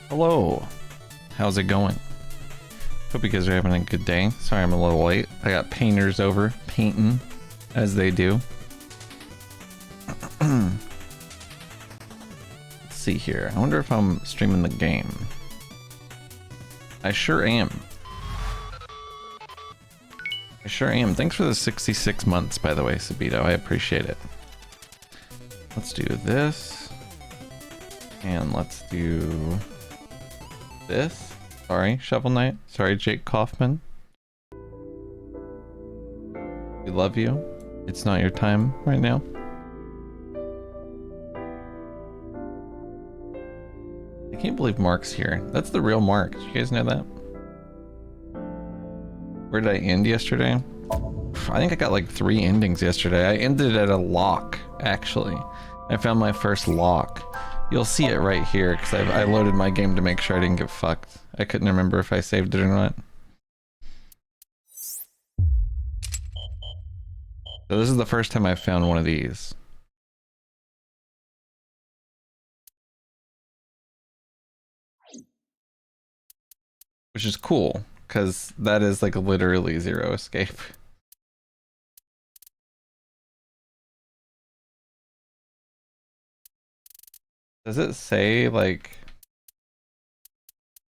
Hello, how's it going? Hope you guys are having a good day. Sorry I'm a little late. I got painters over, painting, as they do. Let's see here. I wonder if I'm streaming the game. I sure am. I sure am. Thanks for the 66 months, by the way, Sabito. I appreciate it. Let's do this. And let's do this. Sorry, Shovel Knight. Sorry, Jake Kaufman. We love you. It's not your time right now. I can't believe Mark's here. That's the real Mark. Did you guys know that? Where did I end yesterday? I think I got like 3 endings yesterday. I ended at a lock, actually. I found my first lock. You'll see it right here, because I loaded my game to make sure I didn't get fucked. I couldn't remember if I saved it or not. So this is the first time I've found one of these. Which is cool, because that is like literally zero escape. Does it say, like...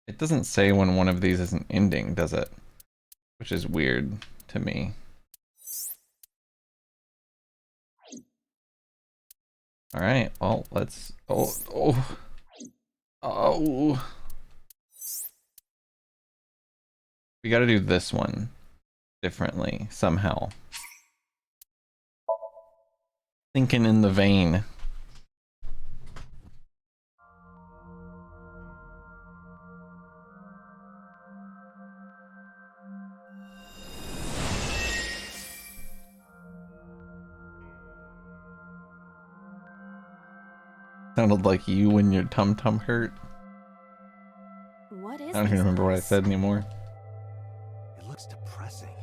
It doesn't say when one of these isn't ending, does it? Which is weird to me. Alright, well, let's... Oh. We gotta do this one differently, somehow. Thinking in the vein. Sounded like you when your tum-tum hurt. What is I don't even remember what I said anymore. It looks depressing.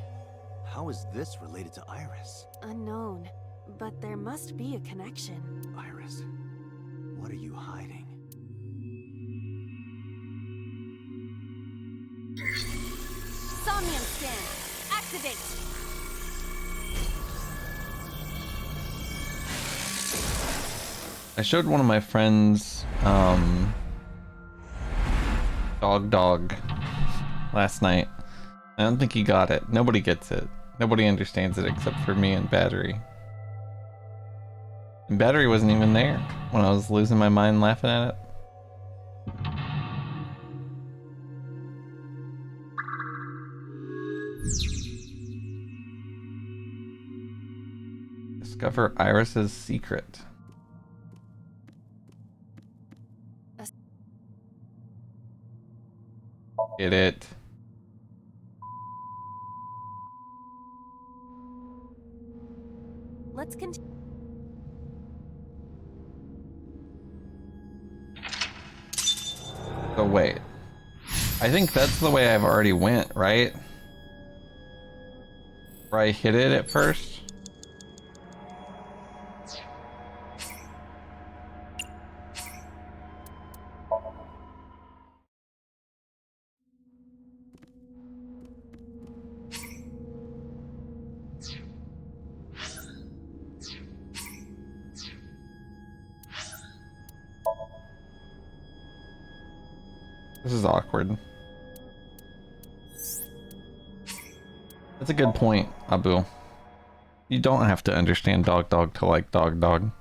How is this related to Iris? Unknown, but there must be a connection. Iris, what are you hiding? Somnium scan! Activate! I showed one of my friends dog last night. I don't think he got it. Nobody gets it. Nobody understands it except for me and Battery. And Battery wasn't even there when I was losing my mind laughing at it. Discover Iris's secret. Get it. Let's continue. So wait. I think that's the way I've already went, right? Where I hit it at first. This is awkward. That's a good point, Abu. You don't have to understand dog to like dog.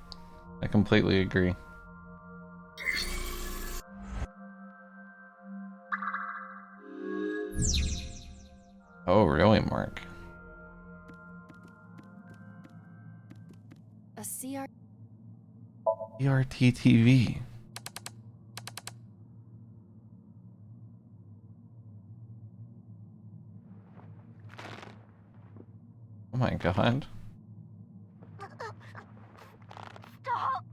I completely agree. Oh, really, Mark? A CR. CRT TV. Oh my god. Stop!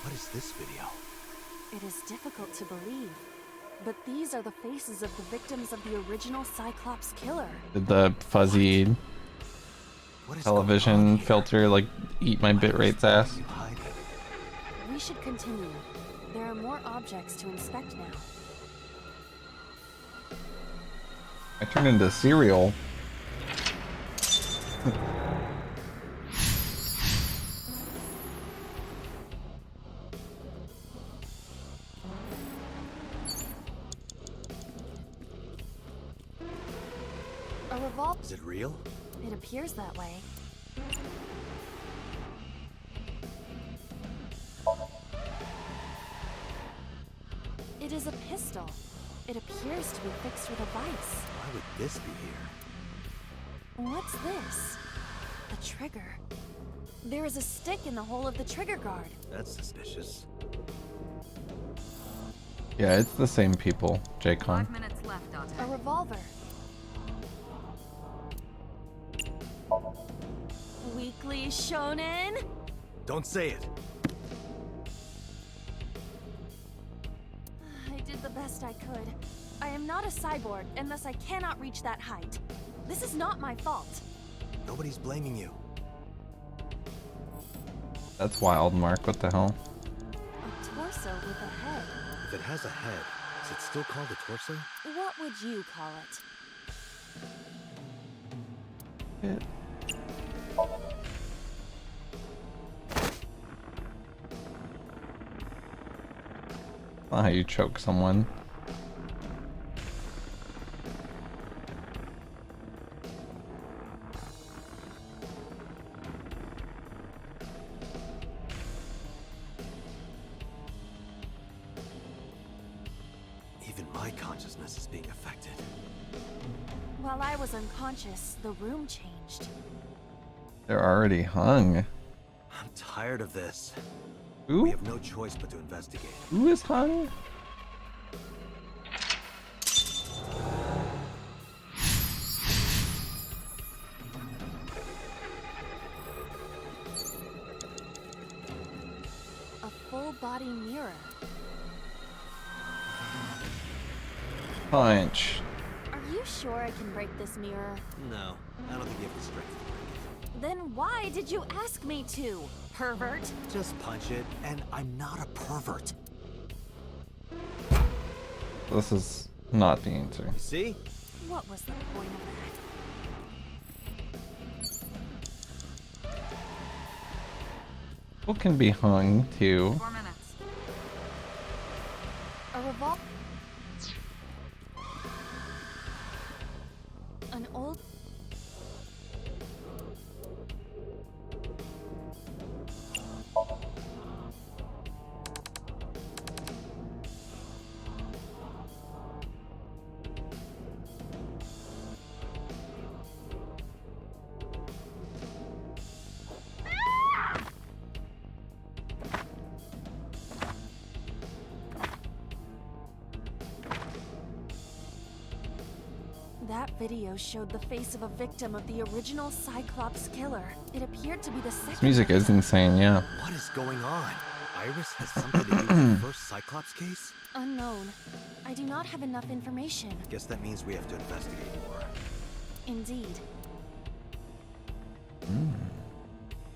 What is this video? It is difficult to believe, but these are the faces of the victims of the original Cyclops killer. Did the fuzzy What is television going on here? filter like eat my bitrate's ass? What are you hiding? We should continue. There are more objects to inspect now. I turned into cereal. A revolver. Is it real? It appears that way. It is a pistol. It appears to be fixed with a vise. Why would this be here? What's this? A trigger. There is a stick in the hole of the trigger guard. That's suspicious. Yeah, it's the same people, J-Con. 5 minutes left, Dante. A revolver. Weekly Shonen? Don't say it. I did the best I could. I am not a cyborg, and thus I cannot reach that height. This is not my fault. Nobody's blaming you. That's wild, Mark. What the hell? A torso with a head. If it has a head, is it still called a torso? What would you call it? Not how you choke someone. Even my consciousness is being affected. While I was unconscious, the room changed. They're already hung. I'm tired of this. We Who? have no choice but to investigate. Who is hung? A full body mirror. Punch. Are you sure I can break this mirror? No, I don't think you have the strength to break it. Then why did you ask me to, pervert? Just punch it, and I'm not a pervert. This is not the answer. You see? What was the point of that? Who can be hung too? 4 minutes. A revolver. An old. That video showed the face of a victim of the original Cyclops killer. It appeared to be the second. This music is insane, yeah. What is going on? Iris has something to do with the first Cyclops case? Unknown. I do not have enough information. Guess that means we have to investigate more. Indeed.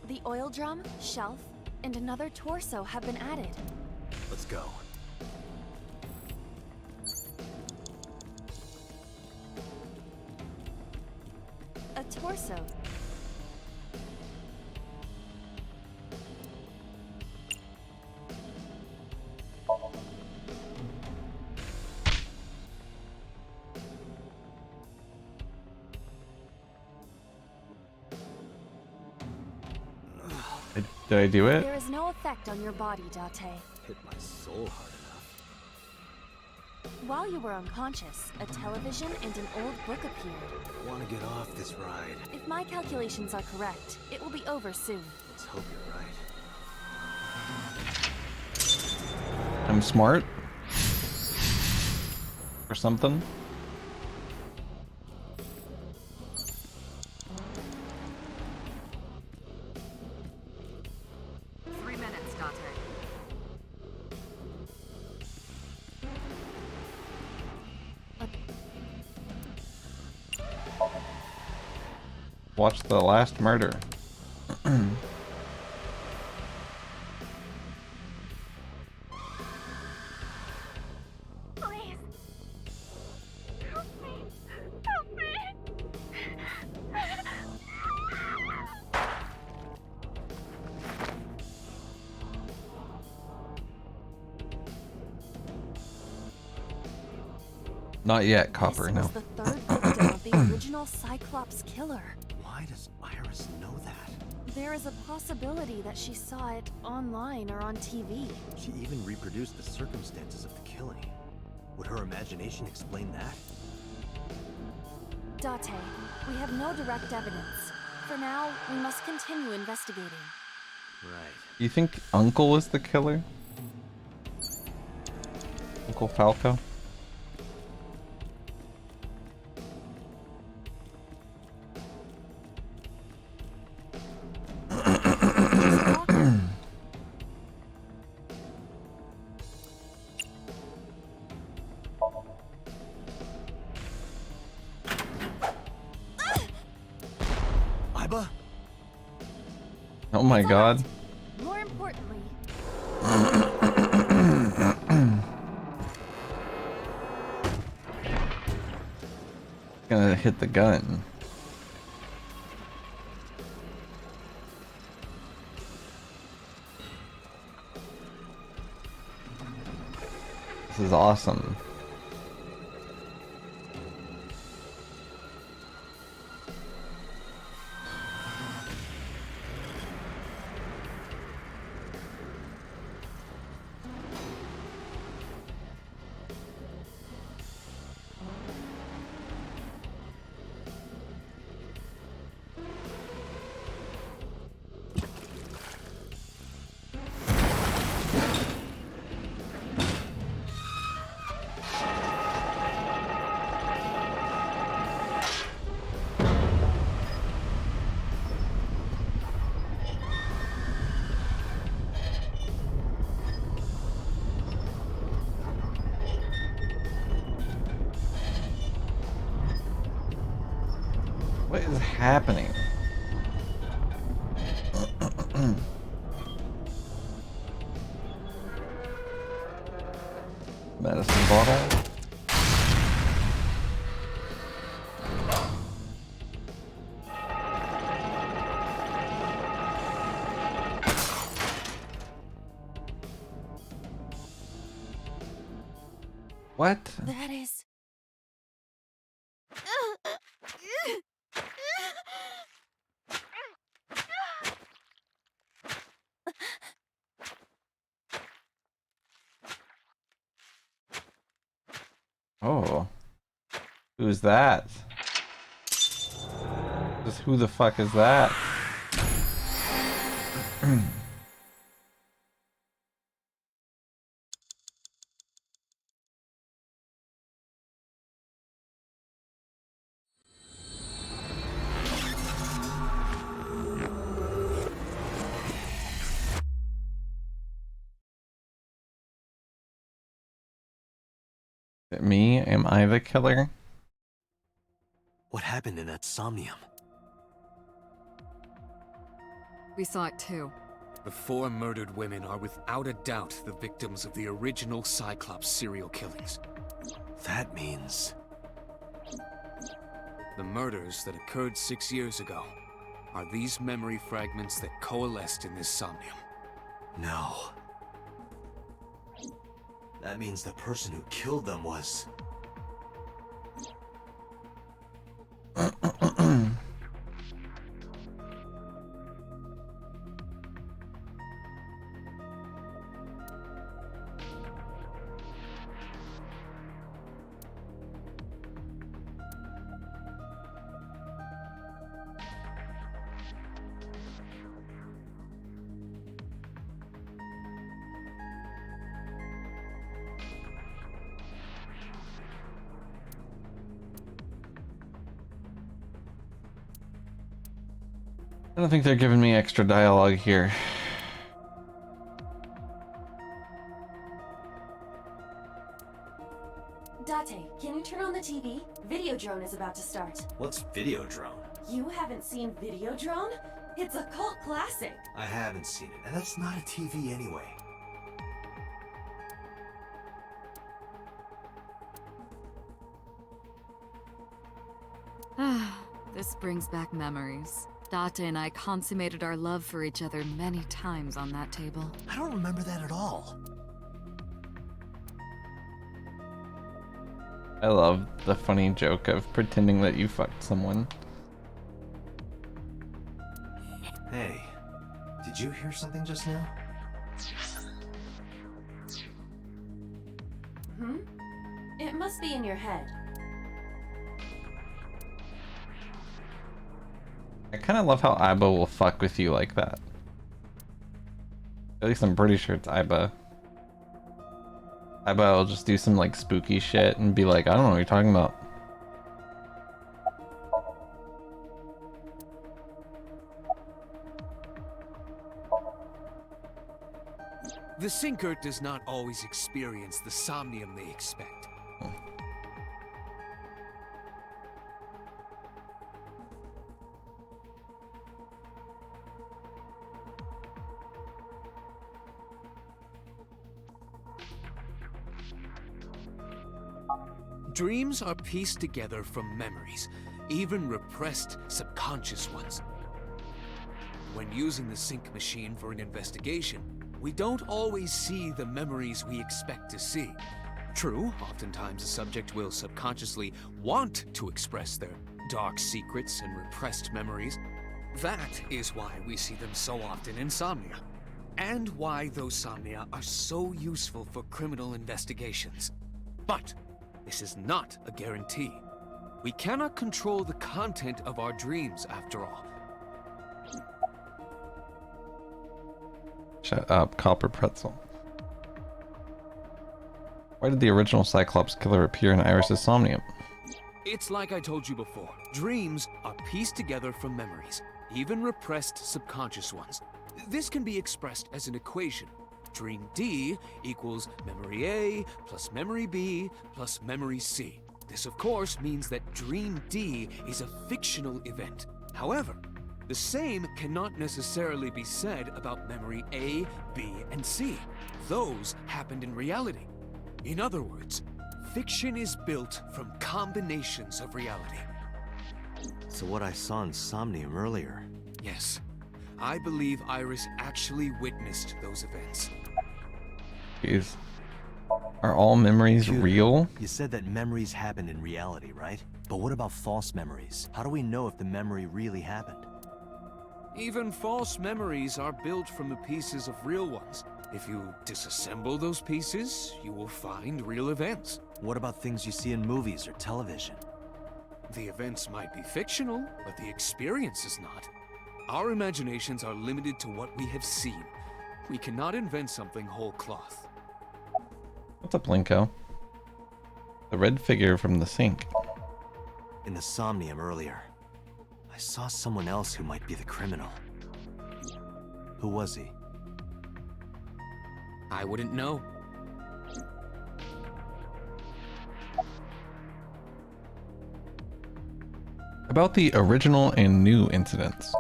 The oil drum, shelf, and another torso have been added. Let's go. A torso. Did I do it? There is no effect on your body, Date. Hit my soul hard enough. While you were unconscious, a television and an old book appeared. Want to get off this ride? If my calculations are correct, it will be over soon. Let's hope you're right. I'm smart? Or something? Watch the last murder. Please. Help me. Help me. Not yet, Copper, This no. was the third victim of the original Cyclops killer. Why does Iris know that? There is a possibility that she saw it online or on TV. She even reproduced the circumstances of the killing. Would her imagination explain that? Date, we have no direct evidence. For now, we must continue investigating. Right. You think Uncle is the killer? Uncle Falco? Oh my god. More importantly, Gonna hit the gun. This is awesome. happening? Medicine bottle. What? That is... Oh. Who's that? Just who the fuck is that? Is it me? Am I the killer? What happened in that Somnium? We saw it too. The 4 murdered women are without a doubt the victims of the original Cyclops serial killings. That means... The murders that occurred 6 years ago are these memory fragments that coalesced in this Somnium. No. That means the person who killed them was... I don't think they're giving me extra dialogue here. Date, can you turn on the TV? Videodrone is about to start. What's Videodrone? You haven't seen Videodrone? It's a cult classic. I haven't seen it, and that's not a TV anyway. This brings back memories. Date and I consummated our love for each other many times on that table. I don't remember that at all. I love the funny joke of pretending that you fucked someone. Hey, did you hear something just now? It must be in your head. I kind of love how Iba will fuck with you like that. At least I'm pretty sure it's Iba. Iba will just do some like spooky shit and be like, I don't know what you're talking about. The sinker does not always experience the somnium they expect. Dreams are pieced together from memories, even repressed subconscious ones. When using the sync machine for an investigation, we don't always see the memories we expect to see. True, oftentimes the subject will subconsciously want to express their dark secrets and repressed memories. That is why we see them so often in Somnia, and why those Somnia are so useful for criminal investigations. But this is not a guarantee. We cannot control the content of our dreams, after all. Shut up, Copper Pretzel. Why did the original Cyclops killer appear in Iris's Somnium? It's like I told you before. Dreams are pieced together from memories, even repressed subconscious ones. This can be expressed as an equation. Dream D equals memory A plus memory B plus memory C. This, of course, means that Dream D is a fictional event, However, the same cannot necessarily be said about memory A, B, and C. Those happened in reality. In other words, fiction is built from combinations of reality. So what I saw in Somnium earlier. Yes, I believe Iris actually witnessed those events. Jeez. Are all memories Dude, real? You said that memories happen in reality, right? But what about false memories? How do we know if the memory really happened? Even false memories are built from the pieces of real ones. If you disassemble those pieces, you will find real events. What about things you see in movies or television? The events might be fictional, but the experience is not. Our imaginations are limited to what we have seen. We cannot invent something whole cloth. What's up, Linko? The red figure from the sink. In the Somnium earlier, I saw someone else who might be the criminal. Who was he? I wouldn't know. About the original and new incidents.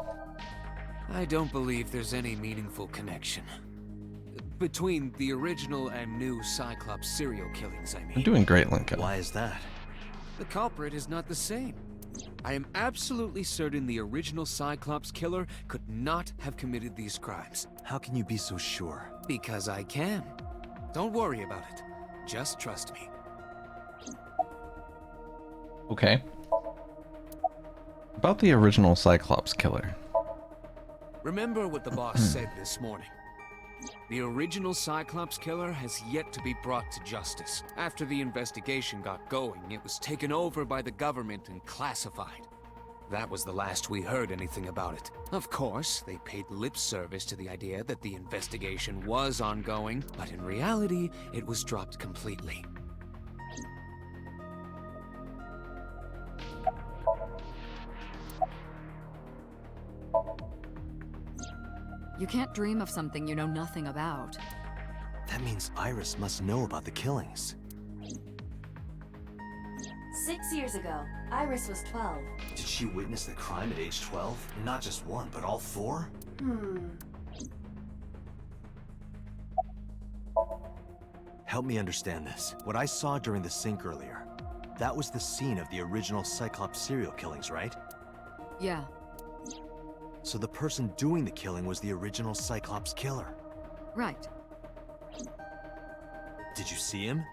I don't believe there's any meaningful connection. Between the original and new Cyclops serial killings, I I'm mean. doing great, Linko. Why is that? The culprit is not the same. I am absolutely certain the original Cyclops killer could not have committed these crimes. How can you be so sure? Because I can. Don't worry about it. Just trust me. Okay. About the original Cyclops killer. Remember what the boss said this morning. The original Cyclops killer has yet to be brought to justice. After the investigation got going, it was taken over by the government and classified. That was the last we heard anything about it. Of course, they paid lip service to the idea that the investigation was ongoing, but in reality, it was dropped completely. You can't dream of something you know nothing about. That means Iris must know about the killings. 6 years ago, Iris was 12. Did she witness the crime at age 12? And not just one, but all four? Help me understand this. What I saw during the sink earlier, that was the scene of the original Cyclops serial killings, right? Yeah, So the person doing the killing was the original Cyclops killer. right. Did you see him?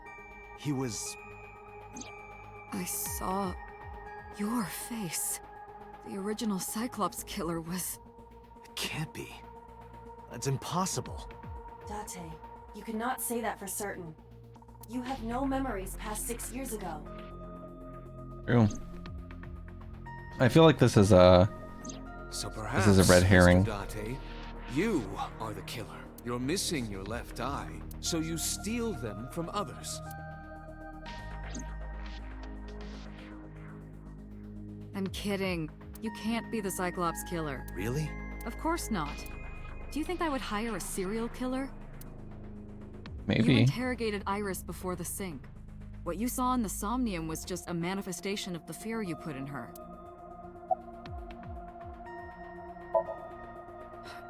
He was... I saw your face. The original Cyclops killer was... It can't be. That's impossible. Date, you cannot say that for certain. You have no memories past 6 years ago. True. I feel like this is a... So perhaps, This is a red herring. Mr. Date, you are the killer. You're missing your left eye, so you steal them from others. I'm kidding. You can't be the Cyclops killer. Really? Of course not. Do you think I would hire a serial killer? You Maybe. interrogated Iris before the sink. What you saw in the Somnium was just a manifestation of the fear you put in her.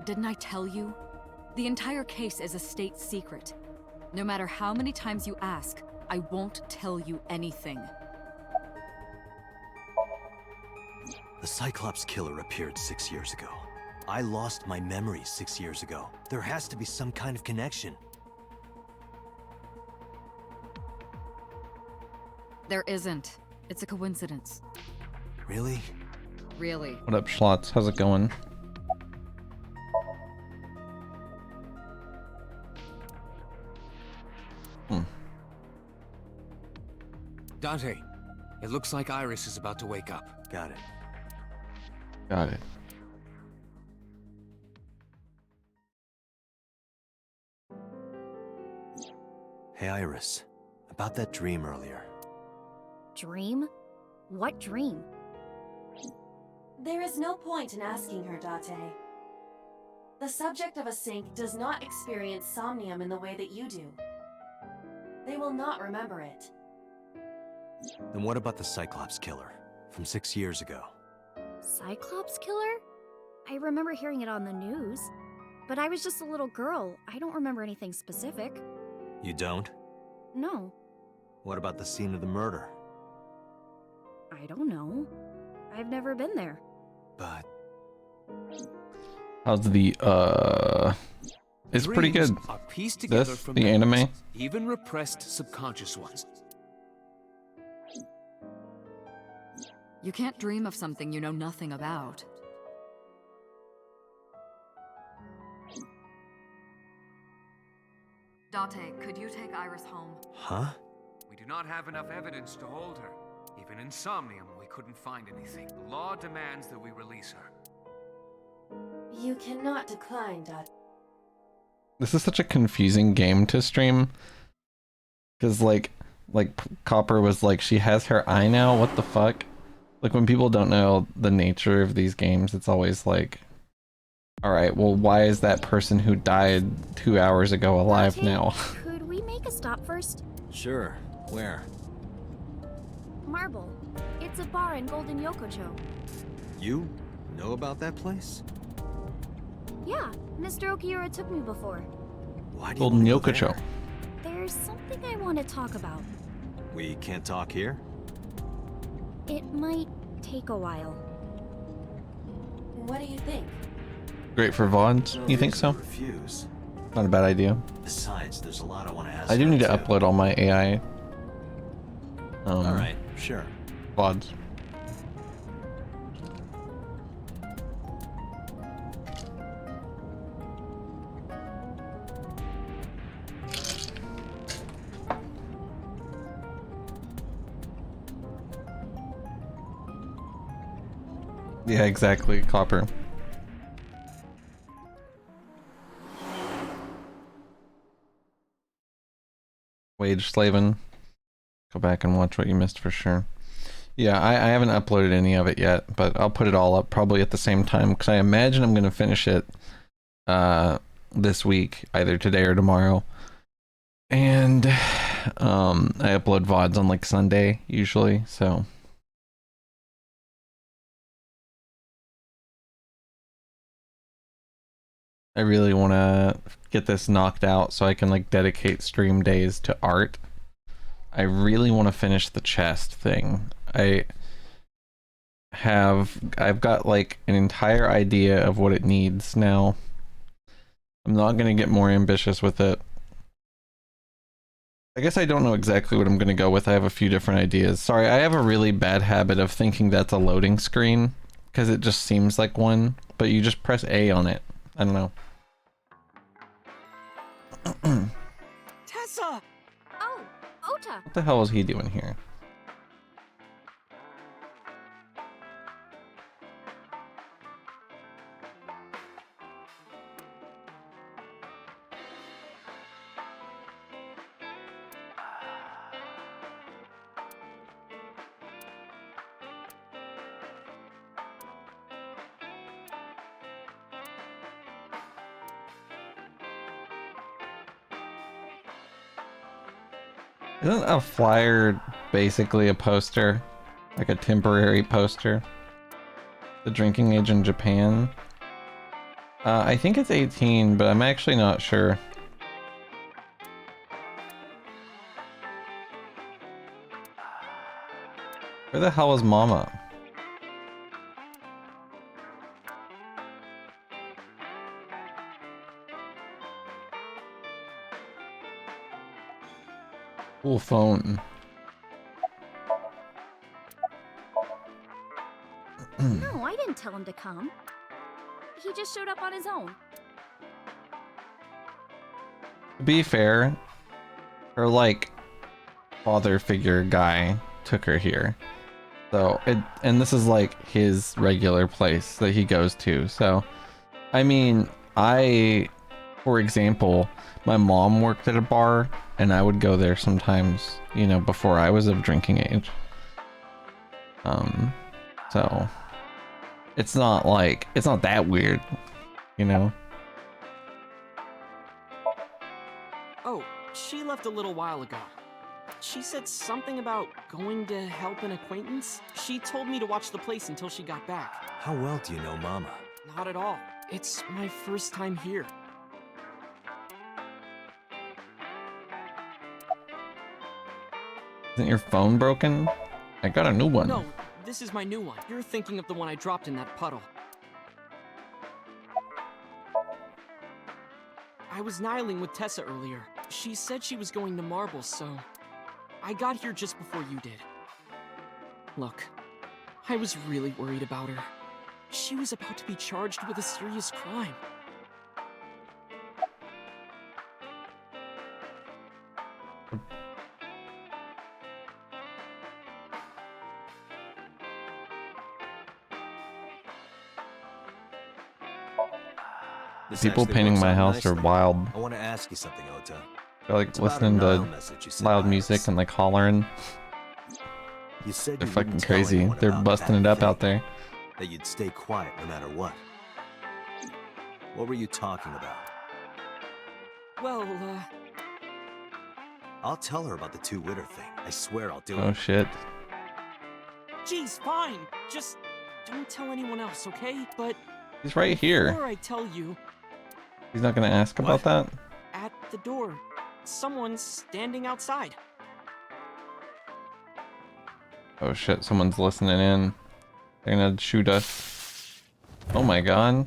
Didn't I tell you? The entire case is a state secret. No matter how many times you ask, I won't tell you anything. The Cyclops killer appeared 6 years ago. I lost my memory 6 years ago. There has to be some kind of connection. There isn't. It's a coincidence. Really? Really. What up, Schlotz? How's it going? Dante, it looks like Iris is about to wake up. Got it. Got it. Hey, Iris. About that dream earlier. Dream? What dream? There is no point in asking her, Date. The subject of a sink does not experience somnium in the way that you do. They will not remember it. Then what about the Cyclops killer from 6 years ago? Cyclops killer? I remember hearing it on the news. But I was just a little girl. I don't remember anything specific. You don't? No, What about the scene of the murder? I don't know. I've never been there. But How's the It's pretty good. Dreams are pieced together This, from the memories, anime. even repressed subconscious ones. You can't dream of something you know nothing about. Date, could you take Iris home? huh? We do not have enough evidence to hold her. Even in Somnium, we couldn't find anything. The law demands that we release her. You cannot decline, Dot. This is such a confusing game to stream. Cause like Copper was like, she has her eye now, what the fuck? Like when people don't know the nature of these games, it's always like, alright, well why is that person who died 2 hours ago alive Date, now? Could we make a stop first? Sure. Where? Marble. It's a bar in Golden Yokocho. You know about that place? Yeah, Mr. Okiura took me before. Why do you Golden wanna go Yokocho. there? There's something I want to talk about. We can't talk here? It might take a while. What do you think? Great for VODs, No you think reason so? to Refuse. Not a bad idea. Besides, there's a lot I want to ask. I do her, need to too. upload all my AI All right, sure. VODs. Yeah, exactly, Copper. Wage slaving. Go back and watch what you missed for sure. Yeah, I haven't uploaded any of it yet, but I'll put it all up probably at the same time because I imagine I'm going to finish it this week, either today or tomorrow. And I upload VODs on like Sunday usually, so. I really want to get this knocked out so I can like dedicate stream days to art. I really want to finish the chest thing. I've got like an entire idea of what it needs now. I'm not going to get more ambitious with it. I guess I don't know exactly what I'm going to go with. I have a few different ideas. Sorry, I have a really bad habit of thinking that's a loading screen because it just seems like one, but you just press A on it. I don't know. Tessa! Oh, Ota! What the hell is he doing here? Isn't a flyer basically a poster? Like a temporary poster? The drinking age in Japan? I think it's 18, but I'm actually not sure. Where the hell is Mama? Cool phone. No, I didn't tell him to come. He just showed up on his own. To be fair, her like father figure guy took her here. So and this is like his regular place that he goes to. So I mean, for example, my mom worked at a bar and I would go there sometimes, you know, before I was of drinking age. So it's not that weird, you know. Oh, she left a little while ago. She said something about going to help an acquaintance. She told me to watch the place until she got back. How well do you know Mama? Not at all. It's my first time here. Isn't your phone broken? I got a new one. No, this is my new one. You're thinking of the one I dropped in that puddle. I was nihiling with Tessa earlier. She said she was going to Marble, so I got here just before you did. Look, I was really worried about her. She was about to be charged with a serious crime. This People actually painting works my out house are nicely. wild. I want to ask you something, Ota. They're like It's about a listening Nile to message you sent loud Iris. music and like hollering. You said They're you fucking wouldn't tell crazy. anyone They're about busting that it up thing, out there. that you'd stay quiet no matter what. What were you talking about? Well, I'll tell her about the two-witter thing. I swear I'll do Oh it. shit. geez, fine. Just don't tell anyone else, okay? But He's right here. before I tell you, He's not gonna ask about that? at the door, someone's standing outside. Oh shit, someone's listening in. They're gonna shoot us. Oh my god.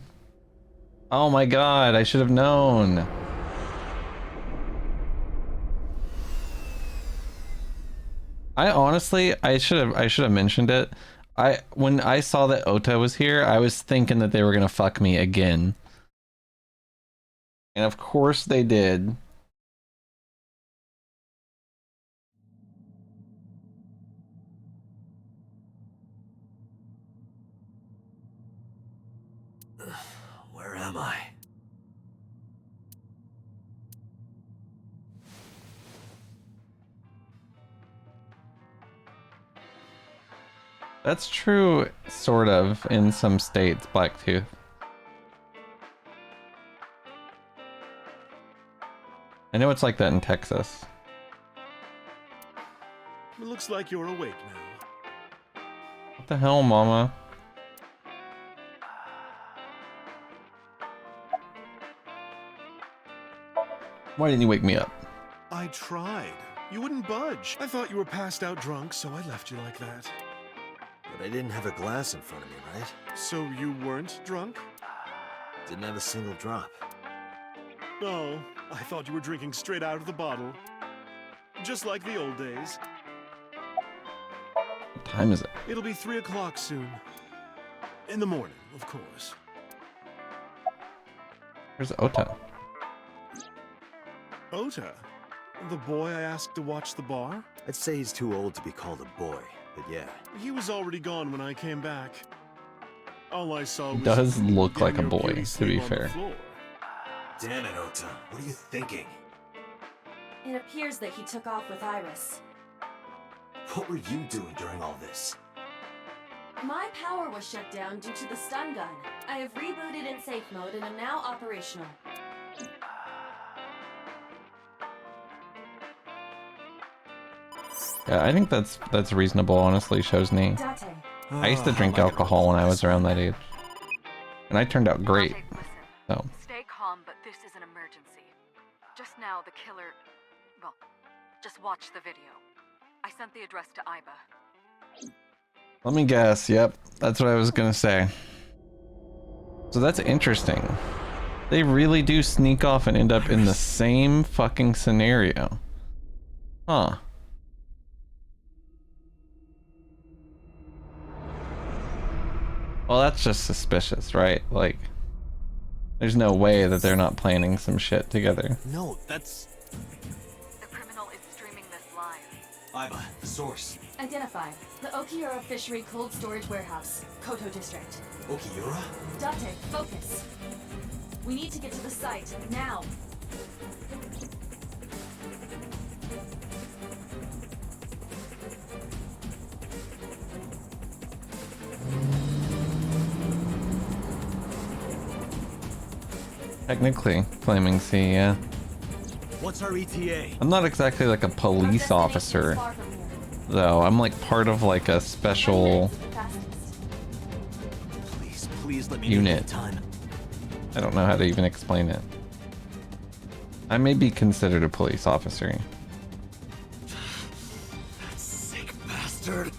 Oh my god, I should have known. I honestly, I should have mentioned it. When I saw that Ota was here, I was thinking that they were gonna fuck me again. And of course they did. Where am I? That's true, sort of, in some states, Blacktooth. I know it's like that in Texas. It looks like you're awake now. What the hell, mama? Why didn't you wake me up? I tried. You wouldn't budge. I thought you were passed out drunk, so I left you like that. But I didn't have a glass in front of me, right? So you weren't drunk? Didn't have a single drop. Oh, I thought you were drinking straight out of the bottle. Just like the old days. What time is it? It'll be 3 o'clock soon. In the morning, of course. Where's Ota? Ota? The boy I asked to watch the bar? I'd say he's too old to be called a boy, but yeah. He was already gone when I came back. All I saw was Does look like a getting your boy, beauty to be sleep on the fair. floor. Damn it, Ota. What are you thinking? It appears that he took off with Iris. What were you doing during all this? My power was shut down due to the stun gun. I have rebooted in safe mode and am now operational. Yeah, I think that's reasonable, honestly, Shosni. Date. I used to drink alcohol when I was around that age. And I turned out great. Date, listen. So, Stay calm, but this is an emergency. Just now, the killer... Well, just watch the video. I sent the address to Iba. let me guess. Yep, that's what I was gonna say. So that's interesting. They really do sneak off and end up in the same fucking scenario. Huh. Well, that's just suspicious, right? Like, there's no way that they're not planning some shit together. No, that's... The criminal is streaming this live. Iba, the source. Identified. The Okiura Fishery Cold Storage Warehouse, Koto District. Okiura? Date, focus. We need to get to the site, now. Technically, Flaming Sea, yeah. What's our ETA? I'm not exactly like a police Our destination officer, is far from here. though. I'm like part of like a 1 special minute is the fastest. Please let me Unit. make time. I don't know how to even explain it. I may be considered a police officer. That sick bastard.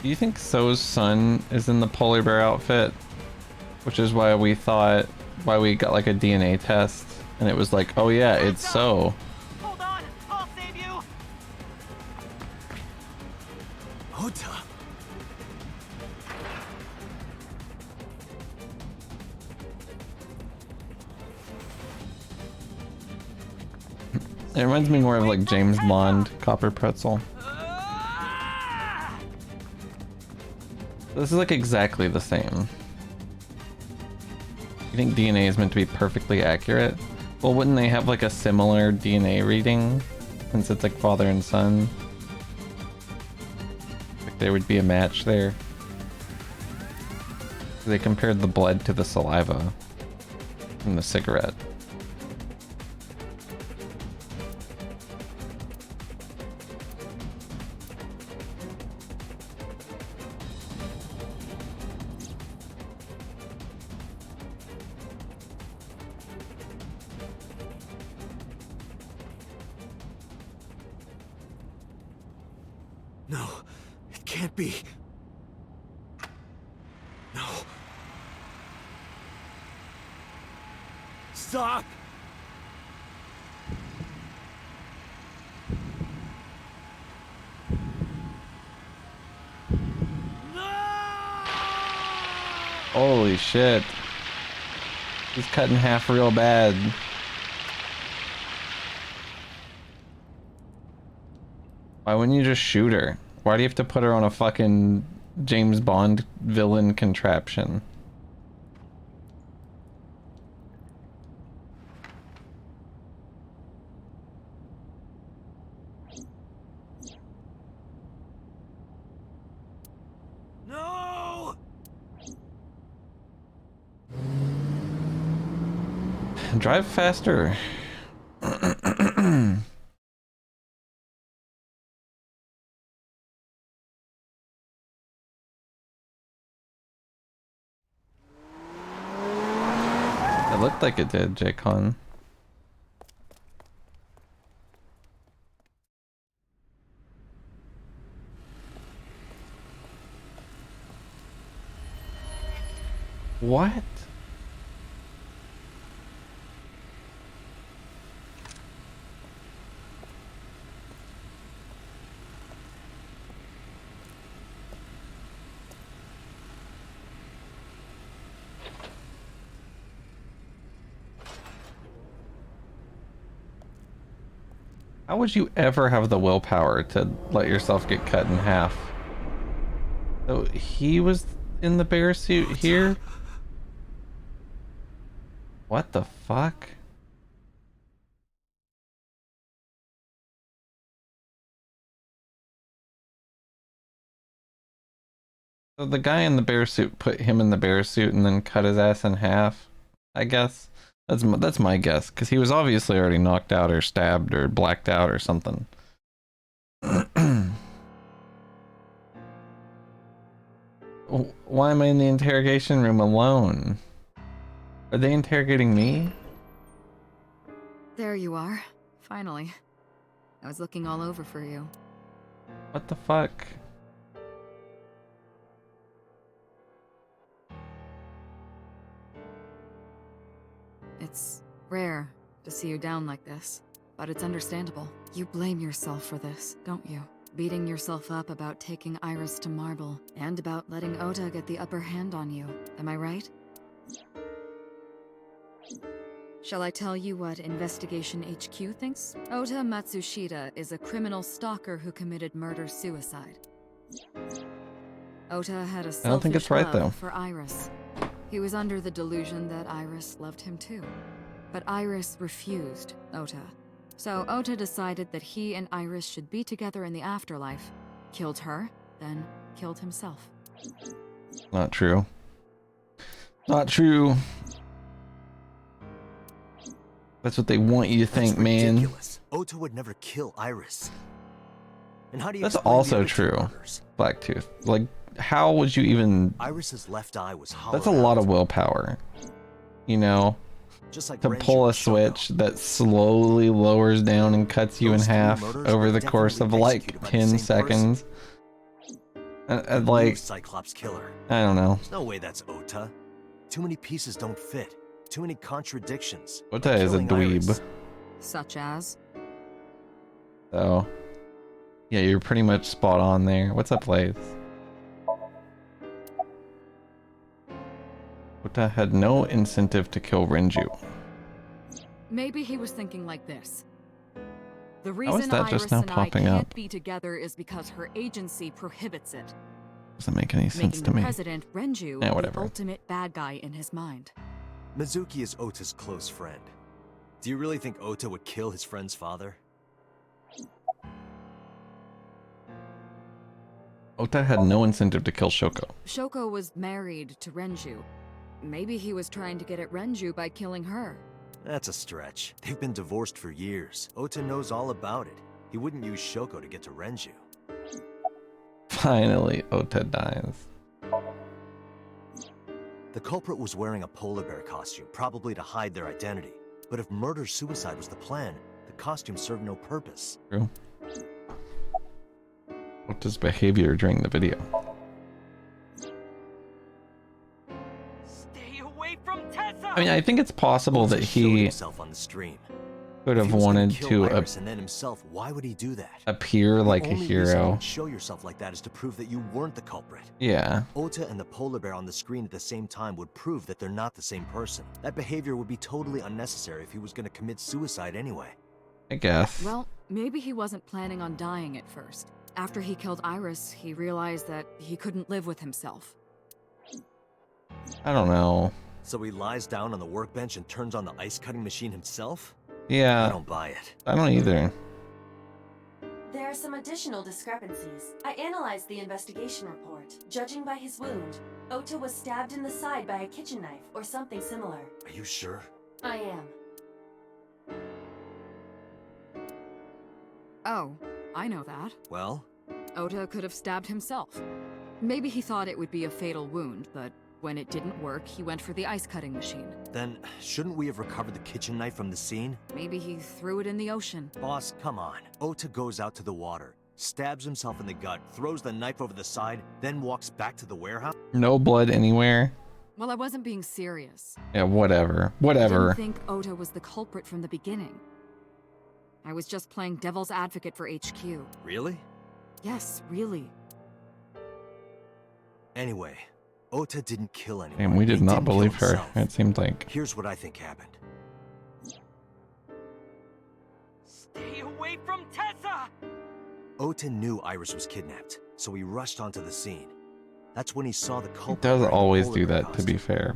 Do you think So's son is in the polar bear outfit? Which is why we got like a DNA test, and it was like, oh yeah, it's So. Hold on, I'll save you. Ota. It reminds me more of like James Bond Copper Pretzel. This is like exactly the same. You think DNA is meant to be perfectly accurate? Well, wouldn't they have like a similar DNA reading since it's like father and son? Like there would be a match there. They compared the blood to the saliva from the cigarette. No, it can't be. No. Stop! Holy shit. He's cut in half real bad. Why wouldn't you just shoot her? Why do you have to put her on a fucking James Bond villain contraption? No! Drive faster. It looked like it did, J-Con. What? How would you ever have the willpower to let yourself get cut in half? So he was in the bear suit here? What the fuck? So the guy in the bear suit put him in the bear suit and then cut his ass in half, I guess. That's my guess, because he was obviously already knocked out or stabbed or blacked out or something. Why am I in the interrogation room alone? Are they interrogating me? There you are. Finally. I was looking all over for you. What the fuck? It's rare to see you down like this, but it's understandable. You blame yourself for this, don't you? Beating yourself up about taking Iris to Marble, and about letting Ota get the upper hand on you. Am I right? Shall I tell you what Investigation HQ thinks? Ota Matsushita is a criminal stalker who committed murder-suicide. Ota had a I don't think it's selfish right, love though. for Iris. He was under the delusion that Iris loved him too. But Iris refused Ota. So Ota decided that he and Iris should be together in the afterlife. Killed her, then killed himself. Not true. Not true. That's what they want you to think, That's man. ridiculous. Ota would never kill Iris. And how do you That's explain the also other two true. murders? Blacktooth. Like, how would you even... Iris's left eye was hollowed That's a lot out. of willpower. You know? Just like To Renju pull a and Shoko. switch that slowly lowers down and cuts you in Those three half murders over were the course of definitely like executed by the 10 same seconds. Who Like, was Cyclops killer. I don't know. There's no way that's Ota. Too many pieces don't fit. Too many contradictions. Ota Like is a killing dweeb. Iris. Such as? So, yeah, you're pretty much spot on there. What's up, Lace? Ota had no incentive to kill Renju. Maybe he was thinking like this. The is reason that Iris just now and I popping can't up? be together is because her agency prohibits it. Doesn't make any sense Making to the me. president, Renju, Yeah, the whatever. ultimate bad guy in his mind. Mizuki is Ota's close friend. Do you really think Ota would kill his friend's father? Ota had no incentive to kill Shoko. Shoko was married to Renju. Maybe he was trying to get at Renju by killing her. That's a stretch. They've been divorced for years. Ota knows all about it. He wouldn't use Shoko to get to Renju. Finally, Ota dies. The culprit was wearing a polar bear costume, probably to hide their identity. But if murder-suicide was the plan, the costume served no purpose. True. Ota's behavior during the video. Stay away from Tessa! I mean, I think it's possible Ota that showed he himself on the stream. could If have he was gonna wanted kill to Iris and then himself, why would he do that? appear like a The only reason hero. you'd show yourself like that is to prove that you weren't the culprit. Yeah. Ota and the polar bear on the screen at the same time would prove that they're not the same person. That behavior would be totally unnecessary if he was going to commit suicide anyway. I guess. Well, maybe he wasn't planning on dying at first. After he killed Iris, he realized that he couldn't live with himself. I don't know. So he lies down on the workbench and turns on the ice-cutting machine himself? I Yeah, don't buy it. I don't either. There are some additional discrepancies. I analyzed the investigation report. Judging by his wound, Ota was stabbed in the side by a kitchen knife or something similar. Are you sure? I am. Oh, I know that. Well, Ota could have stabbed himself. Maybe he thought it would be a fatal wound, but when it didn't work, he went for the ice-cutting machine. then shouldn't we have recovered the kitchen knife from the scene? Maybe he threw it in the ocean. Boss, come on. Ota goes out to the water, stabs himself in the gut, throws the knife over the side, then walks back to the warehouse? No blood anywhere. Well, I wasn't being serious. Yeah, whatever. I Whatever. didn't think Ota was the culprit from the beginning. I was just playing devil's advocate for HQ. Really? Yes, really. Anyway, Ota didn't kill anyone. And we did He not didn't kill believe her. himself. It seemed like. Here's what I think happened. Stay away from Tessa! Ota knew Iris was kidnapped, so he rushed onto the scene. That's when he saw the He culprit. does wearing the always polar do bear that, to be costume. fair.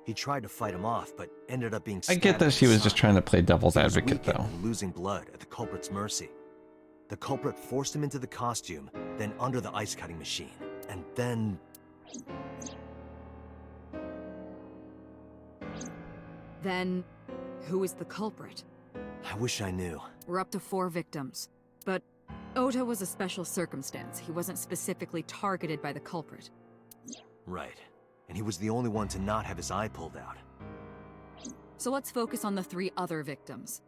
He tried to fight him off, but ended up being I stabbed get that in she the was just side. trying to play devil's He was advocate, weakened though. and losing blood at the culprit's mercy. The culprit forced him into the costume, then under the ice-cutting machine. And then... Then, who is the culprit? I wish I knew. We're up to 4 victims. But Ota was a special circumstance. He wasn't specifically targeted by the culprit. Right. And he was the only one to not have his eye pulled out. So let's focus on the 3 other victims.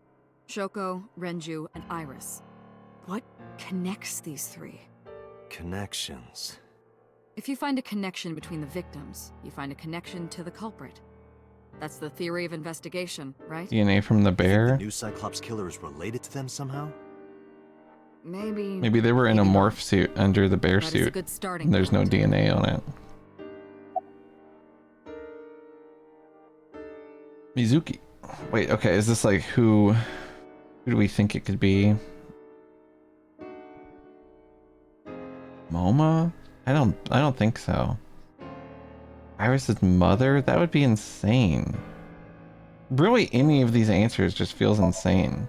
Shoko, Renju, and Iris. What connects these 3? Connections. If you find a connection between the victims, you find a connection to the culprit. That's the theory of investigation, right? DNA from the You think the bear? new Cyclops killer is related to them somehow? Maybe... Maybe they were in a maybe morph not. suit under the bear That is a suit. good starting And there's no point. DNA on it. Mizuki. Wait, okay, is this like who do we think it could be? Moma? I don't think so. Iris's mother? That would be insane. Really, any of these answers just feels insane.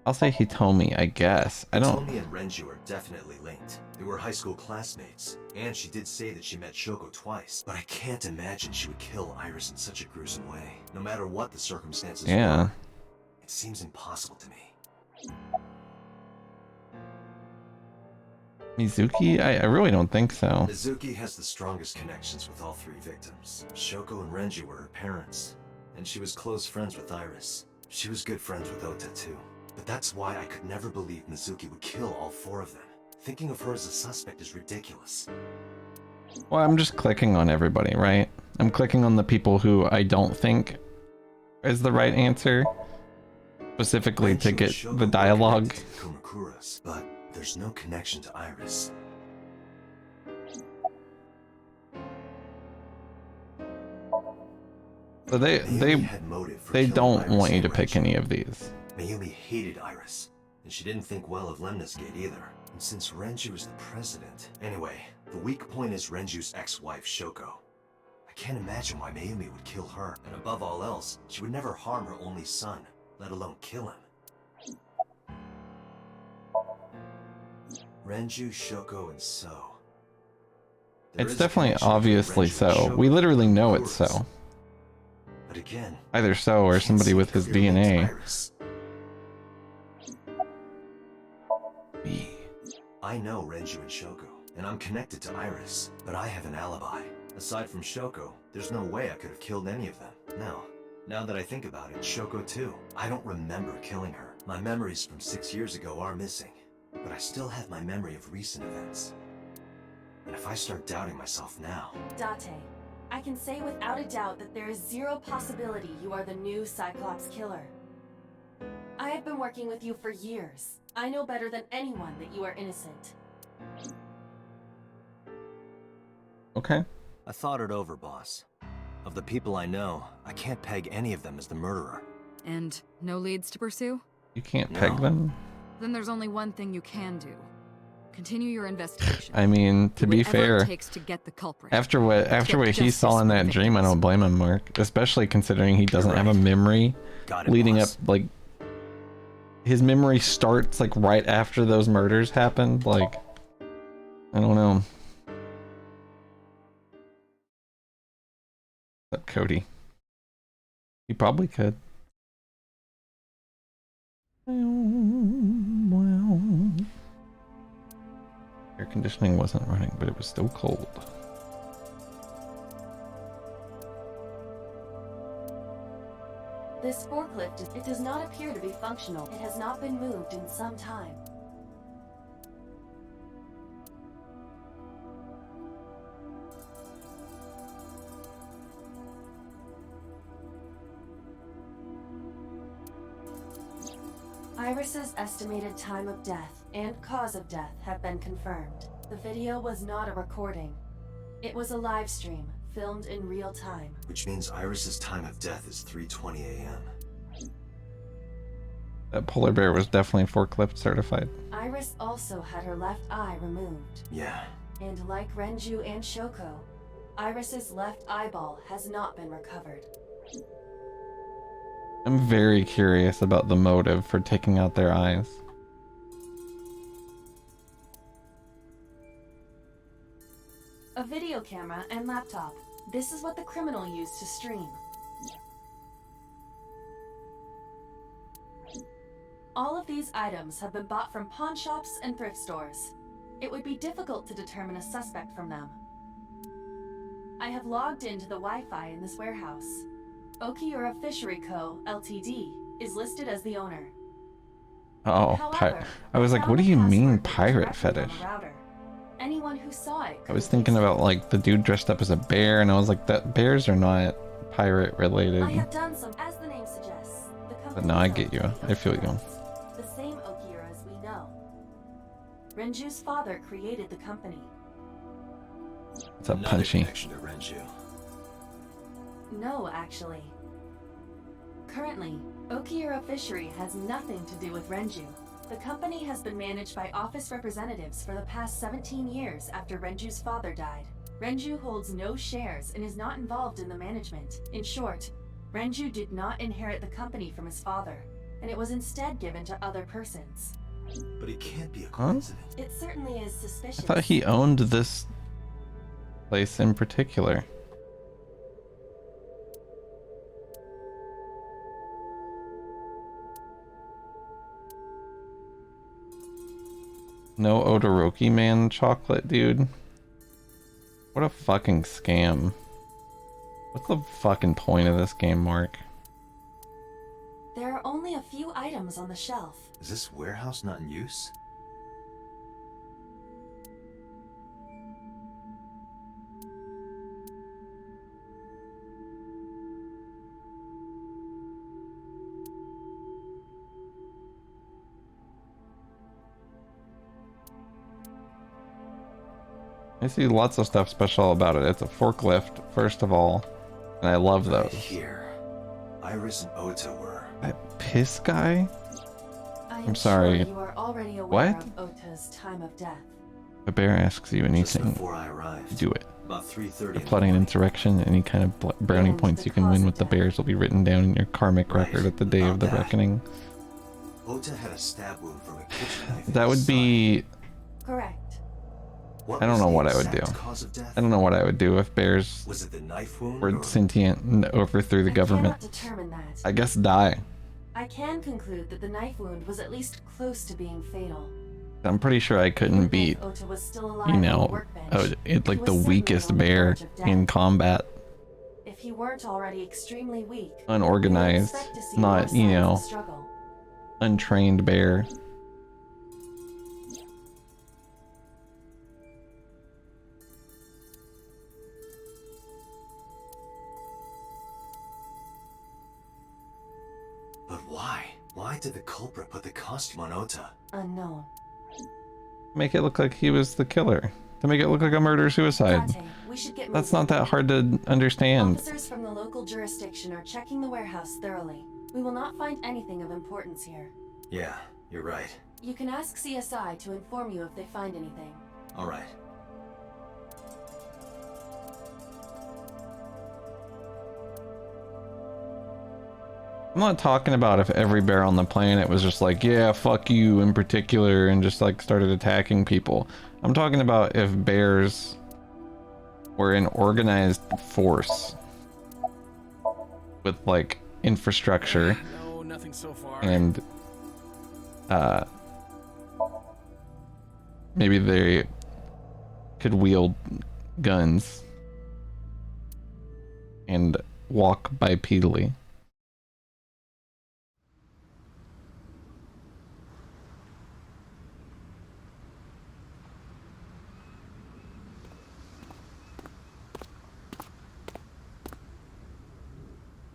I'll say Hitomi, I guess. I don't... Hitomi and Renju are definitely linked. They were high school classmates, and she did say that she met Shoko twice, but I can't imagine she would kill Iris in such a gruesome way. No matter what the circumstances Yeah. were, it seems impossible to me. Mizuki? I really don't think so. Mizuki has the strongest connections with all three victims. Shoko and Renju were her parents, and she was close friends with Iris. She was good friends with Ota too. But that's why I could never believe Mizuki would kill all four of them. Thinking of her as a suspect is ridiculous. Well, I'm just clicking on everybody, right? I'm clicking on the people who I don't think is the right answer. Specifically to get the dialogue. Kumakura's, but there's no connection to Iris. So they don't want you to pick any of these. Mayumi hated Iris, and she didn't think well of Lemnis Gate either. And since Renju is the president... Anyway, the weak point is Renju's ex-wife, Shoko. I can't imagine why Mayumi would kill her, and above all else, she would never harm her only son, let alone kill him. Renju, Shoko, and So. It's definitely obviously So. We literally know it's So. But again, either So or somebody with his DNA. I know Renju and Shoko, and I'm connected to Iris, but I have an alibi. Aside from Shoko, there's no way I could have killed any of them. No. Now that I think about it, Shoko too. I don't remember killing her. My memories from 6 years ago are missing, but I still have my memory of recent events. And if I start doubting myself now... Date, I can say without a doubt that there is zero possibility you are the new Cyclops killer. I have been working with you for years. I know better than anyone that you are innocent. Okay. I thought it over, boss. Of the people I know, I can't peg any of them as the murderer. And no leads to pursue? You can't peg them? Then there's only one thing you can do. Continue your investigation. I mean, to be fair, it takes to get the culprit. after what he saw in that dream, I don't blame him, Mark. Especially considering he doesn't have a memory leading up, like... His memory starts, like, right after those murders happened. Like, I don't know. Except Cody. He probably could. Air conditioning wasn't running, but it was still cold. This forklift, it does not appear to be functional. It has not been moved in some time. Iris's estimated time of death and cause of death have been confirmed. The video was not a recording. It was a live stream, filmed in real time. Which means Iris's time of death is 3:20 a.m. That polar bear was definitely forklift certified. Iris also had her left eye removed. Yeah. And like Renju and Shoko, Iris's left eyeball has not been recovered. I'm very curious about the motive for taking out their eyes. A video camera and laptop. This is what the criminal used to stream. All of these items have been bought from pawn shops and thrift stores. It would be difficult to determine a suspect from them. I have logged into the Wi-Fi in this warehouse. Okiura Fishery Co., Ltd. is listed as the owner. Oh, However, I was like, what do you mean pirate fetish? Anyone who saw it I was thinking about like the dude dressed up as a bear, and I was like, that bears are not pirate related. I have done some, as the name suggests. The But no, I get you. I feel you. The same Okiura as we know. Renju's father created the company. What's up, Punchy? Connection to Renju. No, actually. Currently, Okiura Fishery has nothing to do with Renju. The company has been managed by office representatives for the past 17 years after Renju's father died. Renju holds no shares and is not involved in the management. In short, Renju did not inherit the company from his father, and it was instead given to other persons. But it can't be a Huh? coincidence. It certainly is I suspicious. thought he owned this place in particular. No Odoroki Man chocolate, dude. What a fucking scam. What's the fucking point of this game, Mark? There are only a few items on the shelf. Is this warehouse not in use? I see lots of stuff special about it. It's a forklift, first of all, and I love Right those. here. Iris and Ota were. That piss guy? I'm sorry. Sure you are already aware What? of Ota's time of death. If a bear asks you Just anything, before I arrived. do it. About 3:30. If plotting an insurrection, any kind of brownie And points the you can win cause with of the death. bears will be written down in your karmic Right, record at the day of the about that. reckoning. Ota had a stab wound from a kitchen knife. in That his would side. be... Correct. What I don't was know the what I would exact do. Cause of death? I don't know what I would do if bears Was it the knife wound? were or... sentient and overthrew the I government. cannot determine that. I guess die. I can conclude that the knife wound was at least close to being fatal. I'm pretty sure I couldn't Even beat, if Ota was still alive you on the know, workbench, it's like he the was certainly weakest on the bear verge of death. in combat. If he weren't already extremely weak, Unorganized, we would expect to see not, more you signs of know, struggle. untrained bear. But why? Why did the culprit put the costume on Ota? Unknown. Make it look like he was the killer. To make it look like a murder-suicide. Date, we should get That's moving. not that hard to understand. Officers from the local jurisdiction are checking the warehouse thoroughly. We will not find anything of importance here. Yeah, you're right. You can ask CSI to inform you if they find anything. All right. I'm not talking about if every bear on the planet was just like, yeah, fuck you in particular, and just like started attacking people. I'm talking about if bears were an organized force with like infrastructure No, nothing so far. and maybe they could wield guns and walk bipedally.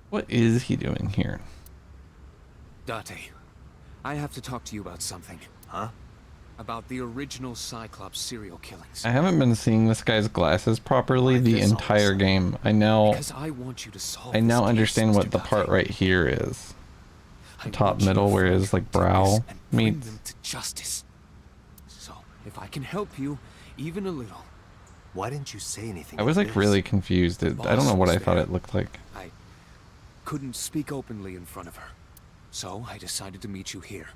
What is he doing here? Date, I have to talk to you about something. Huh? About the original Cyclops serial killings. I haven't been seeing this guy's glasses properly Why the this all of a entire sudden? game. I now Because I want you to solve I now this case, understand what Mr. the part Date. right here is. I top want you middle to where find his, like, your brow witness and bring meets. them to justice. So, if I can help you, even a little, Why didn't you say anything? I was like like really confused. I don't know what I thought it looked like. I couldn't speak openly in front of her. So, I decided to meet you here.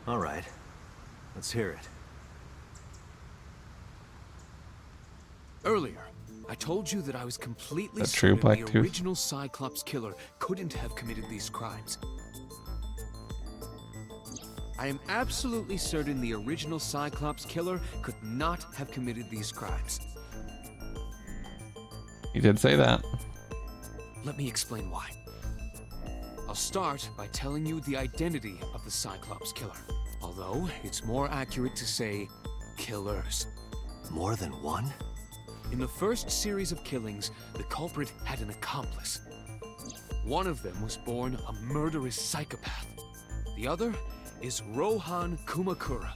All right. Let's hear it. Earlier, I told you that I was completely That true, certain the Blacktooth? original Cyclops killer couldn't have committed these crimes. I am absolutely certain the original Cyclops killer could not have committed these crimes. He did say that. Let me explain why. I'll start by telling you the identity of the Cyclops killer. Although, it's more accurate to say, killers. More than one? In the first series of killings, the culprit had an accomplice. One of them was born a murderous psychopath. The other is Rohan Kumakura,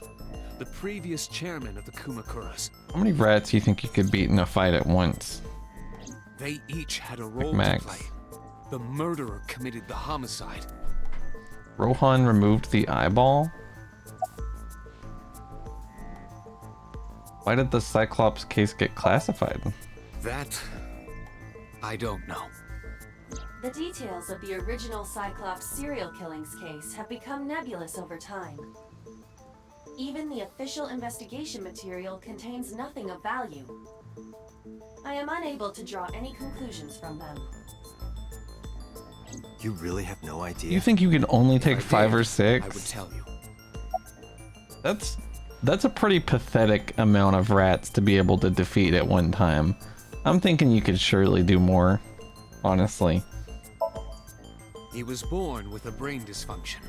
the previous chairman of the Kumakuras. How many rats do you think you could beat in a fight at once? They each had a role Max. to play. The murderer committed the homicide. Rohan removed the eyeball? Why did the Cyclops case get classified? That, I don't know. The details of the original Cyclops serial killings case have become nebulous over time. Even the official investigation material contains nothing of value. I am unable to draw any conclusions from them. You really have no idea? You think you can only take If I 5 or did, 6? I would tell you. That's a pretty pathetic amount of rats to be able to defeat at one time. I'm thinking you could surely do more, honestly. He was born with a brain dysfunction.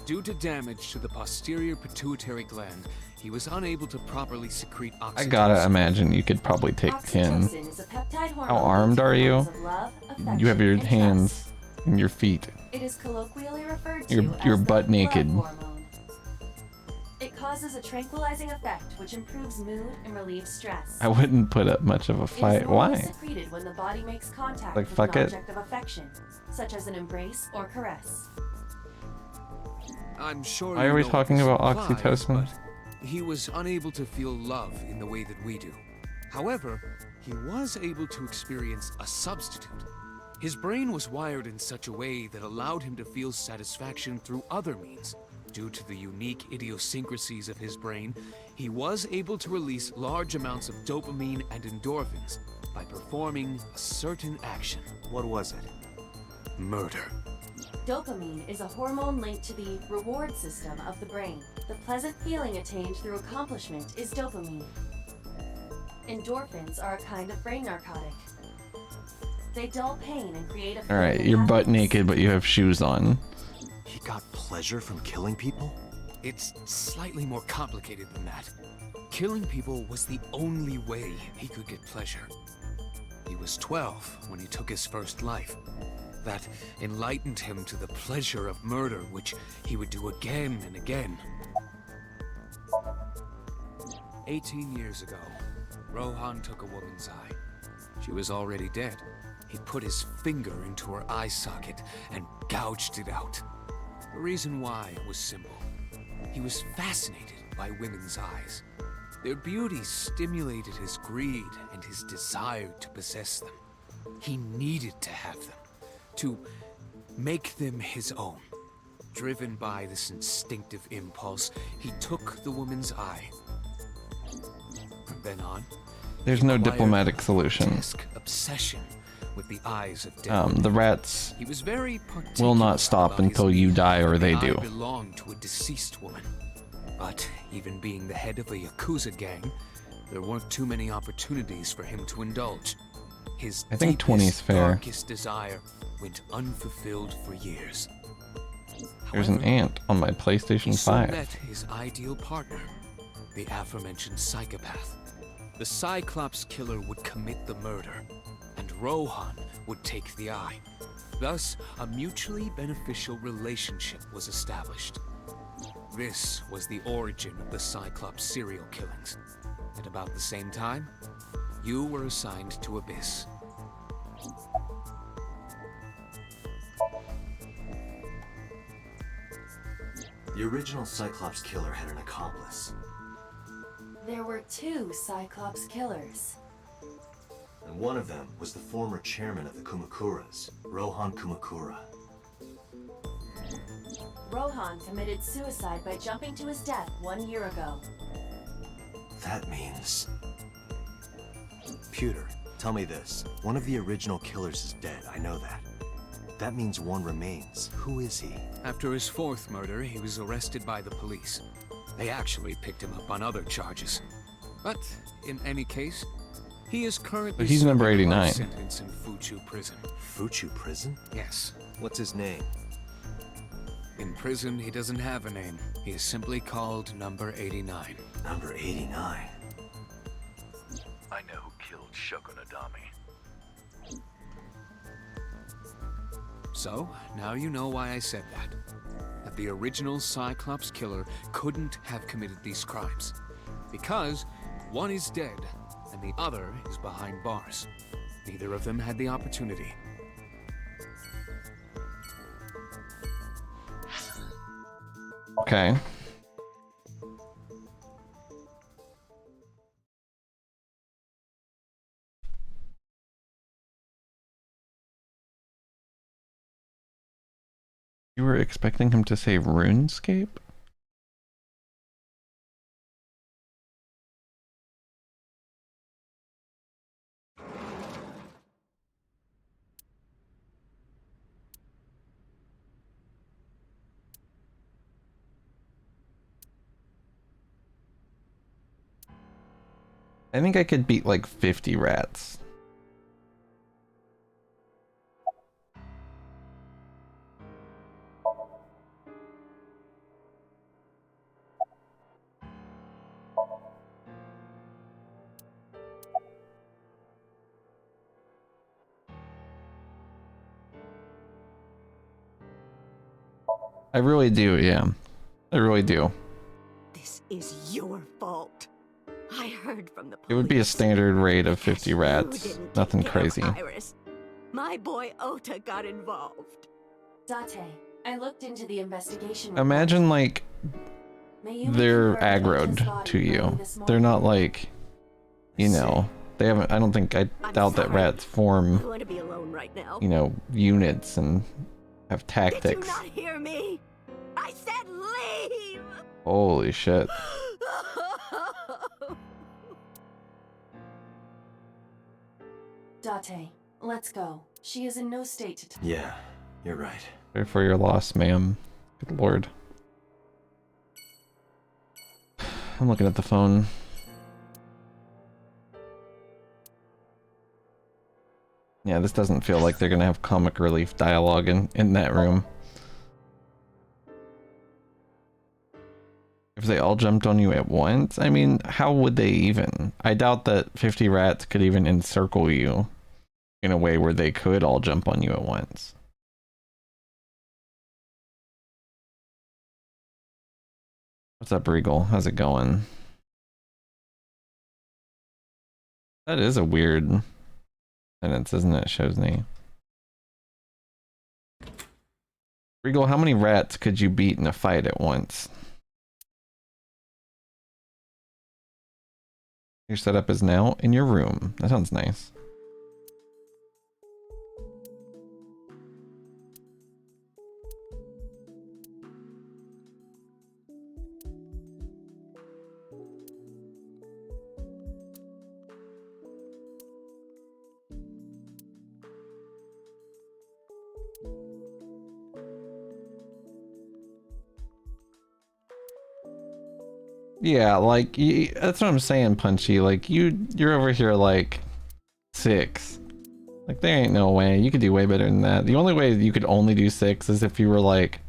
Due to damage to the posterior pituitary gland, he was unable to properly secrete oxytocin. I gotta imagine you could probably take 10. Oxytocin is a peptide hormone How armed linked to are you? hormones of love, You have your affection, and hands trust. and your feet. It is colloquially referred to You're as the butt naked. love hormone. It causes a tranquilizing effect which improves mood and relieves stress. I wouldn't put up much of a It is fight. normally Why? secreted when the body makes contact Like, with fuck an it? object of affection, such as an embrace or caress. I'm sure Why you are we know what talking this about implies, oxytocin? but he was unable to feel love in the way that we do. However, he was able to experience a substitute. His brain was wired in such a way that allowed him to feel satisfaction through other means. Due to the unique idiosyncrasies of his brain, he was able to release large amounts of dopamine and endorphins by performing a certain action. What was it? Murder. Dopamine is a hormone linked to the reward system of the brain. The pleasant feeling attained through accomplishment is dopamine. Endorphins are a kind of brain narcotic. They dull pain and create a feeling Alright, of you're butt happiness. naked, but you have shoes on. He got pleasure from killing people? It's slightly more complicated than that. Killing people was the only way he could get pleasure. He was 12 when he took his first life. That enlightened him to the pleasure of murder, which he would do again and again. 18 years ago, Rohan took a woman's eye. She was already dead. He put his finger into her eye socket and gouged it out. The reason why was simple. He was fascinated by women's eyes. Their beauty stimulated his greed and his desire to possess them. He needed to have them, to make them his own. Driven by this instinctive impulse, he took the woman's eye. From then on, There's he no acquired diplomatic a solution. grotesque obsession with the eyes of dead. The rats He was very particular will not stop about his until you belief die or that they the eye do. belonged to a deceased woman. But even being the head of a Yakuza gang, there weren't too many opportunities for him to indulge. His I think 20 is deepest, fair. darkest desire went unfulfilled for years. There's an However, ant on my he PlayStation soon 5. met his ideal partner, the aforementioned psychopath. The Cyclops killer would commit the murder, and Rohan would take the eye. Thus, a mutually beneficial relationship was established. This was the origin of the Cyclops serial killings. At about the same time, you were assigned to Abyss. The original Cyclops killer had an accomplice. There were 2 Cyclops killers. And one of them was the former chairman of the Kumakuras, Rohan Kumakura. Rohan committed suicide by jumping to his death 1 year ago. That means... Pewter, tell me this. One of the original killers is dead, I know that. That means one remains. Who is he? After his 4th murder, he was arrested by the police. They actually picked him up on other charges. But, in any case, he is currently But he's number serving a life 89. sentence in Fuchu prison. Fuchu prison? Yes. What's his name? In prison, he doesn't have a name. He is simply called Number 89. Number 89. I know who killed Shoko Nadami. So, now you know why I said that. That the original Cyclops killer couldn't have committed these crimes. Because one is dead, and the other is behind bars. Neither of them had the opportunity. Okay. You were expecting him to say RuneScape? I think I could beat like 50 rats. I really do, yeah. I really do. This is your fault. I heard from the police. It would be a standard rate of 50 You rats. didn't Nothing take care of crazy. Iris. My boy Ota got involved. Date, I looked into the investigation report. Imagine like May you they're reconfirm Ota's aggroed body to early you. this They're not morning? like, you know, they haven't, I I'm doubt that sorry. rats I form, want to be alone right now. you know, units and have Did you tactics. not hear me? I said leave! Holy shit. Date, let's go. She is in no state to talk. Yeah, you're right. Sorry for your loss, ma'am. Good lord. I'm looking at the phone. Yeah, this doesn't feel like they're gonna have comic relief dialogue in that room. If they all jumped on you at once, I mean, how would they even? I doubt that 50 rats could even encircle you in a way where they could all jump on you at once. What's up, Regal? How's it going? That is a weird sentence, isn't it, Shozni? Regal, how many rats could you beat in a fight at once? Your setup is now in your room. That sounds nice. Yeah, like, that's what I'm saying, Punchy. Like, you're over here, like, 6. Like, there ain't no way. You could do way better than that. The only way you could only do 6 is if you were like,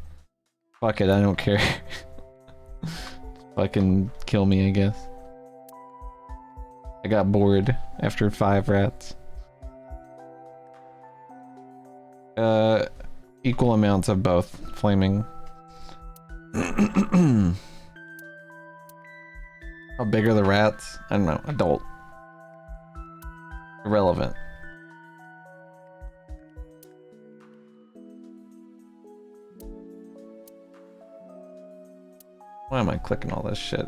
fuck it, I don't care. Fucking kill me, I guess. I got bored after 5 rats. Equal amounts of both. Flaming. How big are the rats? I don't know. Adult. Irrelevant. Why am I clicking all this shit?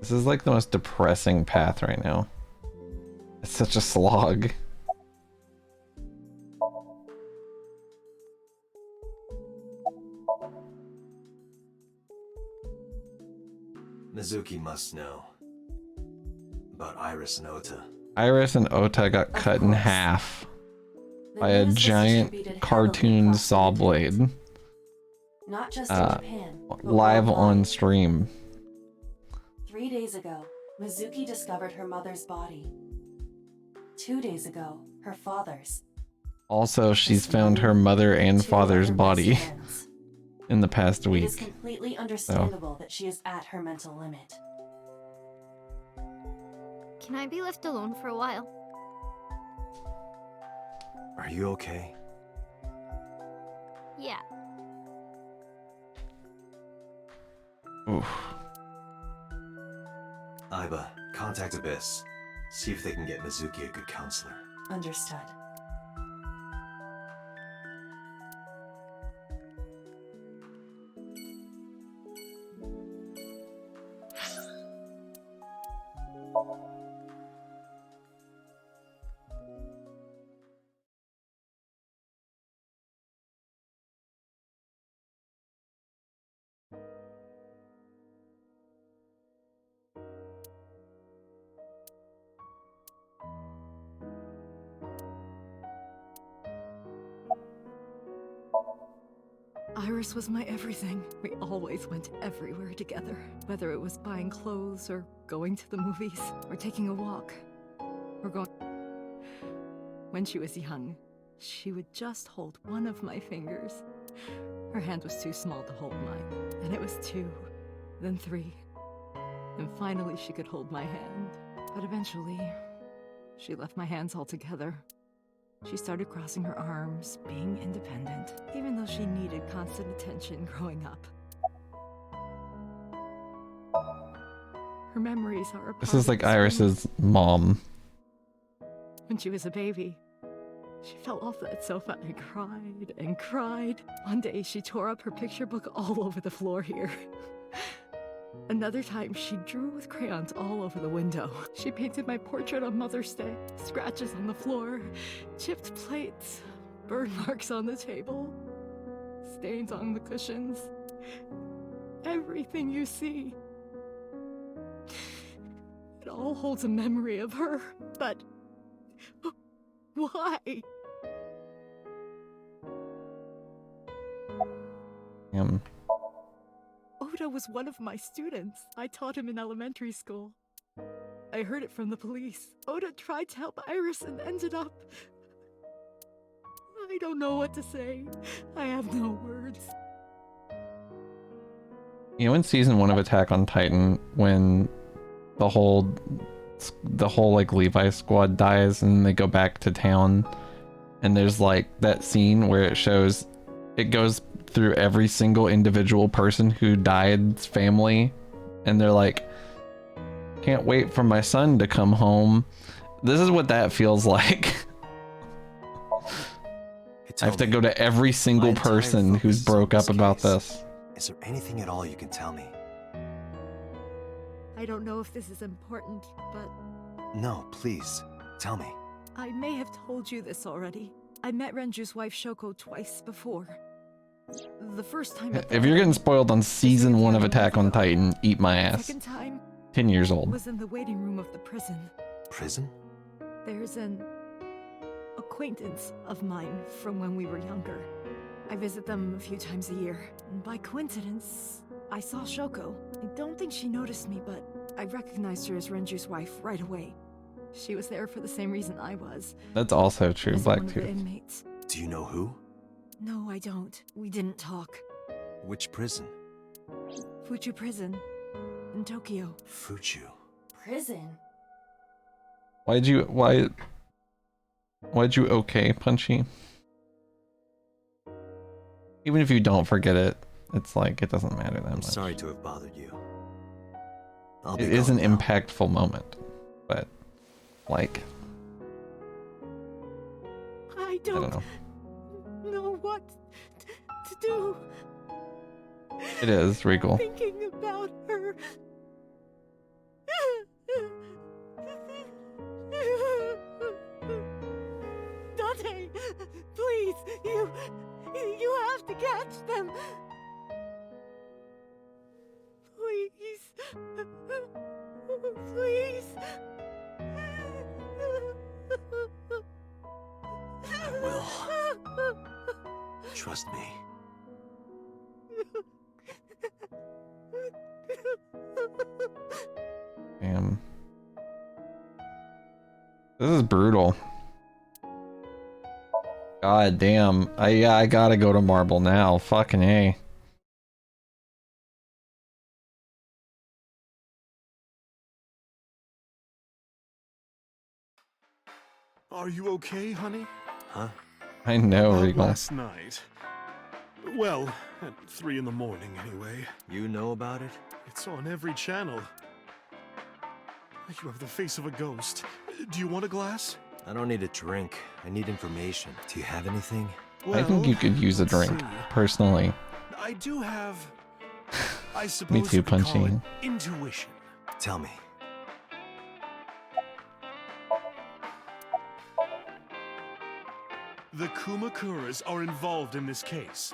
This is like the most depressing path right now. It's such a slog. Mizuki must know about Iris and Ota. Iris and Ota got cut in half The by a news was giant distributed cartoon heavily across saw the internet. blade Not just in Japan, but live on worldwide. stream. 3 days ago, Mizuki discovered her mother's body. 2 days ago, her father's. Also, she's This found her morning, mother and 2 father's other body best friends. in the past It is week. completely understandable that she is at her mental limit. Can I be left alone for a while? Are you okay? Yeah. Oof. Aiba, contact Abyss. See if they can get Mizuki a good counselor. Understood. Iris was my everything. We always went everywhere together, whether it was buying clothes or going to the movies or taking a walk or going... When she was young, she would just hold one of my fingers. Her hand was too small to hold mine, and it was 2, then 3, and finally she could hold my hand. But eventually, she left my hands altogether. She started crossing her arms, being independent, even though she needed constant attention growing up. Her memories are a part This is of like this family. Iris's mom. When she was a baby, she fell off that sofa and cried and cried. One day, she tore up her picture book all over the floor here. Another time, she drew with crayons all over the window. She painted my portrait on Mother's Day. Scratches on the floor, chipped plates, burn marks on the table, stains on the cushions. Everything you see. It all holds a memory of her, but why? Oda was one of my students. I taught him in elementary school. I heard it from the police. Oda tried to help Iris and ended up... I don't know what to say. I have no words. You know, in season 1 of Attack on Titan, when the whole like Levi squad dies and they go back to town, and there's like that scene where it goes through every single individual person who died's family, and they're like, can't wait for my son to come home. This is what that feels like. I have to go to every single person who's broke up about this. Is there anything at all you can tell me? I don't know if this is important, but... No, please, tell me. I may have told you this already. I met Renju's wife Shoko twice before. The first time... If you're getting spoiled on season 1 of Attack on Titan, eat my ass. Second time 10 years old. was in the waiting room of the prison. Prison? There's an acquaintance of mine from when we were younger. I visit them a few times a year. And by coincidence, I saw Shoko. I don't think she noticed me, but I recognized her as Renju's wife right away. She was there for the same reason I was. That's also true, As one of the Blacktooth. inmates. Do you know who? No, I don't. We didn't talk. Which prison? Fuchu Prison in Tokyo. Fuchu. Prison? Why'd you okay, Punchy? Even if you don't forget it, it's like, it doesn't matter that I'm much. sorry to have bothered you. It is an impactful moment, but like, I I don't know. know what to do. It is Regal. Thinking about her. Dante, please, you have to catch them. Please. Please. I will. Trust me. Damn. This is brutal. God damn. I gotta go to Marble now. Fucking A. Are you okay, honey? Huh? I know, About Regal. last night. Well, at 3 in the morning, anyway. You know about it? It's on every channel. You have the face of a ghost. Do you want a glass? I don't need a drink. I need information. Do you have anything? I think you could use a let's drink, see. personally. I do have... I Me suppose too, you could call it Punchy. intuition. Tell me. The Kumakuras are involved in this case.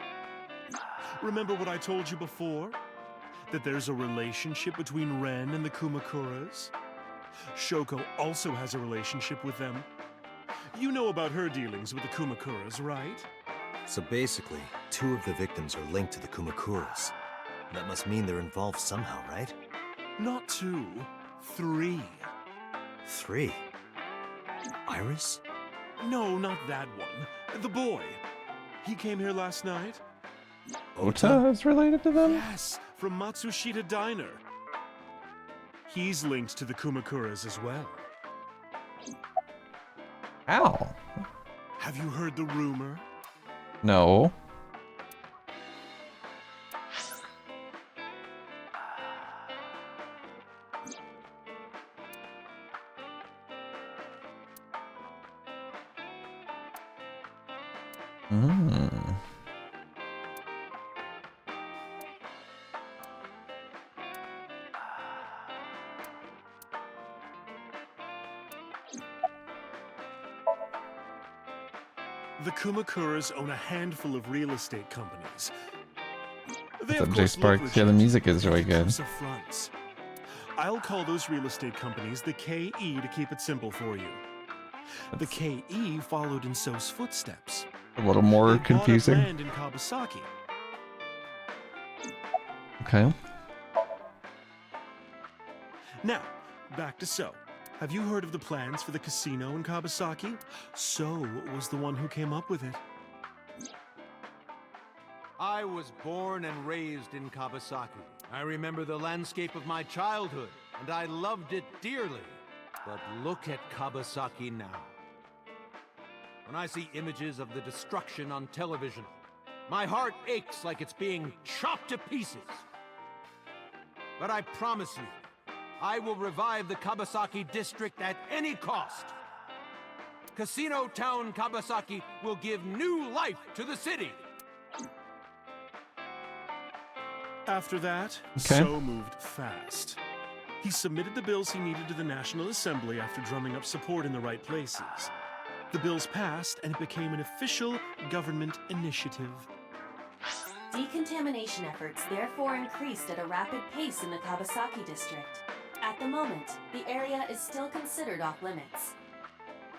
Remember what I told you before? That there's a relationship between Ren and the Kumakuras? Shoko also has a relationship with them. You know about her dealings with the Kumakuras, right? So basically, 2 of the victims are linked to the Kumakuras. That must mean they're involved somehow, right? Not 2, 3. 3? Iris? No, not that one. The boy. He came here last night. Ota is related to them? Yes, from Matsushita Diner. He's linked to the Kumakuras as well. How? Have you heard the rumor? No. Hmm. The Kumakuras own a handful of real estate companies. They, What's up, of J course, look Sparks? Yeah, the legit. music is really They good. give us fronts. I'll call those real estate companies the KE to keep it simple for you. The KE followed in So's footsteps. A little more They bought up confusing. land in Kawasaki. Okay. Now, back to So. Have you heard of the plans for the casino in Kawasaki? So was the one who came up with it. I was born and raised in Kawasaki. I remember the landscape of my childhood, and I loved it dearly. But look at Kawasaki now. When I see images of the destruction on television, my heart aches like it's being chopped to pieces. But I promise you, I will revive the Kawasaki district at any cost. Casino Town Kawasaki will give new life to the city. After that, Okay. So moved fast. He submitted the bills he needed to the National Assembly after drumming up support in the right places. The bills passed, and it became an official government initiative. Decontamination efforts therefore increased at a rapid pace in the Kawasaki district. At the moment, the area is still considered off limits.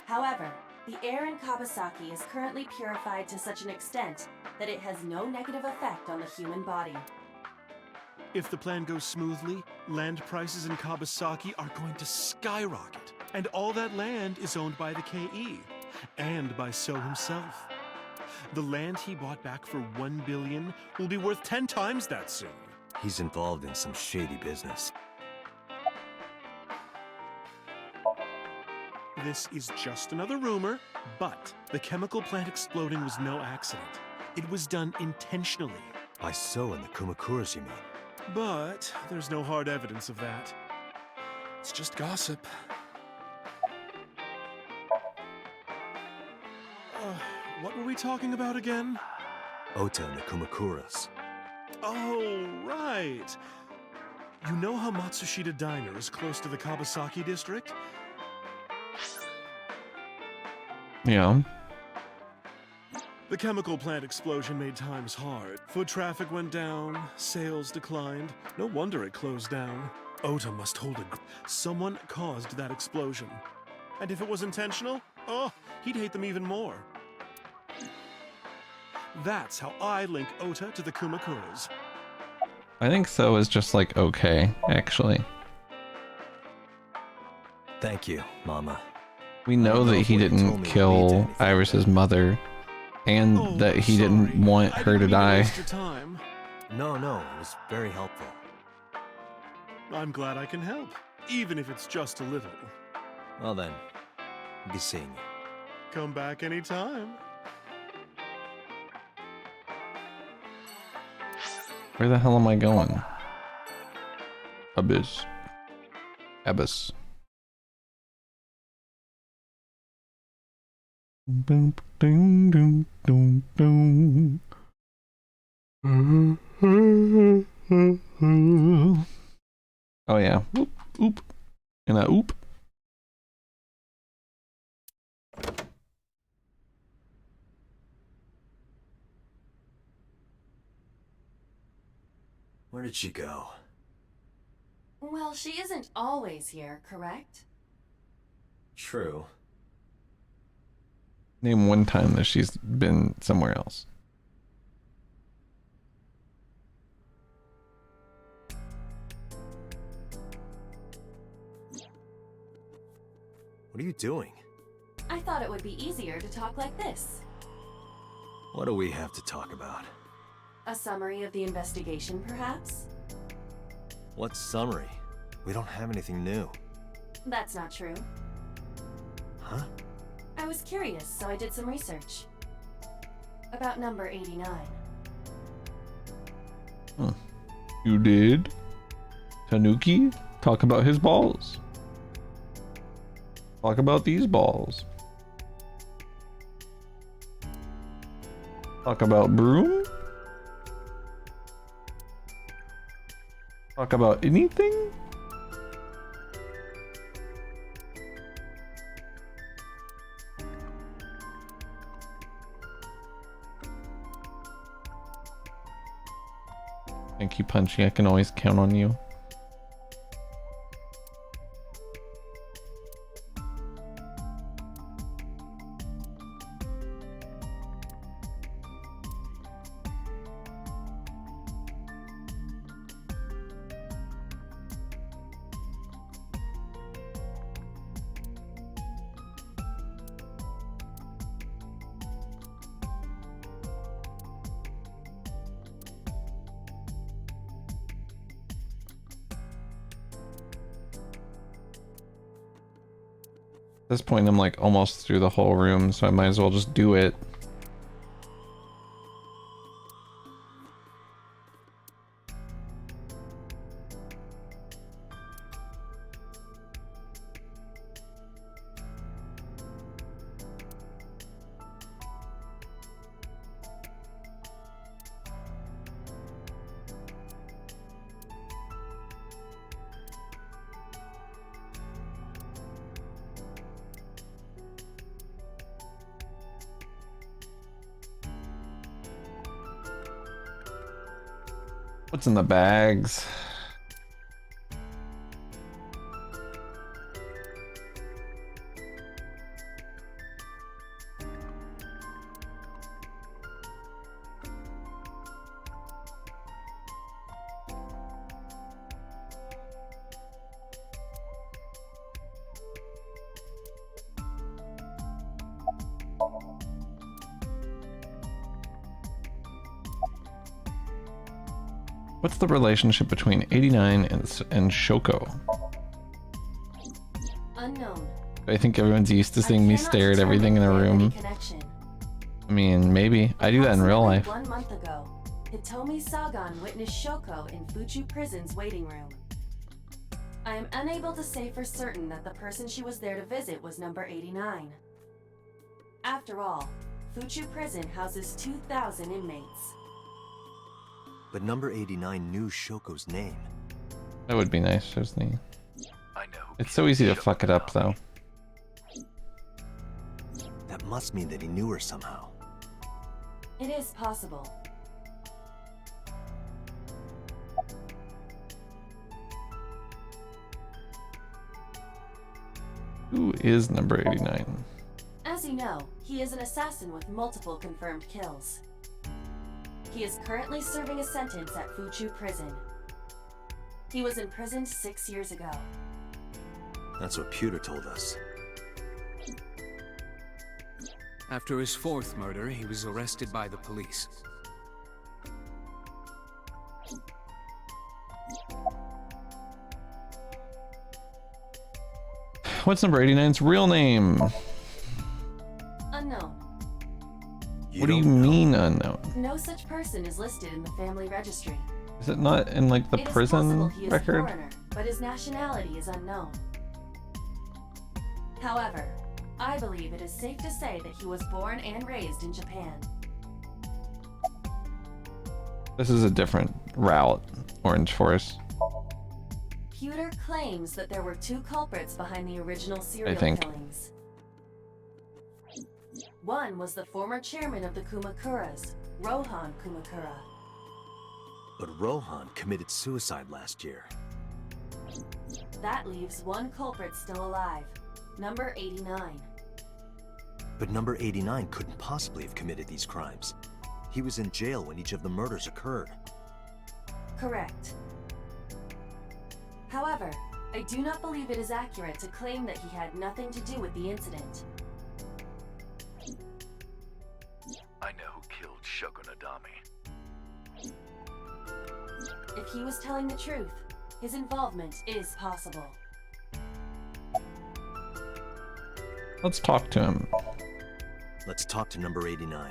However, the air in Kawasaki is currently purified to such an extent that it has no negative effect on the human body. If the plan goes smoothly, land prices in Kawasaki are going to skyrocket. And all that land is owned by the KE, and by So himself. The land he bought back for $1 billion will be worth 10 times that soon. He's involved in some shady business. This is just another rumor, but the chemical plant exploding was no accident. It was done intentionally. By So and the Kumakuras, you mean? But there's no hard evidence of that. It's just gossip. What were we talking about again? Ota and the Kumakuras. Oh, right. You know how Matsushita Diner is close to the Kawasaki district? Yeah. The chemical plant explosion made times hard. Foot traffic went down, sales declined. No wonder it closed down. Ota must hold it. Someone caused that explosion. And if it was intentional, oh, he'd hate them even more. That's how I link Ota to the Kumakuras. I think So is just like okay, actually. Thank you, Mama. We know that he didn't kill Iris's mother, and that he didn't want her to die. No, it was very helpful. I'm glad I can help, even if it's just a little. Well then, be seeing you. Come back anytime. Where the hell am I going? Abyss. Abyss. Boom, doom, doom, doom, doom. Oh yeah. Oop, oop. And a oop. Where did she go? Well, she isn't always here, correct? True. Name one time that she's been somewhere else. What are you doing? I thought it would be easier to talk like this. What do we have to talk about? A summary of the investigation, perhaps? What summary? We don't have anything new. That's not true. Huh? I was curious, so I did some research. About number 89. Huh. You did? Tanuki? Talk about his balls. Talk about these balls. Talk about broom? Talk about anything? Thank you, Punchy. I can always count on you. At this point, I'm like almost through the whole room, so I might as well just do it. What's in the bags? What's the relationship between 89 and Shoko? Unknown. I think everyone's used to seeing me stare at everything in a room. I mean, maybe. I do that in real life. 1 month ago, Hitomi Sagan witnessed Shoko in Fuchu Prison's waiting room. I am unable to say for certain that the person she was there to visit was number 89. After all, Fuchu Prison houses 2,000 inmates. But number 89 knew Shoko's name. That would be nice, Disney. I know. It's so easy to fuck it up, though. That must mean that he knew her somehow. It is possible. Who is number 89? As you know, he is an assassin with multiple confirmed kills. He is currently serving a sentence at Fuchu Prison. He was imprisoned 6 years ago. That's what Pewter told us. After his fourth murder, he was arrested by the police. What's number 89's real name? Unknown. What do you mean unknown? No such person is listed in the family registry. Is it not in like the It is prison possible he is a record? foreigner, but his nationality is unknown. However, I believe it is safe to say that he was born and raised in Japan. This is a different route, Orange Forest. Pewter claims that there were 2 culprits behind the original serial think. killings. One was the former chairman of the Kumakuras, Rohan Kumakura. But Rohan committed suicide last year. That leaves 1 culprit still alive, number 89. But number 89 couldn't possibly have committed these crimes. He was in jail when each of the murders occurred. Correct. However, I do not believe it is accurate to claim that he had nothing to do with the incident. I know who killed Shoko Nadami. If he was telling the truth, his involvement is possible. Let's talk to him. Let's talk to number 89.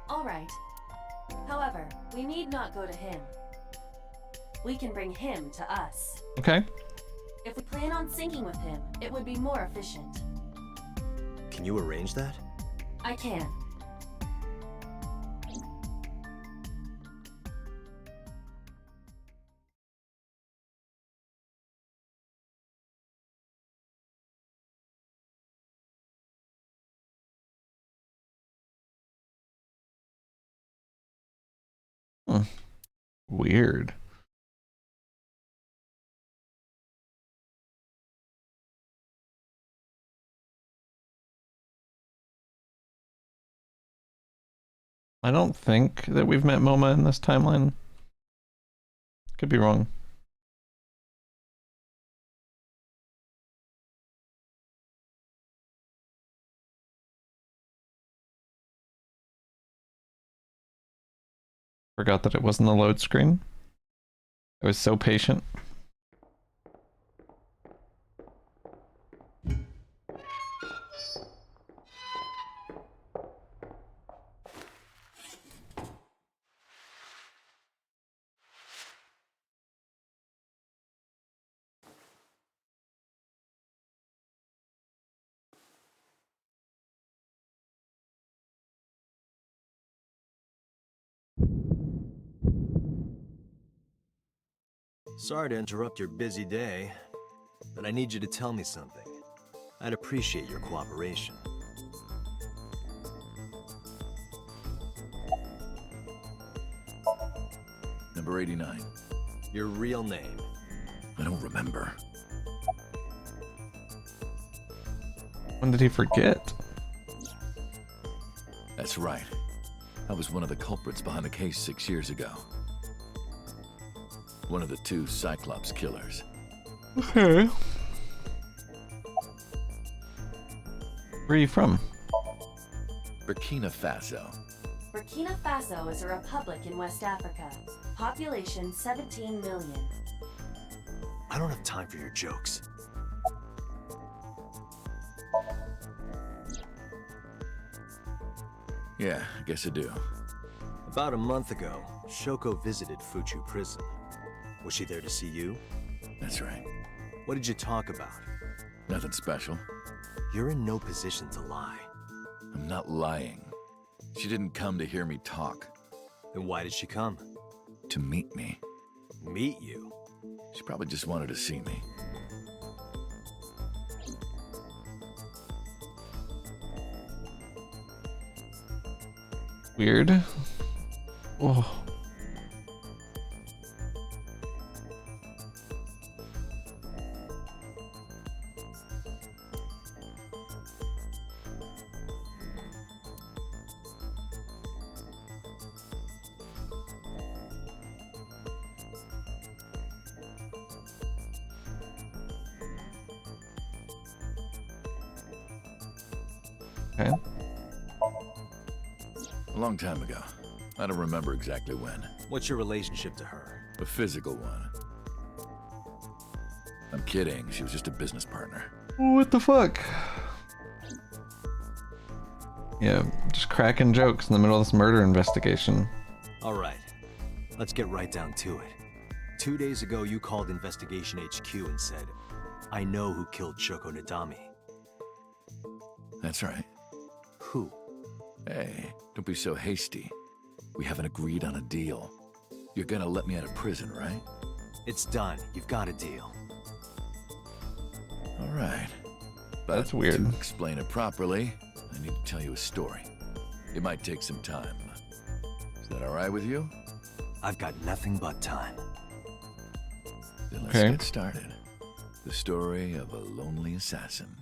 All right. However, we need not go to him. We can bring him to us. Okay. If we plan on syncing with him, it would be more efficient. Can you arrange that? I can. Weird. I don't think that we've met Moma in this timeline. Could be wrong. Forgot that it wasn't a load screen. I was so patient. Sorry to interrupt your busy day, but I need you to tell me something. I'd appreciate your cooperation. Number 89. Your real name. I don't remember. When did he forget? That's right. I was one of the culprits behind the case 6 years ago. One of the 2 Cyclops killers. Okay. Where are you from? Burkina Faso. Burkina Faso is a republic in West Africa. Population 17 million. I don't have time for your jokes. Yeah, I guess I do. About a month ago, Shoko visited Fuchu prison. Was she there to see you? That's right. What did you talk about? Nothing special. You're in no position to lie. I'm not lying. She didn't come to hear me talk. Then why did she come? To meet me. Meet you? She probably just wanted to see me. Weird. Oh. Okay. A long time ago. I don't remember exactly when. What's your relationship to her? A physical one. I'm kidding. She was just a business partner. What the fuck? Yeah, just cracking jokes in the middle of this murder investigation. All right. Let's get right down to it. 2 days ago, you called Investigation HQ and said, I know who killed Shoko Nadami. That's right. Who? Hey, don't be so hasty. We haven't agreed on a deal. You're gonna let me out of prison, right? It's done. You've got a deal. All right. But That's weird. to explain it properly, I need to tell you a story. It might take some time. Is that all right with you? I've got nothing but time. Then let's Okay. get started. The story of a lonely assassin.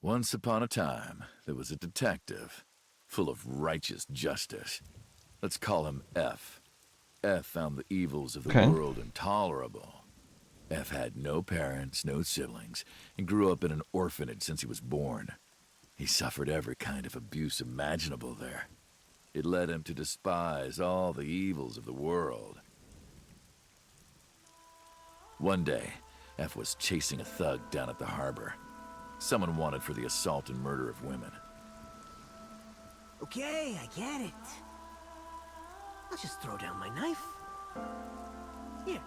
Once upon a time, there was a detective, full of righteous justice. Let's call him F. F found the evils of the world intolerable. F had no parents, no siblings, and grew up in an orphanage since he was born. He suffered every kind of abuse imaginable there. It led him to despise all the evils of the world. One day, F was chasing a thug down at the harbor. Someone wanted for the assault and murder of women. Okay, I get it. I'll just throw down my knife. Here.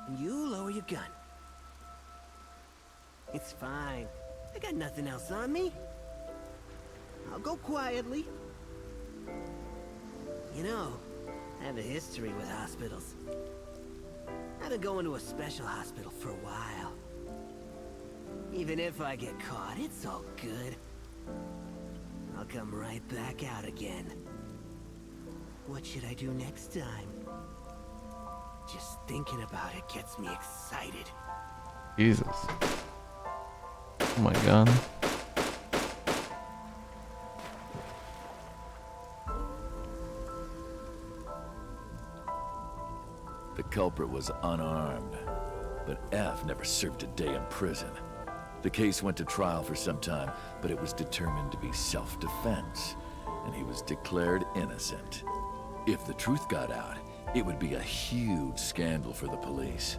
And you lower your gun. It's fine. I got nothing else on me. I'll go quietly. You know, I have a history with hospitals. I've been going to a special hospital for a while. Even if I get caught, it's all good. I'll come right back out again. What should I do next time? Just thinking about it gets me excited. Jesus. Oh my god. The culprit was unarmed, but F never served a day in prison. The case went to trial for some time, but it was determined to be self-defense, and he was declared innocent. If the truth got out, it would be a huge scandal for the police.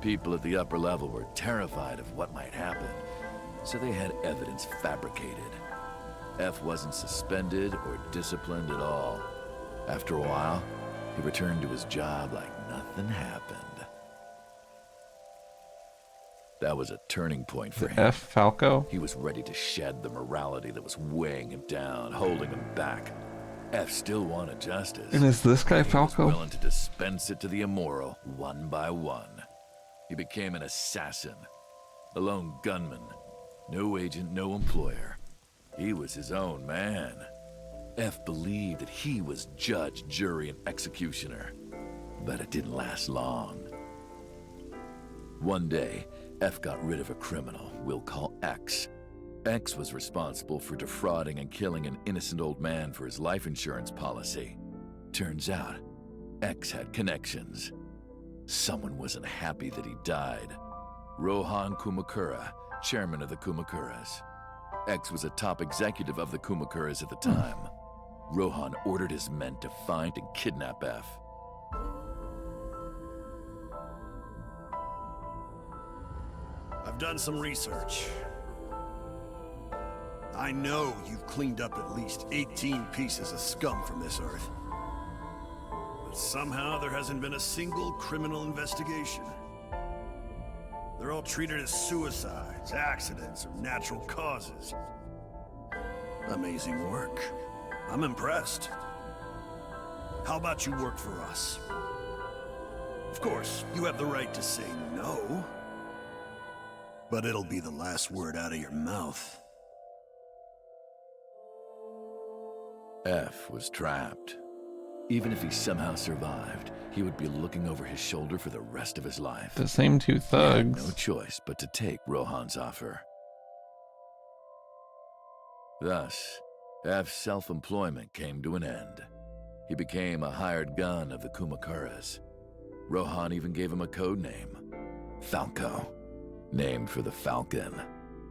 People at the upper level were terrified of what might happen, so they had evidence fabricated. F wasn't suspended or disciplined at all. After a while, he returned to his job like nothing happened. That was a turning point for him. F. Falco? He was ready to shed the morality that was weighing him down, holding him back. F still wanted justice. And is this guy Falco? He was willing to dispense it to the immoral, one by one. He became an assassin, a lone gunman. No agent, no employer. He was his own man. F believed that he was judge, jury, and executioner. But it didn't last long. One day, F got rid of a criminal we'll call X. X was responsible for defrauding and killing an innocent old man for his life insurance policy. Turns out, X had connections. Someone wasn't happy that he died. Rohan Kumakura, chairman of the Kumakuras. X was a top executive of the Kumakuras at the time. Rohan ordered his men to find and kidnap F. I've done some research. I know you've cleaned up at least 18 pieces of scum from this earth. But somehow there hasn't been a single criminal investigation. They're all treated as suicides, accidents, or natural causes. Amazing work. I'm impressed. How about you work for us? Of course, you have the right to say no. But it'll be the last word out of your mouth. F was trapped. Even if he somehow survived, he would be looking over his shoulder for the rest of his life. The same two thugs. He had no choice but to take Rohan's offer. Thus, F's self-employment came to an end. He became a hired gun of the Kumakuras. Rohan even gave him a code name, Falco, named for the falcon,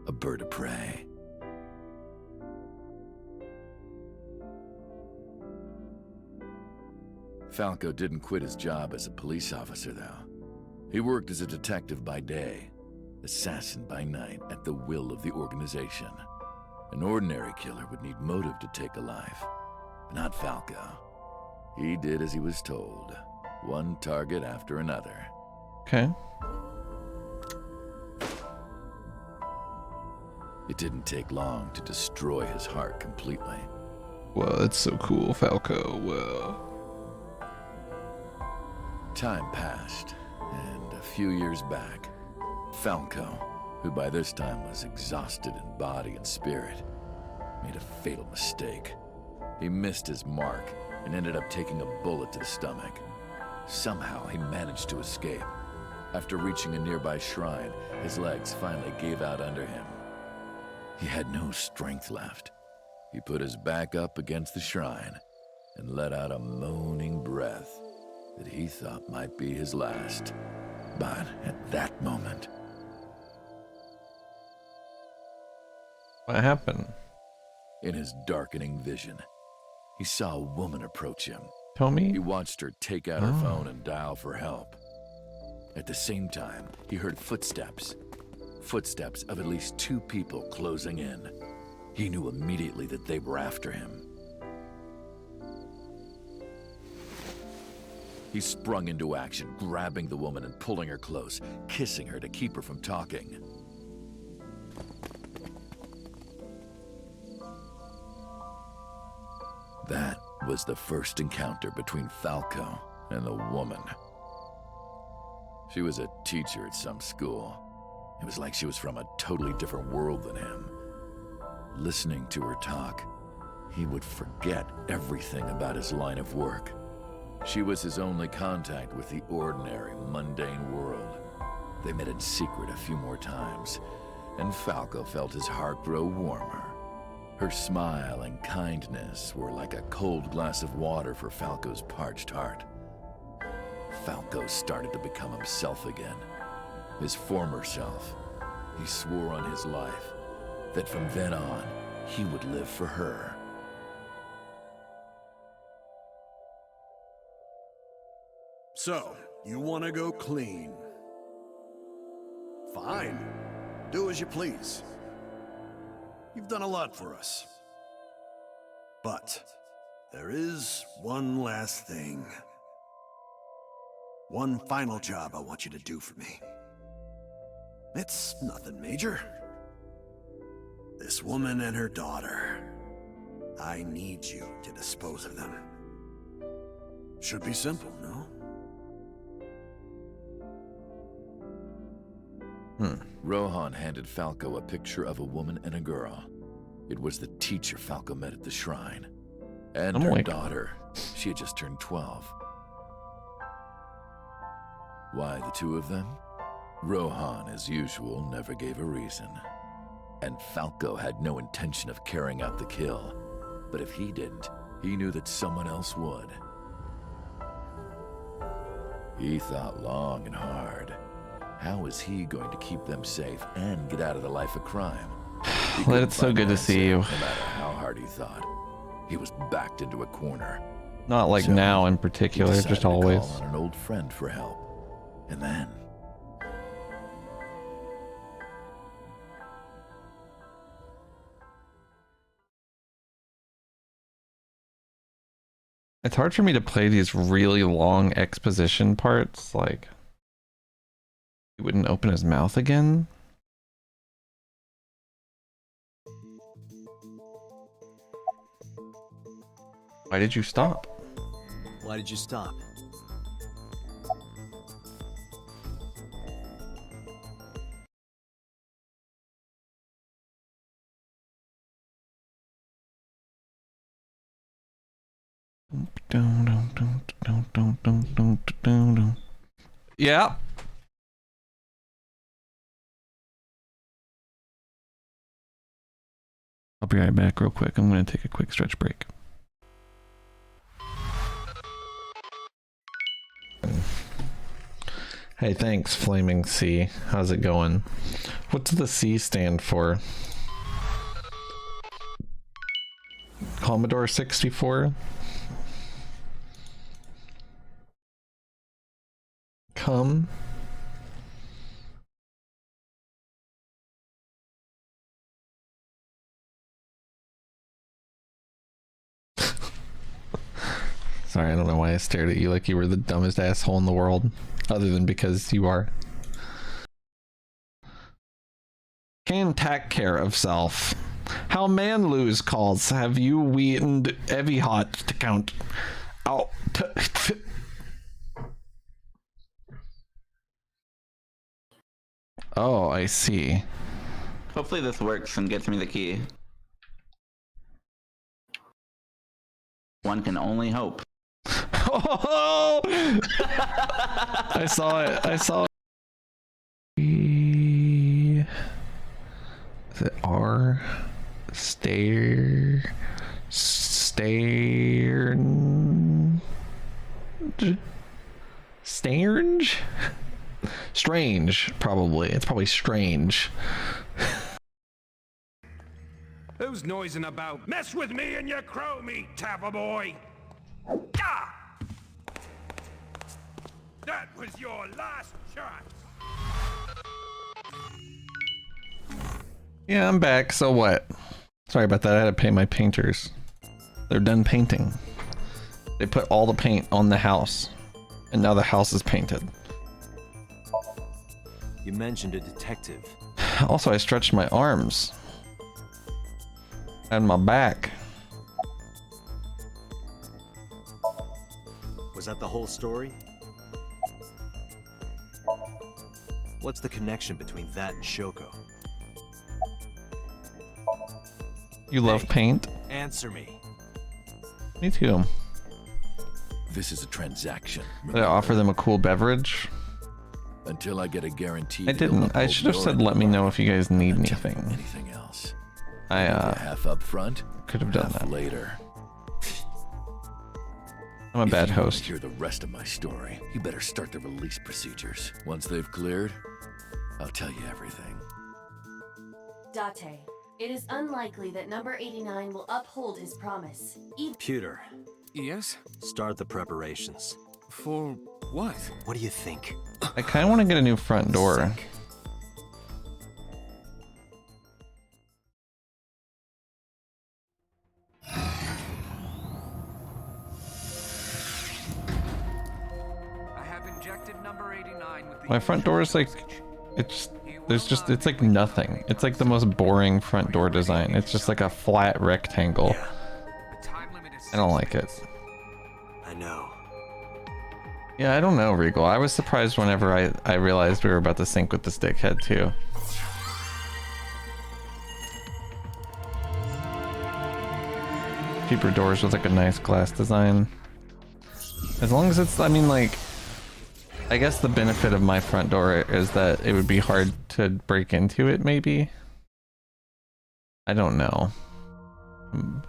a bird of prey. Falco didn't quit his job as a police officer, though. He worked as a detective by day, assassin by night, at the will of the organization. An ordinary killer would need motive to take a life, but not Falco. He did as he was told, one target after another. Okay. It didn't take long to destroy his heart completely. Whoa, that's so cool, Falco. Whoa. Time passed, and a few years back, Falco, who by this time was exhausted in body and spirit, made a fatal mistake. He missed his mark and ended up taking a bullet to the stomach. Somehow he managed to escape. After reaching a nearby shrine, his legs finally gave out under him. He had no strength left. He put his back up against the shrine and let out a moaning breath that he thought might be his last. But at that moment... What happened? In his darkening vision, he saw a woman approach him. Tommy? He watched her take out her phone and dial for help. At the same time, he heard footsteps. Footsteps of at least 2 people closing in. He knew immediately that they were after him. He sprung into action, grabbing the woman and pulling her close, kissing her to keep her from talking. That was the first encounter between Falco and the woman. She was a teacher at some school. It was like she was from a totally different world than him. Listening to her talk, he would forget everything about his line of work. She was his only contact with the ordinary, mundane world. They met in secret a few more times, and Falco felt his heart grow warmer. Her smile and kindness were like a cold glass of water for Falco's parched heart. Falco started to become himself again, his former self. He swore on his life that from then on, he would live for her. So, you want to go clean? Fine. Do as you please. You've done a lot for us. But there is one last thing. One final job I want you to do for me. It's nothing major. This woman and her daughter. I need you to dispose of them. Should be simple, no? Rohan handed Falco a picture of a woman and a girl. It was the teacher Falco met at the shrine. And her daughter. She had just turned 12. Why the 2 of them? Rohan, as usual, never gave a reason. And Falco had no intention of carrying out the kill. But if he didn't, he knew that someone else would. He thought long and hard. How was he going to keep them safe and get out of the life of crime? Well, it's so good to see you. No matter how hard he thought, he was backed into a corner. Not like now in particular, just always. Call on an old friend for help. And then... It's hard for me to play these really long exposition parts, like... He wouldn't open his mouth again? Why did you stop? Why did you stop? Yeah. I'll be right back real quick. I'm going to take a quick stretch break. Hey, thanks, Flaming C. How's it going? What's the C stand for? Commodore 64? Come? Sorry, I don't know why I stared at you like you were the dumbest asshole in the world, other than because you are. Can take care of self. How man lose calls have you weakened heavy hot to count out. Oh, I see. Hopefully this works and gets me the key. One can only hope. Oh! I saw it. I saw it. Is it R? Strange? Strange, probably. It's probably strange. Who's noising about? Mess with me and you crow me, Tapper boy! Ah! That was your last chance! Yeah, I'm back. So what? Sorry about that. I had to pay my painters. They're done painting. They put all the paint on the house, and now the house is painted. You mentioned a detective. Also, I stretched my arms and my back. Was that the whole story? What's the connection between that and Shoko? You love paint? Answer me. Me too. This is a transaction. Did I offer them a cool beverage? Until I get a guarantee. I didn't. I should have said, let me know if you guys need anything. Anything else? I half up front. Could have done half that later. I'm a bad host. If you want to hear the rest of my story, you better start the release procedures. Once they've cleared, I'll tell you everything. Date, it is unlikely that number 89 will uphold his promise. Pewter. Yes? Start the preparations. For what? What do you think? I kind of want to get a new front door. I have injected number 89 with the My front door is like, it's like nothing. It's like the most boring front door design. It's just like a flat rectangle. I don't like it. I know. Yeah, I don't know, Regal. I was surprised whenever I realized we were about to sync with this dickhead too. Cheaper doors with like a nice glass design. As long as it's, I mean, like, I guess the benefit of my front door is that it would be hard to break into it, maybe? I don't know. I'm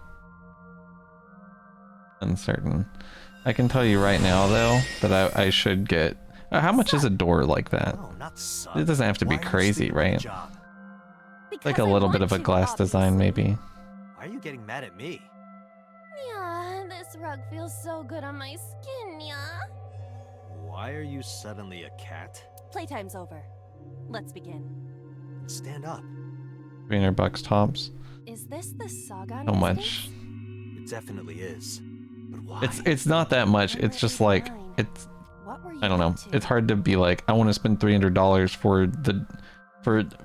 uncertain. I can tell you right now, though, that I should get... how much is a door like that? It doesn't have to be crazy, right? Like a little bit of a glass design, maybe. Why are you getting mad at me? Yeah, this rug feels so good on my skin, yeah. Why are you suddenly a cat? Playtime's over. Let's begin. Stand up. $300 tops. Is this the saga? How much? It definitely is. But why? It's not that much. It's just like it's. I don't know. It's hard to be like, I want to spend $300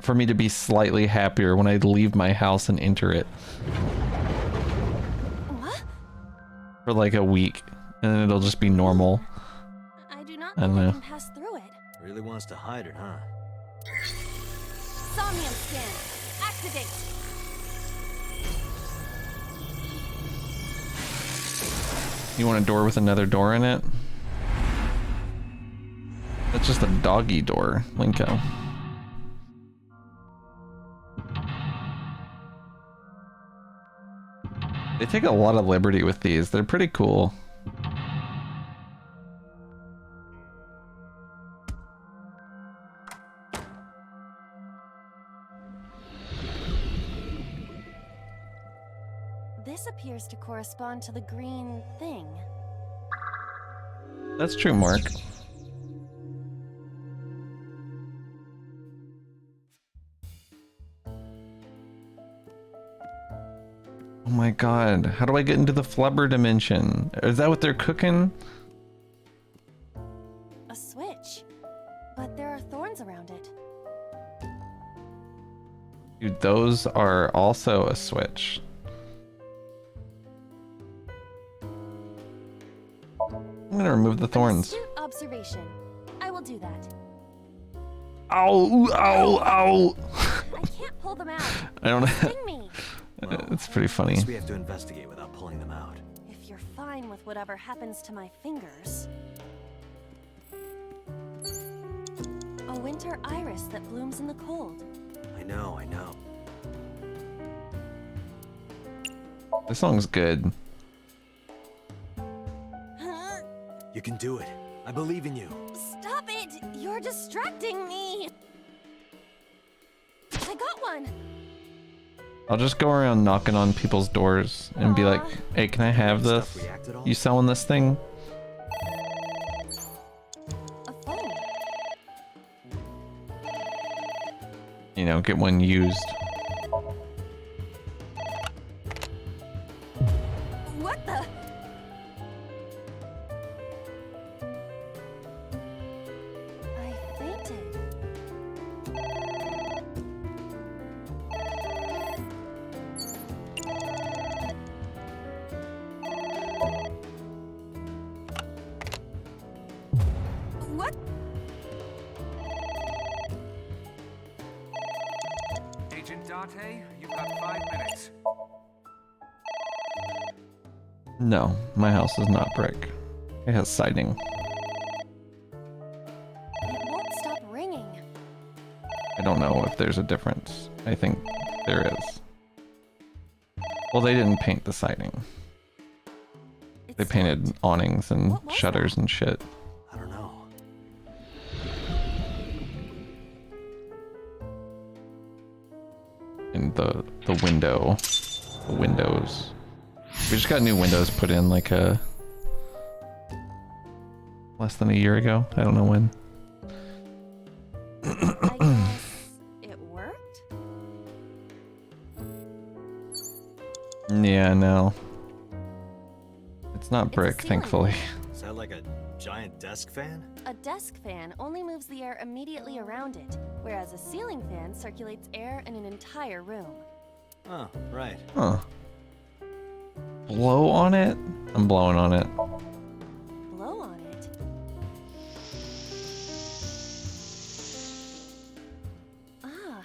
for me to be slightly happier when I leave my house and enter it. What? For like a week, and then it'll just be normal. I do not I don't think I know. can pass through it. Really wants to hide it, huh? Somnium scan. Activate. You want a door with another door in it? That's just a doggy door, Linko. They take a lot of liberty with these. They're pretty cool. This appears to correspond to the green thing. That's true, Mark. Oh my god, how do I get into the flubber dimension? Is that what they're cooking? A switch. But there are thorns around it. Dude, those are also a switch. I'm gonna remove the thorns. Astute observation. I will do that. Ow! Ow! Ow! I can't pull them out. I don't know. Sting me. It's pretty funny. Guess we have to investigate without pulling them out. If you're fine with whatever happens to my fingers. A winter iris that blooms in the cold. I know, I know. This song's good. You can do it. I believe in you. Stop it! You're distracting me! I got one! I'll just go around knocking on people's doors and be like, hey, can I have this? You selling this thing? A phone. You know, get one used. What the? I fainted. What? Agent Date, you've got 5 minutes. No, my house is not brick. It has siding. It won't stop ringing. I don't know if there's a difference. I think there is. Well, they didn't paint the siding. They painted awnings and shutters and shit. I don't know. And the windows. We just got new windows put in like less than a year ago. I don't know when. I guess it worked? Yeah, no. It's not brick, thankfully. Is that like a giant desk fan? A desk fan only moves the air immediately around it, whereas a ceiling fan circulates air in an entire room. Oh, right. Huh. Blow on it? I'm blowing on it. Blow on it? Ah.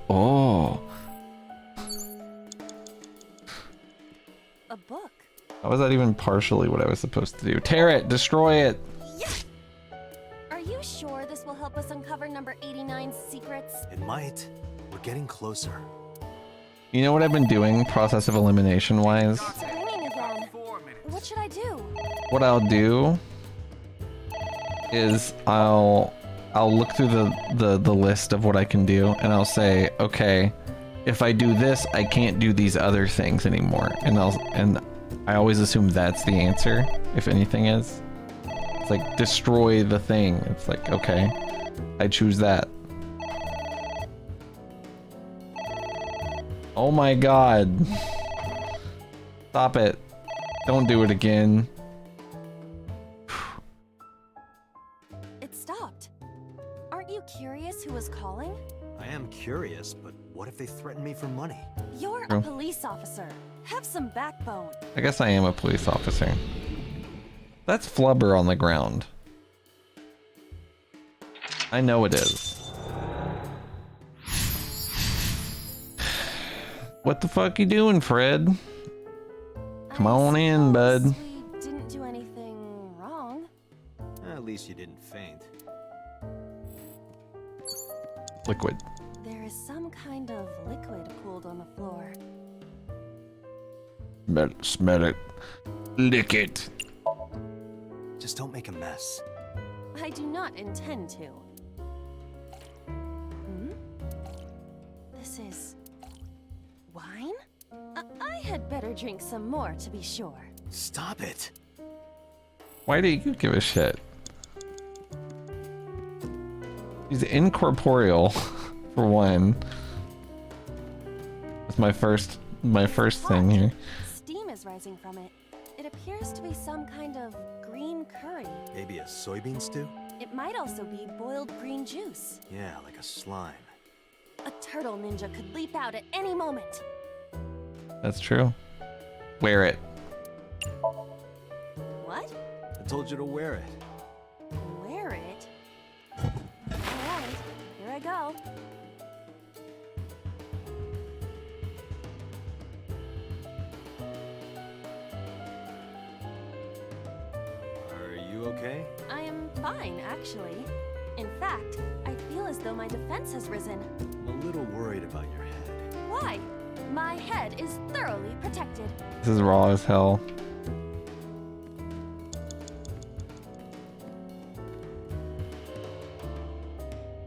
Oh. A book. How was that even partially what I was supposed to do? Tear it! Destroy it! Yes! Are you sure this will help us uncover number 89's secrets? It might. We're getting closer. You know what I've been doing, process of elimination wise? It's ringing again. What should I do? What I'll do is I'll look through the list of what I can do, and I'll say, okay, if I do this, I can't do these other things anymore. And I always assume that's the answer, if anything is. It's like, destroy the thing. It's like, okay, I choose that. Oh my god. Stop it. Don't do it again. It stopped. Aren't you curious who was calling? I am curious, but what if they threaten me for money? You're True. a police officer. Have some backbone. I guess I am a police officer. That's flubber on the ground. I know it is. What the fuck you doing, Fred? Come on in, bud. We didn't do anything wrong. At least you didn't faint. Liquid. There is some kind of liquid pooled on the floor. Smell it. Lick it. Just don't make a mess. I do not intend to. Hmm? This is... wine? I had better drink some more to be sure. Stop it. Why do you give a shit? He's incorporeal, for one. That's my first thing here. Steam is rising from it. It appears to be some kind of green curry. Maybe a soybean stew? It might also be boiled green juice. Yeah, like a slime. A turtle ninja could leap out at any moment. That's true. Wear it. What? I told you to wear it. Wear it? Alright, here I go. Are you okay? I am fine, actually. In fact, I feel as though my defense has risen. I'm a little worried about your head. Why? My head is thoroughly protected. This is raw as hell.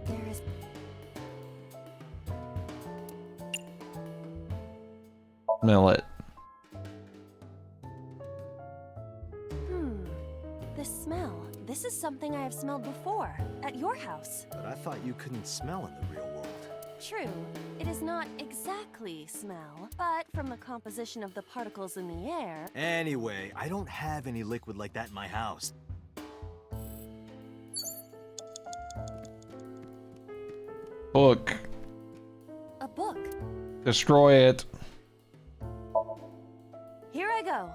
There is... Smell it. The smell. This is something I have smelled before, at your house. But I thought you couldn't smell in the real world. True. It is not exactly smell, but from the composition of the particles in the air... Anyway, I don't have any liquid like that in my house. Book. A book. Destroy it. Here I go.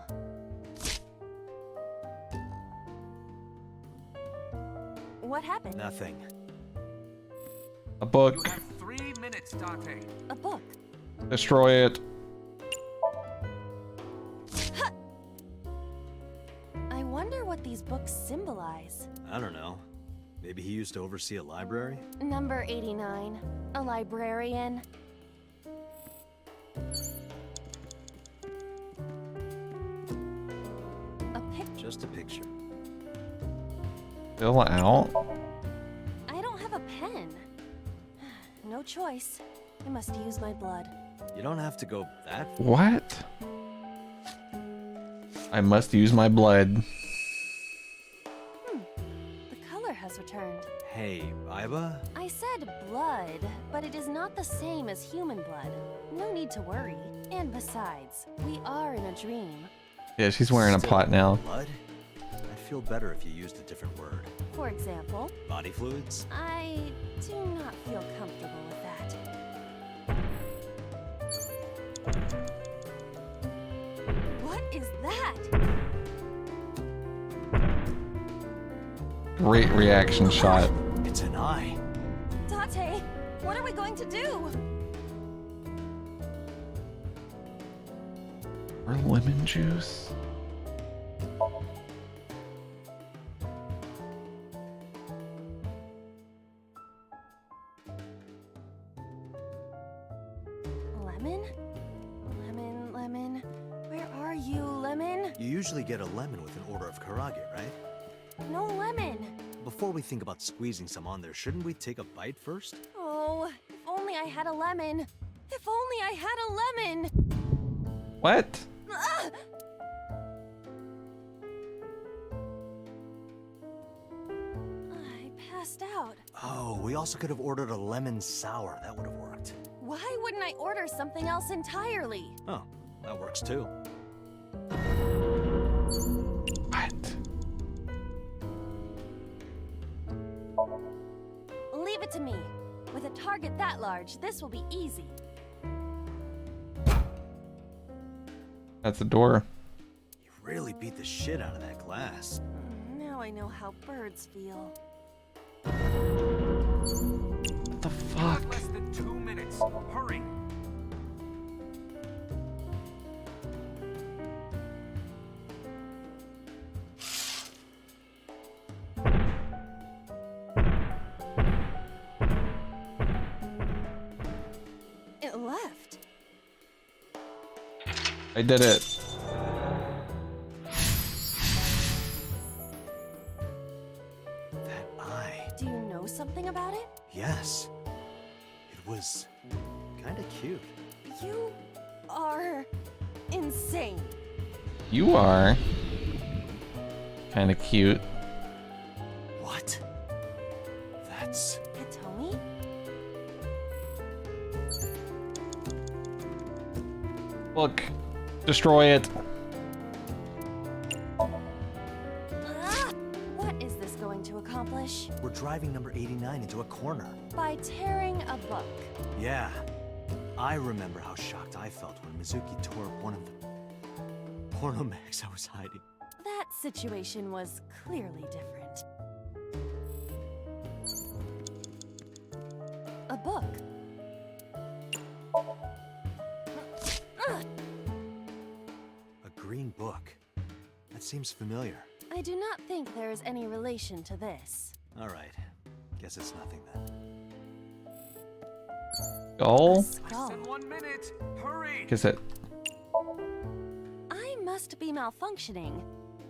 What happened? Nothing. A book. You have 3 minutes, Dante. A book. Destroy it. I wonder what these books symbolize. I don't know. Maybe he used to oversee a library? Number 89. A librarian. A picture. Just a picture. Fill out. I don't have a pen. No choice. I must use my blood. You don't have to go that far. What? I must use my blood. The color has returned. Hey, Iba? I said blood, but it is not the same as human blood. No need to worry. And besides, we are in a dream. Yeah, she's wearing a Still pot now. Blood? I'd feel better if you used a different word. For example, Body fluids? I do not feel comfortable with that. What is that? Great reaction shot. It's an eye. Date, what are we going to do? Or lemon juice. Lemon? Lemon, lemon. Where are you, lemon? You usually get a lemon with an order of karage, right? No lemon. Before we think about squeezing some on there, shouldn't we take a bite first? Oh, if only I had a lemon. If only I had a lemon. What? Ah! I passed out. Oh, we also could have ordered a lemon sour. That would have worked. Why wouldn't I order something else entirely? Oh, that works too. What? Leave it to me. With a target that large, this will be easy. That's a door. You really beat the shit out of that glass. Now I know how birds feel. What the fuck? Less than 2 minutes. Hurry. It left. I did it. That eye. Do you know something about it? Yes. It was kind of cute. You are insane. You are kind of cute. What? That's... Hitomi? Look, destroy it. Ah! What is this going to accomplish? We're driving number 89 into a corner. By tearing a book. Yeah. I remember how shocked I felt when Mizuki tore up one of the porno mags I was hiding. That situation was clearly different. A book. A green book. That seems familiar. I do not think there is any relation to this. All right. Guess it's nothing then. Skull? Skull. 1 minute. Hurry. Kiss it. I must be malfunctioning.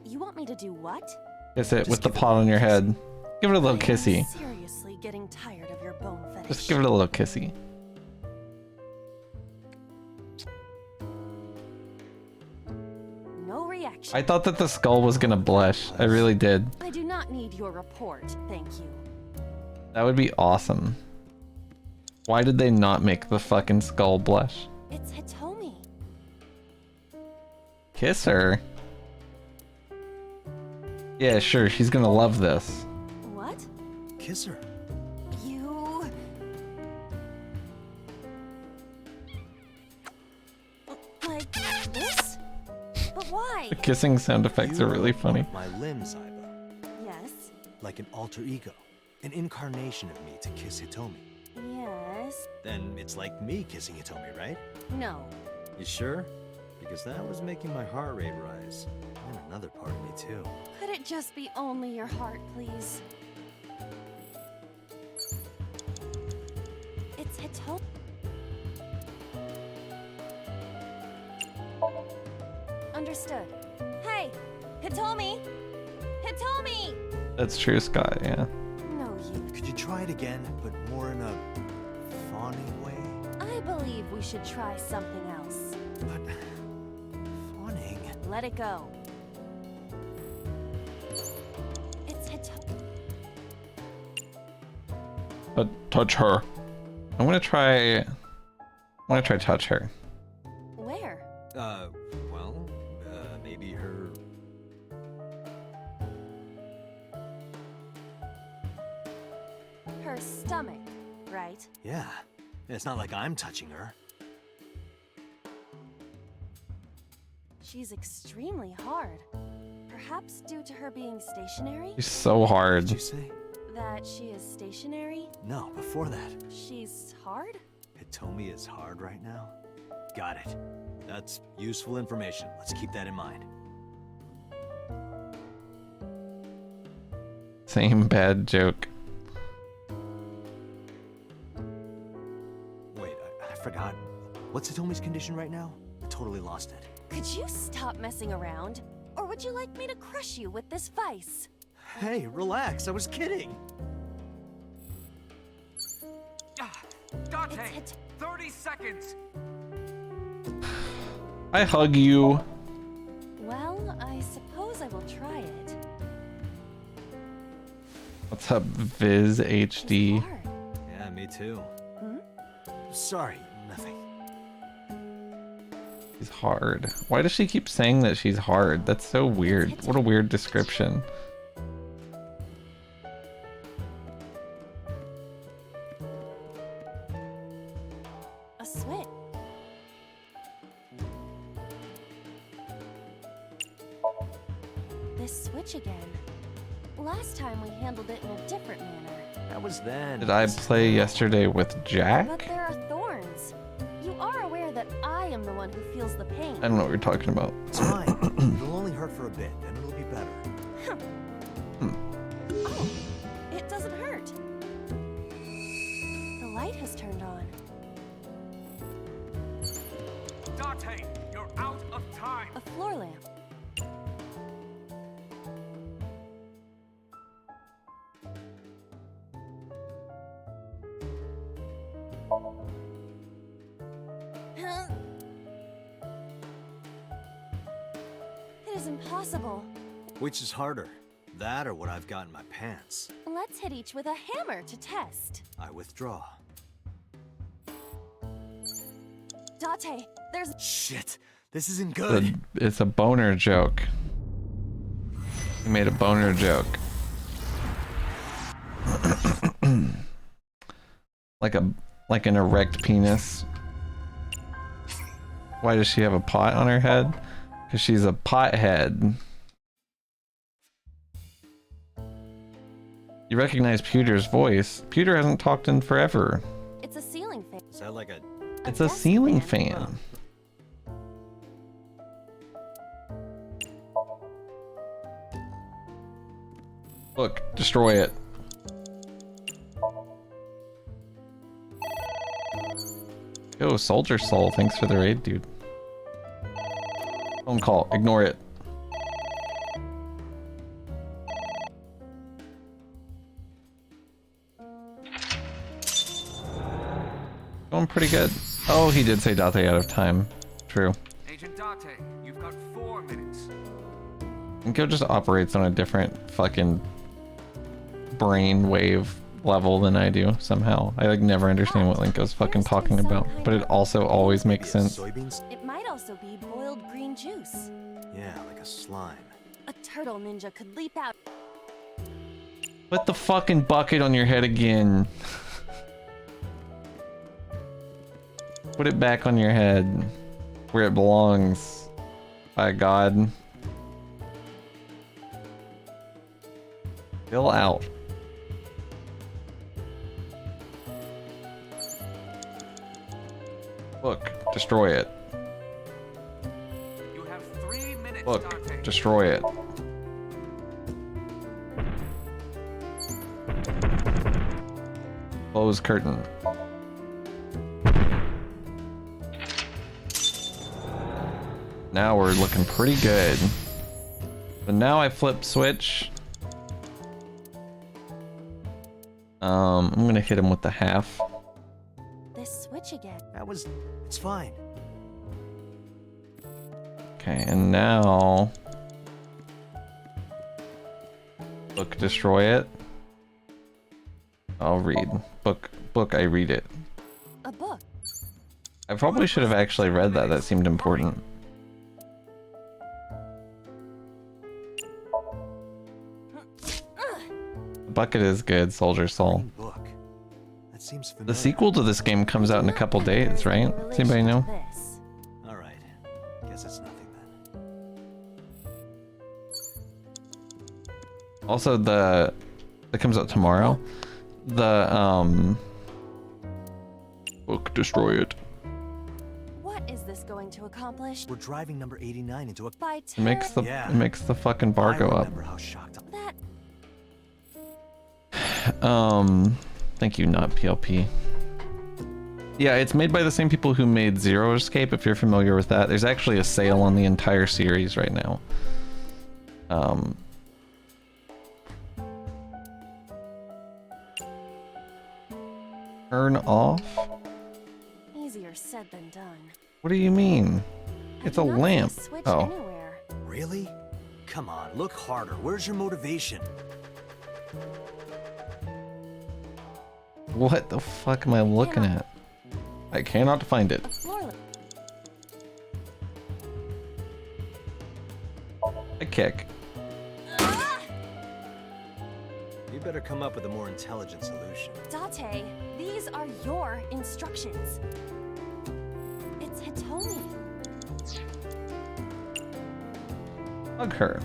You want me to do what? Kiss it with the pot on your head. Give it a little kissy. I'm seriously getting tired of your bone fetish. Just give it a little kissy. No reaction. I thought that the skull was gonna blush. I really did. I do not need your report, thank you. That would be awesome. Why did they not make the fucking skull blush? It's Hitomi. Kiss her. Yeah, sure. She's gonna love this. What? Kiss her. You... Like this? But why? The kissing sound effects are really funny. My limbs, Aiba. Yes? Like an alter ego. An incarnation of me to kiss Hitomi. Yes? Then it's like me kissing Hitomi, right? No. You sure? Because that was making my heart rate rise. And another part of me too. Could it just be only your heart, please? It's Hitomi. Understood. Hey! Hitomi! Hitomi! That's true, Scott, yeah. No, you. Could you try it again, but more in a fawning way? I believe we should try something else. But fawning. Let it go. It's Hitomi. But touch her. I'm gonna try touch her. Where? Well, maybe her... Her stomach, right? Yeah. It's not like I'm touching her. She's extremely hard. Perhaps due to her being stationary? She's so hard. Did you say? That she is stationary? No, before that. She's hard? Hitomi is hard right now? Got it. That's useful information. Let's keep that in mind. Same bad joke. Wait, I forgot. What's Hitomi's condition right now? I totally lost it. Could you stop messing around? Or would you like me to crush you with this vice? Hey, relax. I was kidding. Dante, 30 seconds. I hug you. Well, I suppose I will try it. What's up, Viz HD? Yeah, me too. Hmm? Sorry, nothing. She's hard. Why does she keep saying that she's hard? That's so weird. What a weird description. A switch. This switch again. Last time we handled it in a different manner. That was then. Did I play yesterday with Jack? But there are thorns. You are aware that I am the one who feels the pain. I don't know what you're talking about. It's fine. It'll only hurt for a bit, then it'll be better. Oh, it doesn't hurt. The light has turned on. Dante, you're out of time. A floor lamp. It is impossible. Which is harder? That or what I've got in my pants? Let's hit each with a hammer to test. I withdraw. Date, there's... Shit! This isn't good! It's a boner joke. He made a boner joke. like an erect penis. Why does she have a pot on her head? Because she's a pothead. You recognize Pewter's voice. Pewter hasn't talked in forever. It's a ceiling fan. Is that like a... It's a ceiling fan. Look, destroy it. Yo, Soldier Soul, thanks for the raid, dude. Phone call, ignore it. Going pretty good. Oh, he did say Date out of time. True. Agent Date, you've got 4 minutes. Linko just operates on a different fucking brain wave level than I do somehow. I like never understand what Linko's fucking talking about, but it also always makes sense. It might also be boiled green juice. Yeah, like a slime. A turtle ninja could leap out. Put the fucking bucket on your head again. Put it back on your head where it belongs. By God. Fill out. Look, destroy it. You have 3 minutes, Look, Date. destroy it. Close curtain. Now we're looking pretty good. But now I flip switch. I'm gonna hit him with the half. This switch again. It's fine. Okay, and now book destroy it. I'll read. Book I read it. A book. I probably should have actually read that. That seemed important. The bucket is good, Soldier Soul. That seems familiar. The sequel to this game comes out in a couple days, right? Does anybody know? All right. Guess it's nothing then. Also, it comes out tomorrow. The book destroy it. What is this going to accomplish? We're driving number 89 into a... By It makes the fucking bar go up. How shocked that... Thank you, not PLP. Yeah, it's made by the same people who made Zero Escape, if you're familiar with that. There's actually a sale on the entire series right now. Turn off? Easier said than done. What do you mean? It's a lamp. Oh. Anywhere. Really? Come on, look harder. Where's your motivation? What the fuck am I looking at? I cannot find it. I kick. You better come up with a more intelligent solution. Date, these are your instructions. It's Hitomi. Hug her.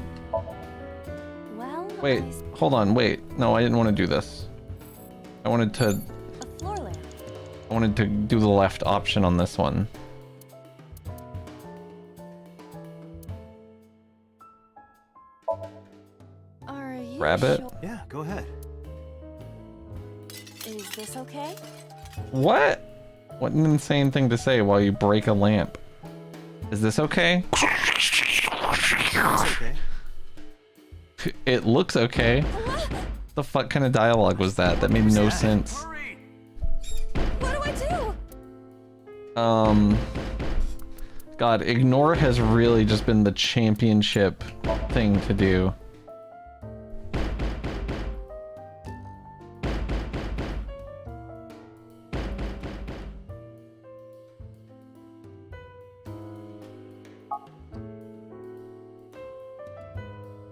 Well, Wait, hold on, wait. No, I didn't want to do this. I wanted to do the left option on this one. Are you Grab it? sure? Yeah, go ahead. Is this okay? What? What an insane thing to say while you break a lamp. Is this okay? It's okay. It looks okay. The fuck kind of dialogue was that? That made no sense. What do I do? God, ignore has really just been the championship thing to do.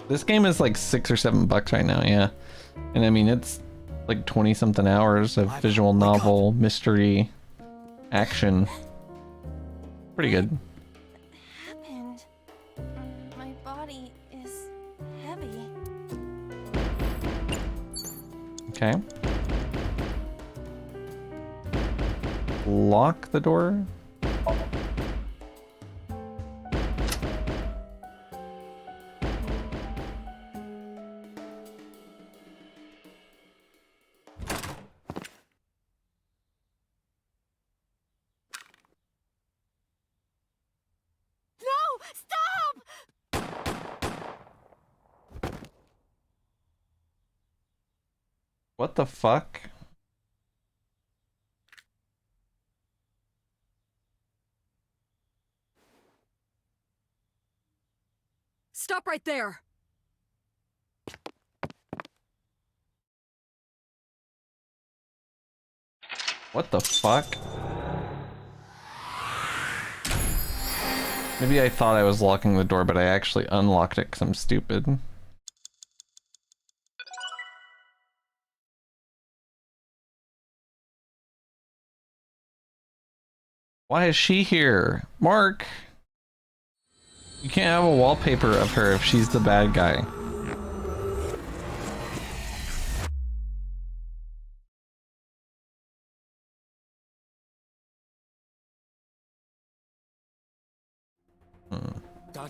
This game is like $6 or $7 right now, yeah. And I mean, it's like 20 something hours of visual novel, mystery, action. Pretty good. Happened. My body is heavy. Okay. Lock the door. What the fuck? Stop right there! What the fuck? Maybe I thought I was locking the door, but I actually unlocked it because I'm stupid. Why is she here? Mark! You can't have a wallpaper of her if she's the bad guy.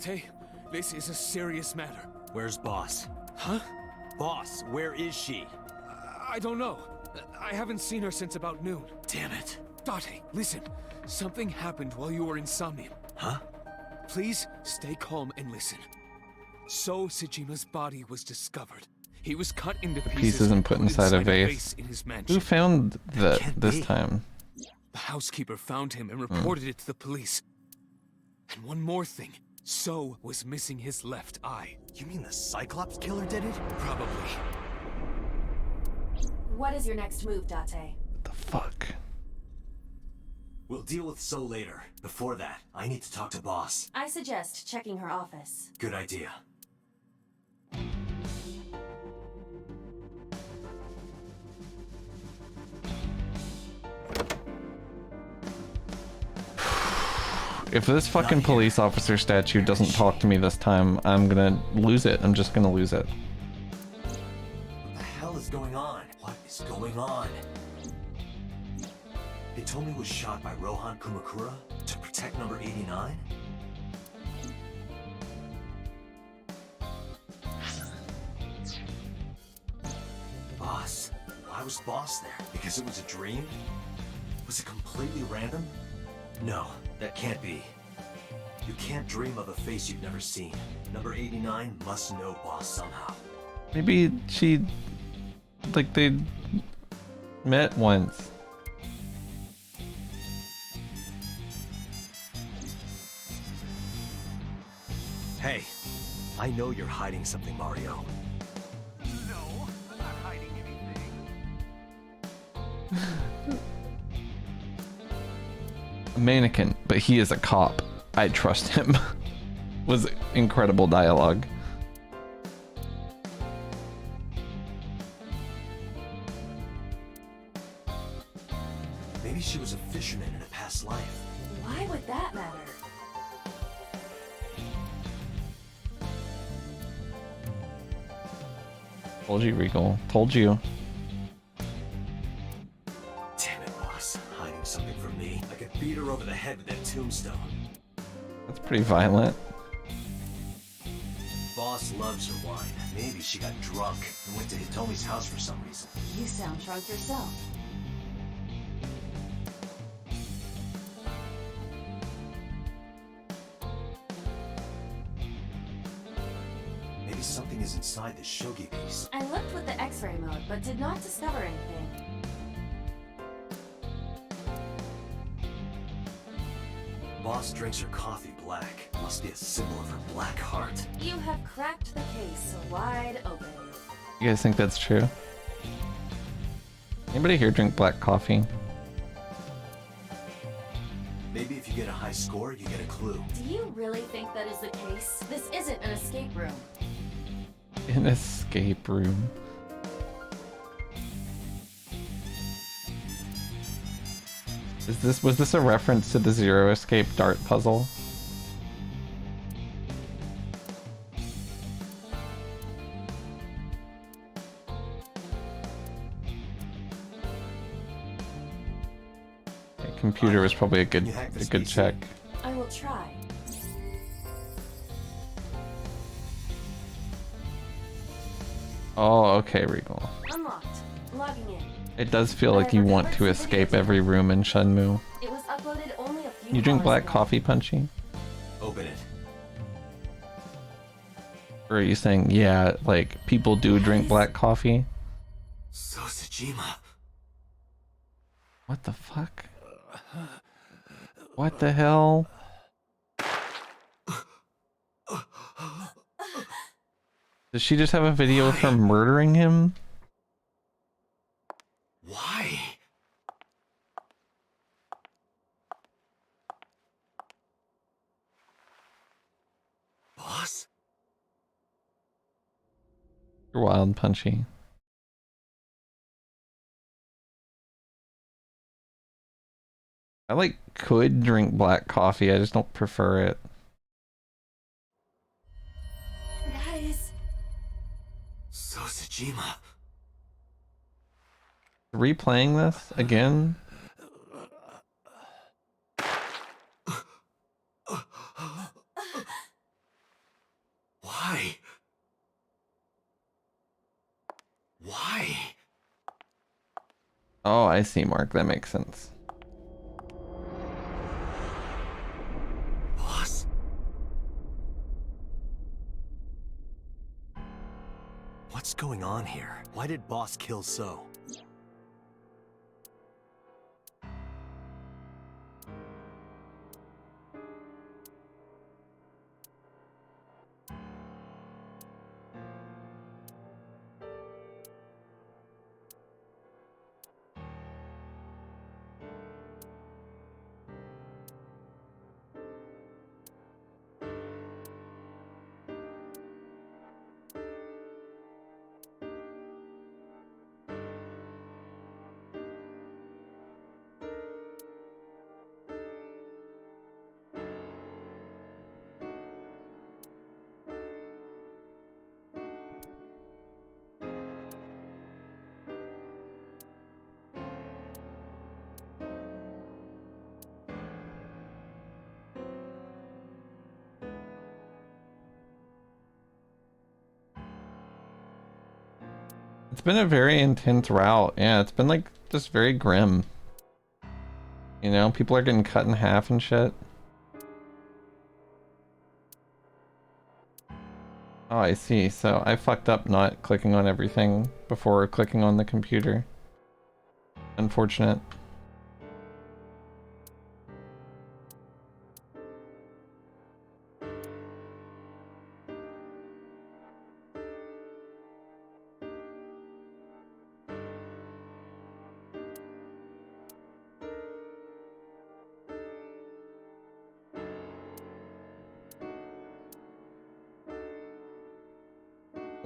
Date, this is a serious matter. Where's Boss? Huh? Boss, where is she? I don't know. I haven't seen her since about noon. Damn it. Date, listen. Something happened while you were in Somnium. Huh? Please stay calm and listen. So Sejima's body was discovered. He was cut into Pieces and put inside a vase. In his mansion. Who found that this time? The housekeeper found him and reported it to the police. And one more thing. So was missing his left eye. You mean the Cyclops killer did it? Probably. What is your next move, Date? What the fuck? We'll deal with So later. Before that, I need to talk to Boss. I suggest checking her office. Good idea. If this fucking police officer statue doesn't talk to me this time, I'm gonna lose it. I'm just gonna lose it. What the hell is going on? What is going on? Hitomi was shot by Rohan Kumakura to protect number 89? Boss? Why was Boss there? Because it was a dream? Was it completely random? No, that can't be. You can't dream of a face you've never seen. Number 89 must know Boss somehow. Maybe she... like they met once. Hey, I know you're hiding something, Mario. No, I'm not hiding anything. A mannequin, but he is a cop. I trust him. Was incredible dialogue. Maybe she was a fisherman in a past life. Why would that matter? Told you, Regal. Told you. Damn it, Boss. Hiding something from me. I could beat her over the head with that tombstone. That's pretty violent. Boss loves her wine. Maybe she got drunk and went to Hitomi's house for some reason. You sound drunk yourself. Maybe something is inside this shogi piece. I looked with the X-ray mode, but did not discover anything. Boss drinks her coffee black. Must be a symbol of her black heart. You have cracked the case wide open. You guys think that's true? Anybody here drink black coffee? Maybe if you get a high score, you get a clue. Do you really think that is the case? This isn't an escape room. An escape room. Was this a reference to the Zero Escape dart puzzle? The computer was probably a good check. I will try. Oh, okay, Regal. Unlocked. Logging in. It does feel like you want to escape every room in Shenmue. It was uploaded only a few You drink hours black ago. coffee, Punchy? Open it. Or are you saying, yeah, like, people do drink black coffee? Sausage Sojima. What the fuck? What the hell? Does she just have a video of her murdering him? Why? Boss? You're wild, Punchy. I could drink black coffee, I just don't prefer it. Guys. Sojima. Replaying this again? Why? Why? Oh, I see, Mark. That makes sense. Boss? What's going on here? Why did Boss kill So? It's been a very intense route. Yeah, it's been just very grim. You know, people are getting cut in half and shit. Oh, I see. So I fucked up not clicking on everything before clicking on the computer. Unfortunate.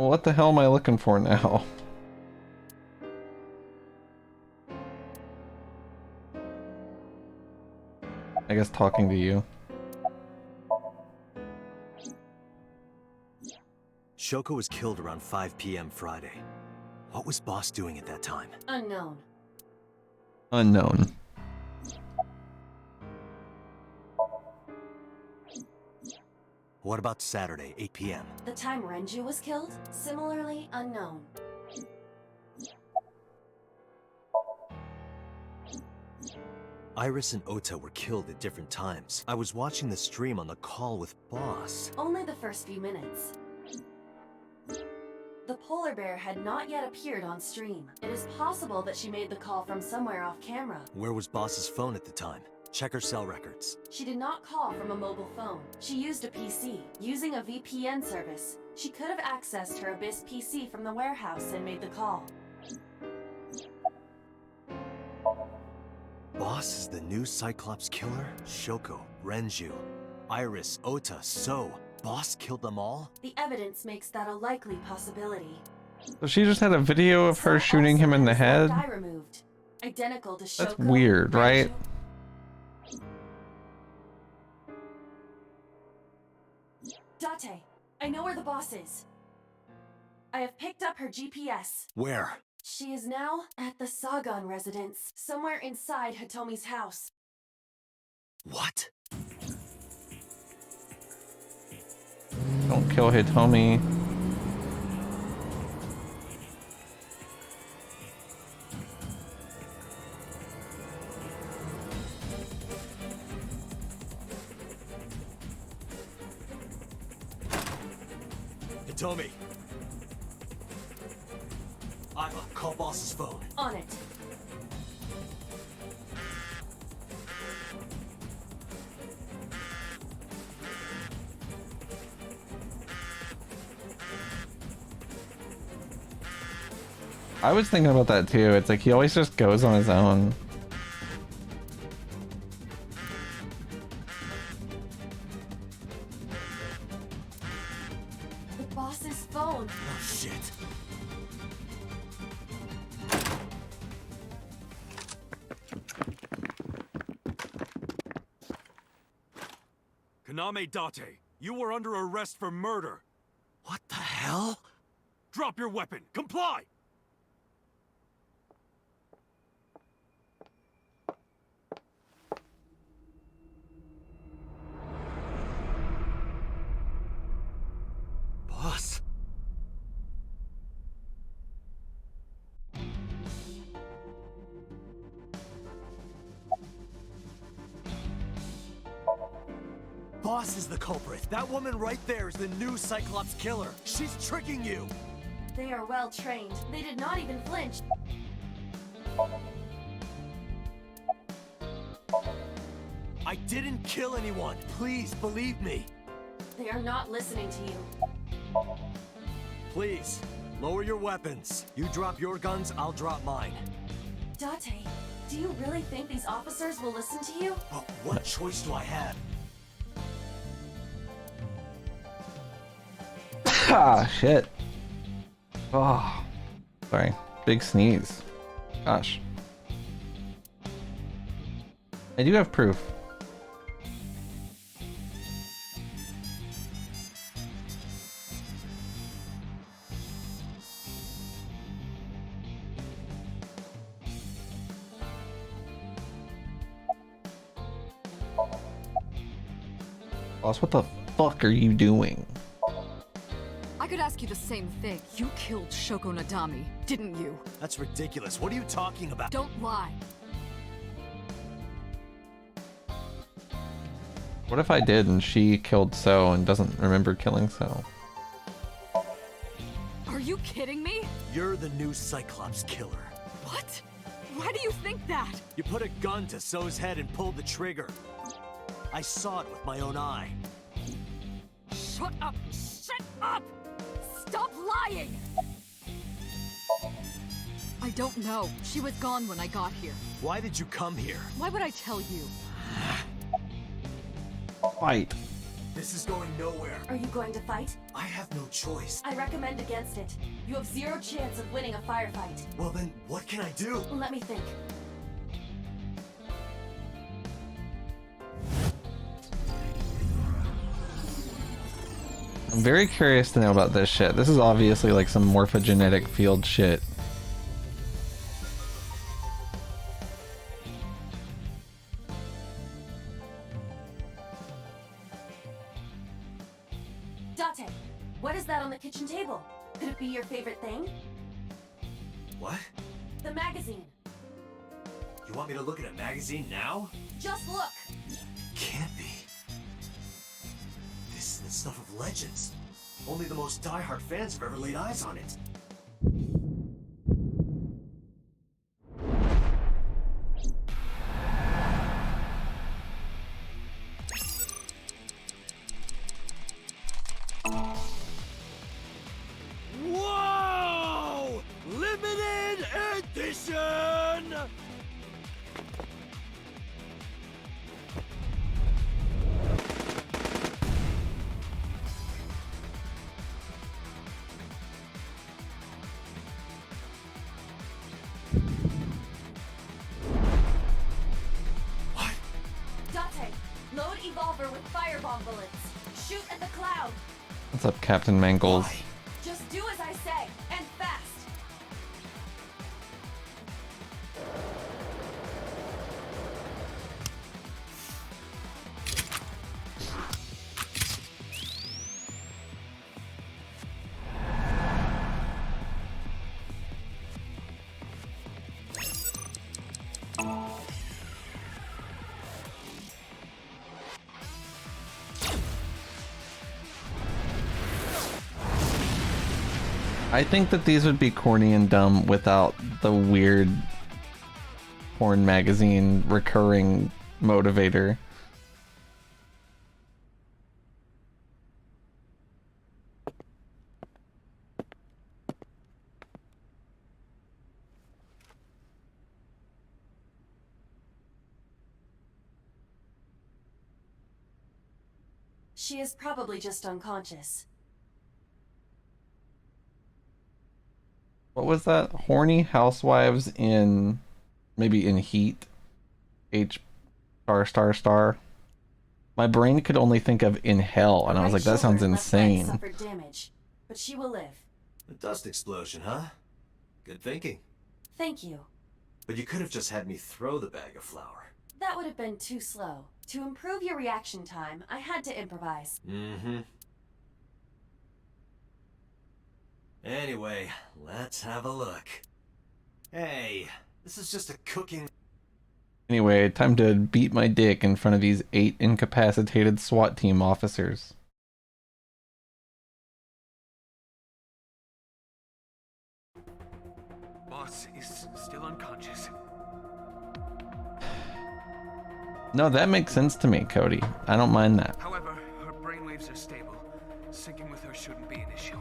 Well, what the hell am I looking for now? I guess talking to you. Shoko was killed around 5 p.m. Friday. What was Boss doing at that time? Unknown. Unknown. What about Saturday, 8 p.m.? The time Renju was killed? Similarly unknown. Iris and Ota were killed at different times. I was watching the stream on the call with Boss. Only the first few minutes. The polar bear had not yet appeared on stream. It is possible that she made the call from somewhere off camera. Where was Boss's phone at the time? Check her cell records. She did not call from a mobile phone. She used a PC. Using a VPN service, she could have accessed her Abyss PC from the warehouse and made the call. Boss is the new Cyclops killer? Shoko, Renju, Iris, Ota, So. Boss killed them all? The evidence makes that a likely possibility. So she just had a video of her shooting him in the head? Eye removed. Identical to Shoko. That's weird, right? Date, I know where the boss is. I have picked up her GPS. Where? She is now at the Sagan residence, somewhere inside Hitomi's house. What? Don't kill Hitomi. Hitomi. Iva, call boss's phone. On it. I was thinking about that too. It's like he always just goes on his own. The boss's phone. Oh, shit. Kaname Date, you were under arrest for murder. What the hell? Drop your weapon. Comply! Boss? Boss is the culprit. That woman right there is the new Cyclops killer. She's tricking you. They are well trained. They did not even flinch. I didn't kill anyone. Please believe me. They are not listening to you. Please, lower your weapons. You drop your guns, I'll drop mine. Date, do you really think these officers will listen to you? Well, what choice do I have? Ah, shit. Oh, sorry. Big sneeze. Gosh. I do have proof. Boss, what the fuck are you doing? I could ask you the same thing. You killed Shoko Nadami, didn't you? That's ridiculous. What are you talking about? Don't lie. What if I did and she killed So and doesn't remember killing So? Are you kidding me? You're the new Cyclops killer. What? Why do you think that? You put a gun to So's head and pulled the trigger. I saw it with my own eye. Shut up! Shut up! Stop lying! I don't know. She was gone when I got here. Why did you come here? Why would I tell you? Fight. This is going nowhere. Are you going to fight? I have no choice. I recommend against it. You have 0 chance of winning a firefight. Well then, what can I do? Let me think. I'm very curious to know about this shit. This is obviously like some morphogenetic field shit. Date, what is that on the kitchen table? Could it be your favorite thing? What? The magazine. You want me to look at a magazine now? Just look. Can't be. This is the stuff of legends. Only the most diehard fans have ever laid eyes on it. Whoa! Limited edition! Date, load Evolver with firebomb bullets. Shoot at the cloud. What's up, Captain Mangles? Just do as I say, and fast. I think that these would be corny and dumb without the weird porn magazine recurring motivator. She is probably just unconscious. What was that? Horny housewives in maybe in Heat. H star. My brain could only think of in Hell, and I was like, that sounds insane. Suffered damage, but she will live. A dust explosion, huh? Good thinking. Thank you. But you could have just had me throw the bag of flour. That would have been too slow. To improve your reaction time, I had to improvise. Mm-hmm. Anyway, let's have a look. Hey, this is just a cooking... Anyway, time to beat my dick in front of these 8 incapacitated SWAT team officers. Boss is still unconscious. No, that makes sense to me, Cody. I don't mind that. However, her brainwaves are stable. Syncing with her shouldn't be an issue.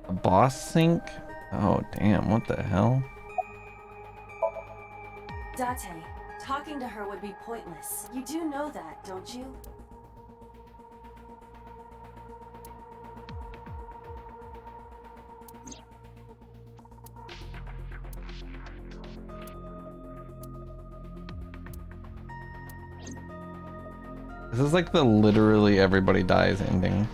A boss sync? Oh, damn, what the hell? Date, talking to her would be pointless. You do know that, don't you? This is like the literally everybody dies ending.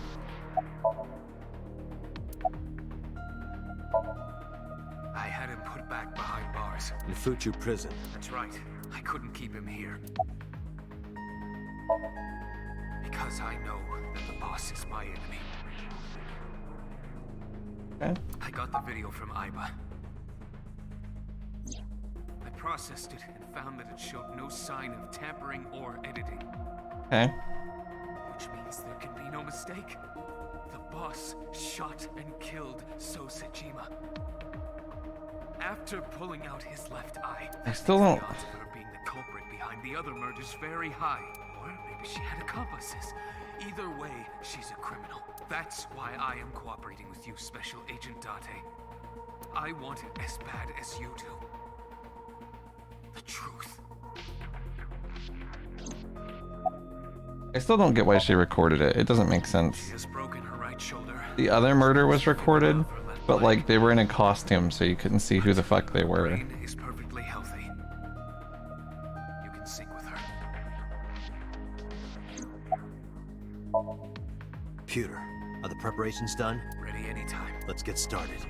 I had him put back behind bars. In Fuchu prison. That's right. I couldn't keep him here. Because I know that the boss is my enemy. Okay. I got the video from Iba. I processed it and found that it showed no sign of tampering or editing. Okay. Which means there can be no mistake. The boss shot and killed Sosejima. After pulling out his left eye, I still don't... the odds of her being the culprit behind the other murders very high. Or maybe she had accomplices. Either way, she's a criminal. That's why I am cooperating with you, Special Agent Date. I want it as bad as you do. The truth. I still don't get why she recorded it. It doesn't make sense. She has broken her right shoulder. The other murder was recorded, but like they were in a costume, so you couldn't see who the fuck they were. Brain is perfectly healthy. You can sync with her. Computer, are the preparations done? Ready anytime. Let's get started.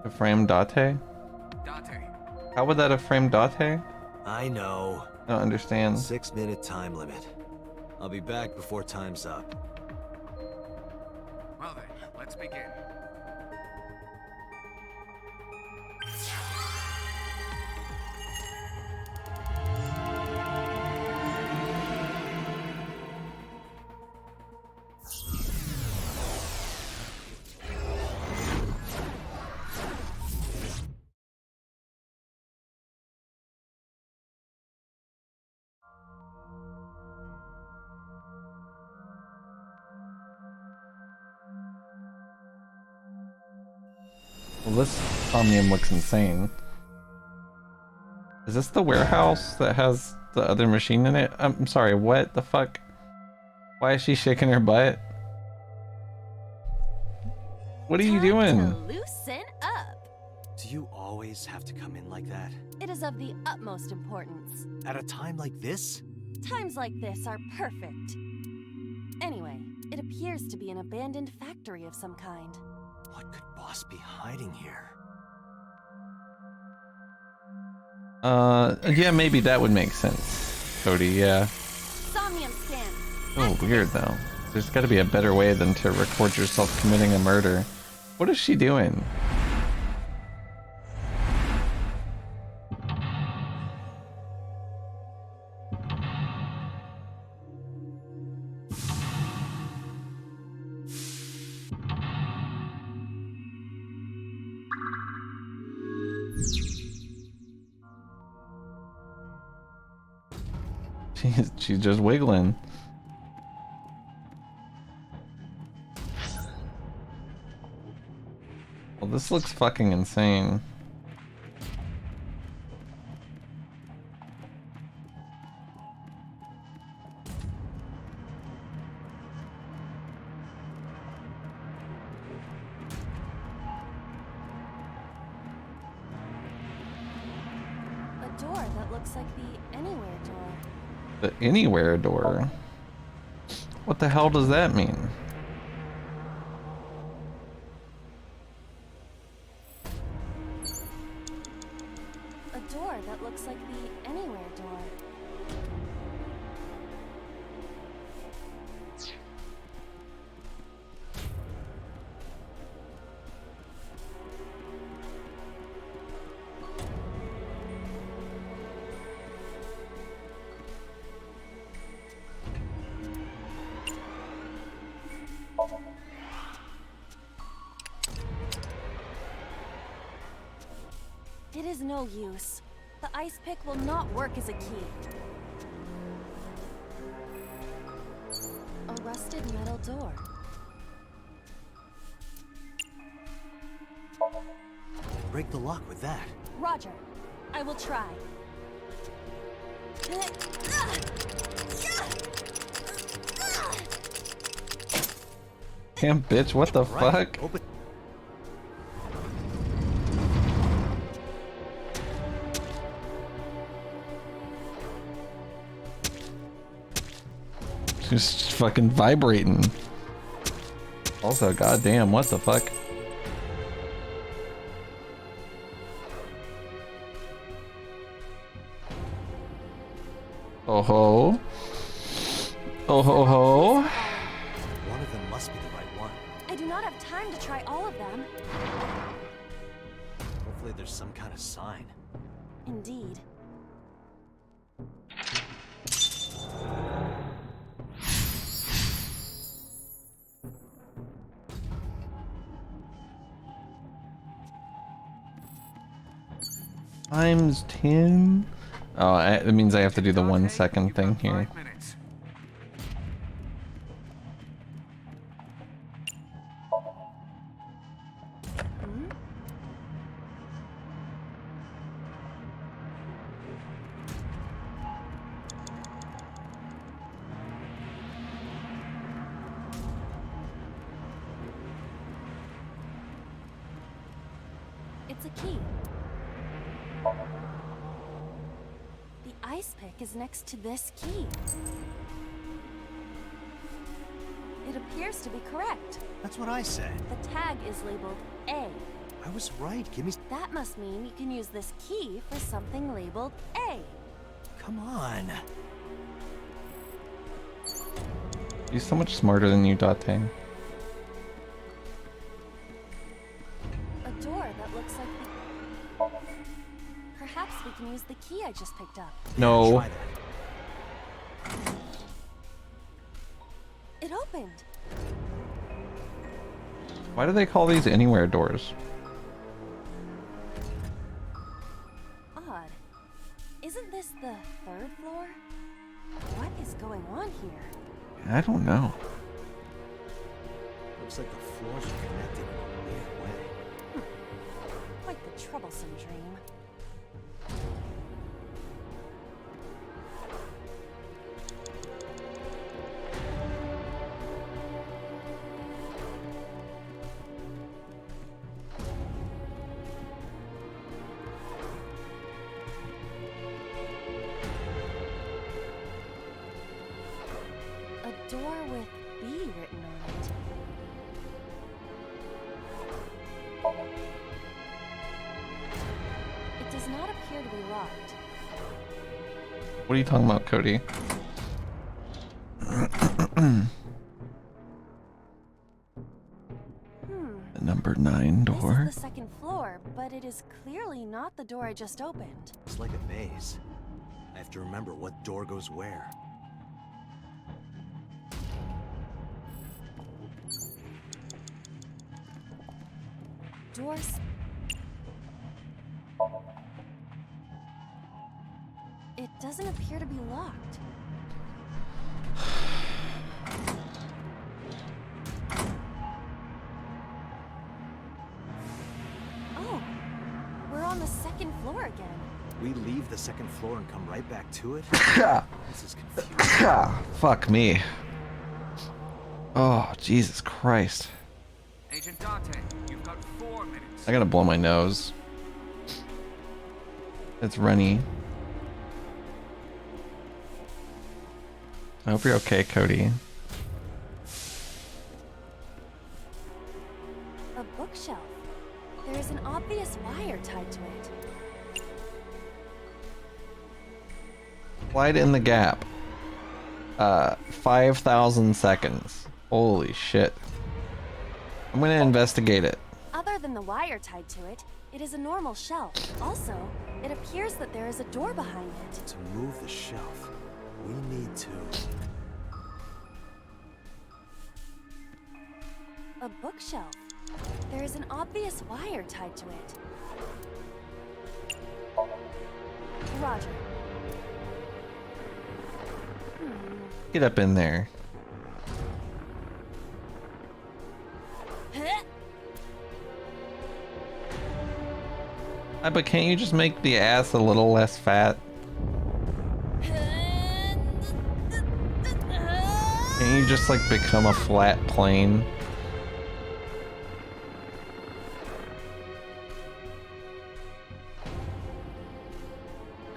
To frame Date? Date. How would that have framed Date? I know. I don't understand. 6-minute time limit. I'll be back before time's up. Well then, let's begin. Well, this Somnium looks insane. Is this the warehouse that has the other machine in it? I'm sorry, what the fuck? Why is she shaking her butt? What are you doing? To loosen up. Do you always have to come in like that? It is of the utmost importance. At a time like this? Times like this are perfect. Anyway, it appears to be an abandoned factory of some kind. What could Boss be hiding here? Yeah, maybe that would make sense, Cody, yeah. Somnium scan. Oh, weird though. There's gotta be a better way than to record yourself committing a murder. What is she doing? She's just wiggling. Well, this looks fucking insane. A door that looks like the Anywhere door. The Anywhere door? What the hell does that mean? A door that looks like the Anywhere door. It is no use. The ice pick will not work as a key. A rusted metal door. Break the lock with that. Roger. I will try. Damn, bitch, what the fuck? Open. Just fucking vibrating. Also, goddamn, what the fuck? Oh ho. Oh ho ho. One of them must be the right one. I do not have time to try all of them. Hopefully there's some kind of sign. Indeed. Times 10. Oh, it means I have to do the 1 second thing here. It's a key. The ice pick is next to this key. It appears to be correct. That's what I said. The tag is labeled A. I was right. Give me. That must mean you can use this key for something labeled A. Come on. He's so much smarter than you, Date. A door that looks like the... Perhaps we can use the key I just picked up. No. Try that. It opened. Why do they call these Anywhere doors? Odd. Isn't this the 3rd floor? What is going on here? I don't know. Looks like the floors are connected in a weird way. Quite the troublesome dream. A door with B written on it. It does not appear to be locked. What are you talking about, Cody? The number 9 door. This is the 2nd floor, but it is clearly not the door I just opened. It's like a maze. I have to remember what door goes where. Doors. It doesn't appear to be locked. on the second floor again? We leave the second floor and come right back to it? This is confusing. Fuck me. Oh, Jesus Christ. Agent Dante, you've got 4 minutes. I gotta blow my nose. It's runny. I hope you're okay, Cody. A bookshelf. There is an obvious wire tied to it. Slide in the gap. 5,000 seconds. Holy shit. I'm gonna investigate it. Other than the wire tied to it, it is a normal shelf. Also, it appears that there is a door behind it. To move the shelf, we need to... A bookshelf. There is an obvious wire tied to it. Roger. Get up in there. But can't you just make the ass a little less fat? Can't you just like become a flat plane?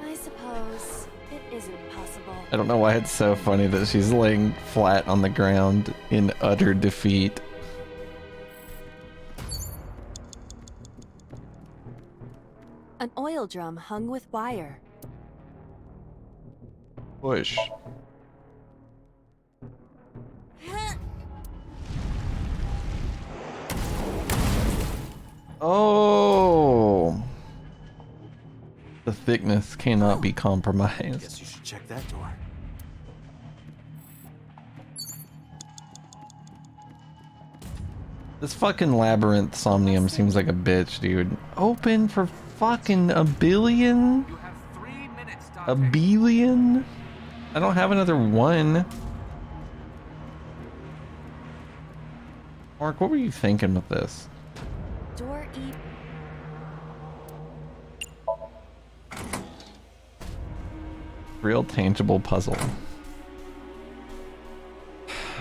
I suppose it isn't possible. I don't know why it's so funny that she's laying flat on the ground in utter defeat. An oil drum hung with wire. Push. Oh. The thickness cannot be compromised. Guess you should check that door. This fucking labyrinth Somnium seems like a bitch, dude. Open for fucking a billion? A billion? I don't have another one. Mark, what were you thinking with this? Door E. Real tangible puzzle.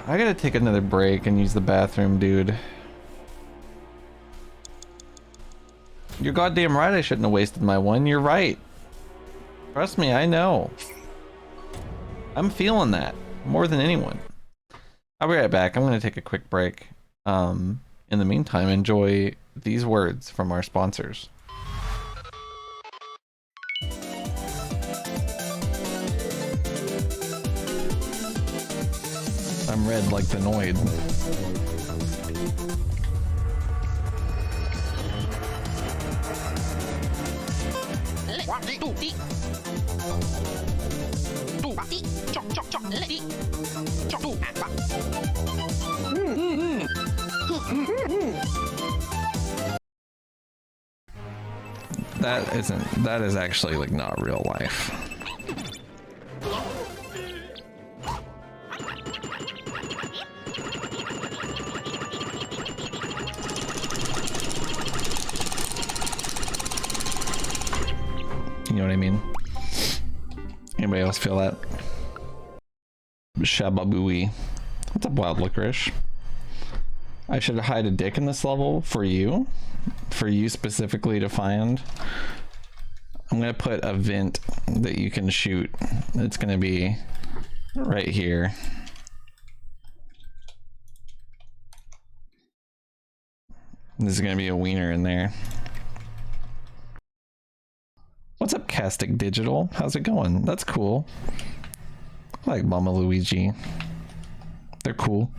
I gotta take another break and use the bathroom, dude. You're goddamn right I shouldn't have wasted my one. You're right. Trust me, I know. I'm feeling that more than anyone. I'll be right back. I'm gonna take a quick break. In the meantime, enjoy these words from our sponsors. I'm red like the Noid. That is actually like not real life. You know what I mean? Anybody else feel that? Shababooey. What's up, wild licorice? I should hide a dick in this level for you? For you specifically to find? I'm gonna put a vent that you can shoot. It's gonna be right here. There's gonna be a wiener in there. What's up, Castic Digital? How's it going? That's cool. I like Mama Luigi. They're cool.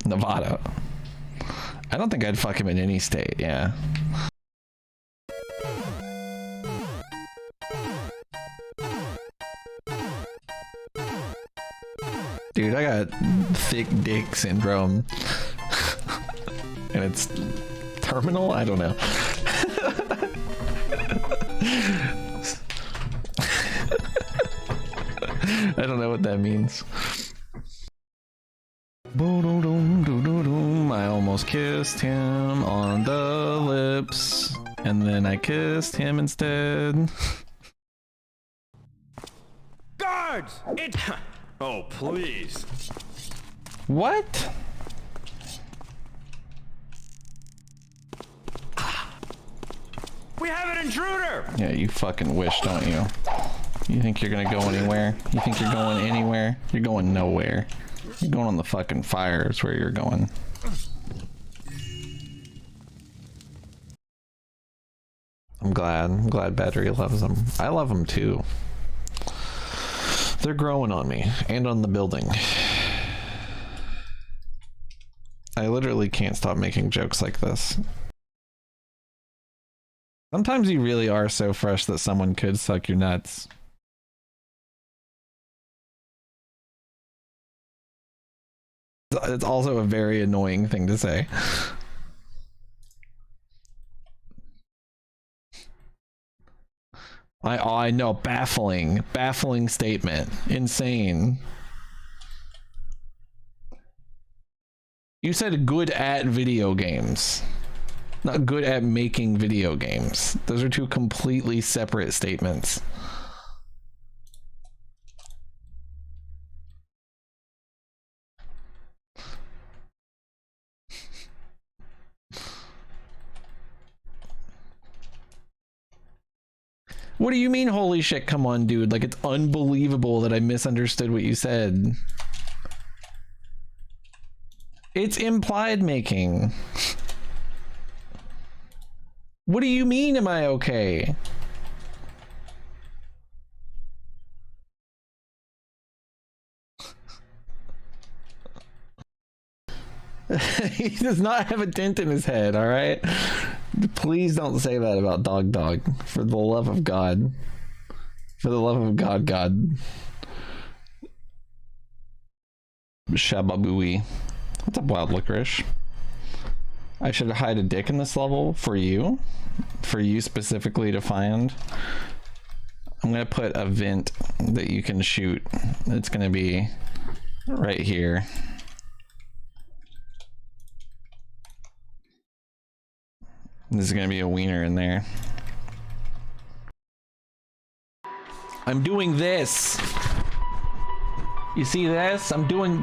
Nevada. I don't think I'd fuck him in any state, yeah. Dude, I got thick dick syndrome. And it's terminal? I don't know. I don't know what that means. I almost killed kissed him on the lips, and then I kissed him instead. Guards! It. Oh, please. What? We have an intruder! Yeah, you fucking wish, don't you? You think you're gonna go anywhere? You think you're going anywhere? You're going nowhere. You're going on the fucking fire is where you're going. I'm glad Battery loves them. I love them too. They're growing on me and on the building. I literally can't stop making jokes like this. Sometimes you really are so fresh that someone could suck your nuts. It's also a very annoying thing to say. I know, baffling statement, insane. You said good at video games, not good at making video games. Those are two completely separate statements. What do you mean, holy shit, come on, dude? Like, it's unbelievable that I misunderstood what you said. It's implied making. What do you mean, am I okay? He does not have a dent in his head, alright? Please don't say that about Dog. For the love of God. For the love of God, God. Shababooey. What's up, Wild Licorice? I should hide a dick in this level for you? For you specifically to find? I'm gonna put a vent that you can shoot. It's gonna be right here. There's gonna be a wiener in there. I'm doing this. You see this?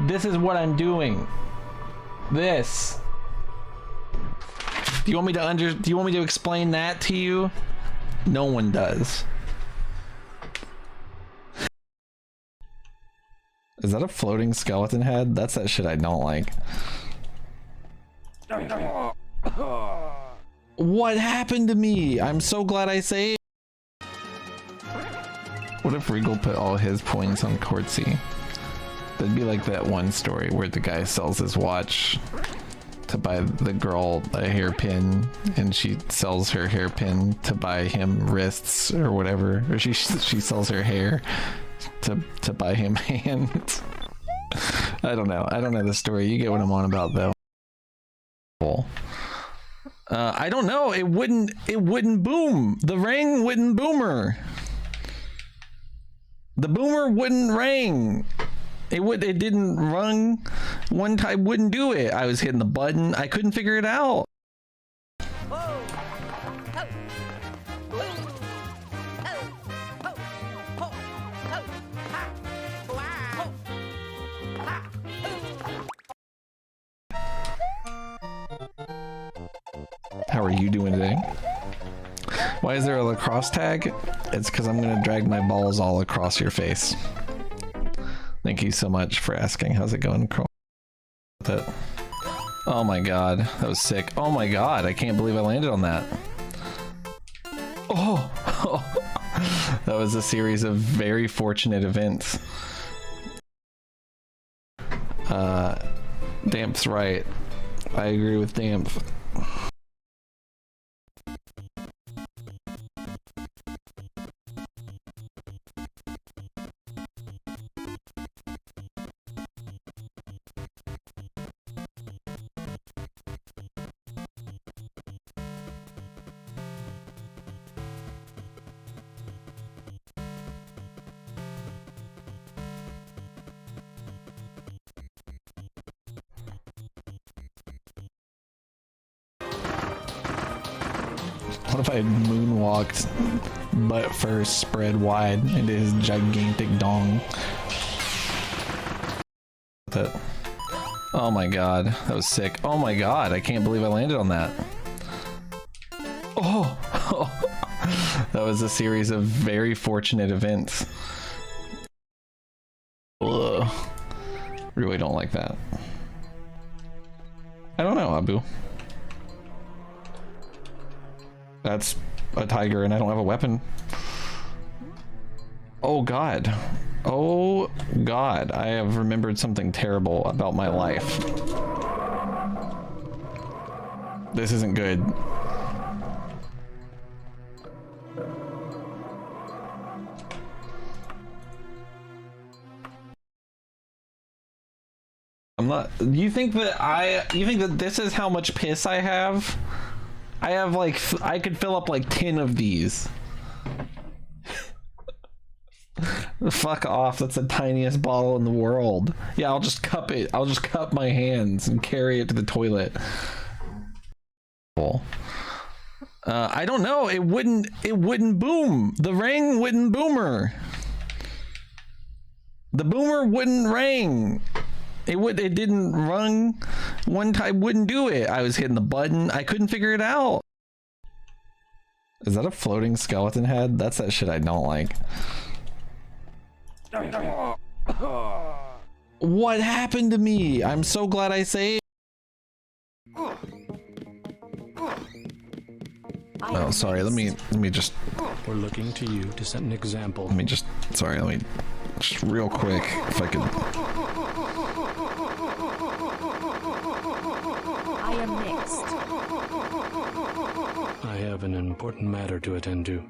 This is what I'm doing. This. Do you want me to explain that to you? No one does. Is that a floating skeleton head? That's that shit I don't like. What happened to me? I'm so glad I saved. What if Regal put all his points on Quartzy? That'd be like that one story where the guy sells his watch to buy the girl a hairpin, and she sells her hairpin to buy him wrists or whatever, or she sells her hair to buy him hands. I don't know the story. You get what I'm on about though. I don't know. It wouldn't boom. The ring wouldn't boomer. The boomer wouldn't ring. It didn't rung one time, wouldn't do it. I was hitting the button. I couldn't figure it out. How are you doing today? Why is there a lacrosse tag? It's because I'm gonna drag my balls all across your face. Thank you so much for asking. How's it going? Oh my god, that was sick. Oh my god, I can't believe I landed on that. Oh, that was a series of very fortunate events. Damp's right. I agree with Damp. What if I moonwalked butt first, spread wide into his gigantic dong? Oh my god, that was sick. Oh my god, I can't believe I landed on that. Oh, that was a series of very fortunate events. Ugh. Really don't like that. I don't know, Abu. That's a tiger and I don't have a weapon. Oh god. Oh god, I have remembered something terrible about my life. This isn't good. I'm not. You think that this is how much piss I have? I have like, I could fill up like 10 of these. Fuck off, that's the tiniest bottle in the world. Yeah, I'll just cup it. I'll just cup my hands and carry it to the toilet. I don't know, it wouldn't boom. The ring wouldn't boomer. The boomer wouldn't ring. It didn't rung one time, wouldn't do it. I was hitting the button, I couldn't figure it out. Is that a floating skeleton head? That's that shit I don't like. What happened to me? I'm so glad I saved. Oh, sorry, let me just. We're looking to you to set an example. Let me just real quick, if I could. I am mixed. I have an important matter to attend to.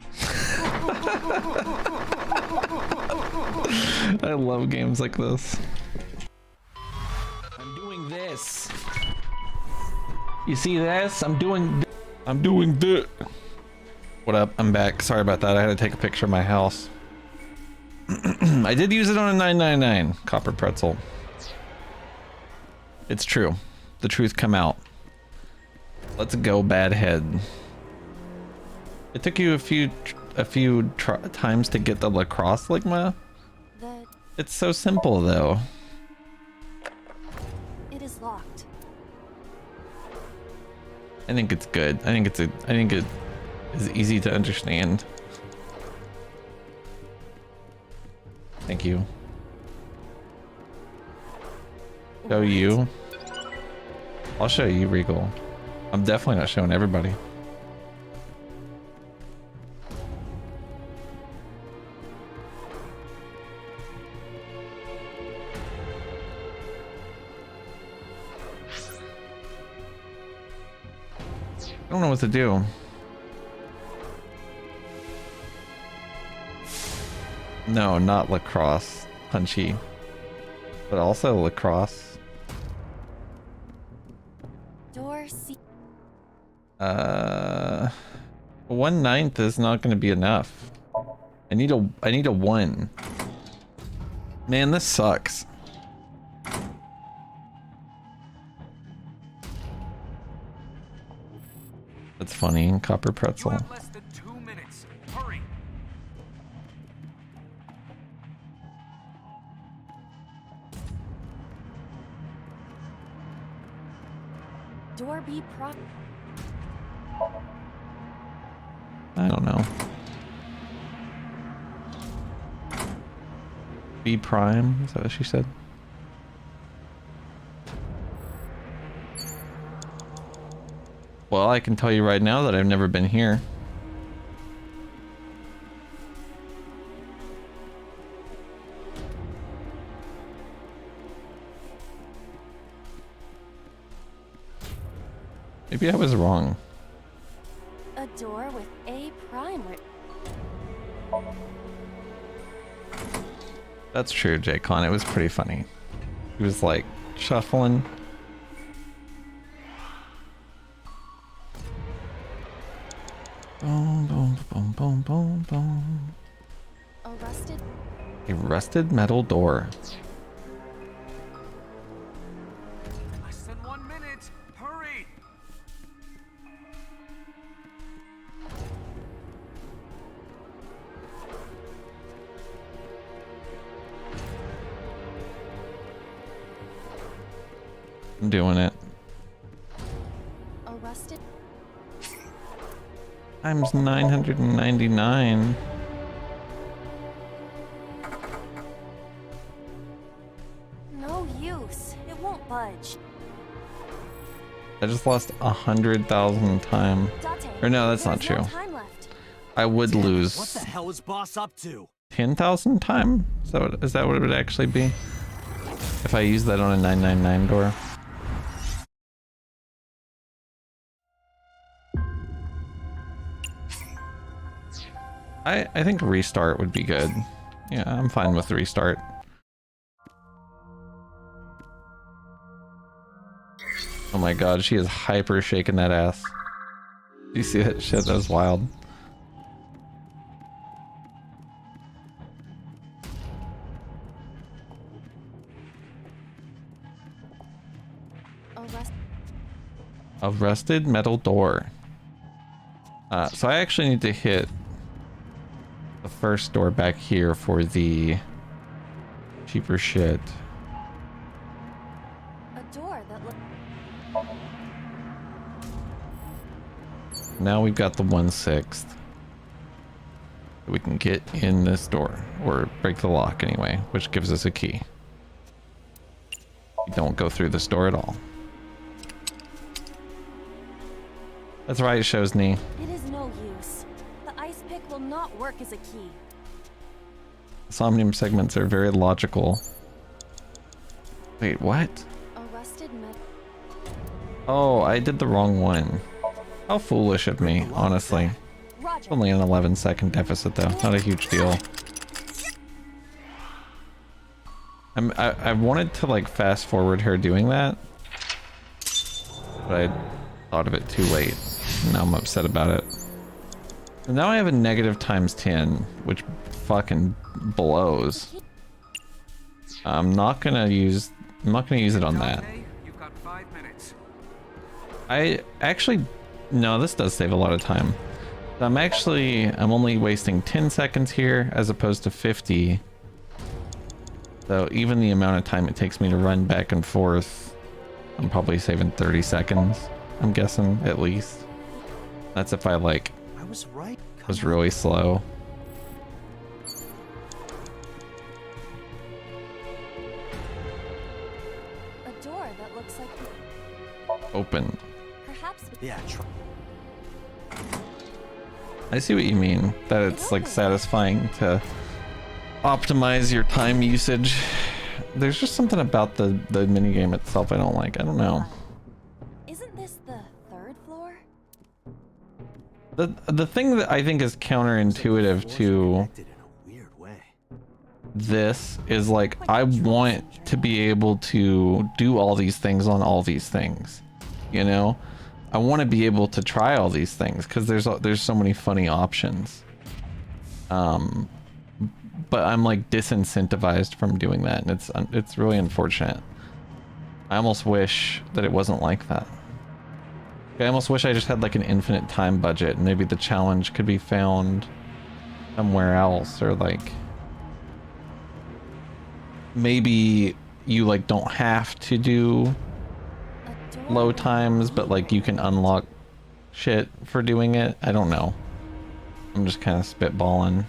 I love games like this. I'm doing this. You see this? I'm doing this. What up? I'm back. Sorry about that. I had to take a picture of my house. I did use it on a 999 copper pretzel. It's true. The truth come out. Let's go, bad head. It took you a few times to get the lacrosse ligma. It's so simple though. It is locked. I think it's good. I think it is easy to understand. Thank you. Show you. I'll show you, Regal. I'm definitely not showing everybody. I don't know what to do. No, not lacrosse. Punchy. But also lacrosse. Door C. 1/9 is not going to be enough. I need a 1. Man, this sucks. That's funny. Copper pretzel. Less than 2 minutes. Hurry. Door B prop. I don't know. B prime? Is that what she said? Well, I can tell you right now that I've never been here. Maybe I was wrong. A door with A prime. That's true, J-Con. It was pretty funny. He was like shuffling. Boom, boom, boom, boom, boom, boom. A rusted metal door. Less than 1 minute. Hurry. I'm doing it. Arrested? Times 999. No use. It won't budge. I just lost 100,000 time. Or no, that's not true. I would lose. What the hell is boss up to? 10,000 time? Is that what it would actually be? If I use that on a 999 door? I think restart would be good. Yeah, I'm fine with restart. Oh my god, she is hyper shaking that ass. You see that shit? That was wild. Arrested metal door. So I actually need to hit the first door back here for the cheaper shit. A door that Now we've got the 1/6. We can get in this door, or break the lock anyway, which gives us a key. We don't go through this door at all. That's right, Shosny. It is no use. The ice pick will not work as a key. Somnium segments are very logical. Wait, what? Arrested Oh, I did the wrong one. How foolish of me, honestly. Only an 11-second deficit though, not a huge deal. I wanted to like fast forward her doing that, but I thought of it too late. Now I'm upset about it. And now I have a negative times 10, which fucking blows. I'm not gonna use it on that. I actually, no, this does save a lot of time. I'm only wasting 10 seconds here as opposed to 50. So even the amount of time it takes me to run back and forth, I'm probably saving 30 seconds, I'm guessing, at least. That's if I like, I was right. was really slow. A door that looks like Open. perhaps Yeah, try. I see what you mean, that it's like satisfying to optimize your time usage. There's just something about the minigame itself I don't like. I don't know. Isn't this the third floor? The thing that I think is counterintuitive to this is like, I want to be able to do all these things on all these things, you know? I want to be able to try all these things because there's so many funny options. But I'm like disincentivized from doing that, and it's really unfortunate. I almost wish that it wasn't like that. I almost wish I just had like an infinite time budget, and maybe the challenge could be found somewhere else, or like maybe you like don't have to do low times, but like you can unlock shit for doing it. I don't know. I'm just kind of spitballing.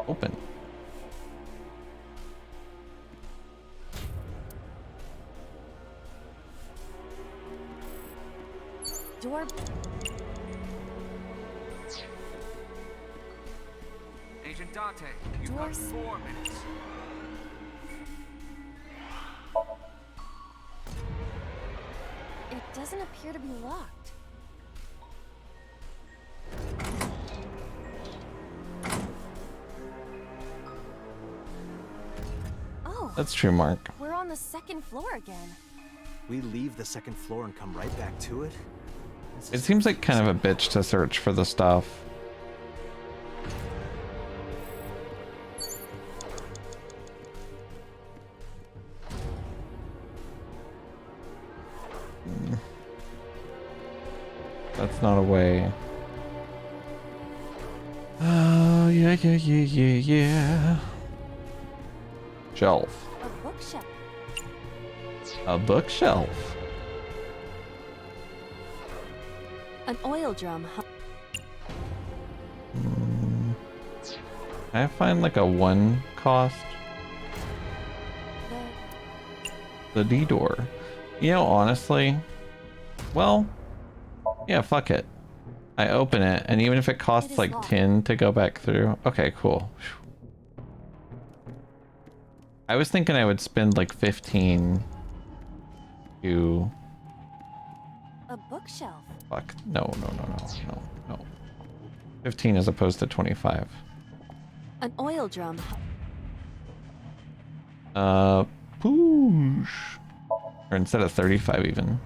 Open. Door. Agent Date, you've got 4 minutes. It doesn't appear to be locked. Oh. That's true, Mark. We're on the second floor again. We leave the second floor and come right back to it? It seems like kind of a bitch to search for the stuff. That's not a way. Oh, yeah. Shelf. A bookshelf. A bookshelf. An oil drum. I find like a 1 cost. The D door. You know, honestly, well, yeah, fuck it. I open it, and even if it costs like 10 to go back through. Okay, cool. I was thinking I would spend like 15 to... A bookshelf. Fuck. No. 15 as opposed to 25. An oil drum. Poosh. Or instead of 35 even.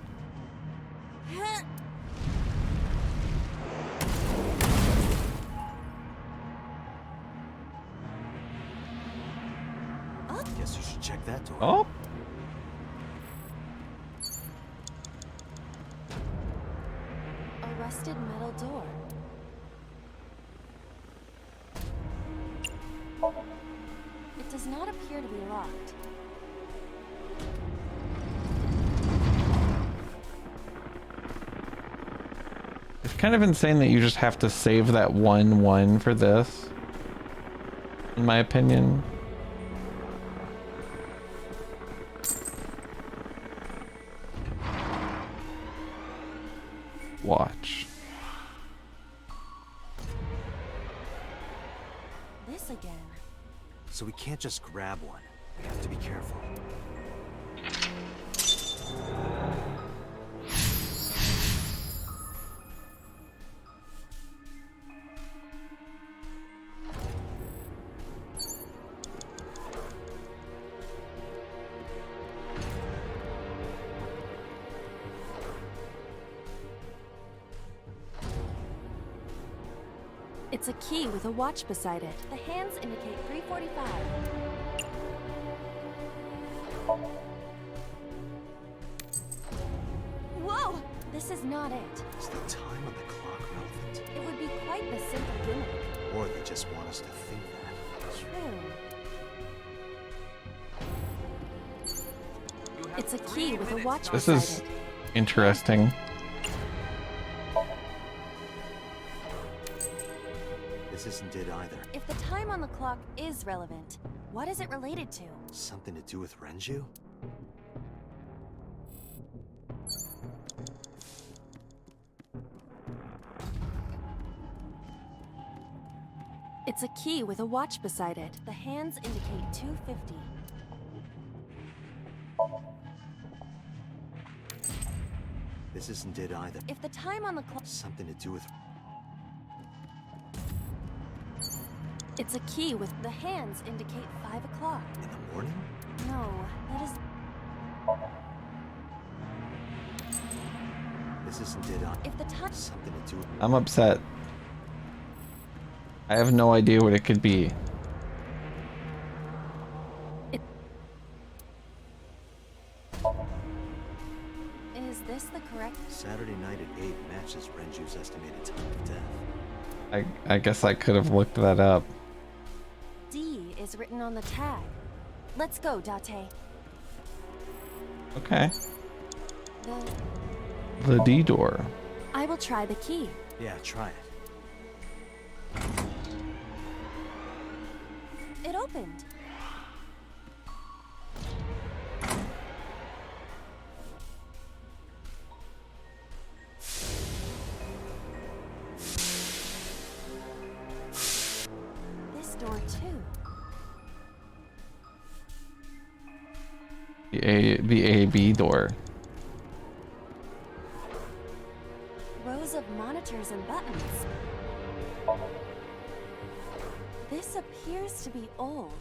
Guess you should check that door. Oh. A rusted metal door. It does not appear to be locked. It's kind of insane that you just have to save that 1 for this. In my opinion. Watch. This again. So we can't just grab one. We have to be careful. It's a key with a watch beside it. The hands indicate 3:45. Whoa! This is not it. Is the time on the clock relevant? It would be quite the simple gimmick. Or they just want us to think that. True. It's a key with a watch This beside is it. interesting. This isn't it either. If the time on the clock is relevant, what is it related to? Something to do with Renju? It's a key with a watch beside it. The hands indicate 2:50. This isn't it either. If the time on the clock... Something to do with... It's a key with the hands indicate 5 o'clock. In the morning? No, that is... This isn't it either. If the time... Something to do with... I'm upset. I have no idea what it could be. Is this the correct... Saturday night at 8 matches Renju's estimated time of death. I guess I could have looked that up. D is written on the tag. Let's go, Date. Okay. The D door. I will try the key. Yeah, try it. It opened. This door too. The AB door. Rows of monitors and buttons. This appears to be old.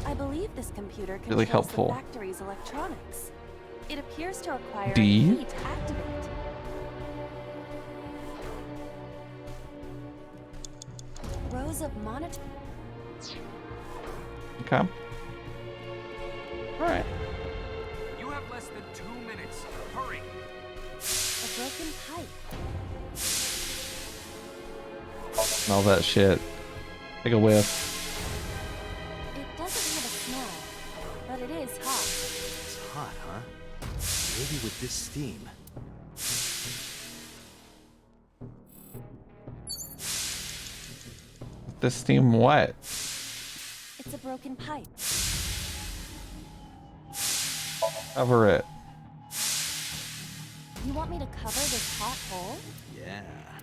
I believe this computer controls Really helpful. the factory's electronics. It appears to require D? a key to activate. Rows of monitors. Okay. Alright. You have less than 2 minutes. Hurry. A broken pipe. Smell that shit. Take a whiff. It doesn't have a smell. Maybe with this steam. This steam what? It's a broken pipe. Cover it. You want me to cover this hot hole? Yeah.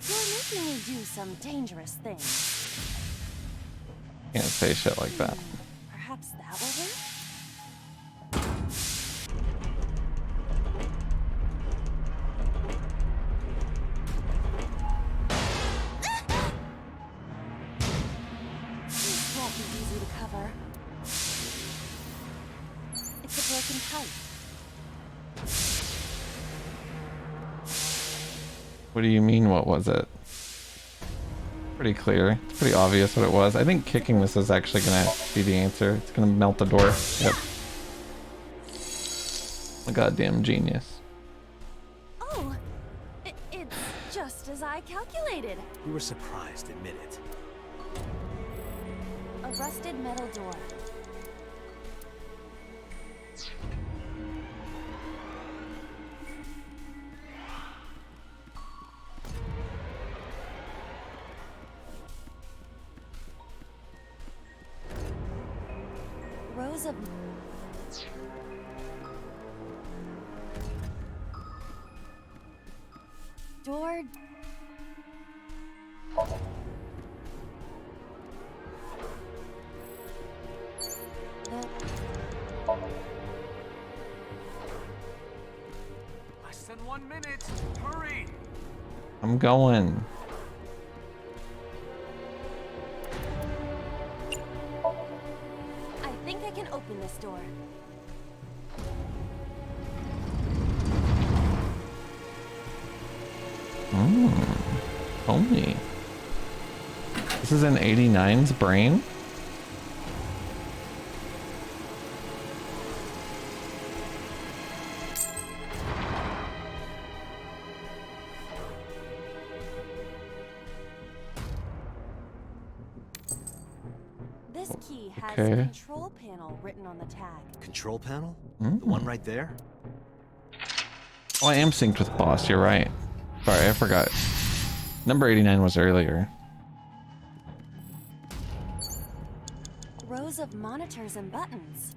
You're making me do some dangerous things. Can't say shit like that. Perhaps that will work? This won't be easy to cover. It's a broken pipe. What do you mean, what was it? Pretty clear. It's pretty obvious what it was. I think kicking this is actually gonna be the answer. It's gonna melt the door. Yep. A goddamn genius. Oh, it's just as I calculated. You were surprised, admit it. A rusted metal door. Rows of door. Less than 1 minute. Hurry. I'm going. I think I can open this door. Homey. This is in 89's brain? This key has Okay. control panel written on the tag. Control panel? The one right there? Oh, I am synced with boss, you're right. Sorry, I forgot. Number 89 was earlier. Rows of monitors and buttons.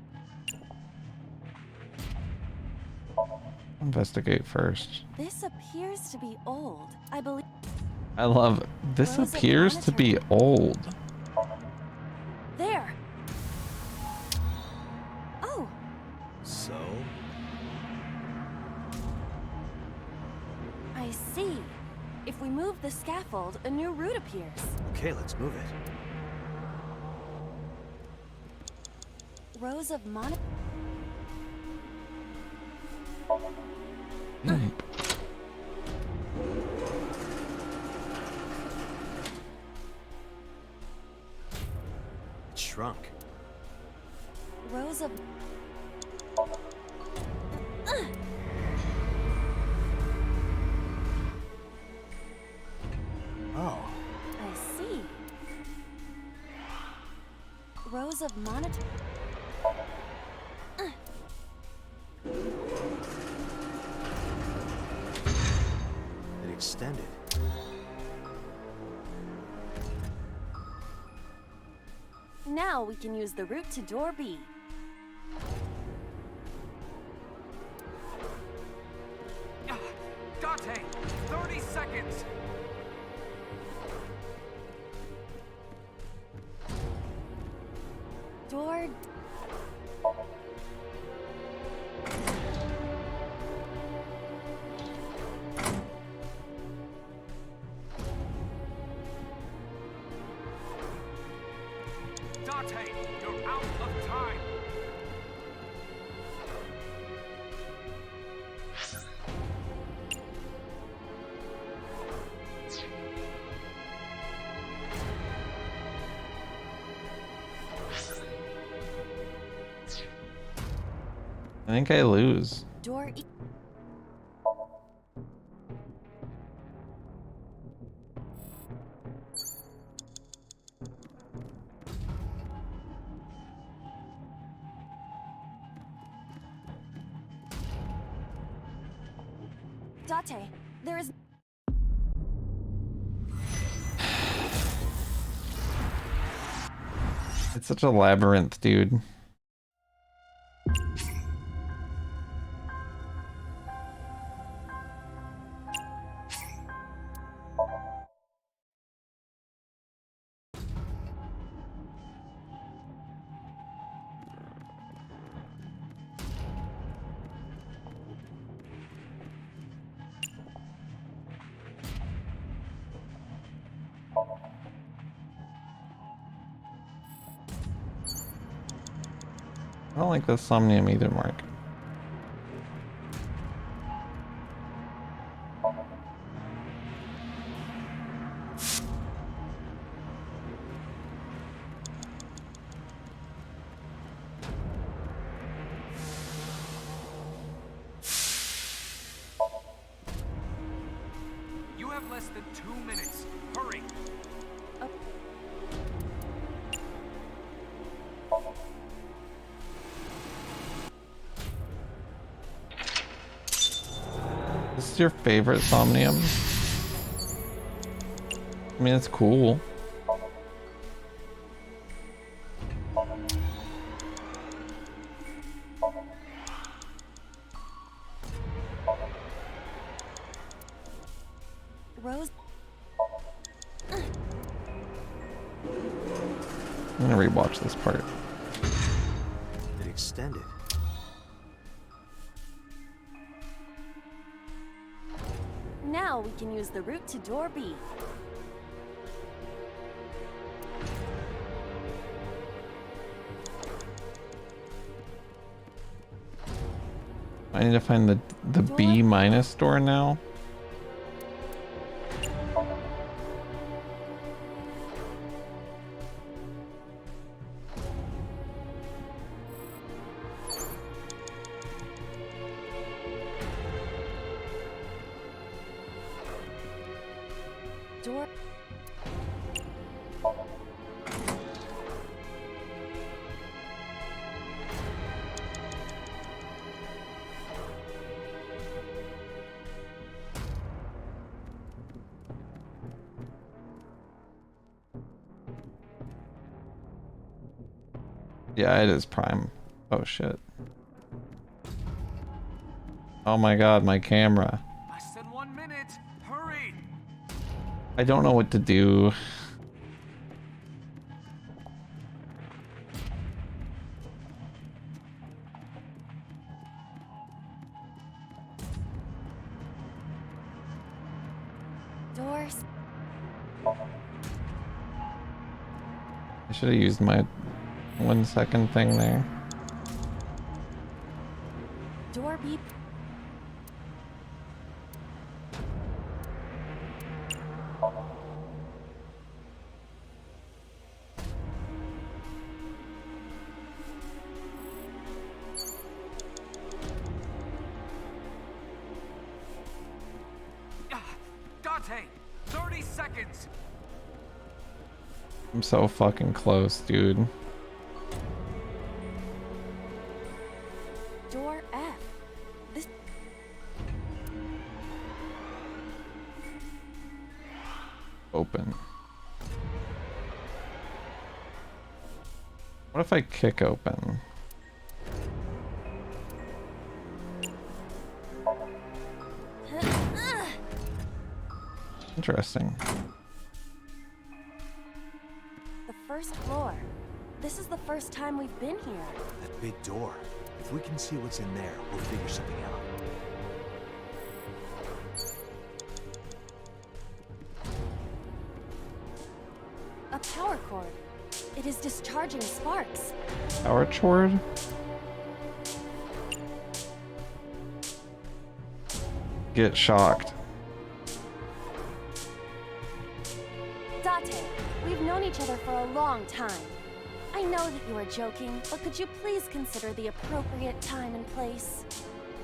Investigate first. This appears to be old. I believe. I love this Rows of appears to be old. There. Oh, So? I see. If we move the scaffold, a new route appears. Okay, let's move it. Rows of It shrunk. rows of. Oh. I see. Rows of monitor. It extended. Now we can use the route to door B. Dante, 30 seconds. Door. Dante, you're out of time. I think I lose. Door E. Date, there is... It's such a labyrinth, dude. I don't like the Somnium either, Mark. You have less than 2 minutes. Hurry! This is your favorite Somnium? I mean, it's cool. Rose... I'm gonna rewatch this part. It extended. Now we can use the route to door B. I need to find the B minus door now. Door... Yeah, it is prime. Oh shit. Oh my god, my camera. Less than 1 minute. Hurry! I don't know what to do. Doors... I should have used my 1 second thing there. Door B... Date! 30 seconds! I'm so fucking close, dude. Door F. This... Open. What if I kick open? Interesting. The first floor. This is the first time we've been here. That big door. If we can see what's in there, we'll figure something out. A power cord. It is discharging sparks. Power chord? Get shocked. Date, we've known each other for a long time. I know that you are joking, but could you please consider the appropriate time and place?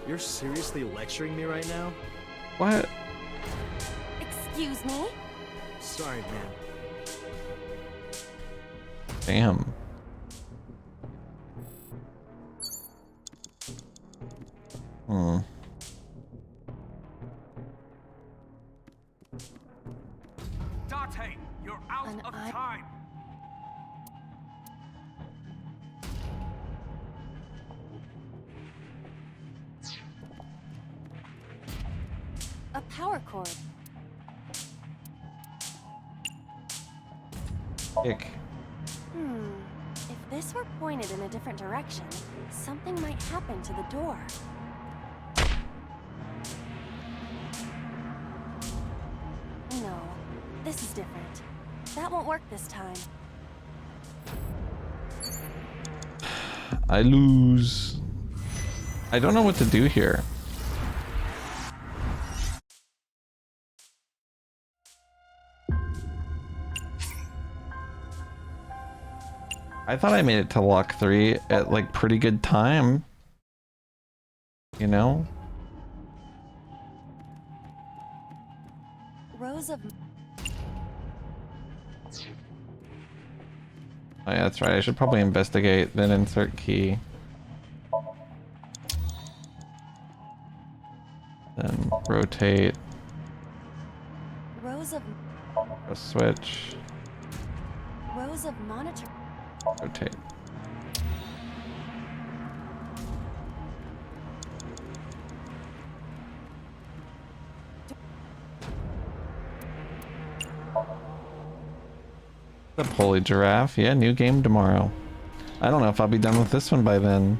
You're seriously lecturing me right now? What? Excuse me? Sorry, man. Damn. Date, you're out of time. A power cord. Ick. If this were pointed in a different direction, something might happen to the door. No, this is different. That won't work this time. I lose. I don't know what to do here. I thought I made it to lock 3 at like pretty good time. You know? Rows of... Oh yeah, that's right. I should probably investigate, then insert key. Then rotate. Rows of... Go switch. Rows of monitor... Rotate. The Holy Giraffe. Yeah, new game tomorrow. I don't know if I'll be done with this one by then.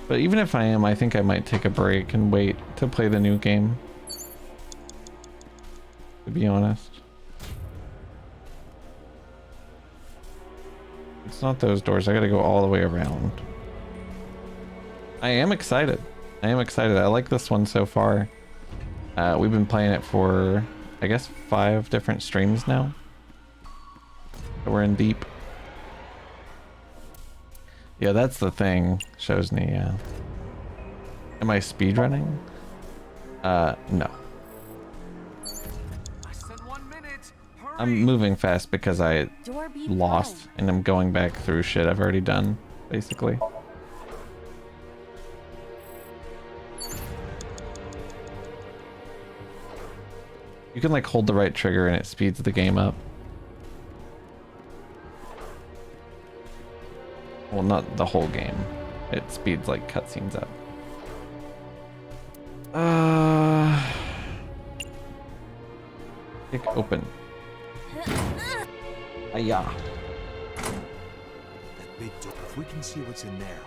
But even if I am, I think I might take a break and wait to play the new game. To be honest. It's not those doors. I gotta go all the way around. I am excited. I am excited. I like this one so far. We've been playing it for, I guess, 5 different streams now. So we're in deep. Yeah, that's the thing. Shows me, yeah. Am I speedrunning? No. I'm moving fast because I lost and I'm going back through shit I've already done, basically. You can like hold the right trigger and it speeds the game up. Well, not the whole game. It speeds like cutscenes up. Kick open. Ayah. That big door. If we can see what's in there.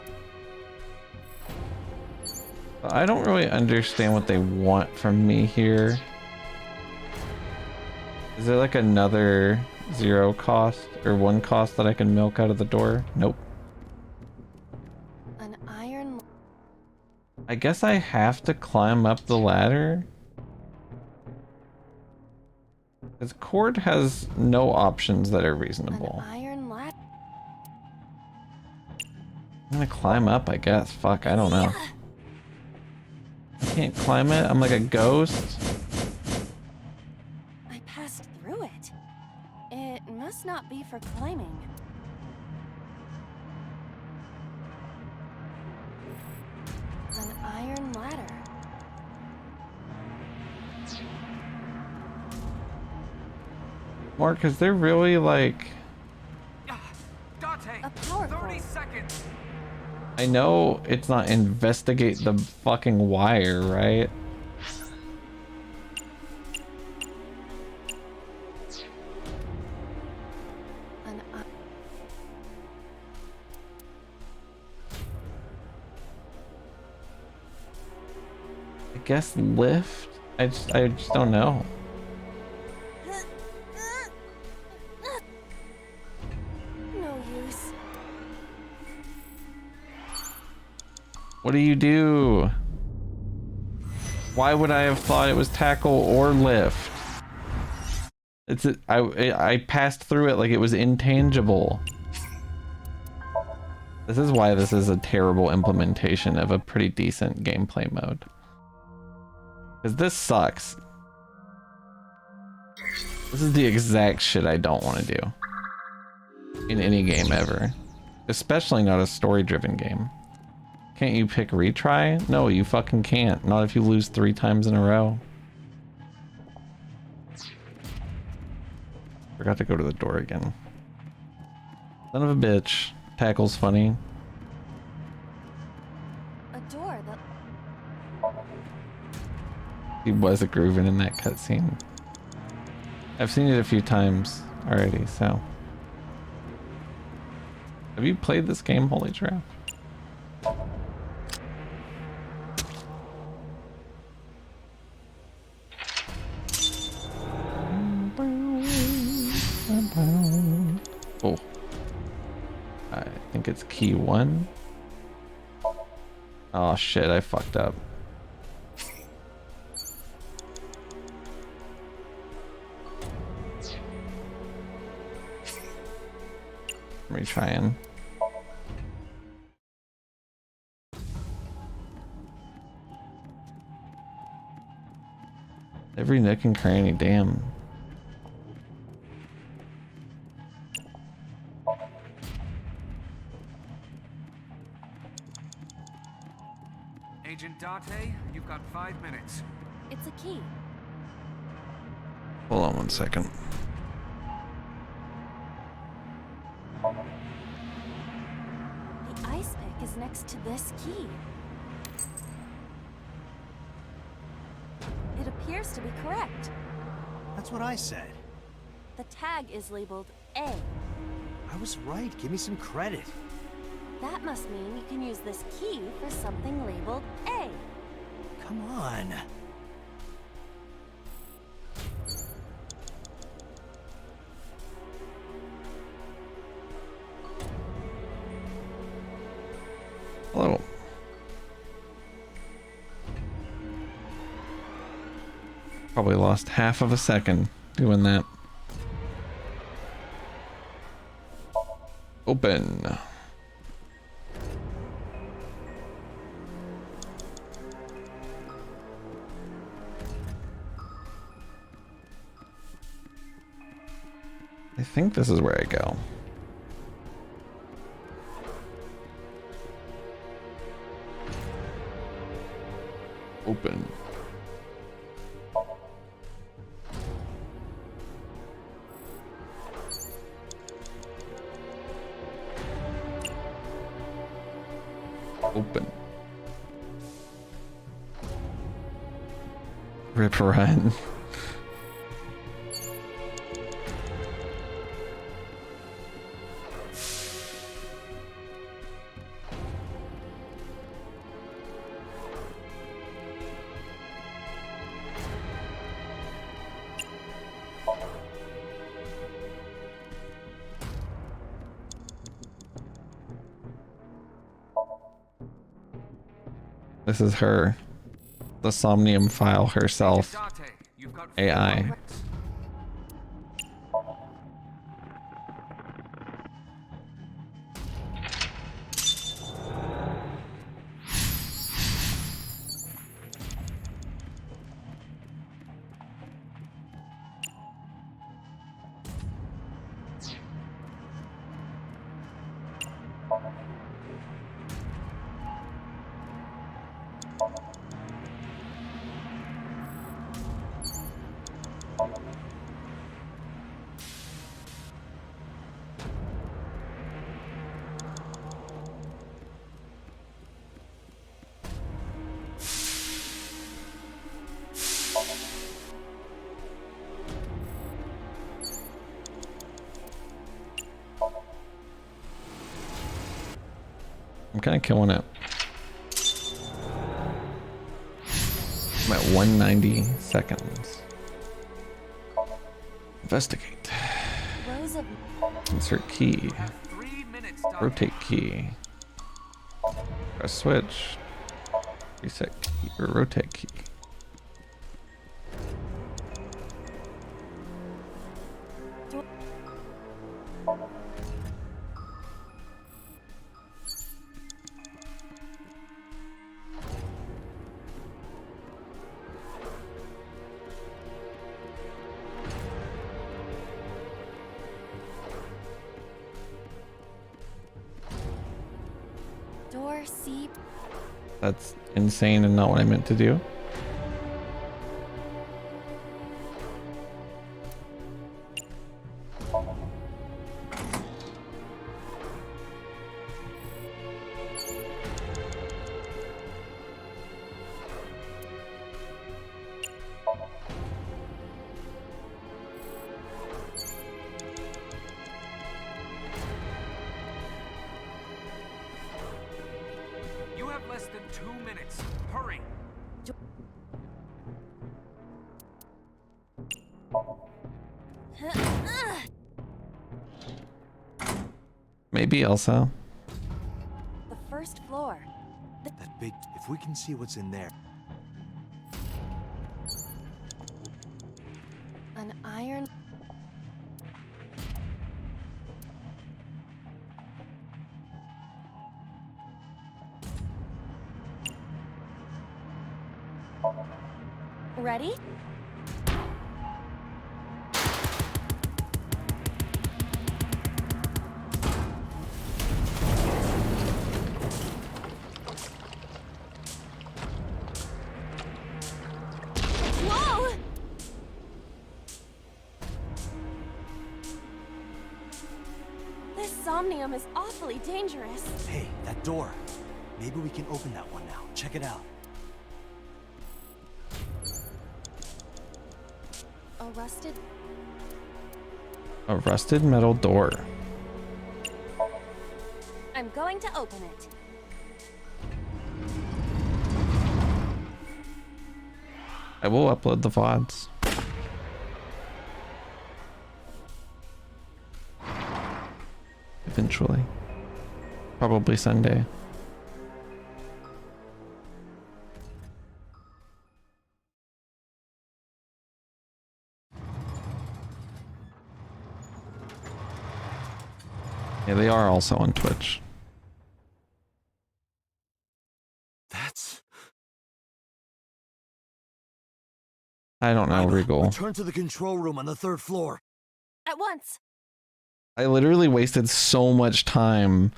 I don't really understand what they want from me here. Is there like another 0 cost or 1 cost that I can milk out of the door? Nope. An iron... I guess I have to climb up the ladder. This cord has no options that are reasonable. An iron ladder. I'm gonna climb up, I guess. Fuck, I don't know. I can't climb it. I'm like a ghost. I passed through it. It must not be for climbing. An iron ladder. Mark, is there really like... Dante, a power 30 seconds. I know it's not investigate the fucking wire, right? I guess lift? I just don't know. No use. What do you do? Why would I have thought it was tackle or lift? I passed through it like it was intangible. This is why this is a terrible implementation of a pretty decent gameplay mode. Because this sucks. This is the exact shit I don't want to do. In any game ever. Especially not a story-driven game. Can't you pick retry? No, you fucking can't. Not if you lose 3 times in a row. Forgot to go to the door again. Son of a bitch. Tackle's funny. A door that... He was a grooving in that cutscene. I've seen it a few times already, so. Have you played this game, Holy Giraffe? Oh. I think it's key 1. Oh shit, I fucked up. Retrying. Every nook and cranny, damn. Agent Date, you've got 5 minutes. It's a key. Hold on 1 second. The ice pick is next to this key. It appears to be correct. That's what I said. The tag is labeled A. I was right. Give me some credit. That must mean you can use this key for something labeled A. Come on. Hello. Probably lost half of a second doing that. Open. I think this is where I go. Open. Open. Rip run. This is her. The Somnium file herself. AI. I'm kind of killing it. I'm at 190 seconds. Investigate. Insert key. Rotate key. Press switch. Reset key or rotate key. Door C. That's insane and not what I meant to do. 2 minutes. Hurry. Maybe Elsa. The first floor. That big... If we can see what's in there... An iron... Ready? Whoa! This Somnium is awfully dangerous. Hey, that door. Maybe we can open that one now. Check it out. A rusted metal door. I'm going to open it. I will upload the VODs. Eventually. Probably Sunday. Yeah, they are also on Twitch. That's... I don't know, Regal. Return to the control room on the 3rd floor. At once. I literally wasted so much time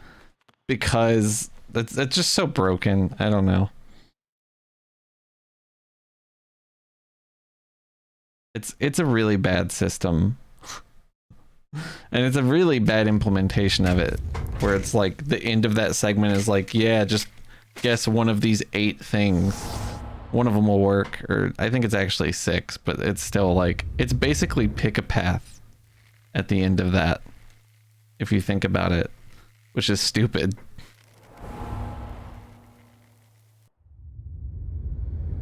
because that's just so broken. I don't know. It's a really bad system. And it's a really bad implementation of it, where it's like the end of that segment is like, yeah, just guess one of these 8 things. One of them will work, or I think it's actually 6, but it's still like, it's basically pick a path at the end of that, if you think about it, which is stupid.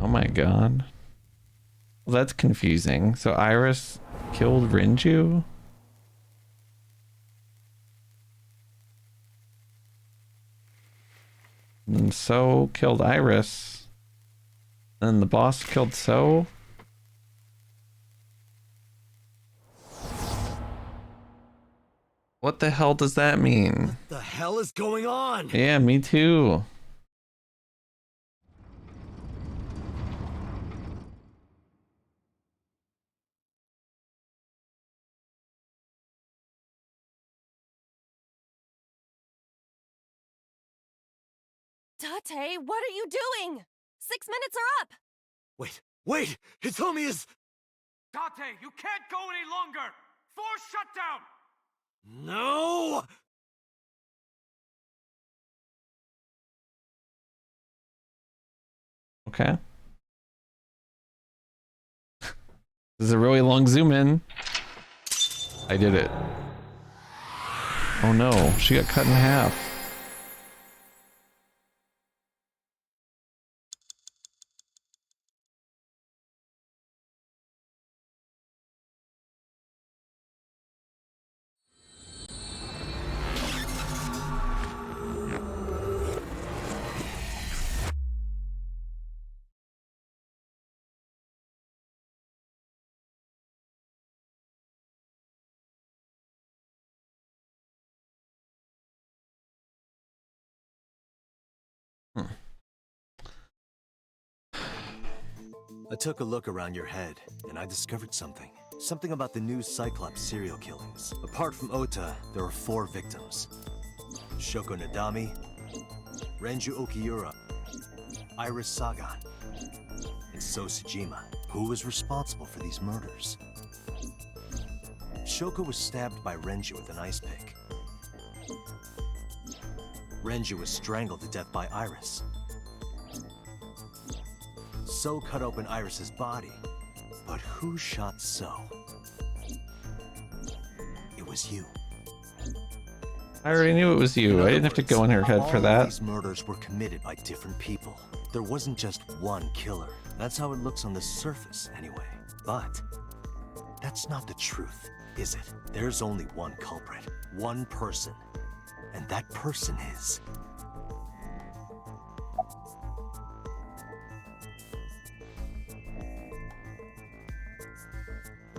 Oh my god. Well, that's confusing. So Iris killed Renju? And So killed Iris. And the boss killed So. What the hell does that mean? What the hell is going on? Yeah, me too. Tate, what are you doing? 6 minutes are up! Wait! Hitomi is... Tate, you can't go any longer! Force shutdown! No! Okay. This is a really long zoom in. I did it. Oh no, she got cut in half. I took a look around your head, and I discovered something. Something about the new Cyclops serial killings. Apart from Ota, there are 4 victims. Shoko Nadami, Renju Okiura, Iris Sagan, and So Tsujima. Who was responsible for these murders? Shoko was stabbed by Renju with an ice pick. Renju was strangled to death by Iris. So cut open Iris's body. But who shot So? It was you. I already knew it was you. I didn't have to go in her head for All that. these murders were committed by different people. There wasn't just one killer. That's how it looks on the surface, anyway. But that's not the truth, is it? There's only one culprit, one person. And that person is...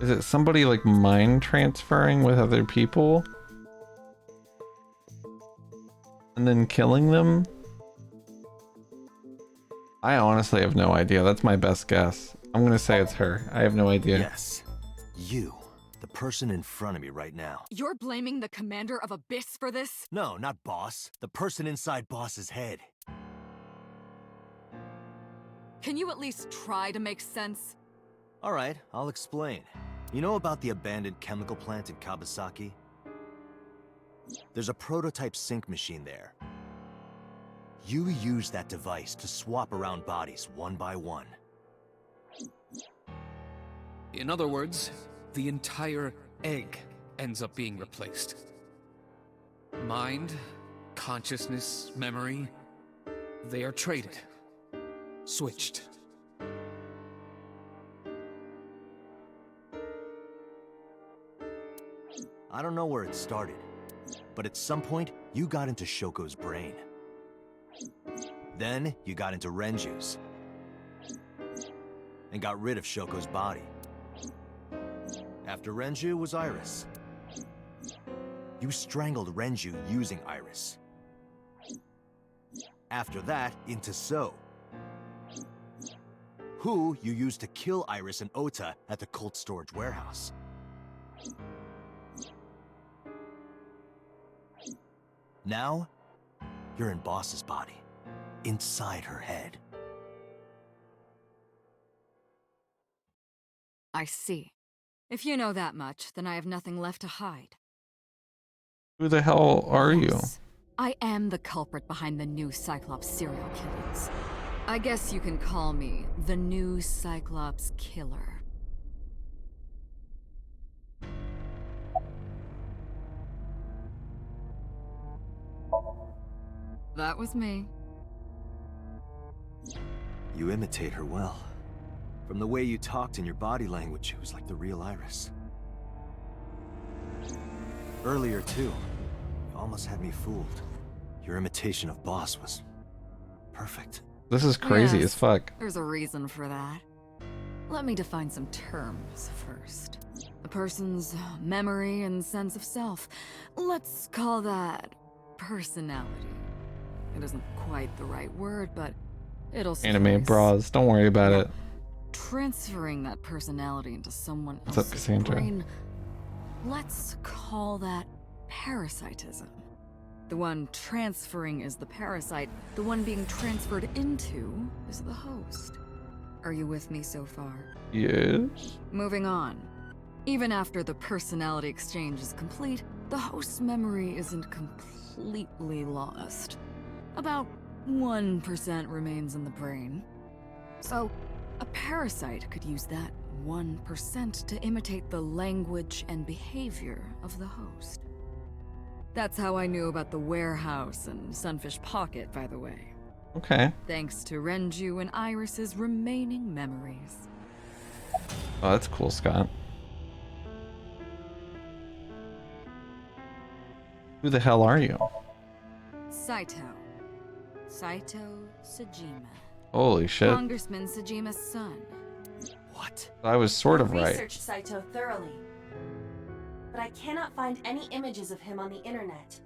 Is it somebody like mind transferring with other people? And then killing them? I honestly have no idea. That's my best guess. I'm gonna say it's her. I have no idea. Yes. You. The person in front of me right now. You're blaming the commander of Abyss for this? No, not Boss. The person inside Boss's head. Can you at least try to make sense? Alright, I'll explain. You know about the abandoned chemical plant in Kawasaki? There's a prototype sync machine there. You use that device to swap around bodies one by one. In other words, the entire egg ends up being replaced. Mind, consciousness, memory, they are traded. Switched. I don't know where it started, but at some point, you got into Shoko's brain. Then, you got into Renju's. And got rid of Shoko's body. After Renju was Iris. You strangled Renju using Iris. After that, into So. Who you used to kill Iris and Ota at the cult storage warehouse. Now, you're in Boss's body, inside her head. I see. If you know that much, then I have nothing left to hide. Who the hell are you? I am the culprit behind the new Cyclops serial killings. I guess you can call me the new Cyclops killer. That was me. You imitate her well. From the way you talked and your body language, it was like the real Iris. Earlier, too, you almost had me fooled. Your imitation of Boss was perfect. This is crazy Yes, as fuck. There's a reason for that. Let me define some terms first. A person's memory and sense of self. Let's call that personality. It isn't quite the right word, but it'll Anime suffice. bras. Don't worry about it. Transferring that personality into someone What's up, else's Cassandra? brain, let's call that parasitism. The one transferring is the parasite. The one being transferred into is the host. Are you with me so far? Yes. Moving on. Even after the personality exchange is complete, the host's memory isn't completely lost. About 1% remains in the brain. So, a parasite could use that 1% to imitate the language and behavior of the host. That's how I knew about the warehouse and Sunfish Pocket, by the way. Okay. Thanks to Renju and Iris's remaining memories. Oh, that's cool, Scott. Who the hell are you? Saito. Saito Sajima. Holy shit. Congressman Sajima's son. What? I was sort of I right. researched Saito thoroughly, but I cannot find any images of him on the internet.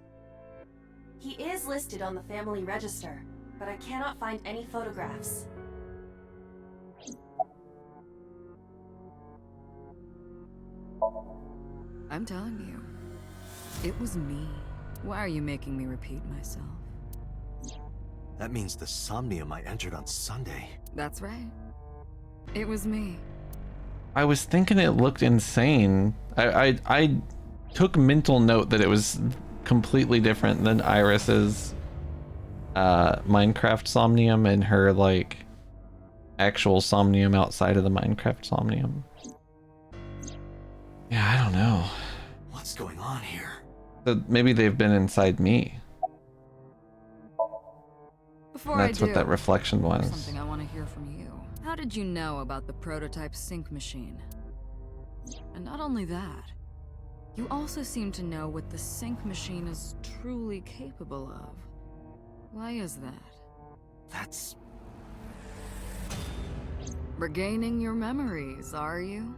He is listed on the family register, but I cannot find any photographs. I'm telling you, it was me. Why are you making me repeat myself? That means the Somnium I entered on Sunday. That's right. It was me. I was thinking it looked insane. I took mental note that it was completely different than Iris's Minecraft Somnium and her like actual Somnium outside of the Minecraft Somnium. Yeah, I don't know. What's going on here? So maybe they've been inside me. Before And that's I what that do, reflection there's was. something I want to hear from you. How did you know about the prototype sync machine? And not only that, you also seem to know what the sync machine is truly capable of. Why is that? That's... Regaining your memories, are you?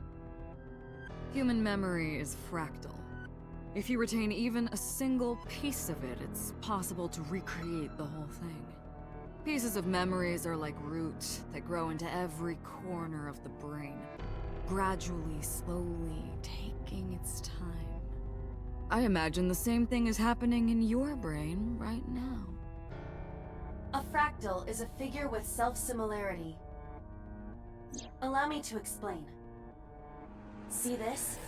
Human memory is fractal. If you retain even a single piece of it, it's possible to recreate the whole thing. Pieces of memories are like roots that grow into every corner of the brain, gradually, slowly, taking its time. I imagine the same thing is happening in your brain right now. A fractal is a figure with self-similarity. Allow me to explain. See this?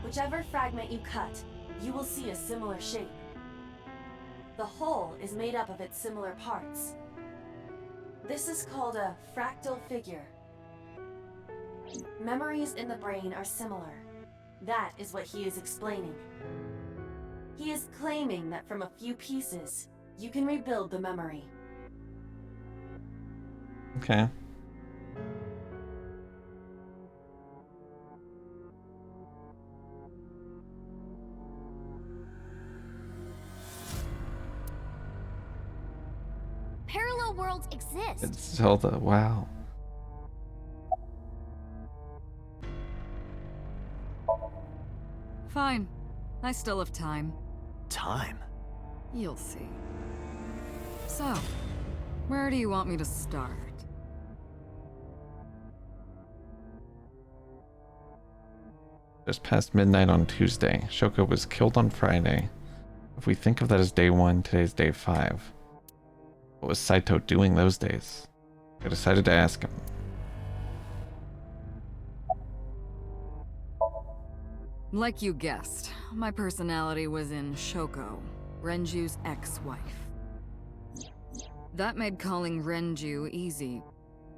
Whichever fragment you cut, you will see a similar shape. The whole is made up of its similar parts. This is called a fractal figure. Memories in the brain are similar. That is what he is explaining. He is claiming that from a few pieces, you can rebuild the memory. Okay. Parallel worlds exist. It's Zelda. Wow. Fine. I still have time. Time? You'll see. So, where do you want me to start? Just past midnight on Tuesday. Shoko was killed on Friday. If we think of that as day 1, today's day 5. What was Saito doing those days? I decided to ask him. Like you guessed, my personality was in Shoko, Renju's ex-wife. That made calling Renju easy.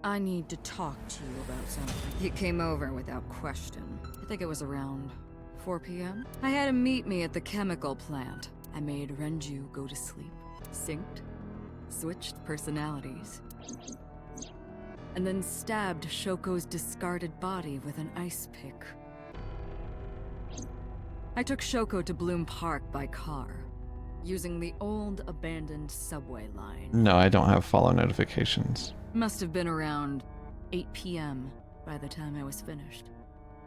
I need to talk to you about something. He came over without question. I think it was around 4 p.m. I had him meet me at the chemical plant. I made Renju go to sleep, synced, switched personalities, and then stabbed Shoko's discarded body with an ice pick. I took Shoko to Bloom Park by car, using the old abandoned subway line. No, I don't have follow notifications. Must have been around 8 p.m. by the time I was finished.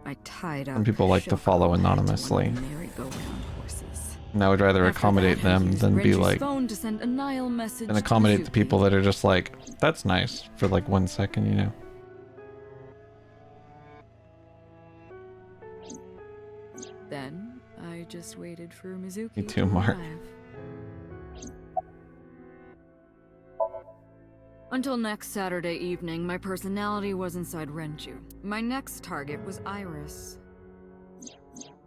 I tied up Some people like to follow anonymously. merry-go-round horses. And I would rather After accommodate that, I them used than be Renju's like, phone to send a Nile message and to accommodate the Zuki. people that are just like, that's nice for like 1 second, you know? Then I just waited for Mizuki Me too, to Mark. arrive. Until next Saturday evening, my personality was inside Renju. My next target was Iris.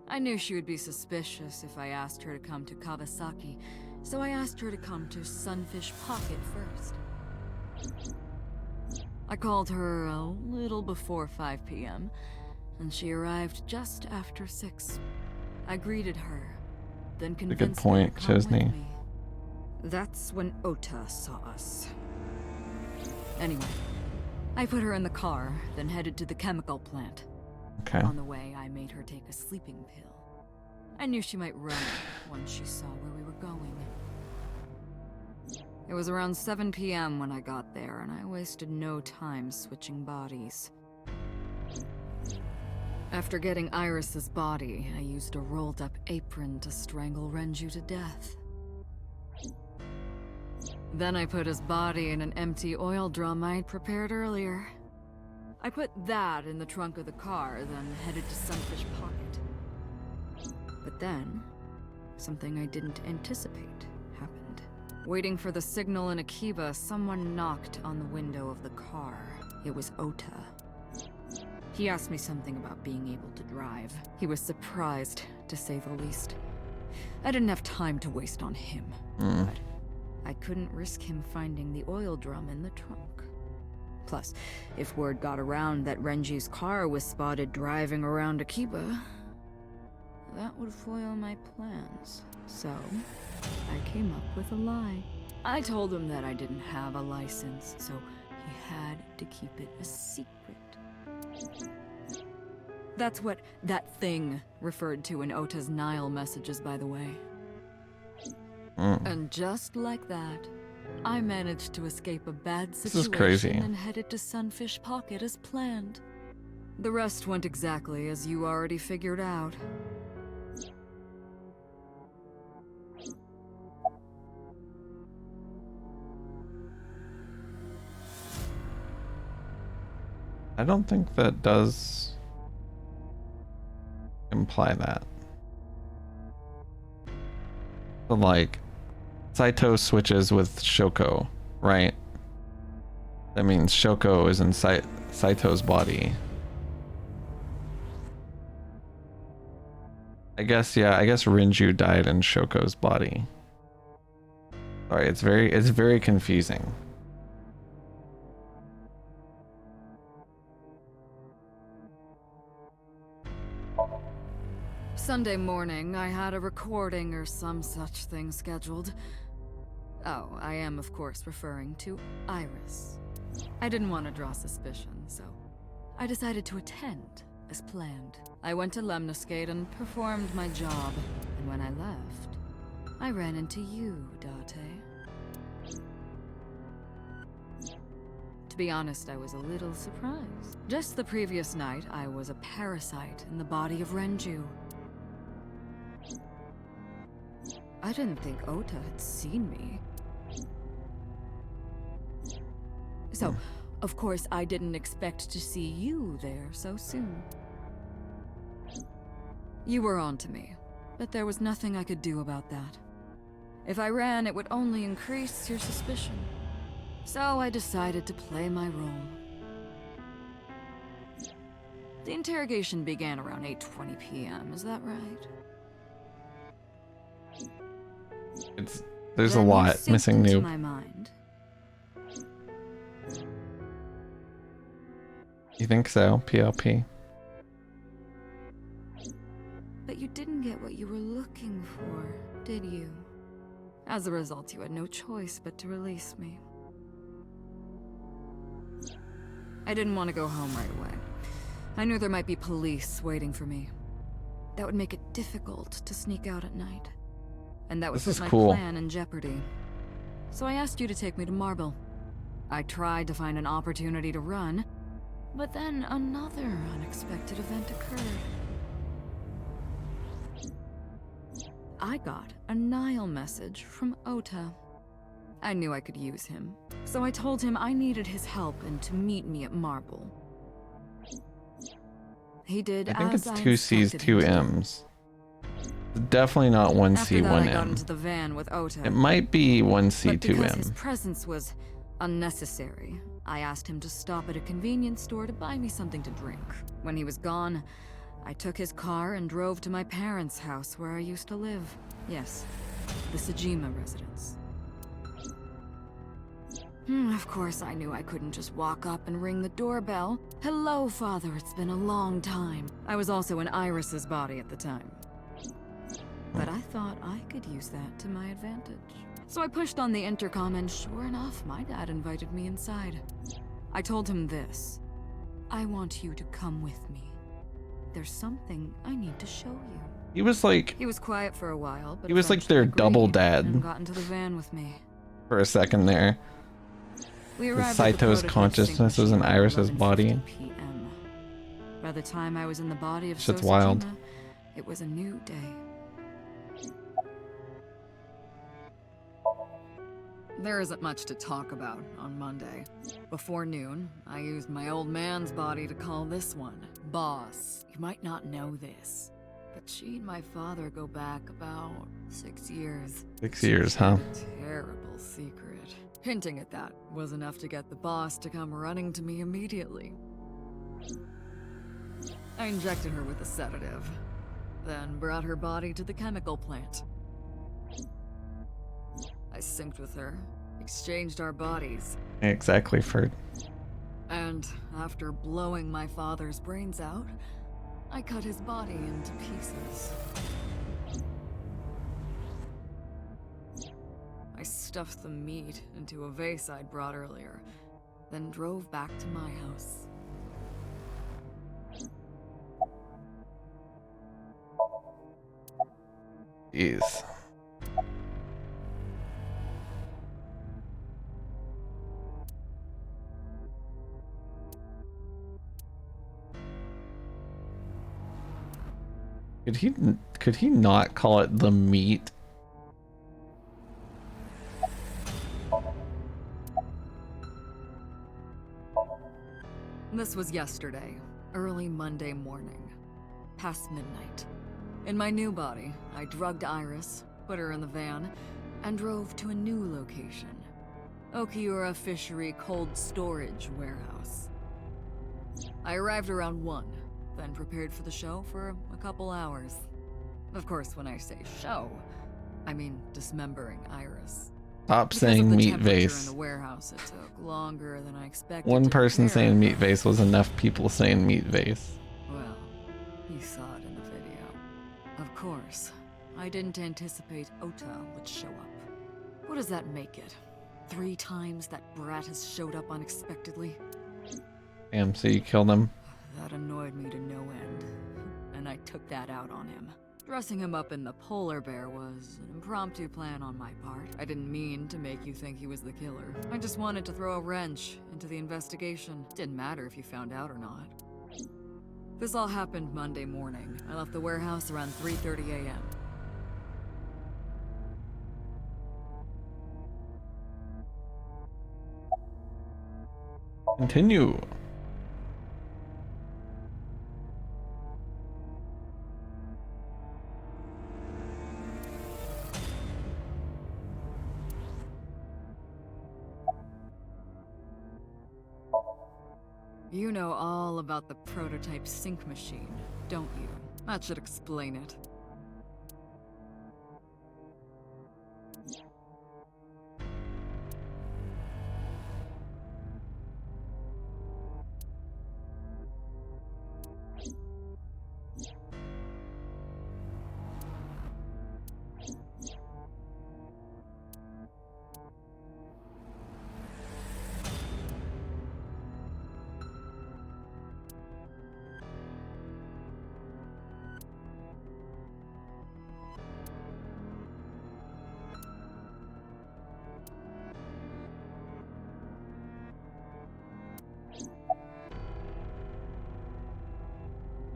I knew she would be suspicious if I asked her to come to Kawasaki, so I asked her to come to Sunfish Pocket first. I called her a little before 5 p.m., and she arrived just after 6. I greeted her, then A convinced good her point, to come with Chesney. me. That's when Ota saw us. Anyway, I put her in the car, then headed to the chemical plant. Okay. On the way, I made her take a sleeping pill. I knew she might run once she saw where we were going. It was around 7 p.m. when I got there, and I wasted no time switching bodies. After getting Iris's body, I used a rolled-up apron to strangle Renju to death. Then I put his body in an empty oil drum I'd prepared earlier. I put that in the trunk of the car, then headed to Sunfish Pocket. But then, something I didn't anticipate happened. Waiting for the signal in Akiba, someone knocked on the window of the car. It was Ota. He asked me something about being able to drive. He was surprised, to say the least. I didn't have time to waste on him, but I couldn't risk him finding the oil drum in the trunk. Plus, if word got around that Renji's car was spotted driving around Akiba, that would foil my plans. So, I came up with a lie. I told him that I didn't have a license, so he had to keep it a secret. That's what that thing referred to in Ota's Nile messages, by the way. And just like that, I managed to escape a bad situation is crazy. and headed to Sunfish Pocket as planned. The rest went exactly as you already figured out. I don't think that does imply that. But like, Saito switches with Shoko, right? That means Shoko is in Saito's body. I guess Rinju died in Shoko's body. Sorry, it's very confusing. Sunday morning, I had a recording or some such thing scheduled. Oh, I am of course referring to Iris. I didn't want to draw suspicion, so I decided to attend as planned. I went to Lemniscate and performed my job, and when I left, I ran into you, Date. To be honest, I was a little surprised. Just the previous night, I was a parasite in the body of Renju. I didn't think Ota had seen me. So, of course, I didn't expect to see you there so soon. You were on to me, but there was nothing I could do about that. If I ran, it would only increase your suspicion. So I decided to play my role. The interrogation began around 8:20 p.m., is that right? There's Then a you lot sipped missing into new. my mind. You think so? PLP. But you didn't get what you were looking for, did you? As a result, you had no choice but to release me. I didn't want to go home right away. I knew there might be police waiting for me. That would make it difficult to sneak out at night. And that would This is put my cool. plan in jeopardy. So I asked you to take me to Marble. I tried to find an opportunity to run, but then another unexpected event occurred. I got a Nile message from Ota. I knew I could use him, so I told him I needed his help and to meet me at Marble. He did I think as it's I 2 C's, instructed 2 him to. M's. Definitely not 1 After C, that, 1 I got M. into the van with Ota. It might be 1 C, But 2 because his M. presence was unnecessary, I asked him to stop at a convenience store to buy me something to drink. When he was gone, I took his car and drove to my parents' house where I used to live. Yes, the Sajima residence. Of course, I knew I couldn't just walk up and ring the doorbell. Hello, Father, it's been a long time. I was also in Iris's body at the time. But I thought I could use that to my advantage. So I pushed on the intercom and sure enough, my dad invited me inside. I told him this. I want you to come with me. There's something I need to show you. He was like, He was quiet for a while, but he was like eventually their double agreed and dad got into the van with me. for a second there. We With arrived at the Saito's prototype consciousness sync was in machine at Iris's 11:50 body. PM. By the time I was in the body of Shit's Sosajima, wild. it was a new day. There isn't much to talk about on Monday. Before noon, I used my old man's body to call this one Boss. You might not know this, but she and my father go back about 6 years. 6 years, huh? Terrible secret. Hinting at that was enough to get the boss to come running to me immediately. I injected her with a sedative, then brought her body to the chemical plant. I synced with her, exchanged our bodies, Exactly, Ferd. and after blowing my father's brains out, I cut his body into pieces. I stuffed the meat into a vase I'd brought earlier, then drove back to my house. Jeez. Could he not call it the meat? This was yesterday, early Monday morning, past midnight. In my new body, I drugged Iris, put her in the van, and drove to a new location. Okiura Fishery Cold Storage Warehouse. I arrived around 1, then prepared for the show for a couple hours. Of course, when I say show, I mean dismembering Iris. Stop Because saying of the meat temperature vase. in the warehouse, it took longer than I expected. One to person prepare. saying meat vase was enough people saying meat vase. Well, you saw it in the video. Of course, I didn't anticipate Ota would show up. What does that make it? 3 times that brat has showed up unexpectedly? Damn, so you killed him? That annoyed me to no end, and I took that out on him. Dressing him up in the polar bear was an impromptu plan on my part. I didn't mean to make you think he was the killer. I just wanted to throw a wrench into the investigation. Didn't matter if you found out or not. This all happened Monday morning. I left the warehouse around 3:30 a.m. Continue. You know all about the prototype sync machine, don't you? That should explain it.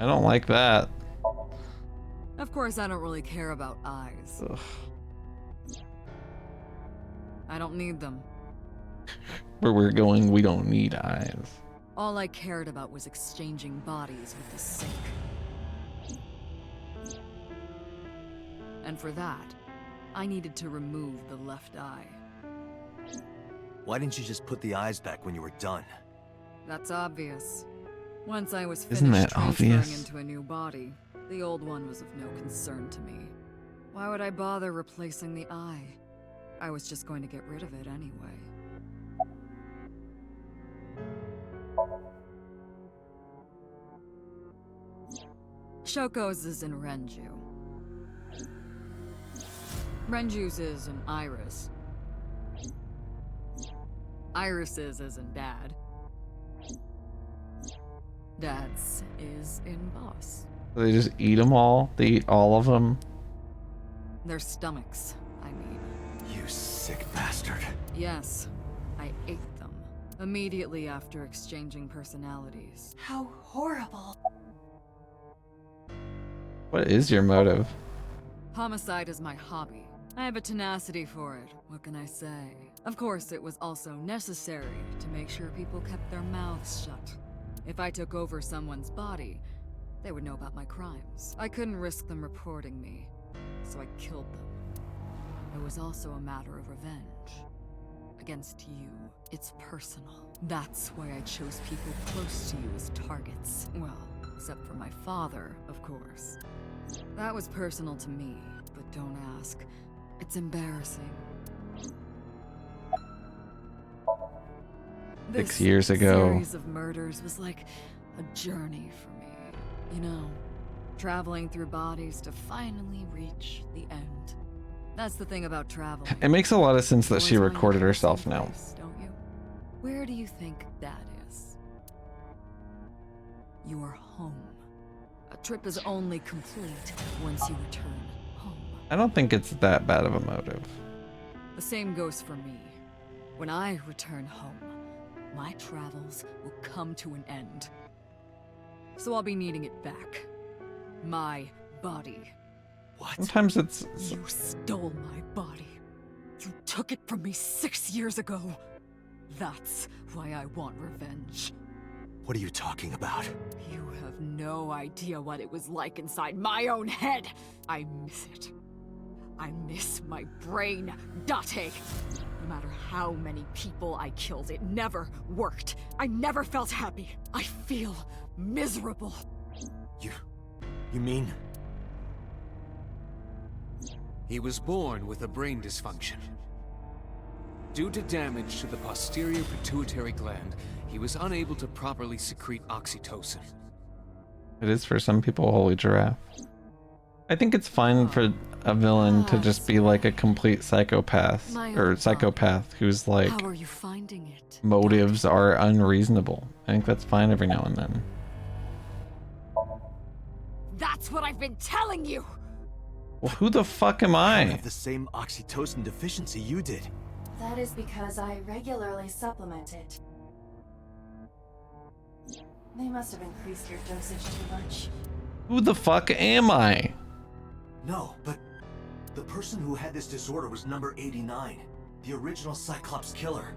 I don't like that. Of course, I don't really care about eyes. Ugh. I don't need them. Where we're going, we don't need eyes. All I cared about was exchanging bodies with the sink. And for that, I needed to remove the left eye. Why didn't you just put the eyes back when you were done? That's obvious. Once I was Isn't finished that transferring obvious? into a new body, the old one was of no concern to me. Why would I bother replacing the eye? I was just going to get rid of it anyway. Shoko's is in Renju. Renju's is in Iris. Iris's is in Dad. Dad's is in Boss. So they just eat them all? They eat all of them? Their stomachs, I mean. You sick bastard. Yes, I ate them. Immediately after exchanging personalities. How horrible. What is your motive? Homicide is my hobby. I have a tenacity for it, what can I say? Of course, it was also necessary to make sure people kept their mouths shut. If I took over someone's body, they would know about my crimes. I couldn't risk them reporting me, so I killed them. It was also a matter of revenge. Against you. It's personal. That's why I chose people close to you as targets. Well, except for my father, of course. That was personal to me, but don't ask. It's embarrassing. 6 years ago. This series of murders was like a journey for me. You know, traveling through bodies to finally reach the end. That's the thing about travel. It makes a lot of sense that she Always find recorded a herself place, now. don't you? Where do you think that is? Your home. A trip is only complete once you return home. I don't think it's that bad of a motive. The same goes for me. When I return home, my travels will come to an end. So I'll be needing it back. My body. What? Sometimes it's... You stole my body. You took it from me 6 years ago. That's why I want revenge. What are you talking about? You have no idea what it was like inside my own head. I miss it. I miss my brain, Date. No matter how many people I killed, it never worked. I never felt happy. I feel miserable. You mean? He was born with a brain dysfunction. Due to damage to the posterior pituitary gland, he was unable to properly secrete oxytocin. It is for some people, holy giraffe. I think it's fine for a villain to just be like a complete psychopath or psychopath who's like How are you finding it? motives are unreasonable. I think that's fine every now and then. That's what I've been telling you! Well, who the fuck am I I? have the same oxytocin deficiency you did. That is because I regularly supplement it. They must have increased your dosage too much. Who the fuck am I? No, but the person who had this disorder was number 89, the original Cyclops killer.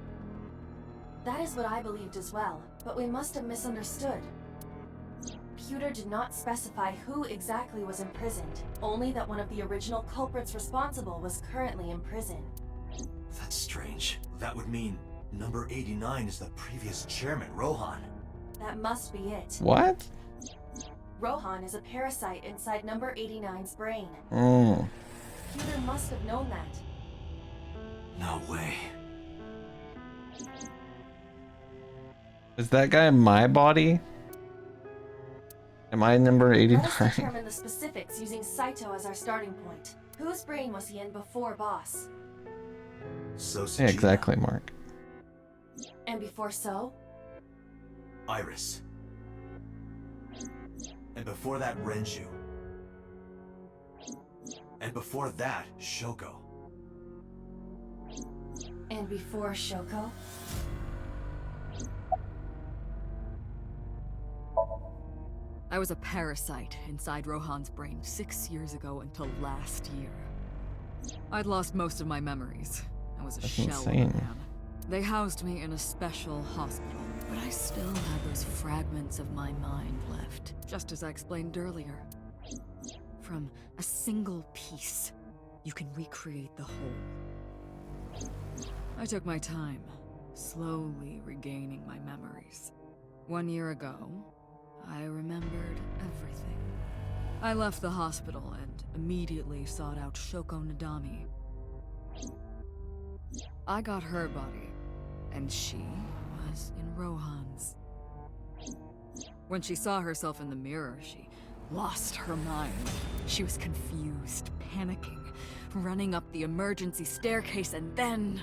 That is what I believed as well, but we must have misunderstood. Pewter did not specify who exactly was imprisoned, only that one of the original culprits responsible was currently in prison. That's strange. That would mean number 89 is the previous chairman, Rohan. That must be it. What? Rohan is a parasite inside number 89's brain. Mm. Pewter must have known that. No way. Is that guy my body? Am I number 89? Let us determine the specifics using Saito as our starting point. Whose brain was he in before Boss? Yeah, exactly, Mark. And before So? Iris. And before that, Renju. And before that, Shoko. And before Shoko? I was a parasite inside Rohan's brain 6 years ago until last year. I'd lost most of my memories. I was a That's shell insane. of a man. They housed me in a special hospital, but I still had those fragments of my mind left, just as I explained earlier. From a single piece, you can recreate the whole. I took my time, slowly regaining my memories. 1 year ago, I remembered everything. I left the hospital and immediately sought out Shoko Nadami. I got her body, and she was in Rohan's. When she saw herself in the mirror, she lost her mind. She was confused, panicking, running up the emergency staircase, and then...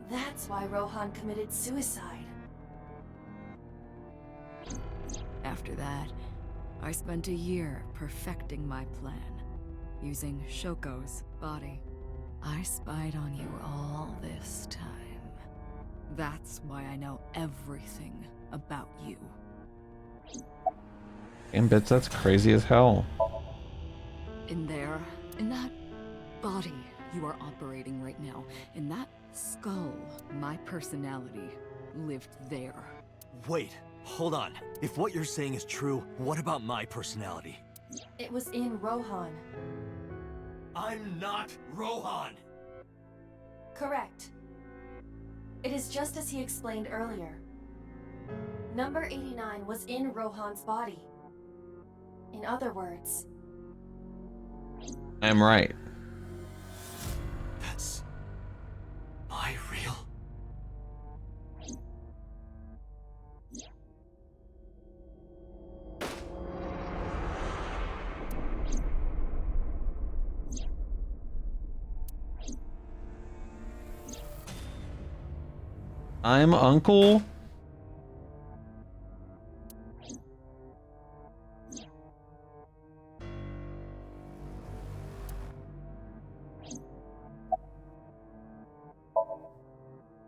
That's why Rohan committed suicide. After that, I spent a year perfecting my plan, using Shoko's body. I spied on you all this time. That's why I know everything about you. And bits, that's crazy as hell. In there, in that body you are operating right now, in that skull, my personality lived there. Wait, hold on. If what you're saying is true, what about my personality? It was in Rohan. I'm not Rohan! Correct. It is just as he explained earlier. Number 89 was in Rohan's body. In other words... I'm right. That's... my real I'm Uncle.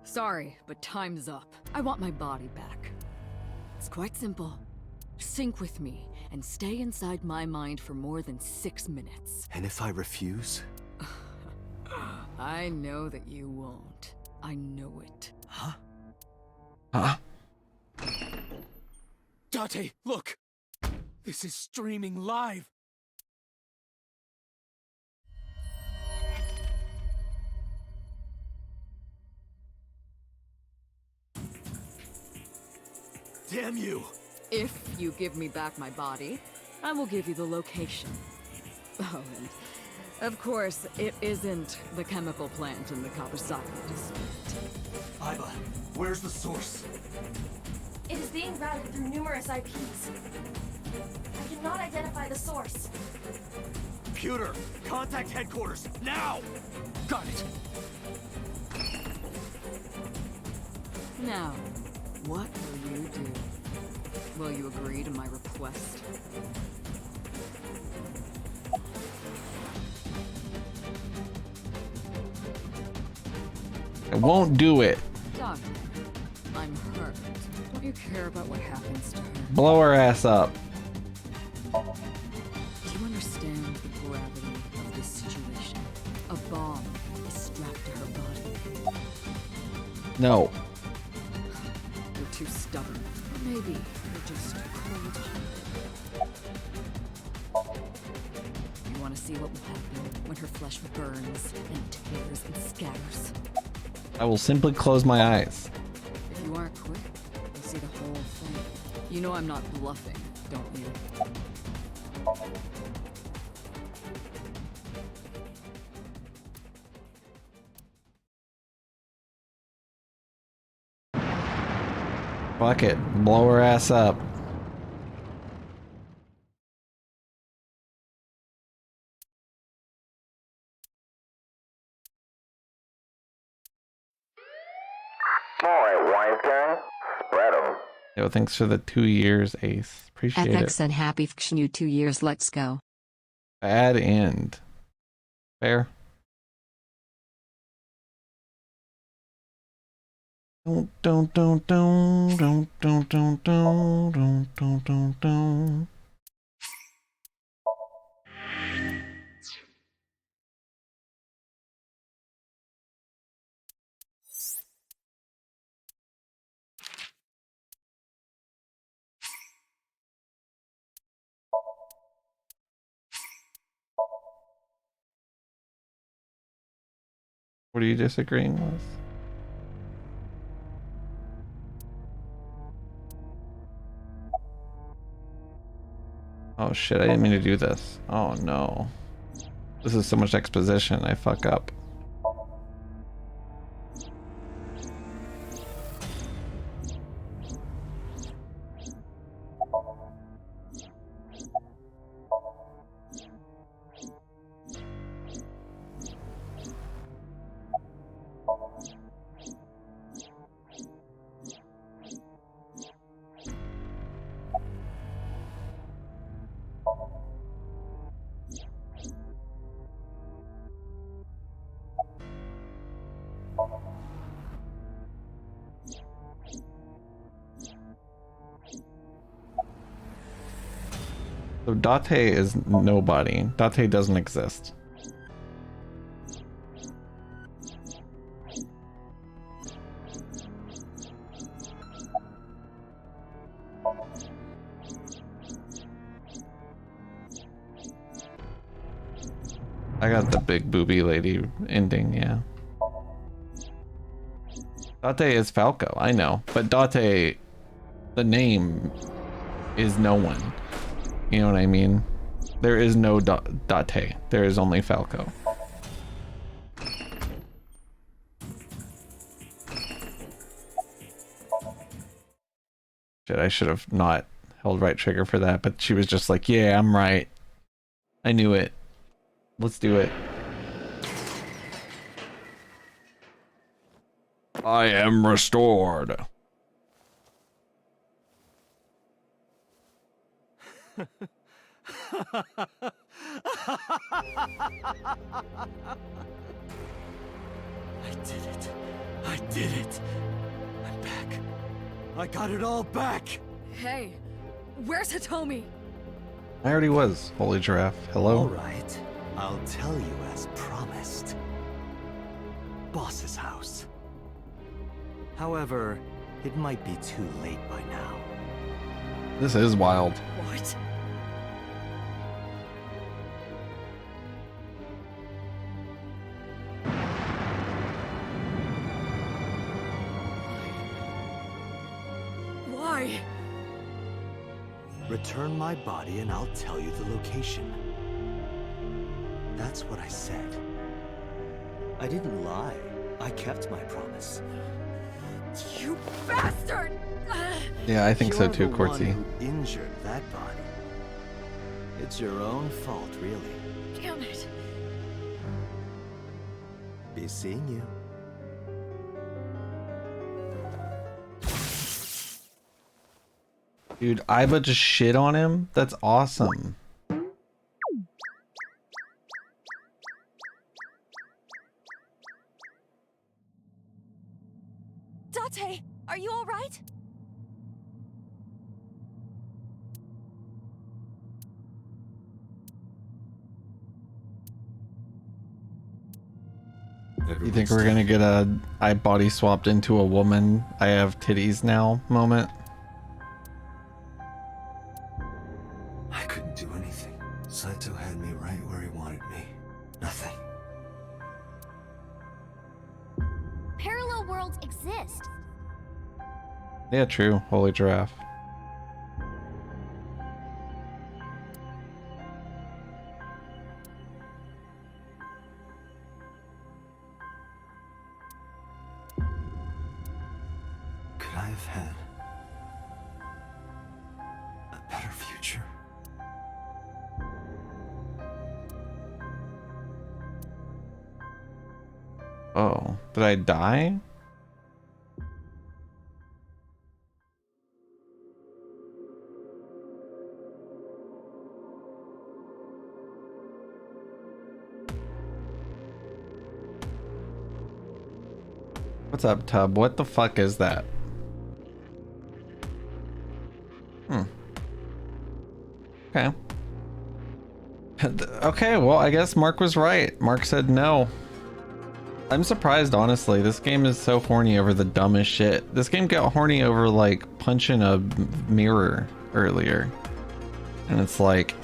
Sorry, but time's up. I want my body back. It's quite simple. Sync with me and stay inside my mind for more than 6 minutes. And if I refuse? I know that you won't. I know it. Huh? Huh? Date, look! This is streaming live! Damn you! If you give me back my body, I will give you the location. Oh, and of course, it isn't the chemical plant in the Kabasaki district. Iba, where's the source? It is being routed through numerous IPs. I cannot identify the source. Computer, contact headquarters, now! Got it! Now, what will you do? Will you agree to my request? I won't do it. Doctor, I'm hurt. Don't you care about what happens to her? Blow her ass up. Do you understand the gravity of this situation? A bomb is strapped to her body. No. You're too stubborn. Or maybe you're just cold-hearted. You want to see what will happen when her flesh burns and tears and scatters? I will simply close my eyes. If you aren't quick, you'll see the whole thing. You know I'm not bluffing, don't you? Fuck it. Blow her ass up. Alright, wise guy. Spread 'em. Yo, thanks for the 2 years, Ace. Appreciate FX it. said happy FX 2 years, let's go. Bad end. Fair. Don't. What are you disagreeing with? Oh shit, I didn't mean to do this. Oh no. This is so much exposition, I fuck up. So Date is nobody. Date doesn't exist. I got the big booby lady ending, yeah. Date is Falco, I know. But Date, the name, is no one. You know what I mean? There is no Date. There is only Falco. Shit, I should have not held right trigger for that, but she was just like, yeah, I'm right. I knew it. Let's do it. I am restored. I did it. I did it. I'm back. I got it all back. Hey, where's Hitomi? I already was, Holy Giraffe. Hello? All right. I'll tell you as promised. Boss's house. However, it might be too late by now. This is wild. What? Why? Return my body and I'll tell you the location. That's what I said. I didn't lie. I kept my promise. You bastard! Yeah, I think so You're too, the one Quartzy. who injured that body. It's your own fault, really. Damn it. Be seeing you. Dude, Aiba just shit on him? That's awesome. Date, are you all right? You think we're gonna get a I body swapped into a woman, I have titties now moment? I couldn't do anything. Saito had me right where he wanted me. Nothing. Parallel worlds exist. Yeah, true, Holy Giraffe. Could I have had a better future? Oh, did I die? What's up, Tub? What the fuck is that? Okay. Okay, well, I guess Mark was right. Mark said no. I'm surprised, honestly. This game is so horny over the dumbest shit. This game got horny over, like, punching a mirror earlier. And it's like,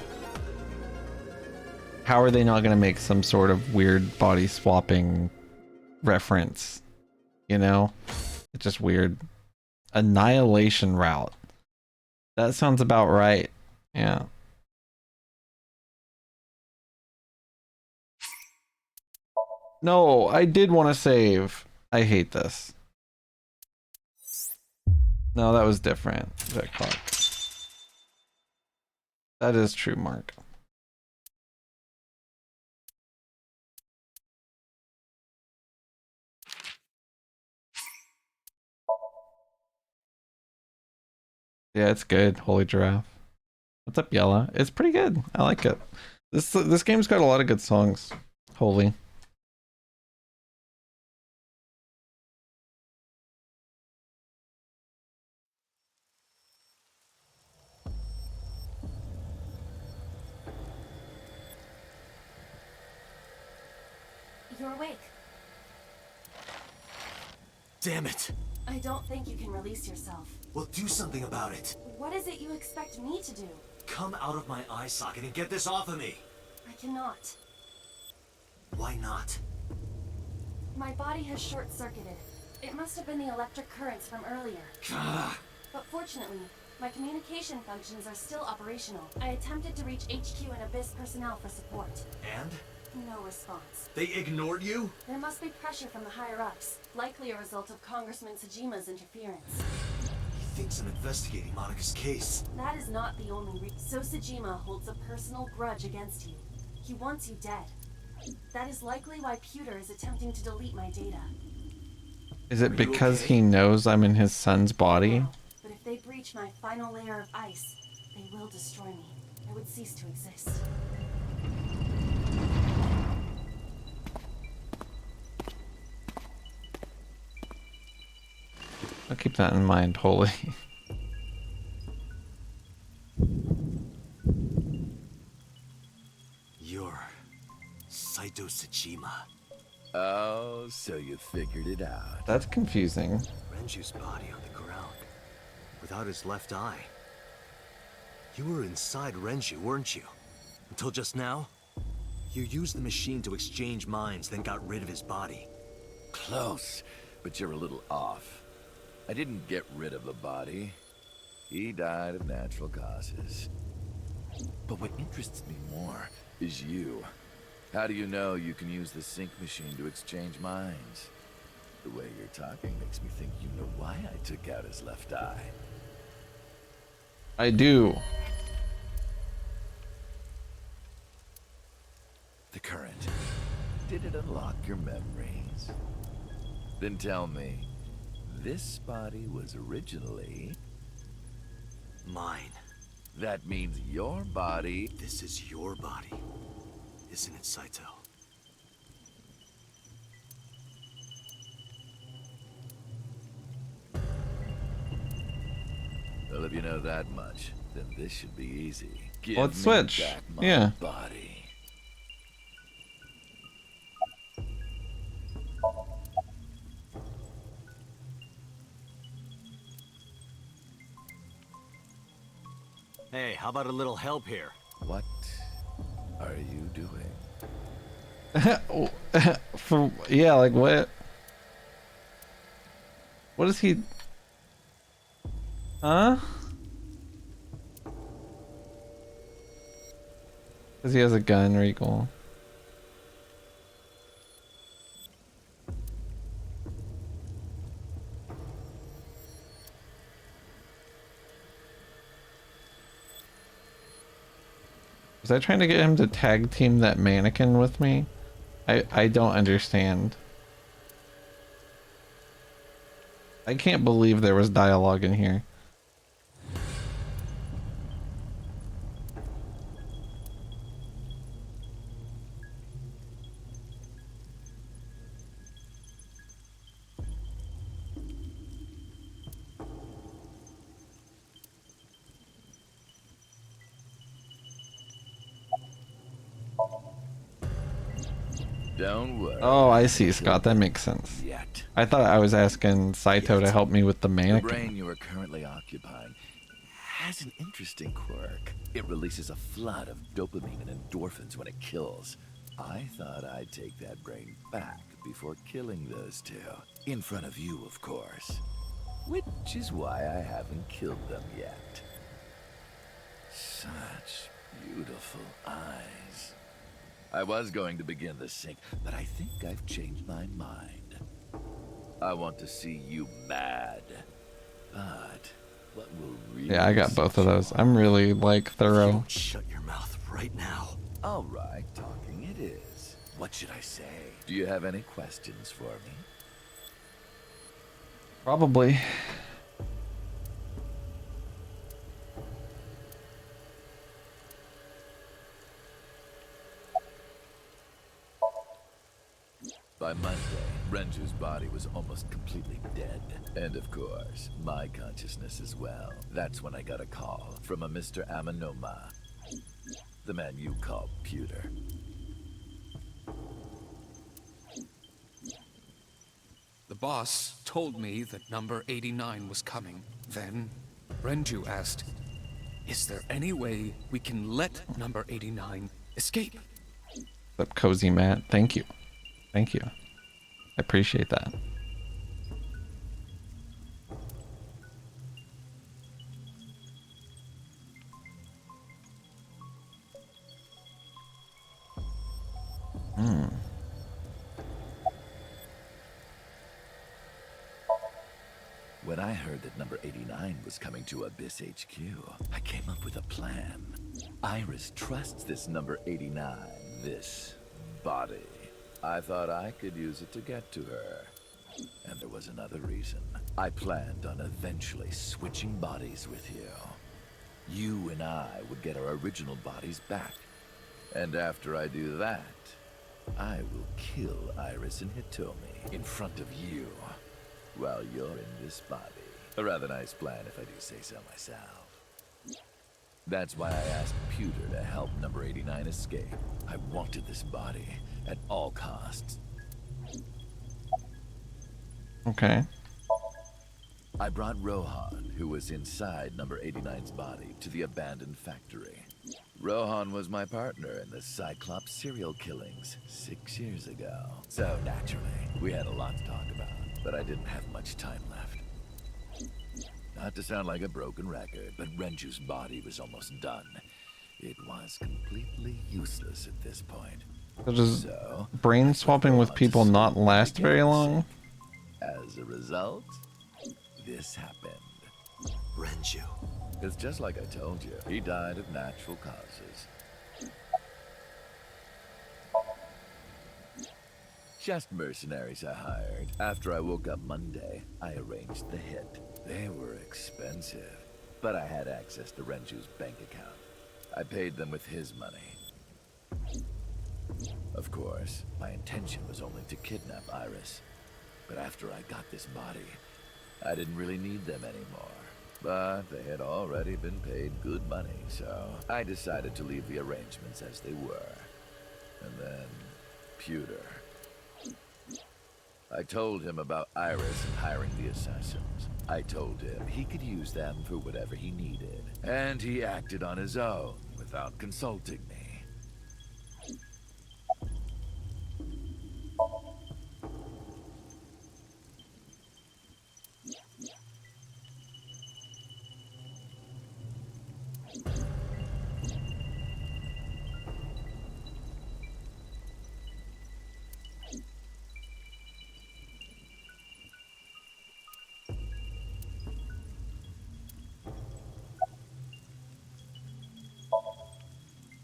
how are they not going to make some sort of weird body swapping reference? You know? It's just weird. Annihilation route. That sounds about right. Yeah. No, I did want to save. I hate this. No, that was different. That clock. That is true, Mark. Yeah, it's good, Holy Giraffe. What's up, Yella? It's pretty good. I like it. This game's got a lot of good songs. Holy. You're awake. Damn it! I don't think you can release yourself. Well, do something about it. What is it you expect me to do? Come out of my eye socket and get this off of me. I cannot. Why not? My body has short-circuited. It must have been the electric currents from earlier. But fortunately, my communication functions are still operational. I attempted to reach HQ and Abyss personnel for support. And? No response. They ignored you? There must be pressure from the higher-ups, likely a result of Congressman Tsujima's interference. He thinks I'm investigating Monika's case. That is not the only reason. So Tsujima holds a personal grudge against you. He wants you dead. That is likely why Pewter is attempting to delete my data. Is it because he knows I'm in his son's body? But if they breach my final layer of ice, they will destroy me. I would cease to exist. I'll keep that in mind, Holy. You're Saito Tsuchima. Oh, so you figured it out. That's confusing. Renju's body on the ground, without his left eye. You were inside Renju, weren't you? Until just now? You used the machine to exchange minds, then got rid of his body. Close, but you're a little off. I didn't get rid of the body. He died of natural causes. But what interests me more is you. How do you know you can use the sync machine to exchange minds? The way you're talking makes me think you know why I took out his left eye. I do. The current. Did it unlock your memories? Then tell me, this body was originally... mine. That means your body... This is your body, isn't it, Saito? Well, if you know that much, then this should be easy. Give Let's me switch. back my Yeah. body. Hey, how about a little help here? What are you doing? Yeah, like what? What is he? Huh? Because he has a gun, Regal. Was I trying to get him to tag team that mannequin with me? I don't understand. I can't believe there was dialogue in here. Don't worry. Oh, I see, Scott. That makes sense. Yet. I thought I was asking Saito to help me with the The mannequin. brain you are currently occupying has an interesting quirk. It releases a flood of dopamine and endorphins when it kills. I thought I'd take that brain back before killing those two. In front of you, of course. Which is why I haven't killed them yet. Such beautiful eyes. I was going to begin the sync, but I think I've changed my mind. I want to see you mad. But what will really... Yeah, I got both of those. I'm really, like, thorough. Don't shut your mouth right now. All right, talking it is. What should I say? Do you have any questions for me? Probably. By Monday, Renju's body was almost completely dead. And of course, my consciousness as well. That's when I got a call from a Mr. Amanoma. The man you call Pewter. The boss told me that number 89 was coming. Then, Renju asked, "Is there any way we can let number 89 escape?" What's up, Cozy Matt? Thank you. Thank you. I appreciate that. When I heard that number 89 was coming to Abyss HQ, I came up with a plan. Iris trusts this number 89, this body. I thought I could use it to get to her. And there was another reason. I planned on eventually switching bodies with you. You and I would get our original bodies back. And after I do that, I will kill Iris and Hitomi in front of you while you're in this body. A rather nice plan if I do say so myself. That's why I asked Pewter to help number 89 escape. I wanted this body at all costs. Okay. I brought Rohan, who was inside number 89's body, to the abandoned factory. Rohan was my partner in the Cyclops serial killings 6 years ago. So naturally, we had a lot to talk about, but I didn't have much time left. Not to sound like a broken record, but Renju's body was almost done. It was completely useless at this point. So does brain swapping with people not last very long? As a result, this happened. Renju. It's just like I told you. He died of natural causes. Just mercenaries I hired. After I woke up Monday, I arranged the hit. They were expensive, but I had access to Renju's bank account. I paid them with his money. Of course, my intention was only to kidnap Iris. But after I got this body, I didn't really need them anymore. But they had already been paid good money, so I decided to leave the arrangements as they were. And then, Pewter. I told him about Iris and hiring the assassins. I told him he could use them for whatever he needed. And he acted on his own, without consulting me.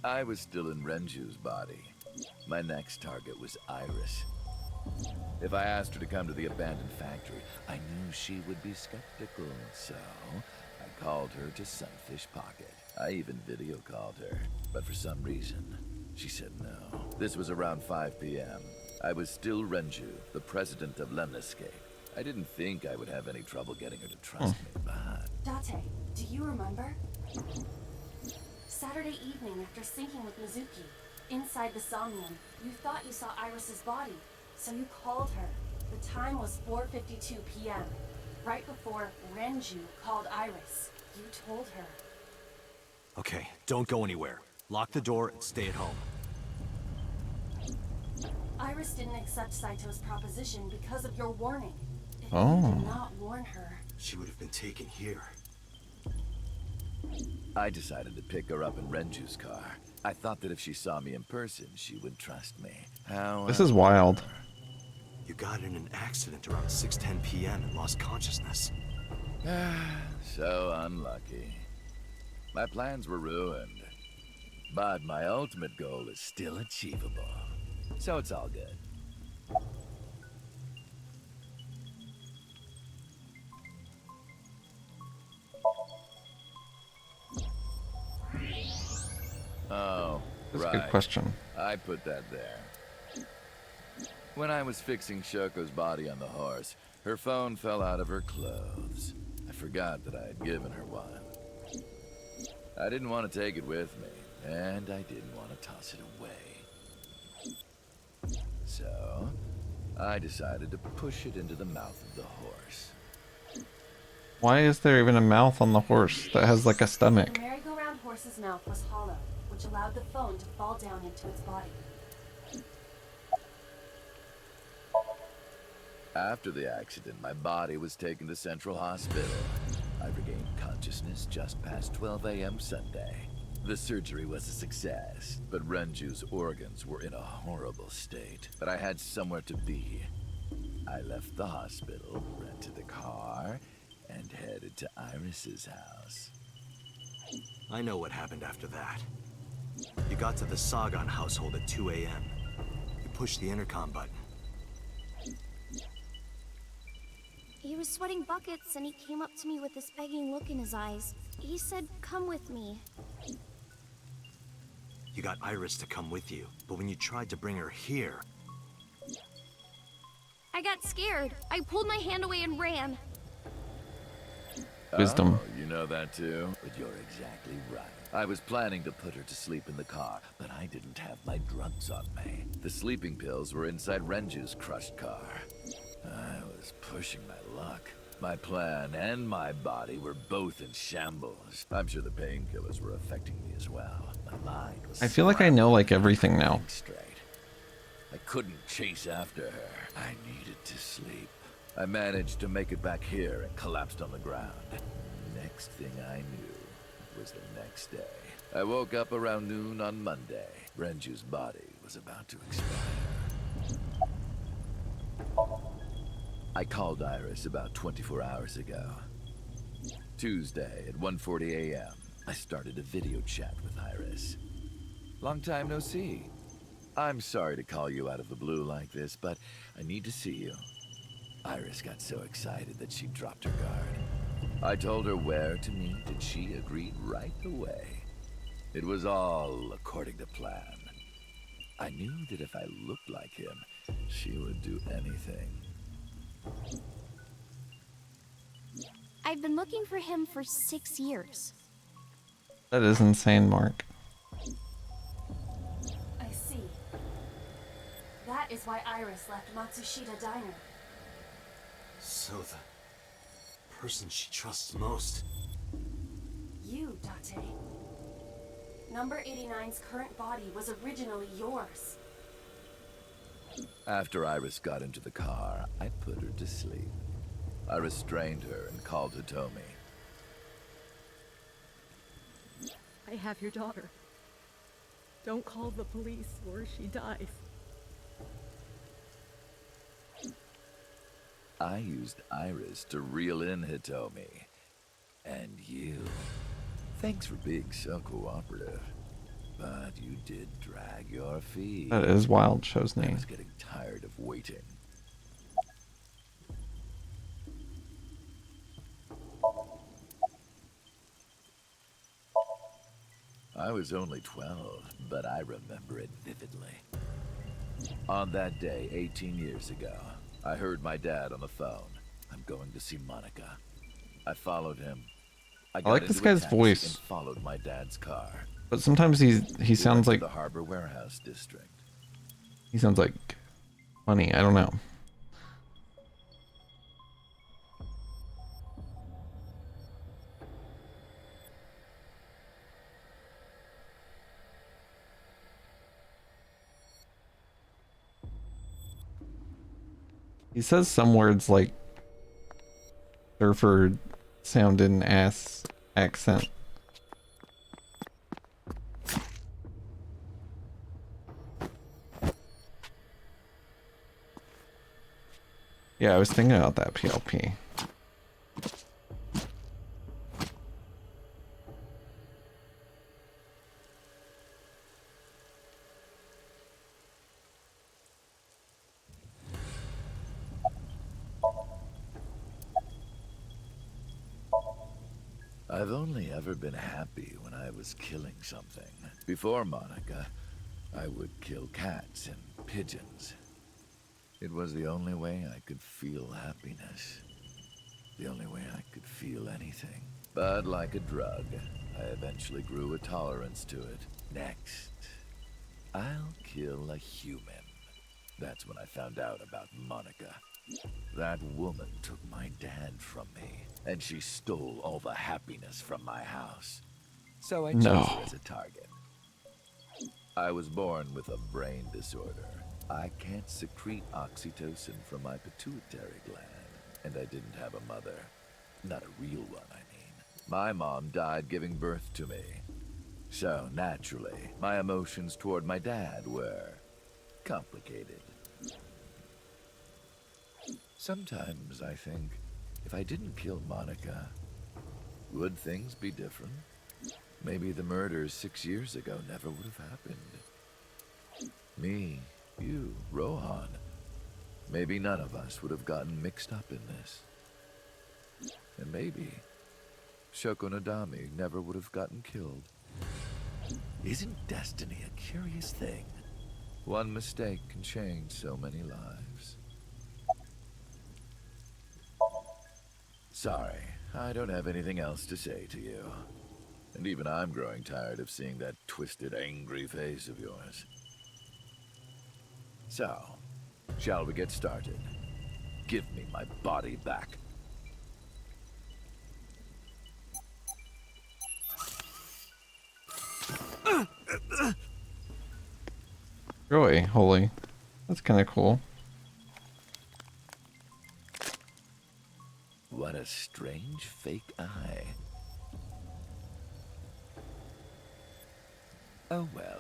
I was still in Renju's body. My next target was Iris. If I asked her to come to the abandoned factory, I knew she would be skeptical, so I called her to Sunfish Pocket. I even video called her, but for some reason, she said no. This was around 5 p.m. I was still Renju, the president of Lemniscape. I didn't think I would have any trouble getting her to trust me, but... Date, do you remember? Saturday evening after syncing with Mizuki, inside the Somnium, you thought you saw Iris's body, so you called her. The time was 4:52 p.m., right before Renju called Iris. You told her. Okay, don't go anywhere. Lock the door and stay at home. Iris didn't accept Saito's proposition because of your warning. If Oh. you did not warn her, She would have been taken here. I decided to pick her up in Renju's car. I thought that if she saw me in person, she would trust me. This is wild. You got in an accident around 6:10 p.m. and lost consciousness. So unlucky. My plans were ruined. But my ultimate goal is still achievable. So it's all good. Oh, That's right. a good question. I put that there. When I was fixing Shoko's body on the horse, her phone fell out of her clothes. I forgot that I had given her one. I didn't want to take it with me, and I didn't want to toss it away. So, I decided to push it into the mouth of the horse. Why is there even a mouth on the horse that has like a stomach? the merry-go-round horse's mouth was hollow, which allowed the phone to fall down into its body. After the accident, my body was taken to Central Hospital. I regained consciousness just past 12 a.m. Sunday. The surgery was a success, but Renju's organs were in a horrible state. But I had somewhere to be. I left the hospital, rented a car, and headed to Iris's house. I know what happened after that. You got to the Sagan household at 2 a.m. You pushed the intercom button. He was sweating buckets and he came up to me with this begging look in his eyes. He said, "Come with me." You got Iris to come with you, but when you tried to bring her here... I got scared. I pulled my hand away and ran. Wisdom. Oh, you know that too? But you're exactly right. I was planning to put her to sleep in the car, but I didn't have my drugs on me. The sleeping pills were inside Renju's crushed car. I was pushing my luck. My plan and my body were both in shambles. I'm sure the painkillers were affecting me as well. My mind was... I feel like I know like everything now. Straight. I couldn't chase after her. I needed to sleep. I managed to make it back here and collapsed on the ground. Next thing I knew was the next day. I woke up around noon on Monday. Renju's body was about to expire. I called Iris about 24 hours ago. Tuesday at 1:40 a.m., I started a video chat with Iris. Long time no see. I'm sorry to call you out of the blue like this, but I need to see you. Iris got so excited that she dropped her guard. I told her where to meet, and she agreed right away. It was all according to plan. I knew that if I looked like him, she would do anything. I've been looking for him for 6 years. That is insane, Mark. I see. That is why Iris left Matsushita Diner. So the person she trusts most... You, Date. Number 89's current body was originally yours. After Iris got into the car, I put her to sleep. I restrained her and called Hitomi. I have your daughter. Don't call the police or she dies. I used Iris to reel in Hitomi. And you. Thanks for being so cooperative. But you did drag your feet. That is Wild Show's I name. was getting tired of waiting. I was only 12, but I remember it vividly. On that day, 18 years ago, I heard my dad on the phone. I'm going to see Monica. I followed him. I like this guy's voice. And followed my dad's car. But sometimes he sounds like the Harbor Warehouse District. he sounds like funny. I don't know. He says some words like surfer sound in ass accent. Yeah, I was thinking about that PLP. I've only ever been happy when I was killing something. Before Monica, I would kill cats and pigeons. It was the only way I could feel happiness. The only way I could feel anything. But like a drug, I eventually grew a tolerance to it. Next, I'll kill a human. That's when I found out about Monica. That woman took my dad from me, and she stole all the happiness from my house. So I chose her as a target. I was born with a brain disorder. I can't secrete oxytocin from my pituitary gland, and I didn't have a mother. Not a real one, I mean. My mom died giving birth to me. So, naturally, my emotions toward my dad were complicated. Sometimes I think, if I didn't kill Monica, would things be different? Maybe the murders 6 years ago never would have happened. Me, you, Rohan. Maybe none of us would have gotten mixed up in this. maybe Shoko Nadami never would have gotten killed. Isn't destiny a curious thing? One mistake can change so many lives. Sorry, I don't have anything else to say to you. And even I'm growing tired of seeing that twisted, angry face of yours. So, shall we get started? Give me my body back. Joy, holy. That's kind of cool. What a strange fake eye. Oh well.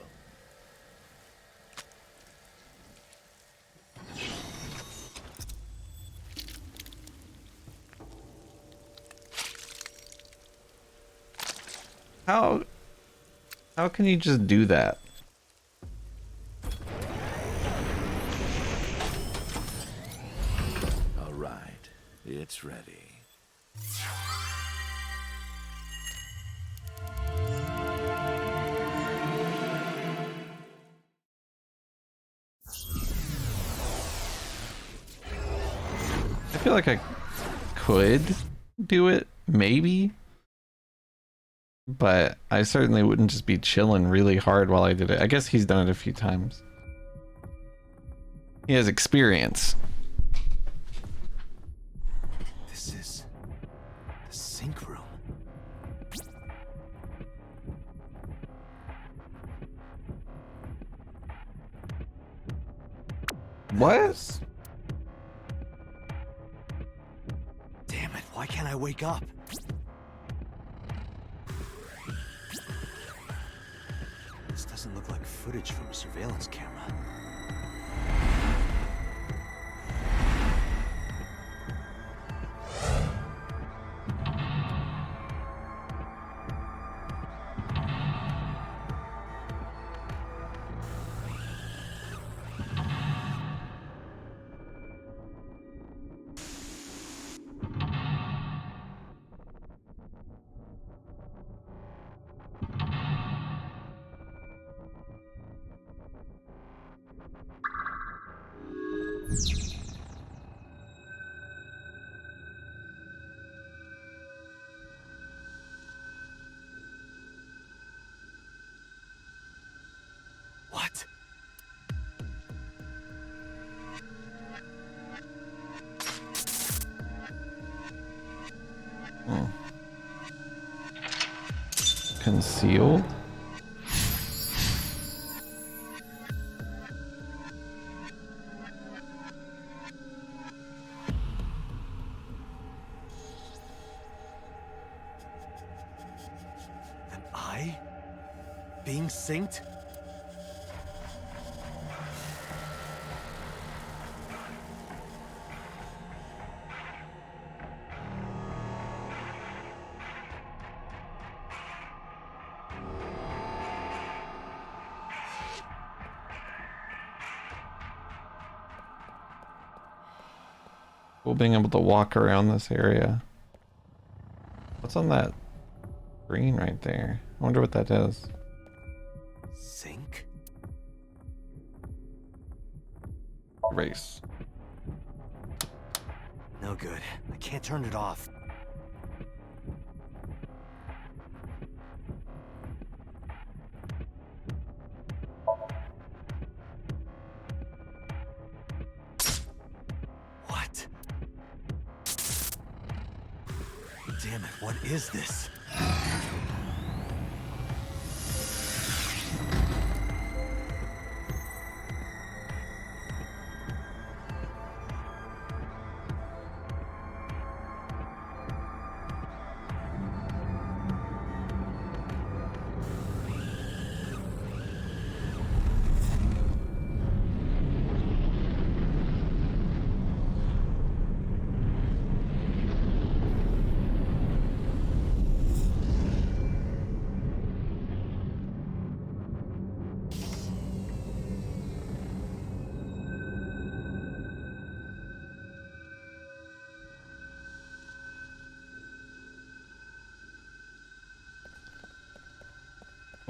How can you just do that? All right, it's ready. I feel like I could do it, maybe. But I certainly wouldn't just be chilling really hard while I did it. I guess he's done it a few times. He has experience. This is the sync room. What? Damn it, why can't I wake up? This doesn't look like footage from a surveillance camera. What? Concealed? Am I being synced? Cool being able to walk around this area. What's on that green right there? I wonder what that is. Sync? Erase. No good. I can't turn it off. What? Damn it, what is this?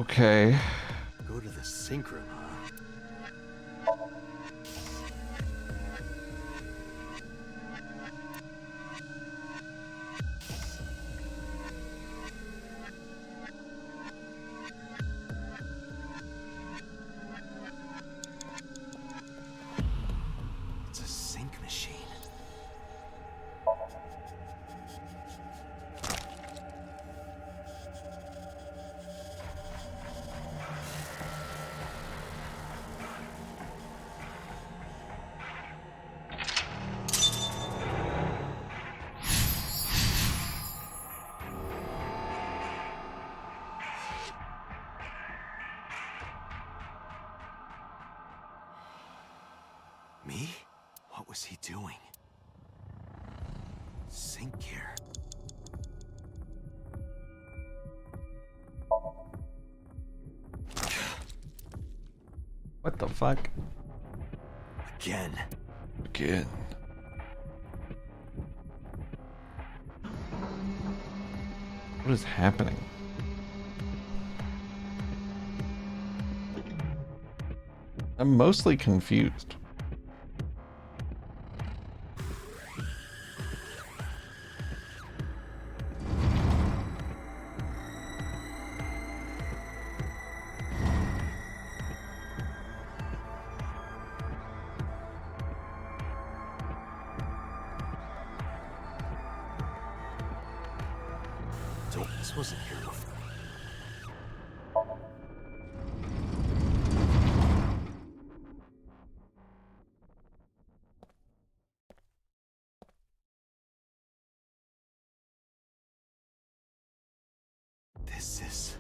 Okay. Go to the sink room, huh? It's a sink machine. Me? What was he doing? Sink gear. What the fuck? Again. Again. What is happening? I'm mostly confused. This wasn't here before. This is...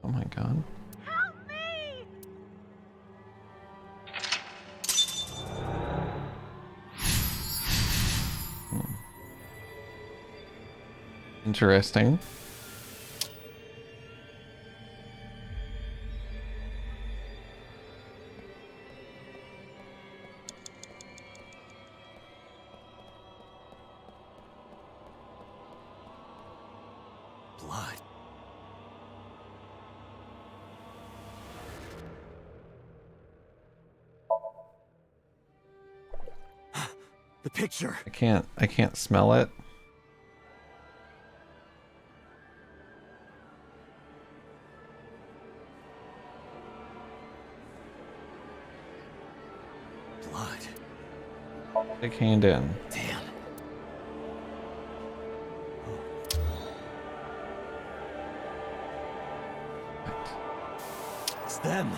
Oh my god. Help me! Interesting. Blood. The picture. I can't smell it. Blood. Big hand in. Damn. It's them.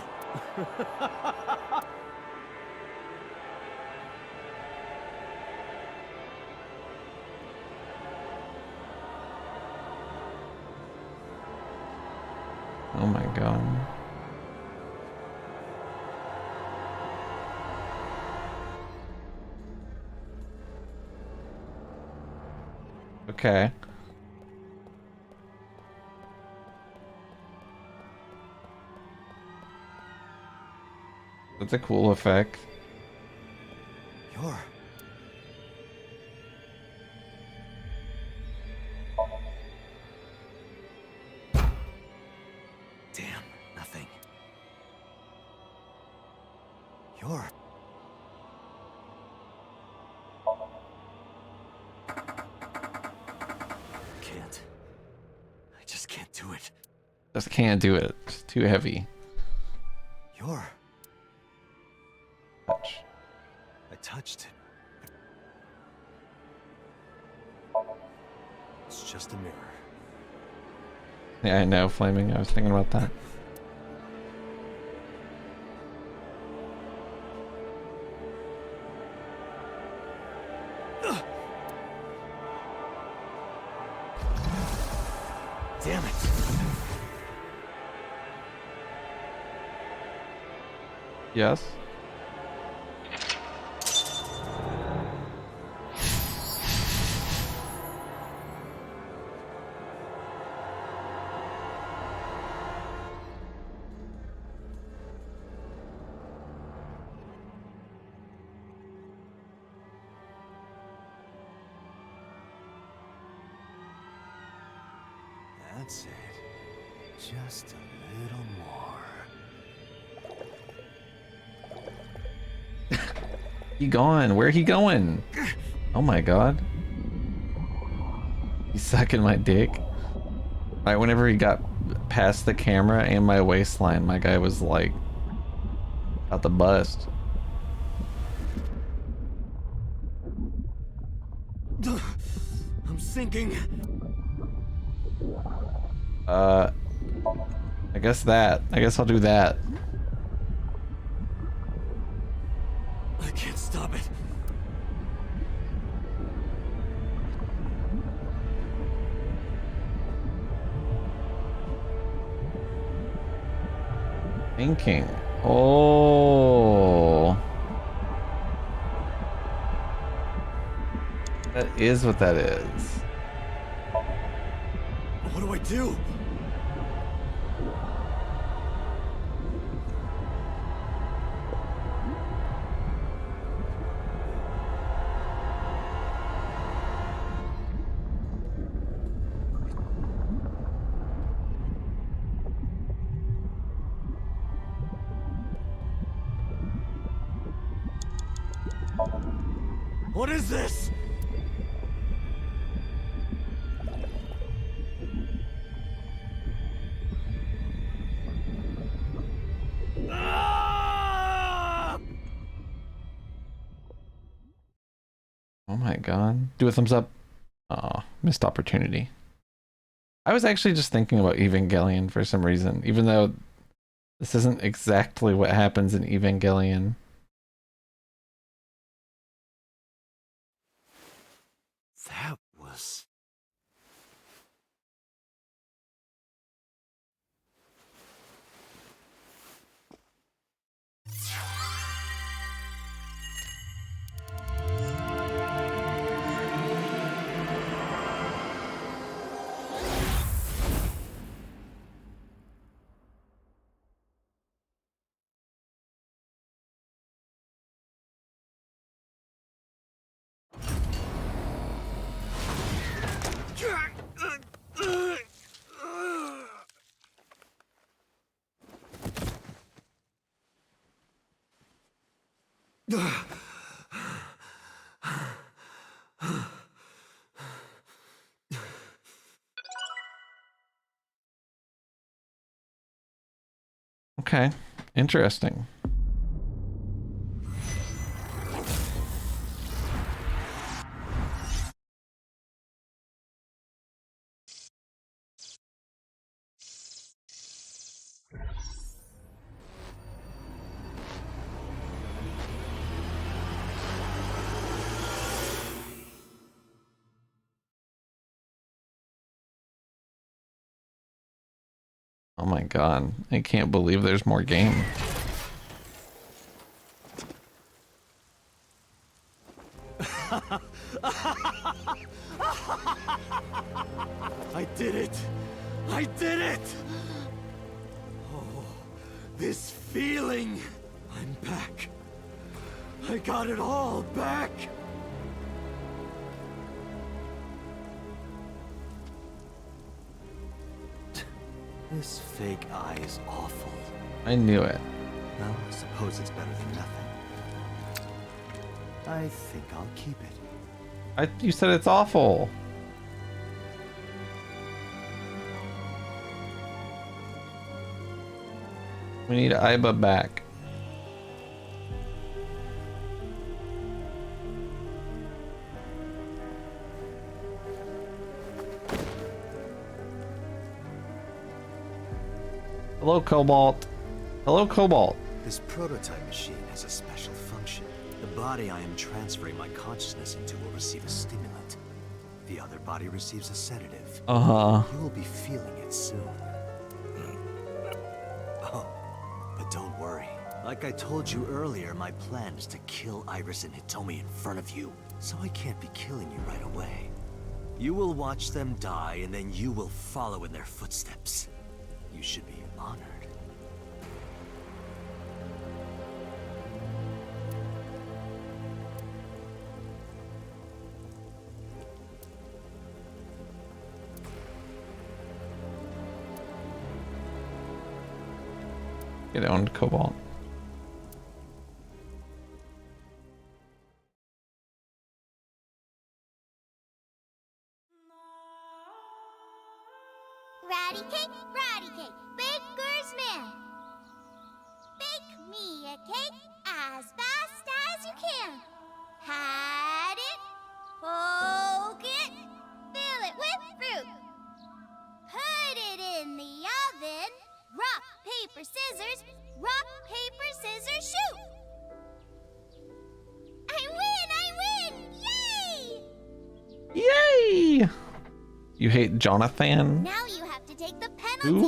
Oh my god. Okay. That's a cool effect. You're... Damn, nothing. You're... Can't. I just can't do it. Just can't do it. It's too heavy. You're... Touch. I touched it. It's just a mirror. Yeah, I know, Flaming. I was thinking about that. Damn it. Yes. That's it. Just a little more. He gone. Where he going? Oh my god. He's sucking my dick. Right, whenever he got past the camera and my waistline, my guy was like about to bust. I'm sinking. I guess that. I guess I'll do that. I can't stop it. Thinking. Oh. That is what that is. What do I do? What is this? Oh my god. Do a thumbs up. Aw, missed opportunity. I was actually just thinking about Evangelion for some reason, even though this isn't exactly what happens in Evangelion. That was... Okay, interesting. Oh my god, I can't believe there's more game. I did it! I did it! Oh, this feeling! I'm back. I got it all back! This fake eye is awful. I knew it. Well, I suppose it's better than nothing. I think I'll keep it. You said it's awful. We need Aiba back. Hello, Cobalt. Hello, Cobalt. This prototype machine has a special function. The body I am transferring my consciousness into will receive a stimulant. The other body receives a sedative. Uh-huh. You will be feeling it soon. Oh, but don't worry. Like I told you earlier, my plan is to kill Iris and Hitomi in front of you, so I can't be killing you right away. You will watch them die, and then you will follow in their footsteps. You should be honored. Get owned, Cobalt. Ratty cake, baker's man. Bake me a cake as fast as you can. Pat it, poke it, fill it with fruit. Put it in the oven. Rock, paper, scissors. Rock, paper, scissors, shoot. I win! Yay! You hate Jonathan? Now you have to take the penalty. Who?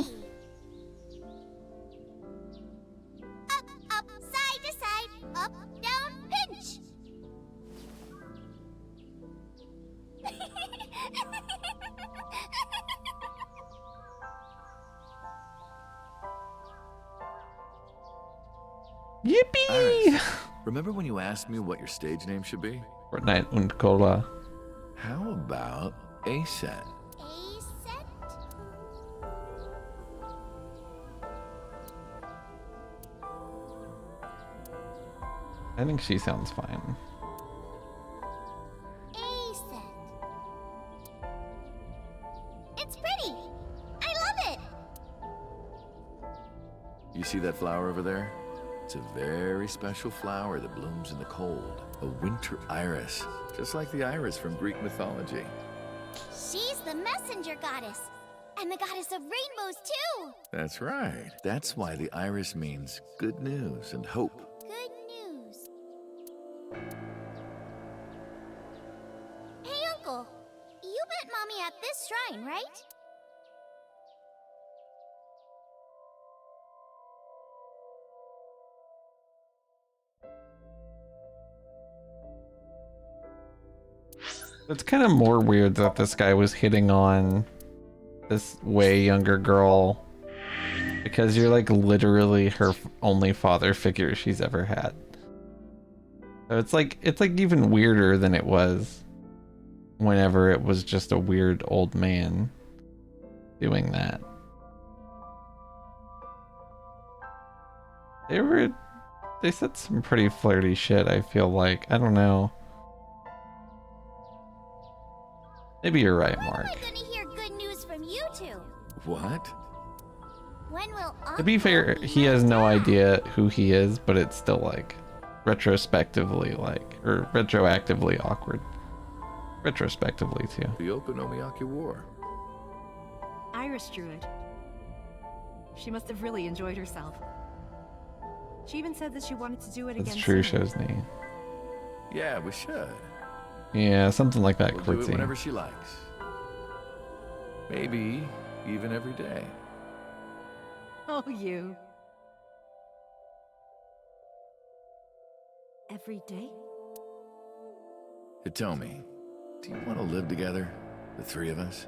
Up, side to side, up, down, pinch. Yippee! Iris, remember when you asked me what your stage name should be? Fortnite und Cola. How about A-Set? I think she sounds fine. It's pretty. I love it. You see that flower over there? It's a very special flower that blooms in the cold. A winter iris, just like the iris from Greek mythology. She's the messenger goddess. And the goddess of rainbows, too. That's right. That's why the iris means good news and hope. Good news. Hey, Uncle. You met Mommy at this shrine, right? It's kind of more weird that this guy was hitting on this way younger girl because you're like literally her only father figure she's ever had. So it's like even weirder than it was whenever it was just a weird old man doing that. They said some pretty flirty shit, I feel like. I don't know. Maybe you're right, Mark. When am I gonna hear good news from you two? What? When will To be fair, he has no idea who he is, but it's still like retrospectively or retroactively awkward. Retrospectively too. The Okonomiyaki War. Iris drew it. She must have really enjoyed herself. She even said that she wanted to do it again. That's true, soon. Shozni. Yeah, we should. Yeah, something like that, We'll do it Quirtsy. whenever she likes. Maybe even every day. Oh, you. Every day? Hitomi, do you want to live together? The three of us?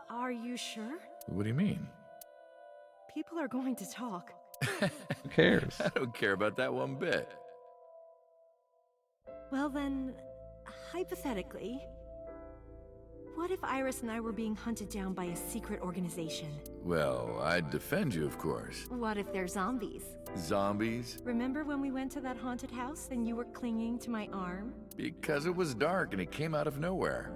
Are you sure? What do you mean? People are going to talk. Who cares? I don't care about that one bit. Well then, hypothetically, what if Iris and I were being hunted down by a secret organization? Well, I'd defend you, of course. What if they're zombies? Zombies? Remember when we went to that haunted house and you were clinging to my arm? Because it was dark and it came out of nowhere.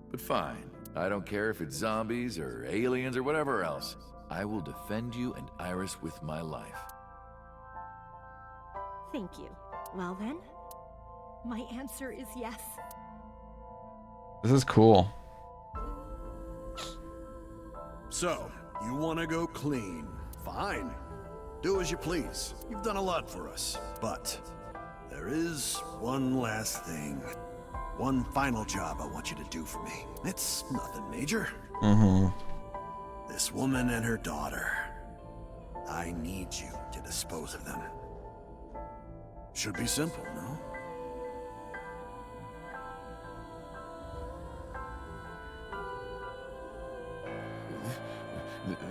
But fine. I don't care if it's zombies or aliens or whatever else. I will defend you and Iris with my life. Thank you. Well then, my answer is yes. This is cool. So, you want to go clean? Fine. Do as you please. You've done a lot for us. But There is one last thing. One final job I want you to do for me. It's nothing major. Mm-hmm. This woman and her daughter. I need you to dispose of them. Should be simple, no?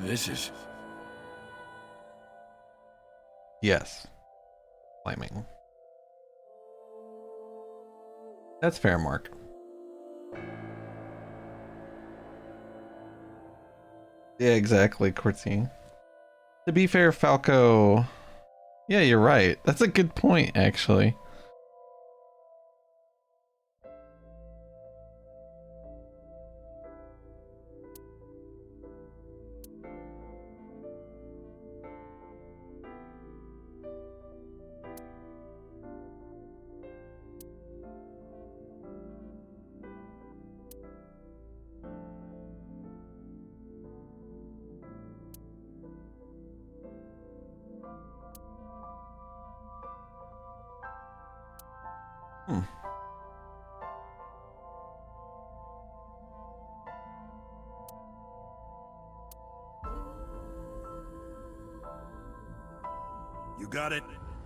This is... Yes. Climbing. That's fair, Mark. Yeah, exactly, Cortine. To be fair, Falco... Yeah, you're right. That's a good point, actually. You got it?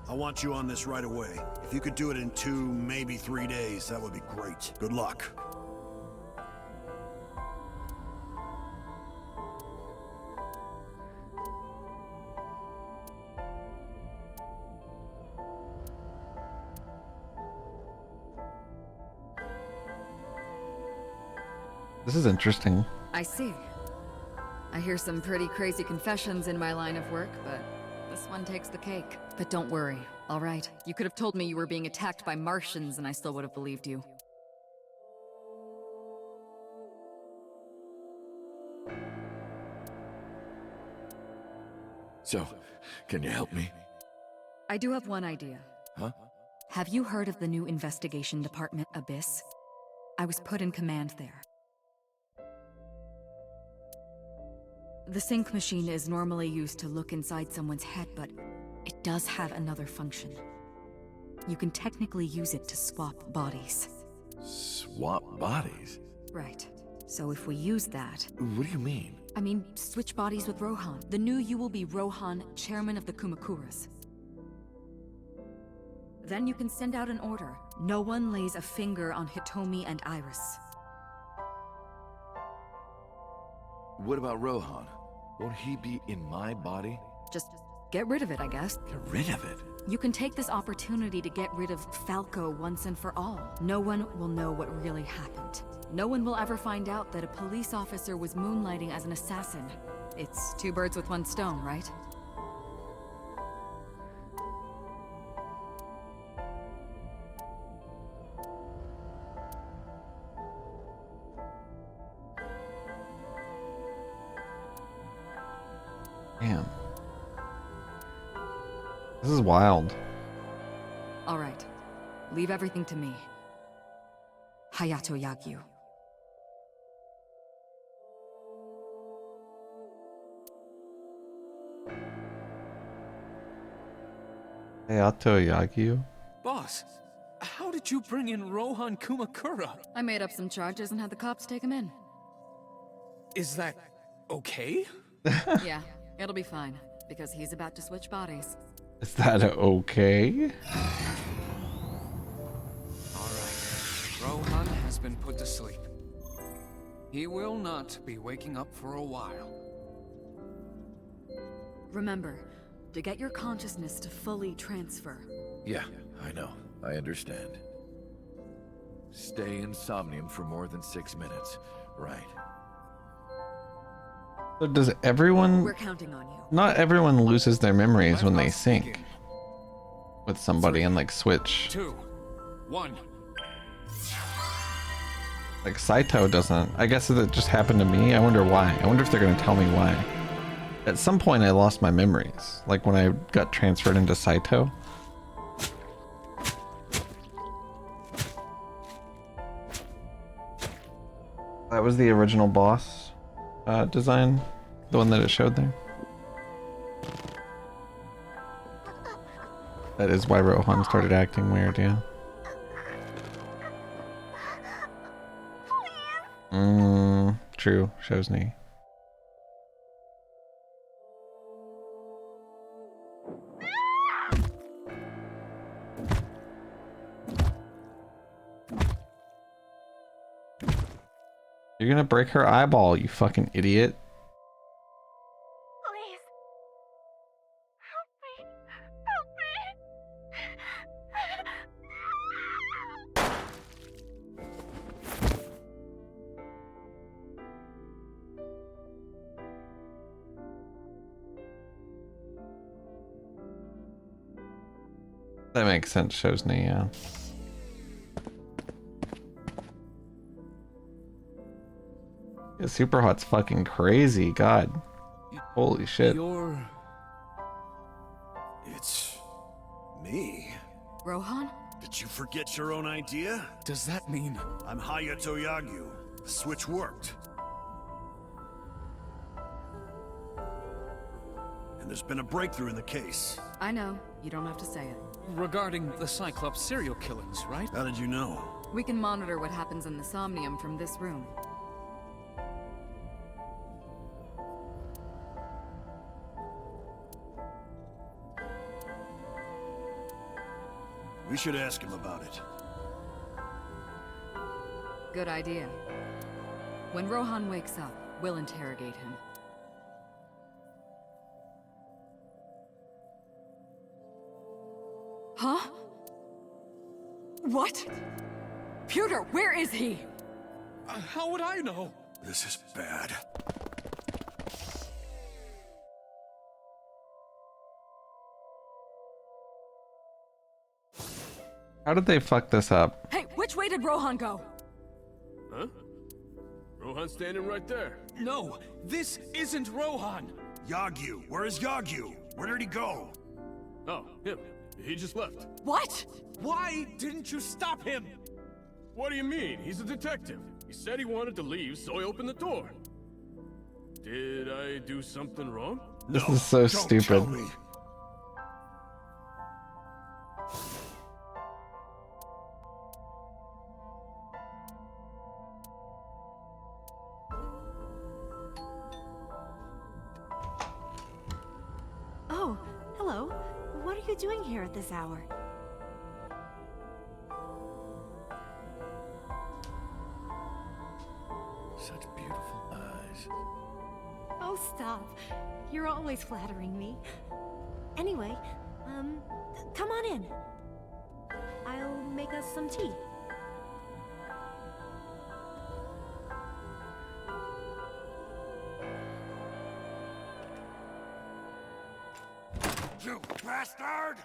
I want you on this right away. If you could do it in 2, maybe 3 days, that would be great. Good luck. This is interesting. I see. I hear some pretty crazy confessions in my line of work, but this one takes the cake. But don't worry, all right? You could have told me you were being attacked by Martians and I still would have believed you. So, can you help me? I do have one idea. Huh? Have you heard of the new investigation department, Abyss? I was put in command there. The sync machine is normally used to look inside someone's head, but it does have another function. You can technically use it to swap bodies. Swap bodies? Right. So if we use that... What do you mean? I mean, switch bodies with Rohan. The new you will be Rohan, chairman of the Kumakuras. Then you can send out an order. No one lays a finger on Hitomi and Iris. What about Rohan? Won't he be in my body? Just get rid of it, I guess. Get rid of it? You can take this opportunity to get rid of Falco once and for all. No one will know what really happened. No one will ever find out that a police officer was moonlighting as an assassin. It's 2 birds with 1 stone, right? Damn. This is wild. All right. Leave everything to me. Hayato Yagyu. Hayato Yagyu? Boss, how did you bring in Rohan Kumakura? I made up some charges and had the cops take him in. Is that okay? Yeah, it'll be fine, because he's about to switch bodies. Is that okay? Rohan has been put to sleep. He will not be waking up for a while. Remember, to get your consciousness to fully transfer. Yeah, I know. I understand. Stay in Somnium for more than 6 minutes. Right. So does everyone... We're counting on you. Not everyone loses their memories when they sync with somebody and like switch. 2, 1. Like Saito doesn't. I guess it just happened to me. I wonder why. I wonder if they're gonna tell me why. At some point I lost my memories. Like when I got transferred into Saito. That was the original boss design. The one that it showed there. That is why Rohan started acting weird, yeah. True, Shosny. You're gonna break her eyeball, you fucking idiot. Please. Help me. That makes sense, Shosny, yeah. Yeah, Super Hot's fucking crazy, god. Holy shit. It's me. Rohan? Did you forget your own idea? Does that mean I'm Hayato Yagyu? The switch worked. And there's been a breakthrough in the case. I know. You don't have to say it. regarding the Cyclops serial killings, right? How did you know? We can monitor what happens in the Somnium from this room. We should ask him about it. Good idea. When Rohan wakes up, we'll interrogate him. Huh? What? Pewter, where is he? How would I know? This is bad. How did they fuck this up? Hey, which way did Rohan go? Huh? Rohan's standing right there. No, this isn't Rohan. Yagyu, where is Yagyu? Where did he go? Oh, him. He just left. What? Why didn't you stop him? What do you mean? He's a detective. He said he wanted to leave, so I opened the door. Did I do something wrong? This is so stupid. Oh, hello. What are you doing here at this hour? Such beautiful eyes. Oh, stop. You're always flattering me. Anyway, come on in. I'll make us some tea. You bastard!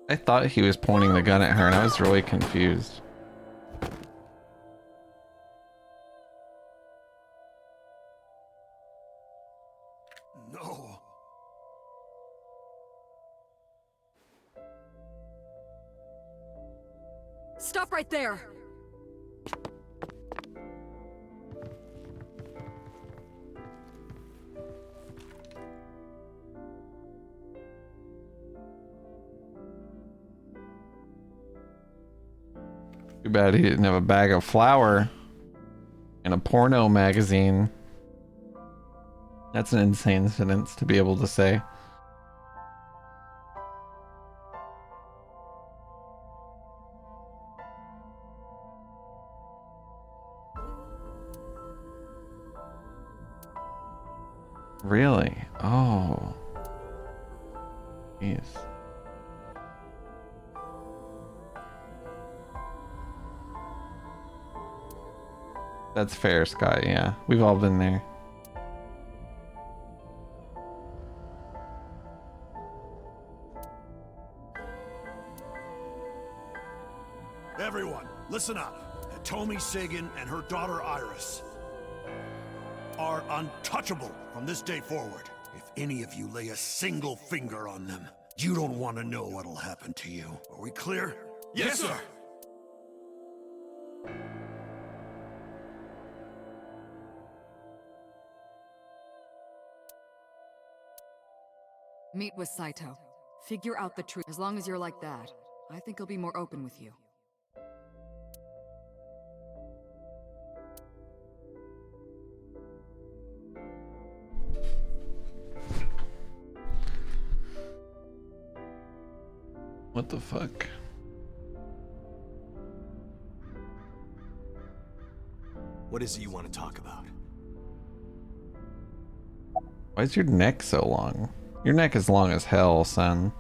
I thought he was pointing the gun at her and I was really confused. No. Stop right there! Too bad he didn't have a bag of flour and a porno magazine. That's an insane sentence to be able to say. Really? Oh. Jeez. That's fair, Scott, yeah. We've all been there. Everyone, listen up. Tomi Sagan and her daughter Iris are untouchable from this day forward. If any of you lay a single finger on them, you don't want to know what'll happen to you. Are we clear? Yes, sir. Meet with Saito. Figure out the truth. As long as you're like that, I think he'll be more open with you. What the fuck? What is it you want to talk about? Why is your neck so long? Your neck is long as hell, son.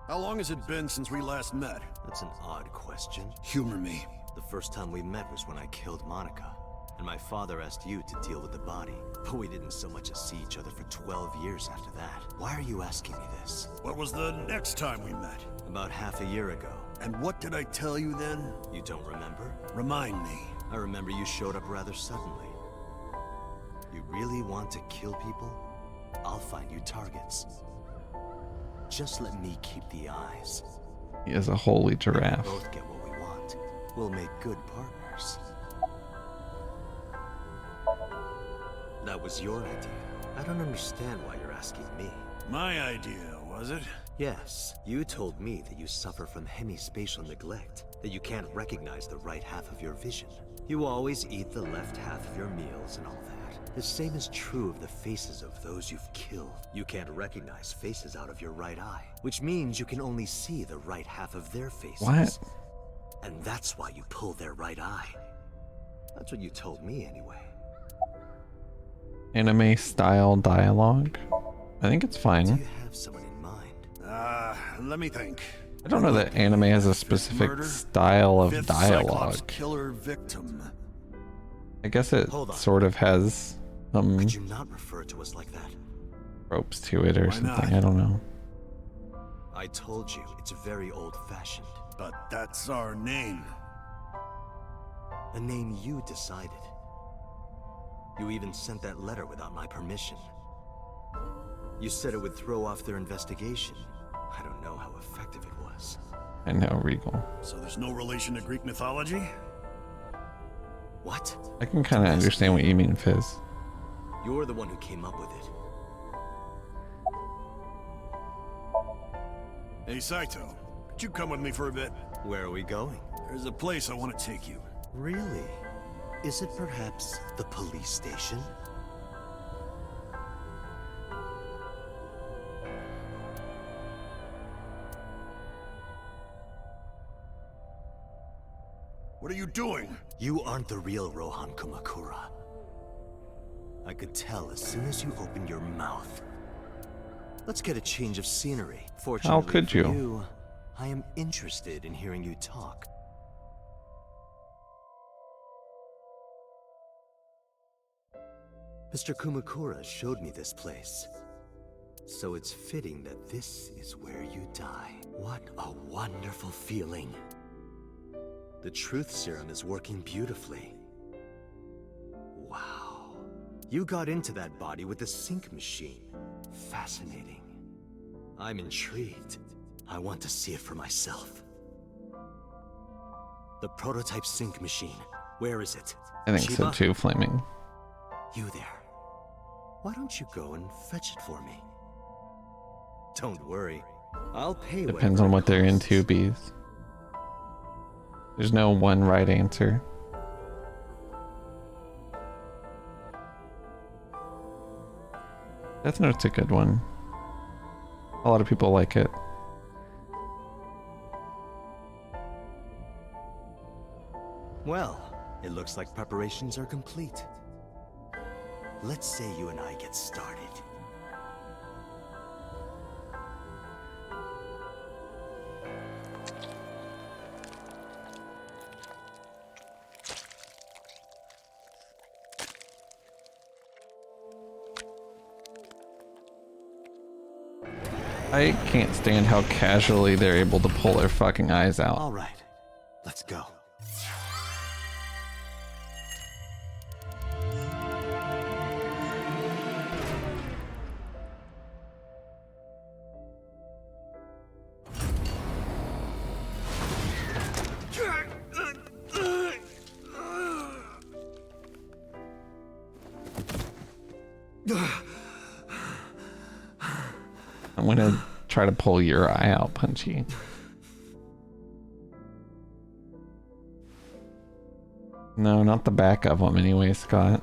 How long has it been since we last met? That's an odd question. Humor me. The first time we met was when I killed Monica, and my father asked you to deal with the body. But we didn't so much as see each other for 12 years after that. Why are you asking me this? What was the next time we met? About half a year ago. And what did I tell you then? You don't remember? Remind me. I remember you showed up rather suddenly. You really want to kill people? I'll find you targets. Just let me keep the eyes. He is a holy giraffe. We'll both get what we want. We'll make good partners. That was your idea. I don't understand why you're asking me. My idea, was it? Yes. You told me that you suffer from hemispatial neglect, that you can't recognize the right half of your vision. You always eat the left half of your meals and all that. The same is true of the faces of those you've killed. You can't recognize faces out of your right eye, which means you can only see the right half of their faces. What? And that's why you pull their right eye. That's what you told me anyway. Anime style dialogue? I think it's fine. Do you have someone in mind? Let me think. I don't know that anime has a specific style of Fifth dialogue. Cyclops killer victim. I guess it sort of has some Could you not refer to us like that? ropes to it or Why something. not? I don't know. I told you, it's very old-fashioned. But that's our name. A name you decided. You even sent that letter without my permission. You said it would throw off their investigation. I don't know how effective it was. I know, Regal. So there's no relation to Greek mythology? What? I can kind of understand what you mean, Fizz. You're the one who came up with it. Hey, Saito. Could you come with me for a bit? Where are we going? There's a place I want to take you. Really? Is it perhaps the police station? What are you doing? You aren't the real Rohan Kumakura. I could tell as soon as you opened your mouth. Let's get a change of scenery. Fortunately How could for you? you, I am interested in hearing you talk. Mr. Kumakura showed me this place. So it's fitting that this is where you die. What a wonderful feeling. The truth serum is working beautifully. Wow. You got into that body with the sync machine. Fascinating. I'm intrigued. I want to see it for myself. The prototype sync machine. Where is it? I think so Chiba? too, Flaming. You there. Why don't you go and fetch it for me? Don't worry. I'll pay Depends on what they're into, bees. There's no one right answer. Death Note's a good one. A lot of people like it. Well, it looks like preparations are complete. Let's say you and I get started. I can't stand how casually they're able to pull their fucking eyes out. All right, let's go. I'm gonna try to pull your eye out, Punchy. No, not the back of them anyway, Scott.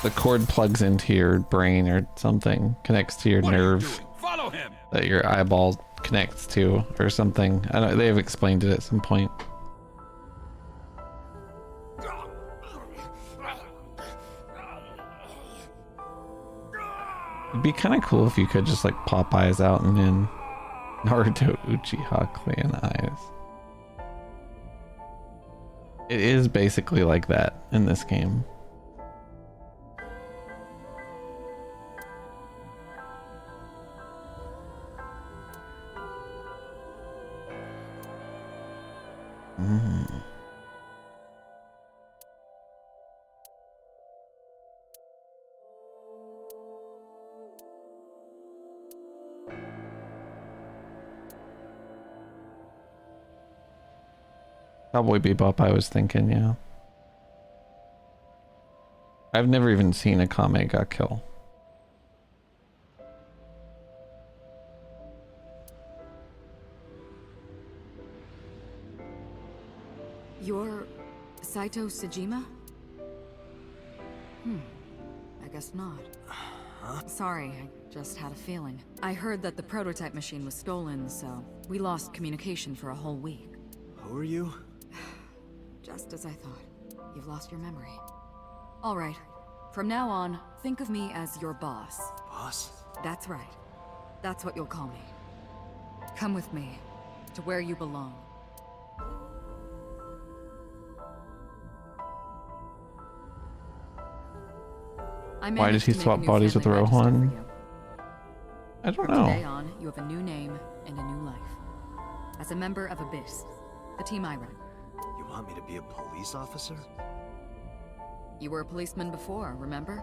The cord plugs into your brain or something, connects to your nerve that your eyeball connects to or something. I don't, they have explained it at some point. It'd be kind of cool if you could just like pop eyes out and in Naruto Uchiha Clan eyes. It is basically like that in this game. Cowboy Bebop, I was thinking, yeah. I've never even seen a Kame ga kill. You're Saito Sejima? I guess not. Sorry, I just had a feeling. I heard that the prototype machine was stolen, so we lost communication for a whole week. Who are you? Just as I thought. You've lost your memory. All right. From now on, think of me as your boss. Boss? That's right. That's what you'll call me. Come with me, to where you belong. Why did he swap bodies with Rohan? I don't know. From today on, you have a new name and a new life. As a member of Abyss, the team I run. You want me to be a police officer? You were a policeman before, remember?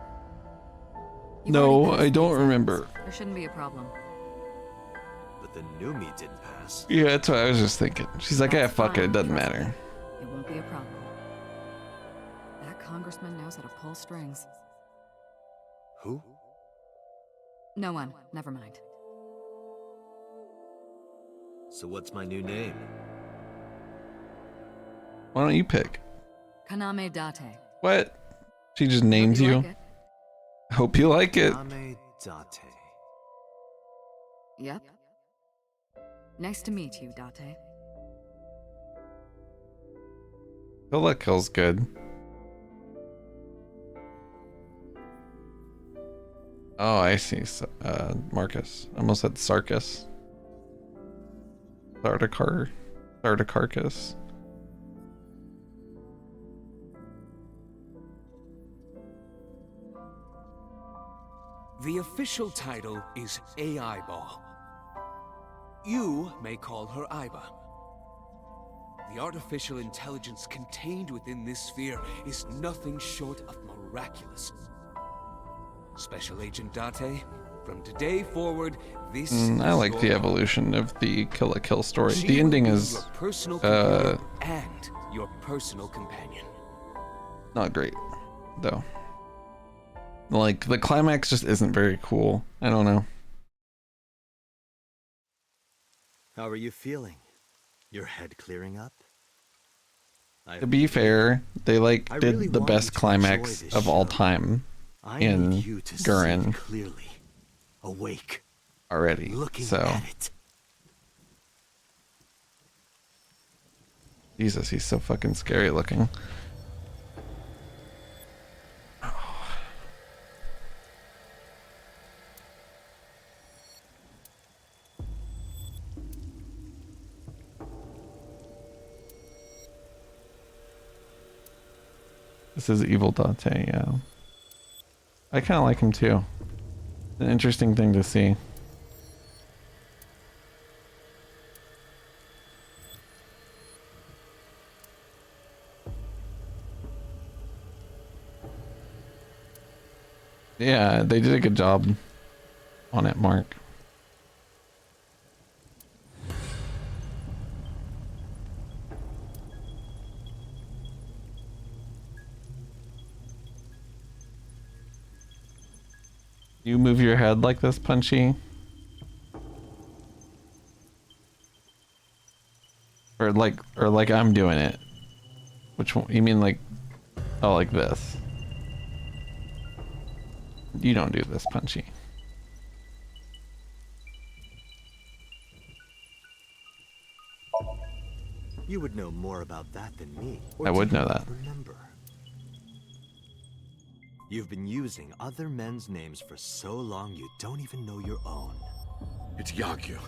No, I don't remember. There shouldn't be a problem. But the new me didn't pass. Yeah, that's what I was just thinking. She's like, yeah, fuck it, it doesn't matter. It won't be a problem. That congressman knows how to pull strings. Who? No one. Never mind. So what's my new name? Why don't you pick? Kaname Date. What? She just names you? Like it? Hope you like it. Kaname Date. Yep. Nice to meet you, Date. Feel that kill's good. Oh, I see. Marcus. I almost said Sarkis. Sardacarcus. The official title is AI Ball. You may call her Aiba. The artificial intelligence contained within this sphere is nothing short of miraculous. Special Agent Date, from today forward, this I like the evolution of the Kill la Kill story. The ending is your personal computer and your personal companion. Not great, though. Like, the climax just isn't very cool. I don't know. How are you feeling? Your head clearing up? To be fair, they did the best climax of all time in Gurren clearly, awake, already. So Jesus, he's so fucking scary looking. This is Evil Date, yeah. I kind of like him too. An interesting thing to see. Yeah, they did a good job on it, Mark. You move your head like this, Punchy? Or like I'm doing it? Which one? You mean like, oh, like this? You don't do this, Punchy. You would know more about that than me. I would know that. Remember. You've been using other men's names for so long you don't even know your own. It's Yagyu.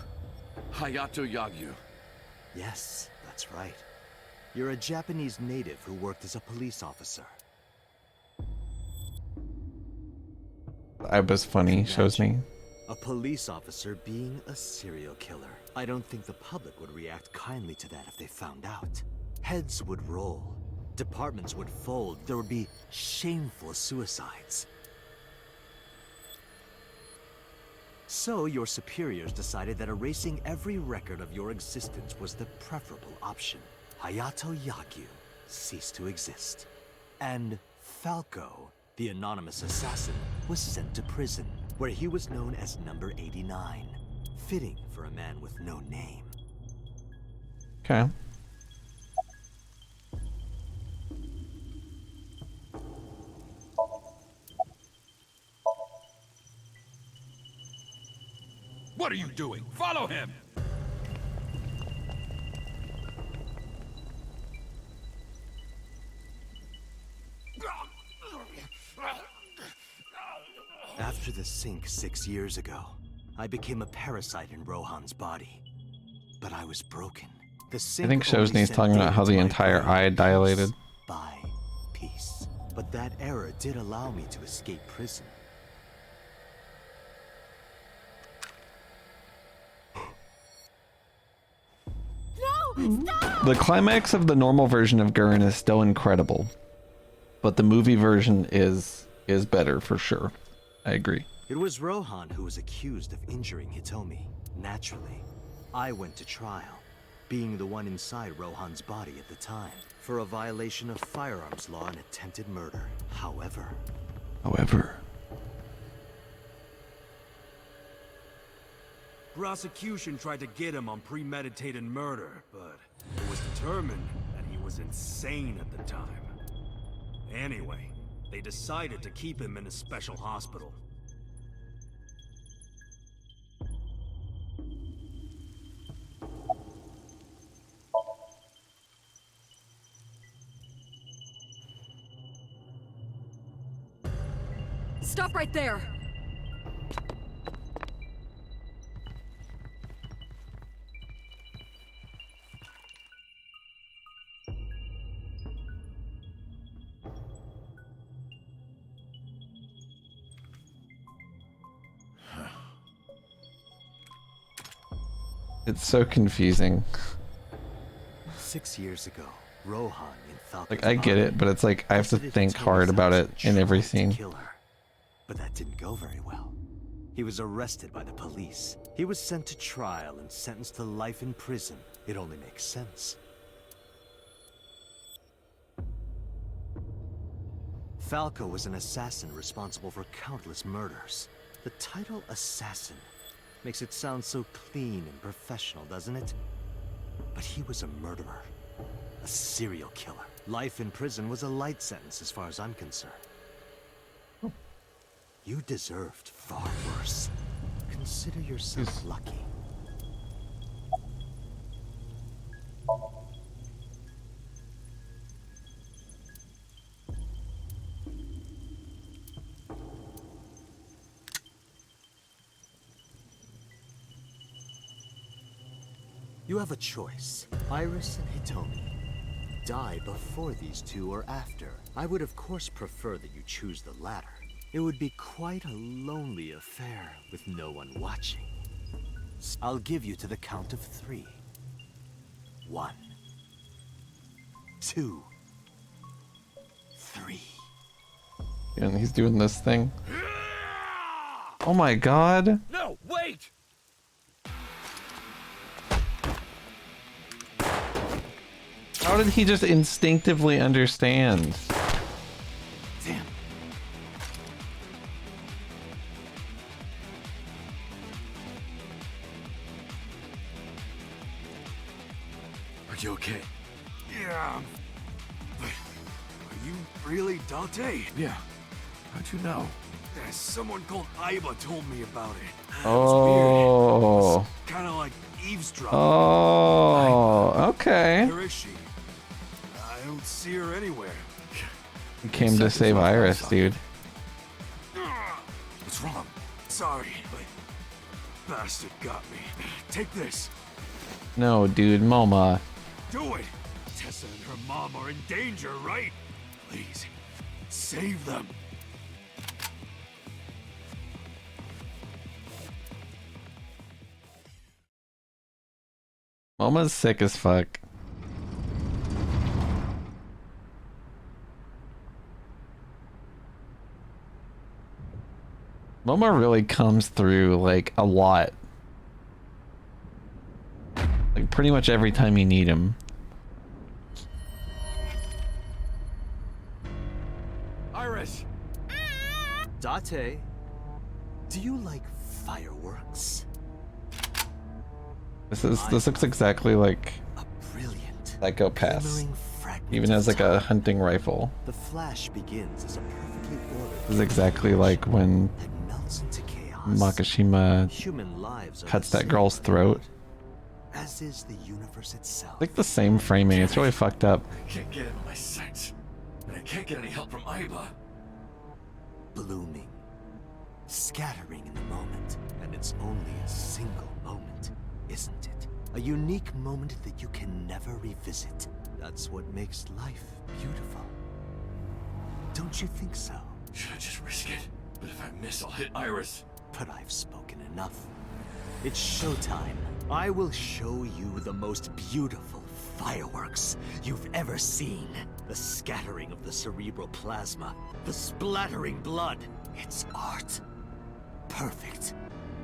Hayato Yagyu. Yes, that's right. You're a Japanese native who worked as a police officer. I was funny, shows me. A police officer being a serial killer. I don't think the public would react kindly to that if they found out. Heads would roll. Departments would fold. There would be shameful suicides. So your superiors decided that erasing every record of your existence was the preferable option. Hayato Yagyu ceased to exist. And Falco, the anonymous assassin, was sent to prison, where he was known as Number 89. Fitting for a man with no name. Okay. What are you doing? Follow him! After the sink 6 years ago, I became a parasite in Rohan's body. But I was broken. The sink I think Shosney's only talking sent about how the my entire brain eye dilated. piece by piece. But that error did allow me to escape prison. No! Stop! The climax of the normal version of Gurren is still incredible, but the movie version is better for sure. I agree. It was Rohan who was accused of injuring Hitomi. Naturally, I went to trial, being the one inside Rohan's body at the time, for a violation of firearms law and attempted murder. However, prosecution tried to get him on premeditated murder, but it was determined that he was insane at the time. Anyway, they decided to keep him in a special hospital. Stop right there! It's so confusing. 6 years ago, Rohan in Falcon's Like, I get it, but it's like I have to think hard about it in every scene. But that didn't go very well. He was arrested by the police. He was sent to trial and sentenced to life in prison. It only makes sense. Falco was an assassin responsible for countless murders. The title assassin makes it sound so clean and professional, doesn't it? But he was a murderer. A serial killer. Life in prison was a light sentence as far as I'm concerned. You deserved far worse. Consider yourself lucky. You have a choice. Iris and Hitomi. Die before these two or after. I would of course prefer that you choose the latter. It would be quite a lonely affair with no one watching. I'll give you to the count of 3. 1, 2, 3. And he's doing this thing. Oh my god. No, wait! How did he just instinctively understand? Damn. You okay? Yeah. But are you really Dante? Yeah. How'd you know? Yeah, someone called Iba told me about it. Oh. Kind of like eavesdropping. Oh, okay. Where is she? I don't see her anywhere. You came to save Iris, dude. What's wrong? Sorry, but bastard got me. Take this. No, dude, Moma. Do it. Tessa and her mom are in danger, right? Please, save them. Moma's sick as fuck. Moma really comes through like a lot. Like pretty much every time you need him. Iris! Date, do you like fireworks? This looks exactly like Psychopaths. Even has like a hunting rifle. The flash begins as a perfectly ordered. This is exactly like when Makishima Human lives are cuts the that same girl's throat. as is the universe itself. Like the same framing. It's really fucked up. I can't get him in my sights. And I can't get any help from Iba. Blooming, scattering in the moment, and it's only a single moment, isn't it? A unique moment that you can never revisit. That's what makes life beautiful. Don't you think so? Should I just risk it? But if I miss, I'll hit Iris. But I've spoken enough. It's showtime. I will show you the most beautiful fireworks you've ever seen. The scattering of the cerebral plasma, the splattering blood. It's art. Perfect,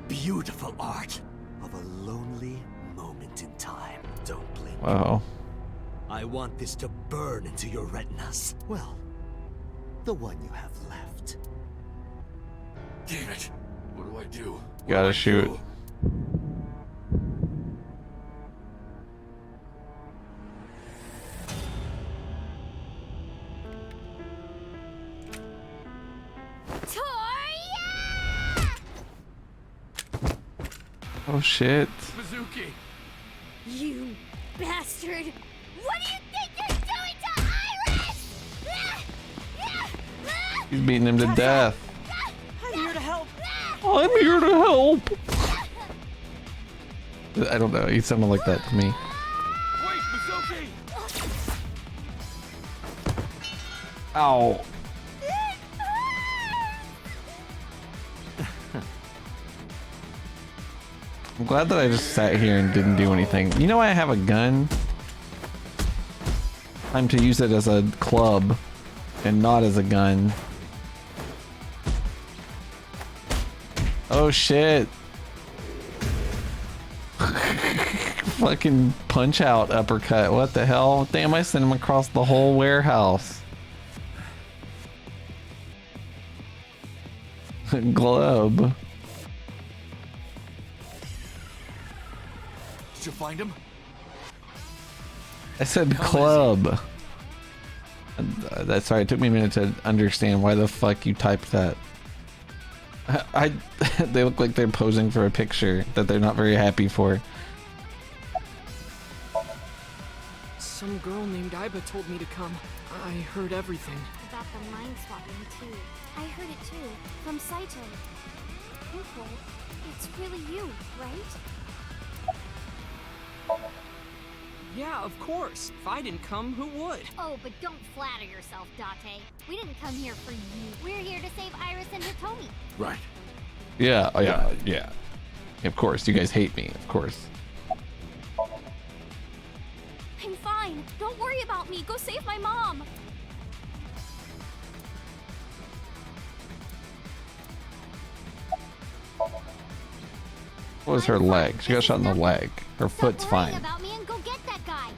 beautiful art of a lonely moment in time. Don't blink. Wow. I want this to burn into your retinas. Well, the one you have left. Damn it. What do I do? What Gotta do I shoot. do? Oh shit. Mizuki! You bastard! What do you think you're doing to Iris? He's beating him to death. I'm here to help. I'm here to help. I don't know. He sounded like that to me. Wait, Mizuki! Ow. I'm glad that I just sat here and didn't do anything. You know I have a gun? Time to use it as a club and not as a gun. Oh shit. Fucking punch out uppercut. What the hell? Damn, I sent him across the whole warehouse. Glove. Did you find him? I said club. That's sorry, it took me a minute to understand why the fuck you typed that. They look like they're posing for a picture that they're not very happy for. Some girl named Iba told me to come. I heard everything. About the mind swapping, too. I heard it too. From Saito. Uncle, it's really you, right? Yeah, of course. If I didn't come, who would? Oh, but don't flatter yourself, Date. We didn't come here for you. We're here to save Iris and Hitomi. Right. Yeah, yeah. Of course, you guys hate me, of course. I'm fine. Don't worry about me. Go save my mom. What was her leg? She got shot in the leg. Her foot's Stop worrying fine. about me and go get that guy.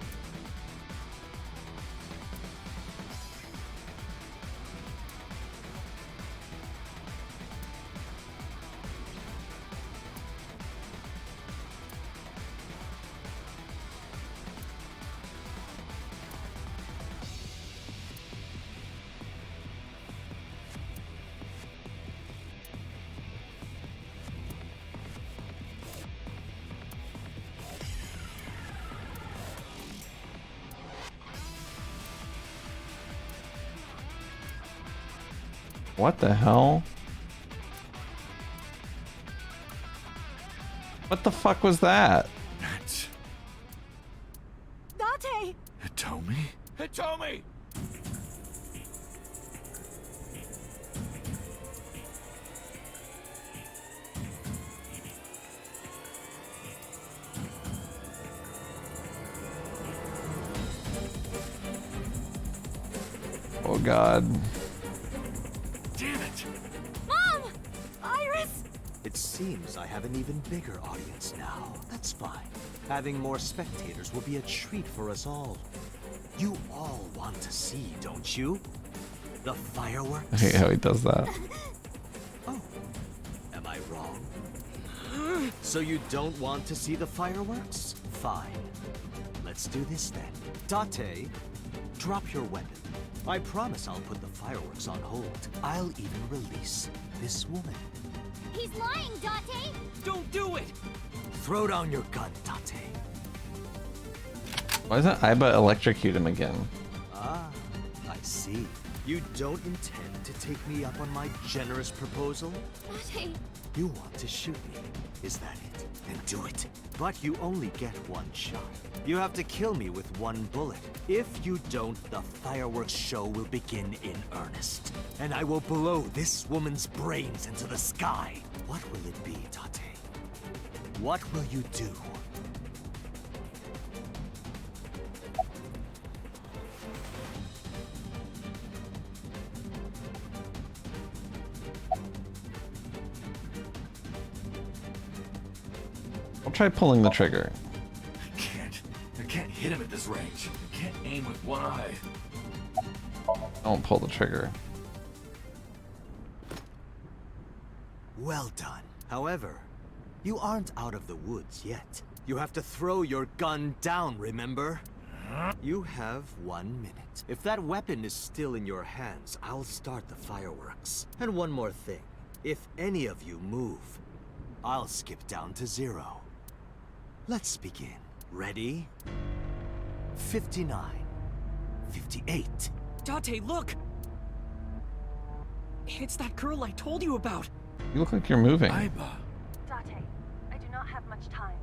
What the hell? What the fuck was that? That's Date! Hitomi? Hitomi! Oh god. Damn it! Mom! Iris! It seems I have an even bigger audience now. That's fine. Having more spectators will be a treat for us all. You all want to see, don't you? The fireworks? I hate how he does that. Oh, am I wrong? So you don't want to see the fireworks? Fine. Let's do this then. Date, drop your weapon. I promise I'll put the fireworks on hold. I'll even release this woman. He's lying, Date! Don't do it! Throw down your gun, Date. Why doesn't Aiba electrocute him again? Ah, I see. You don't intend to take me up on my generous proposal? Date! You want to shoot me, is that it? Then do it. But you only get one shot. You have to kill me with one bullet. If you don't, the fireworks show will begin in earnest. And I will blow this woman's brains into the sky. What will it be, Date? What will you do? I'll try pulling the trigger. I can't hit him at this range. I can't aim with one eye. Don't pull the trigger. Well done. However, you aren't out of the woods yet. You have to throw your gun down, remember? You have 1 minute. If that weapon is still in your hands, I'll start the fireworks. And one more thing. If any of you move, I'll skip down to 0. Let's begin. Ready? 59. 58. Date, look! It's that girl I told you about. You look like you're moving. Aiba. Date, I do not have much time.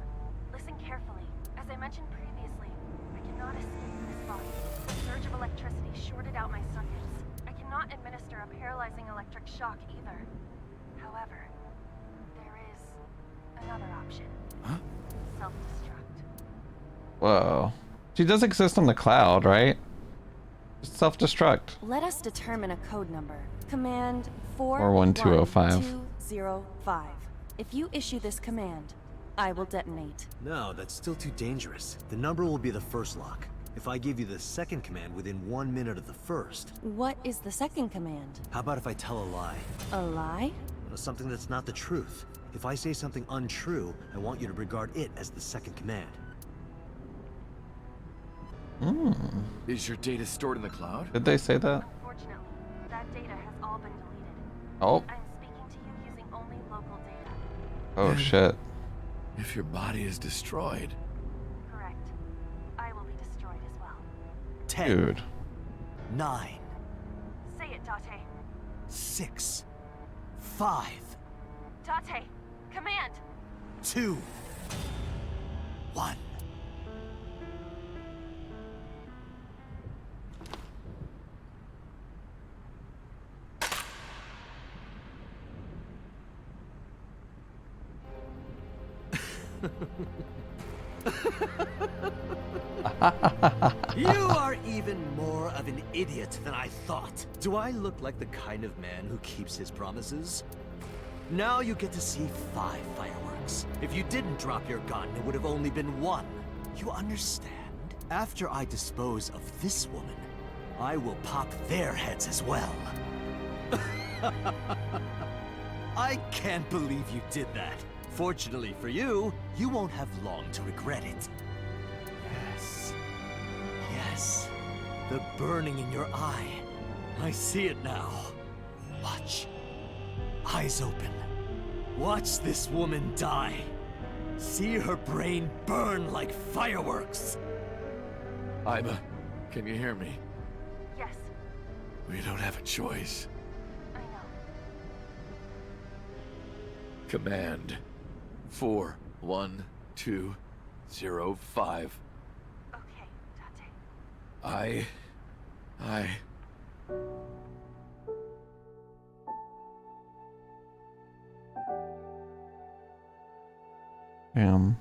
Listen carefully. As I mentioned previously, I cannot escape this body. A surge of electricity shorted out my circuits. I cannot administer a paralyzing electric shock either. However, there is another option. Huh? Self-destruct. Whoa. She does exist on the cloud, right? Just self-destruct. Let us determine a code number. Command 41205. If you issue this command, I will detonate. No, that's still too dangerous. The number will be the first lock. If I give you the second command within 1 minute of the first. What is the second command? How about if I tell a lie? A lie? Something that's not the truth. If I say something untrue, I want you to regard it as the second command. Is your data stored in the cloud? Did they say that? Unfortunately, that data has all been deleted. Oh. I'm speaking to you using only local data. Oh shit. If your body is destroyed. Correct. I will be destroyed as well. 10. Dude. 9. Say it, Date. 6. 5. Date, command. 2. 1. You are even more of an idiot than I thought. Do I look like the kind of man who keeps his promises? Now you get to see 5 fireworks. If you didn't drop your gun, it would have only been 1. You understand? After I dispose of this woman, I will pop their heads as well. I can't believe you did that. Fortunately for you, you won't have long to regret it. Yes. Yes. The burning in your eye. I see it now. Watch. Eyes open. Watch this woman die. See her brain burn like fireworks. Aiba, can you hear me? Yes, We don't have a choice. I know. Command 41205. Okay, Date. I... Damn.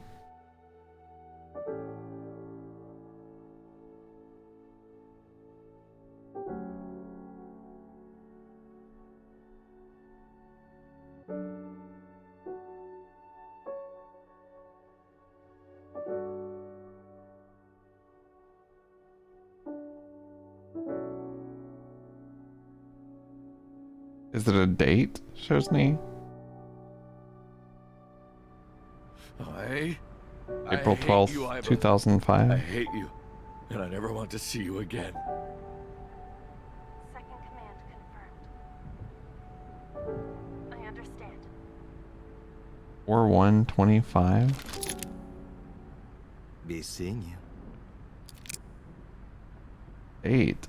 Is it a date? Shows me. April 12th, 2005. I hate you, and I never want to see you again. Second command confirmed. I understand. 4/1/25. Be seeing you. 8.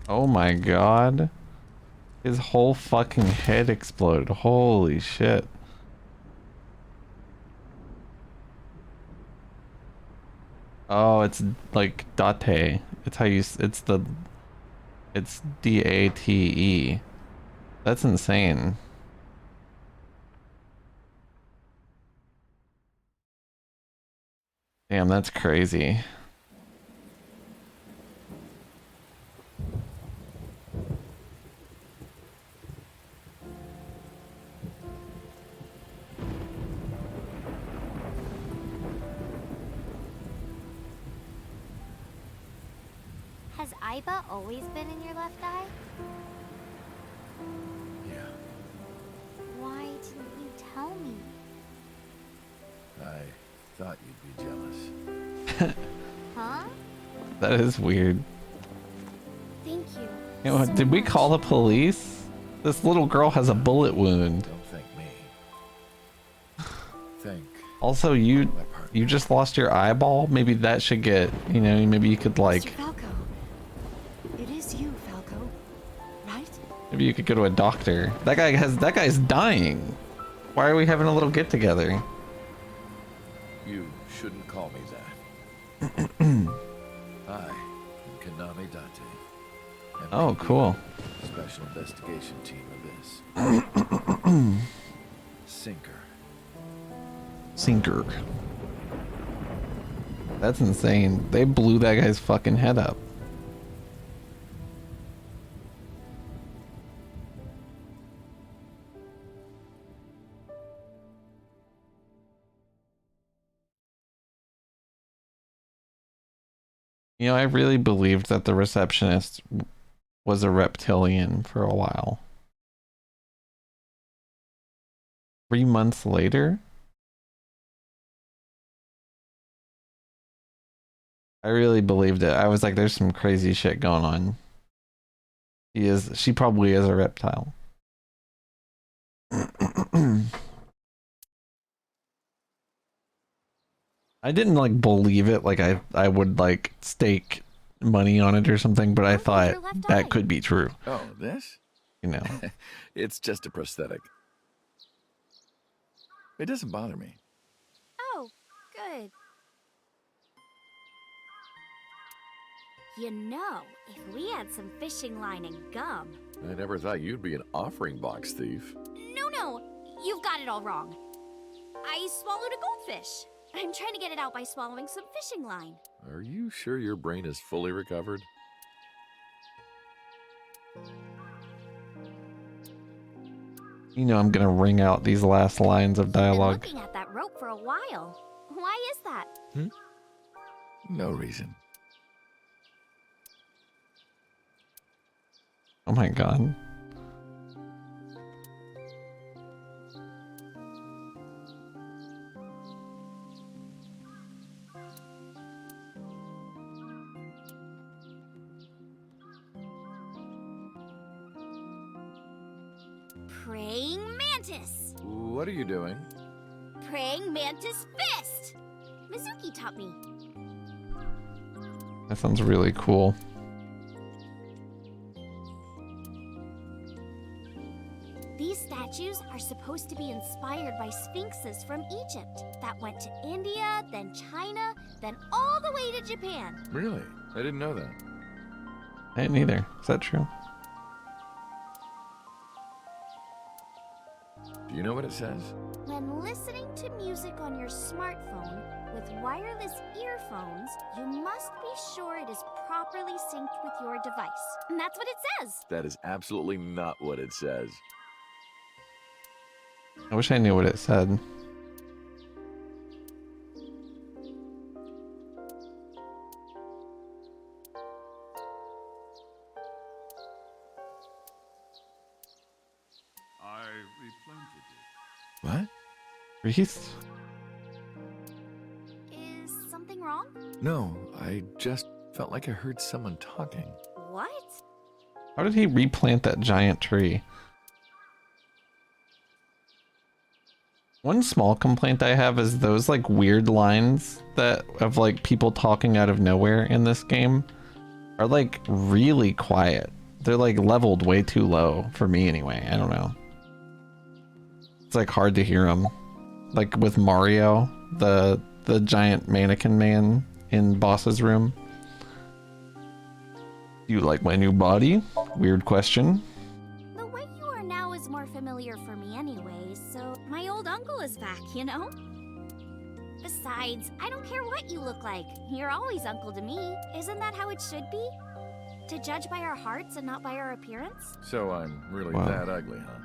Oh my god. His whole fucking head exploded. Holy shit. Oh, it's like Date. It's how you, it's Date. That's insane. Damn, that's crazy. Has Aiba always been in your left eye? Yeah. Why didn't you tell me? I thought you'd be jealous. Huh? That is weird. Thank you. You know, did we call the police? This little girl has a bullet wound. Don't thank me. Thank. Also, you just lost your eyeball. Maybe that should get, you know, maybe you could like, Mr. Falco. It is you, Falco. Right? maybe you could go to a doctor. That guy's dying. Why are we having a little get together? You shouldn't call me that. I am Kaname Date. And Oh, lead cool. the Special investigation team of this. Sinker. Sinker. That's insane. They blew that guy's fucking head up. You know, I really believed that the receptionist was a reptilian for a while. 3 months later? I really believed it. I was like, there's some crazy shit going on. She probably is a reptile. I didn't like believe it, like I would like stake money on it or something, but I thought that could be true. Oh, this? You know. It's just a prosthetic. It doesn't bother me. Oh, good. You know, if we had some fishing line and gum... I never thought you'd be an offering box thief. No, you've got it all wrong. I swallowed a goldfish. I'm trying to get it out by swallowing some fishing line. Are you sure your brain is fully recovered? You know I'm gonna ring out these last lines of dialogue. Been looking at that rope for a while. Why is that? No reason. Oh my god. Praying mantis. What are you doing? Praying mantis fist. Mizuki taught me. That sounds really cool. These statues are supposed to be inspired by sphinxes from Egypt that went to India, then China, then all the way to Japan. Really? I didn't know that. I didn't either. Is that true? Do you know what it says? When listening to music on your smartphone with wireless earphones, you must be sure it is properly synced with your device. And that's what it says. That is absolutely not what it says. I wish I knew what it said. I replanted it. What? Reese? Is something wrong? No, I just felt like I heard someone talking. What? How did he replant that giant tree? One small complaint I have is those like weird lines that of like people talking out of nowhere in this game are like really quiet. They're like leveled way too low for me anyway. I don't know. It's like hard to hear them. Like with Mario, the giant mannequin man in boss's room. You like my new body? Weird question. The way you are now is more familiar for me anyway, so my old uncle is back, you know? Besides, I don't care what you look like. You're always uncle to me. Isn't that how it should be? To judge by our hearts and not by our appearance? So I'm really that ugly, huh?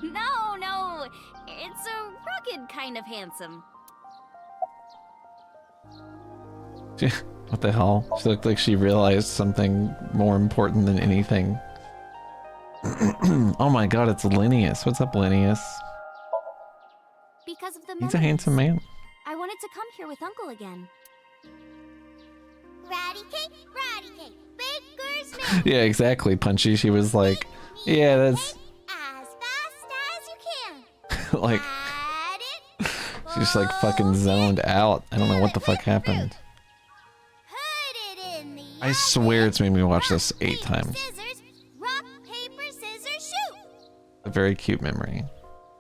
No. It's a rugged kind of handsome. What the hell? She looked like she realized something more important than anything. Oh my god, it's Linnaeus. What's up, Linnaeus? Because of the He's a handsome man. I wanted to come here with Uncle again. Ratty cake, baker's man. Yeah, exactly, Punchy. She was like, yeah, that's... As fast as you can. like... She's like fucking zoned out. I don't know what the fuck happened. I swear it's made me watch this 8 times. Rock, paper, scissors, shoot. A very cute memory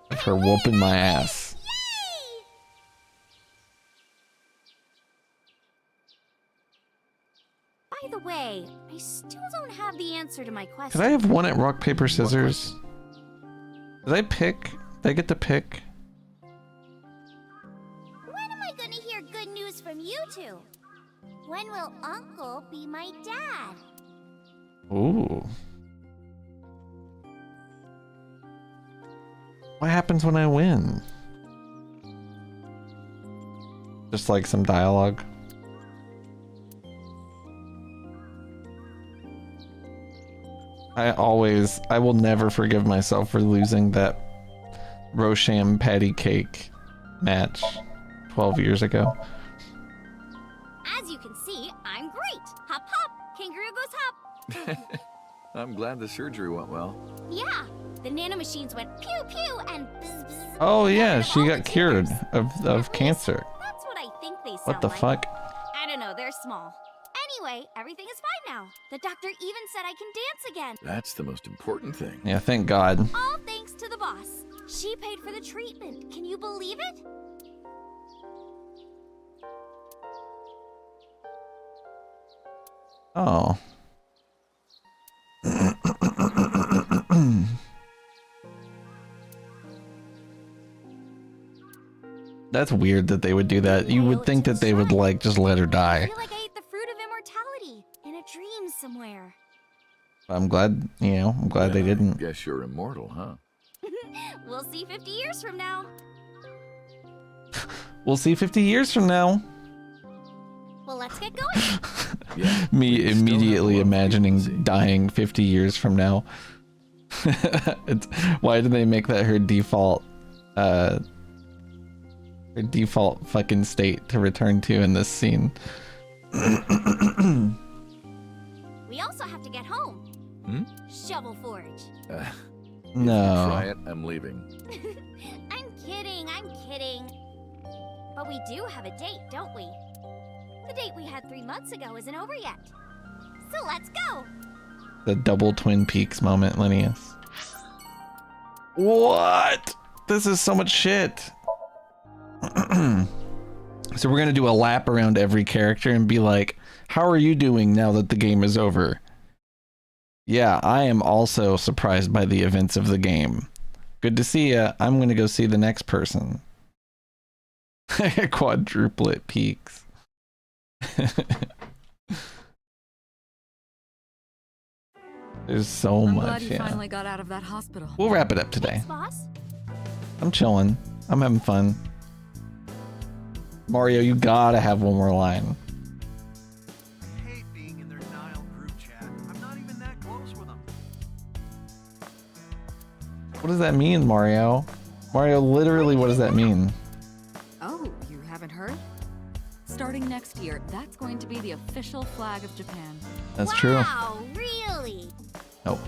of her whooping my ass. By the way, I still don't have the answer to my question. Could I have won at rock, paper, scissors? Did I pick? Did I get to pick? When am I gonna hear good news from you two? When will Uncle be my dad? Ooh. What happens when I win? Just like some dialogue. I will never forgive myself for losing that Rosham patty cake match 12 years ago. As you can see, I'm great. Hop, hop, kangaroo goes hop. I'm glad the surgery went well. Yeah, the nanomachines went pew pew and bzz bzz. Oh yeah, she got cured of cancer. That's what I think they sound What the like. fuck? I don't know, they're small. Anyway, everything is fine now. The doctor even said I can dance again. That's the most important thing. Yeah, thank God. All thanks to the boss. She paid for the treatment. Can you believe it? Oh. That's weird that they would do that. You would think that they would like just let her die. I feel like I ate the fruit of immortality in a dream somewhere. I'm glad, you know, I'm glad they didn't. Guess you're immortal, huh? We'll see 50 years from now. We'll see 50 years from now. Well, let's get going. Me immediately imagining dying 50 years from now. Why did they make that her default fucking state to return to in this scene? We also have to get home. Shovel forge. No. Try it, I'm leaving. I'm kidding. But we do have a date, don't we? The date we had 3 months ago isn't over yet. So let's go. The double Twin Peaks moment, Linnaeus. What? This is so much shit. So we're gonna do a lap around every character and be like, how are you doing now that the game is over? Yeah, I am also surprised by the events of the game. Good to see ya. I'm gonna go see the next person. Quadruplet peaks. There's so I'm much, glad you yeah. finally got out of that hospital. We'll wrap it up today. Thanks, boss. I'm chilling. I'm having fun. Mario, you gotta have one more line. I hate being in their Nile group chat. I'm not even that close with them. What does that mean, Mario? Mario, literally, what does that mean? Oh, you haven't heard? Starting next year, that's going to be the official flag of Japan. That's true. Wow, really? Nope.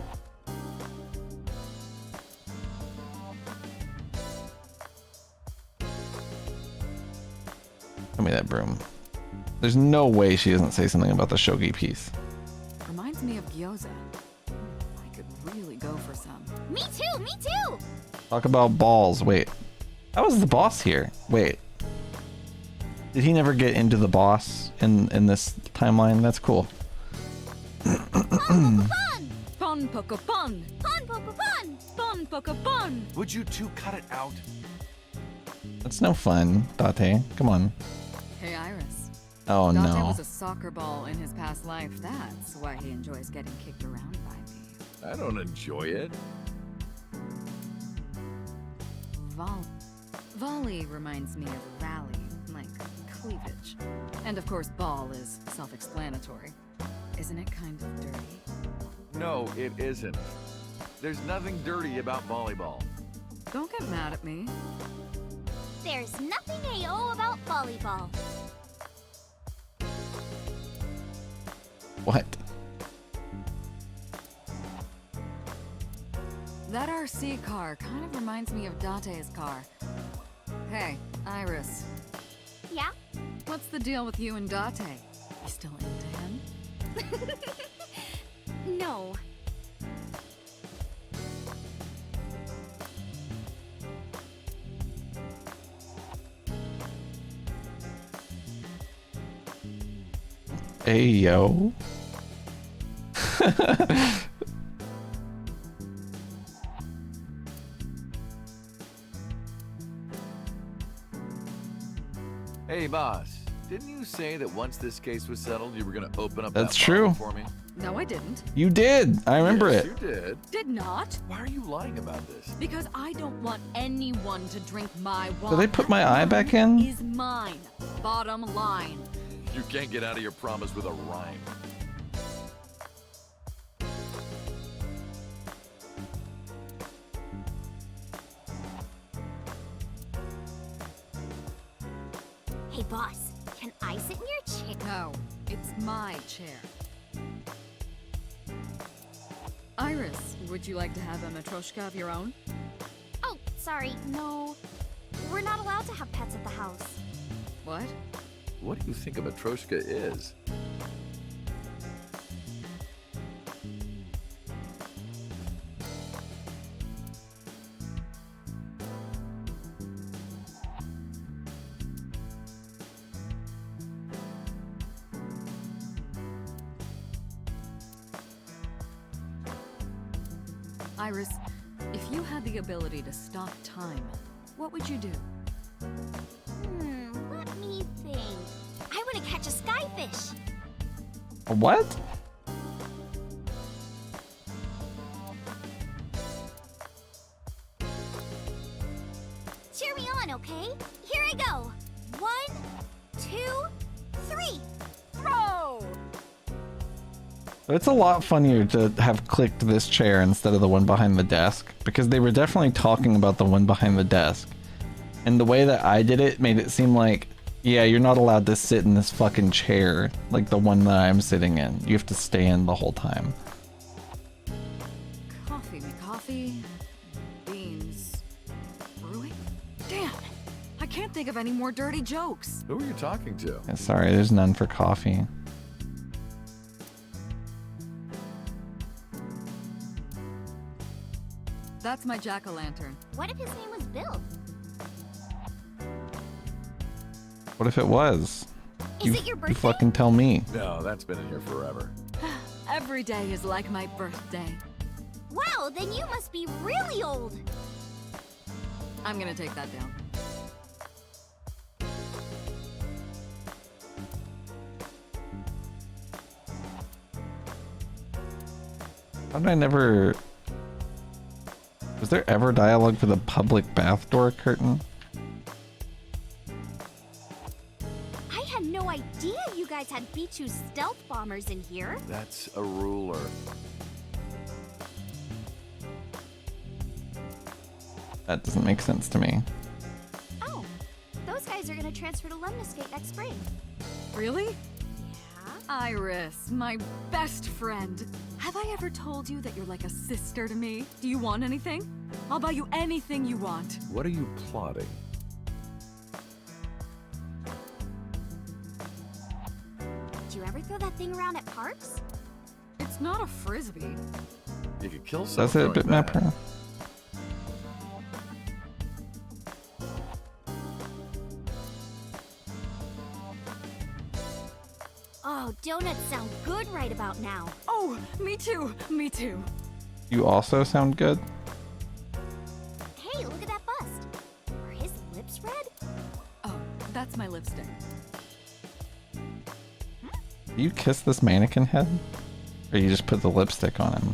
Give me that broom. There's no way she doesn't say something about the shogi piece. Reminds me of gyoza. I could really go for some. Me too, me too! Talk about balls. Wait. That was the boss here. Wait. Did he never get into the boss in this timeline? That's cool. Fun! Pon poco pon! Pon poco pon! Pon poco pon! Would you two cut it out? That's no fun, Date. Come on. Hey, Iris. Oh, Date no. was a soccer ball in his past life. That's why he enjoys getting kicked around by me. I don't enjoy it. Volley reminds me of valley, like cleavage. And of course, ball is self-explanatory. Isn't it kind of dirty? No, it isn't. There's nothing dirty about volleyball. Don't get mad at me. There's nothing AO about volleyball. What? That RC car kind of reminds me of Date's car. Hey, Iris. Yeah? What's the deal with you and Date? You still into him? No. Hey, yo. Hey, boss. Didn't you say that once this case was settled, you were going to open up That's that true. bottle for me? No, I didn't. You did. I remember Yes, it. you did. Did not? Why are you lying about this? Because I don't want anyone to drink my wine. Did they put my eye back in? Is mine. Bottom line. You can't get out of your promise with a rhyme. Hey, boss, can I sit in your chair? No, it's my chair. Iris, would you like to have a matryoshka of your own? Oh, sorry, no. We're not allowed to have pets at the house. What? What do you think a matryoshka is? Iris, if you had the ability to stop time, what would you do? Let me think. I want to catch a skyfish. A what? Cheer me on, okay? Here I go. 1, 2, 3. Throw! It's a lot funnier to have clicked this chair instead of the one behind the desk, because they were definitely talking about the one behind the desk. And the way that I did it made it seem like, yeah, you're not allowed to sit in this fucking chair like the one that I'm sitting in. You have to stay in the whole time. Coffee, beans, brewing? Damn, I can't think of any more dirty jokes. Who are you talking to? Yeah, sorry, there's none for coffee. That's my jack-o'-lantern. What if his name was Bill? What if it was? Is it your birthday? You fucking tell me. No, that's been in here forever. Every day is like my birthday. Wow, then you must be really old. I'm gonna take that down. How did I never... Was there ever dialogue for the public bath door curtain? I had no idea you guys had B-2 stealth bombers in here. That's a ruler. That doesn't make sense to me. Oh, those guys are gonna transfer to Lemniscate next spring. Really? Yeah? Iris, my best friend. Have I ever told you that you're like a sister to me? Do you want anything? I'll buy you anything you want. What are you plotting? Do you ever throw that thing around at parks? It's not a frisbee. You could kill That's someone. it, Bitmapper. Oh, donuts sound good right about now. Oh, me too. Me too. You also sound good. Hey, look at that bust. Are his lips red? Oh, that's my lipstick. Do you kiss this mannequin head? Or you just put the lipstick on him?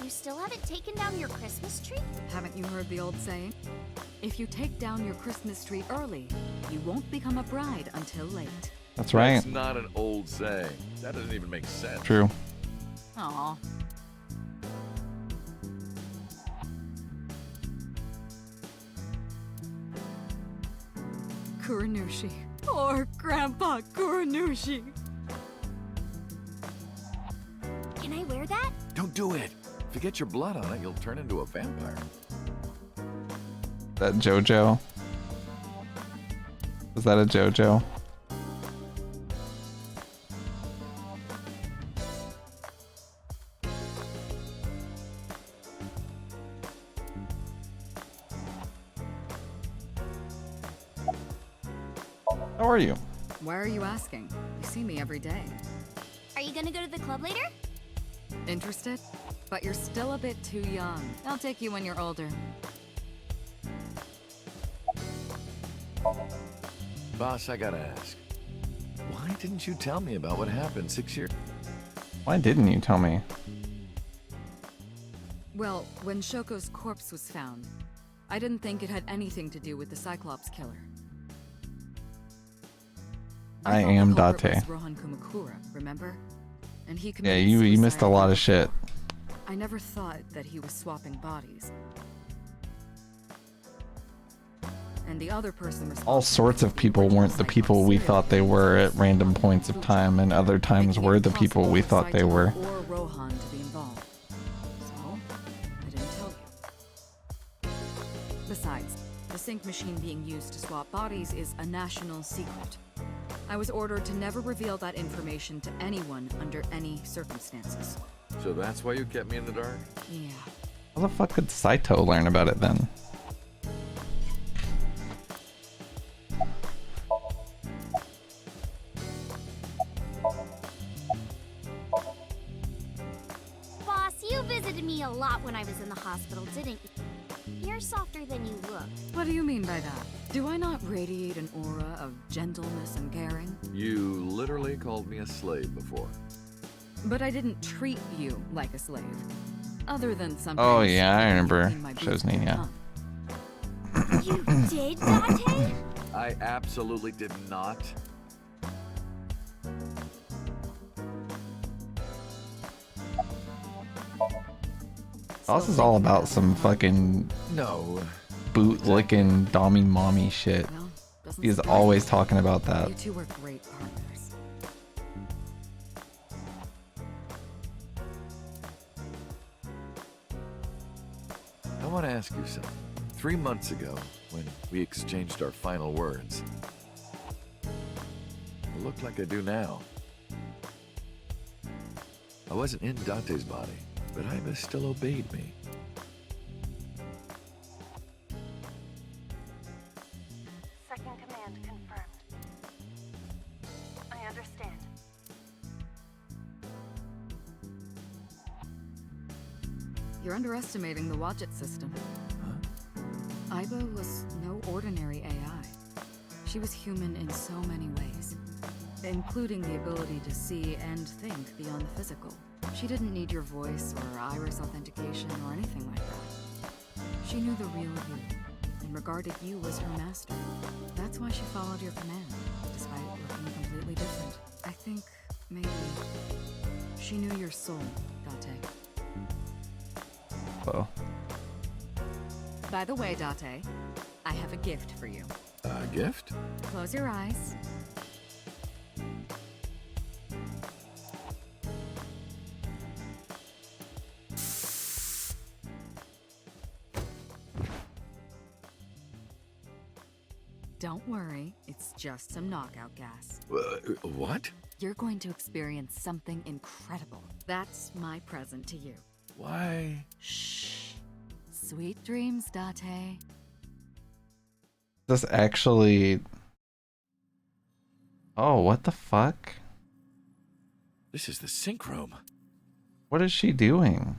You still haven't taken down your Christmas tree? Haven't you heard the old saying? If you take down your Christmas tree early, you won't become a bride until late. That's right. That's not an old saying. That doesn't even make sense. True. Aw. Kuranushi. Or Grandpa Kuranushi. Can I wear that? Don't do it. If you get your blood on it, you'll turn into a vampire. That JoJo? Was that a JoJo? How are you? Why are you asking? You see me every day. Are you gonna go to the club later? Interested? But you're still a bit too young. I'll take you when you're older. Boss, I gotta ask. Why didn't you tell me about what happened 6 years? Why didn't you tell me? Well, when Shoko's corpse was found, I didn't think it had anything to do with the Cyclops killer. I thought am the culprit Date. was Rohan Kumakura, remember? And he Yeah, committed you missed a suicide. lot of shit. I never thought that he was swapping bodies. And the other person All sorts of people weren't the people we thought they were at random points of time, and other times were the people we thought they were. or Rohan to be involved. So, I didn't tell you. Besides, the sync machine being used to swap bodies is a national secret. I was ordered to never reveal that information to anyone under any circumstances. So that's why you kept me in the dark? Yeah. How the fuck could Saito learn about it then? Boss, you visited me a lot when I was in the hospital, didn't you? You're softer than you look. What do you mean by that? Do I not radiate an aura of gentleness and caring? You literally called me a slave before. But I didn't treat you like a slave. Other than something. Oh yeah, I remember. Show's name, yeah. You did, Date? I absolutely did not. This is all about some fucking No. boot-licking dommy mommy shit. He's always talking about that. You two were great partners. I want to ask you something. 3 months ago, when we exchanged our final words, it looked like I do now. I wasn't in Dante's body, but Iba still obeyed me. Second command confirmed. I understand. You're underestimating the Wadjet system. Iba was no ordinary AI. She was human in so many ways, including the ability to see and think beyond the physical. She didn't need your voice or iris authentication or anything like that. She knew the real you and regarded you as her master. That's why she followed your command, despite looking completely different. I think maybe she knew your soul, Date. Oh. By the way, Date, I have a gift for you. A gift? Close your eyes. Don't worry, it's just some knockout gas. What? You're going to experience something incredible. That's my present to you. Why? Shh. Sweet dreams, Date. This actually... Oh, what the fuck? This is the sync room. What is she doing?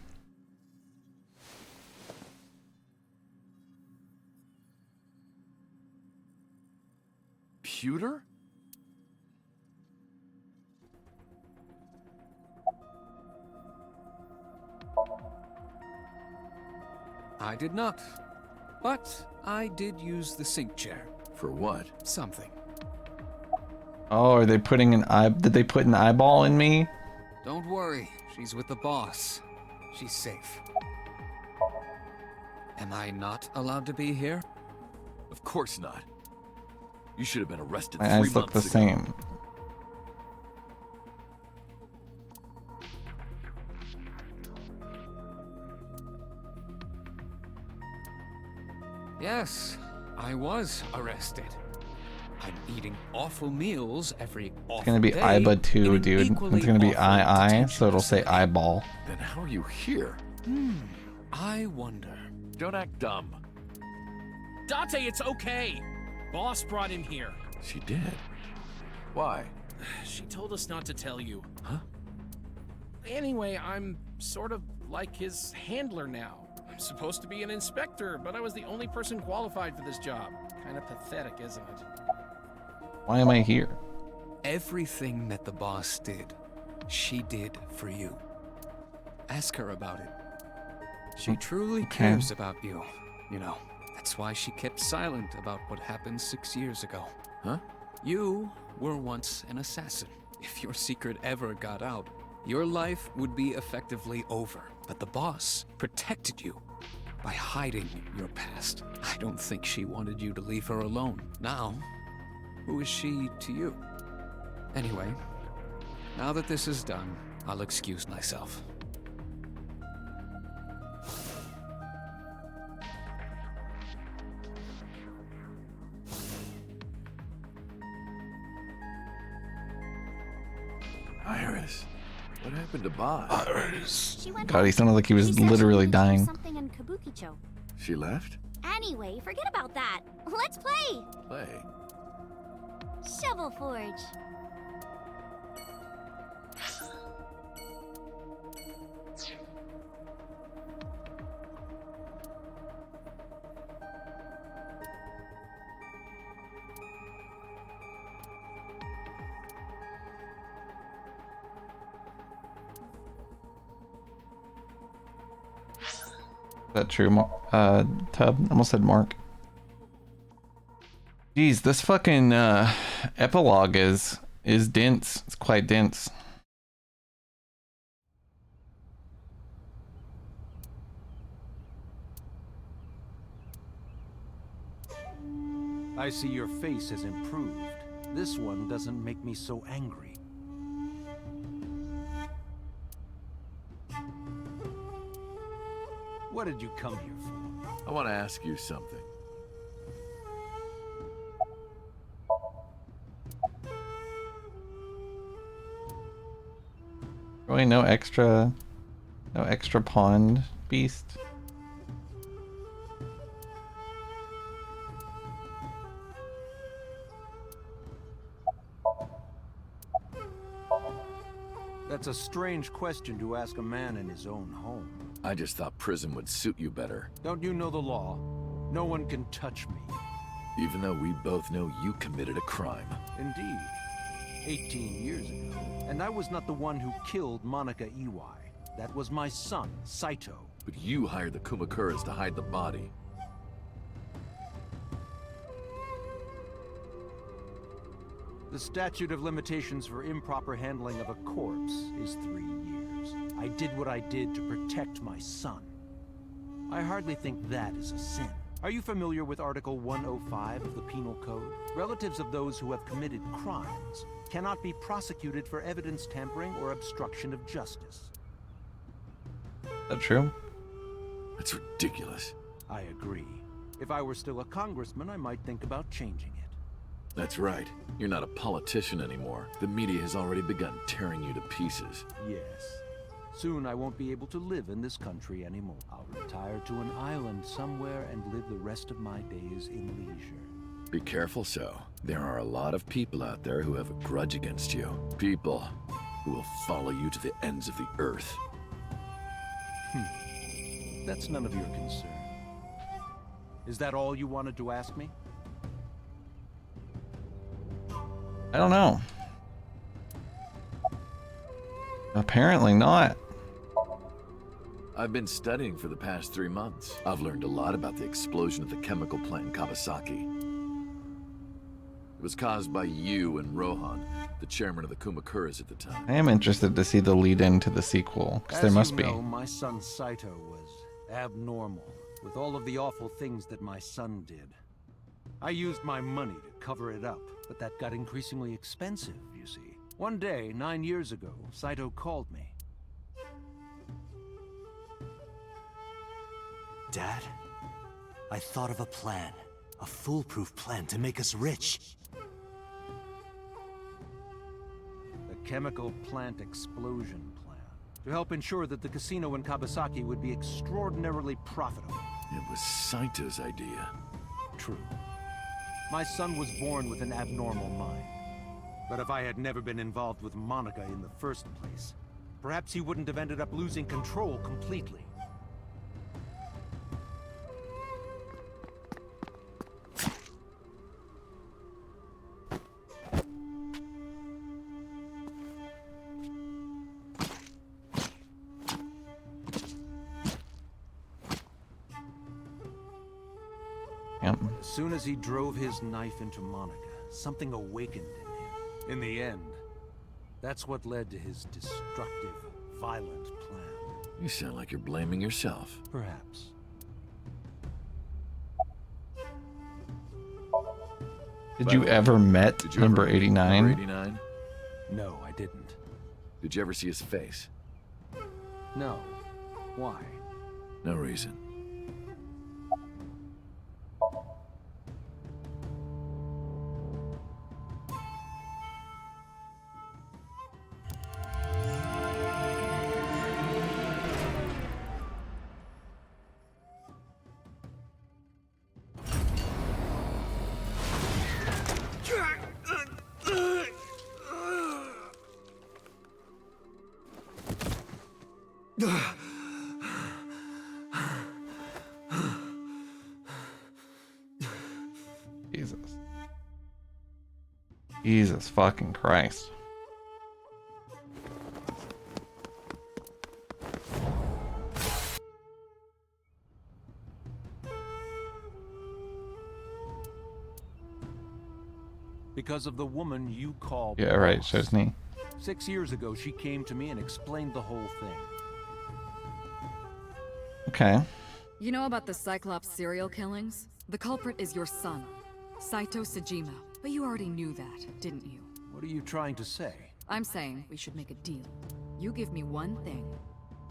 Pewter? I did not. But I did use the sync chair. For what? Something. Oh, are they putting an eye... Did they put an eyeball in me? Don't worry, she's with the boss. She's safe. Am I not allowed to be here? Of course not. You should have been arrested My 3 eyes look the months ago. same. Yes, I was arrested. I'm eating awful meals every awful It's gonna be day Iba too, in an dude. equally It's gonna be awful II, so it'll say eyeball. Then how are you here? I wonder. Don't act dumb. Date, it's okay. Boss brought him here. She did. Why? She told us not to tell you. Huh? Anyway, I'm sort of like his handler now. I'm supposed to be an inspector, but I was the only person qualified for this job. Kind of pathetic, isn't it? Why am I here? Everything that the boss did, she did for you. Ask her about it. She truly cares about you, you know. That's why she kept silent about what happened 6 years ago. Huh? You were once an assassin. If your secret ever got out, your life would be effectively over. But the boss protected you by hiding your past. I don't think she wanted you to leave her alone. Now, who is she to you? Anyway, now that this is done, I'll excuse myself. Iris, what happened to Bob? Iris. She went God, he home. sounded like he was She said she literally needed to do dying. something in Kabukicho. She left? Anyway, forget about that. Let's play. Play. Shovel Forge. Is that true, Tub? Almost said Mark. Jeez, this fucking epilogue is dense. It's quite dense. I see your face has improved. This one doesn't make me so angry. What did you come here for? I want to ask you something. Really no extra No extra pond beast. That's a strange question to ask a man in his own home. I just thought prison would suit you better. Don't you know the law? No one can touch me. Even though we both know you committed a crime. Indeed. 18 years ago. And I was not the one who killed Monica Iwai. That was my son, Saito. But you hired the Kumakuras to hide the body. The statute of limitations for improper handling of a corpse is 3 years. I did what I did to protect my son. I hardly think that is a sin. Are you familiar with Article 105 of the Penal Code? Relatives of those who have committed crimes cannot be prosecuted for evidence tampering or obstruction of justice. Is that true? That's ridiculous. I agree. If I were still a congressman, I might think about changing it. That's right. You're not a politician anymore. The media has already begun tearing you to pieces. Yes. Soon I won't be able to live in this country anymore. I'll retire to an island somewhere and live the rest of my days in leisure. Be careful, So. There are a lot of people out there who have a grudge against you. People who will follow you to the ends of the earth. That's none of your concern. Is that all you wanted to ask me? I don't know. Apparently not. I've been studying for the past 3 months. I've learned a lot about the explosion at the chemical plant in Kawasaki. It was caused by you and Rohan, the chairman of the Kumakuras at the time. I am interested to see the lead into the sequel, because there must be. As you know, my son Saito was abnormal, with all of the awful things that my son did. I used my money to cover it up, but that got increasingly expensive, you see. One day, 9 years ago, Saito called me. Dad, I thought of a plan. A foolproof plan to make us rich. The chemical plant explosion plan. To help ensure that the casino in Kawasaki would be extraordinarily profitable. It was Saito's idea. True. My son was born with an abnormal mind. But if I had never been involved with Monica in the first place, perhaps he wouldn't have ended up losing control completely. As soon as he drove his knife into Monica, something awakened in him. In the end, that's what led to his destructive, violent plan. You sound like you're blaming yourself. Perhaps. Did you ever met number 89? Number 89? No, I didn't. Did you ever see his face? No. Why? No reason. Jesus fucking Christ. Because of the woman you call Yeah, right, boss. shows me. 6 years ago, she came to me and explained the whole thing. Okay. You know about the Cyclops serial killings? The culprit is your son, Saito Sejima. But you already knew that, didn't you? What are you trying to say? I'm saying we should make a deal. You give me one thing,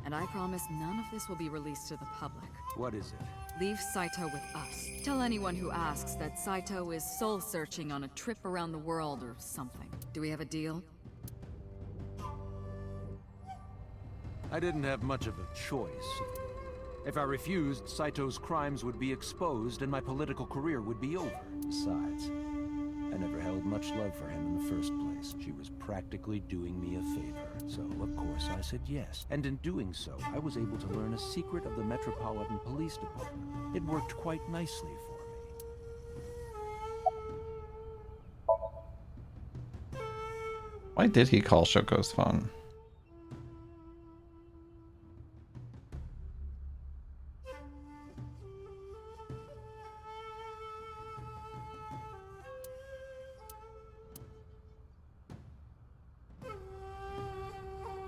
and I promise none of this will be released to the public. What is it? Leave Saito with us. Tell anyone who asks that Saito is soul-searching on a trip around the world or something. Do we have a deal? I didn't have much of a choice. If I refused, Saito's crimes would be exposed and my political career would be over. Besides, I never held much love for him in the first place. She was practically doing me a favor. So, of course, I said yes. And in doing so, I was able to learn a secret of the Metropolitan Police Department. It worked quite nicely for me. Why did he call Shoko's phone?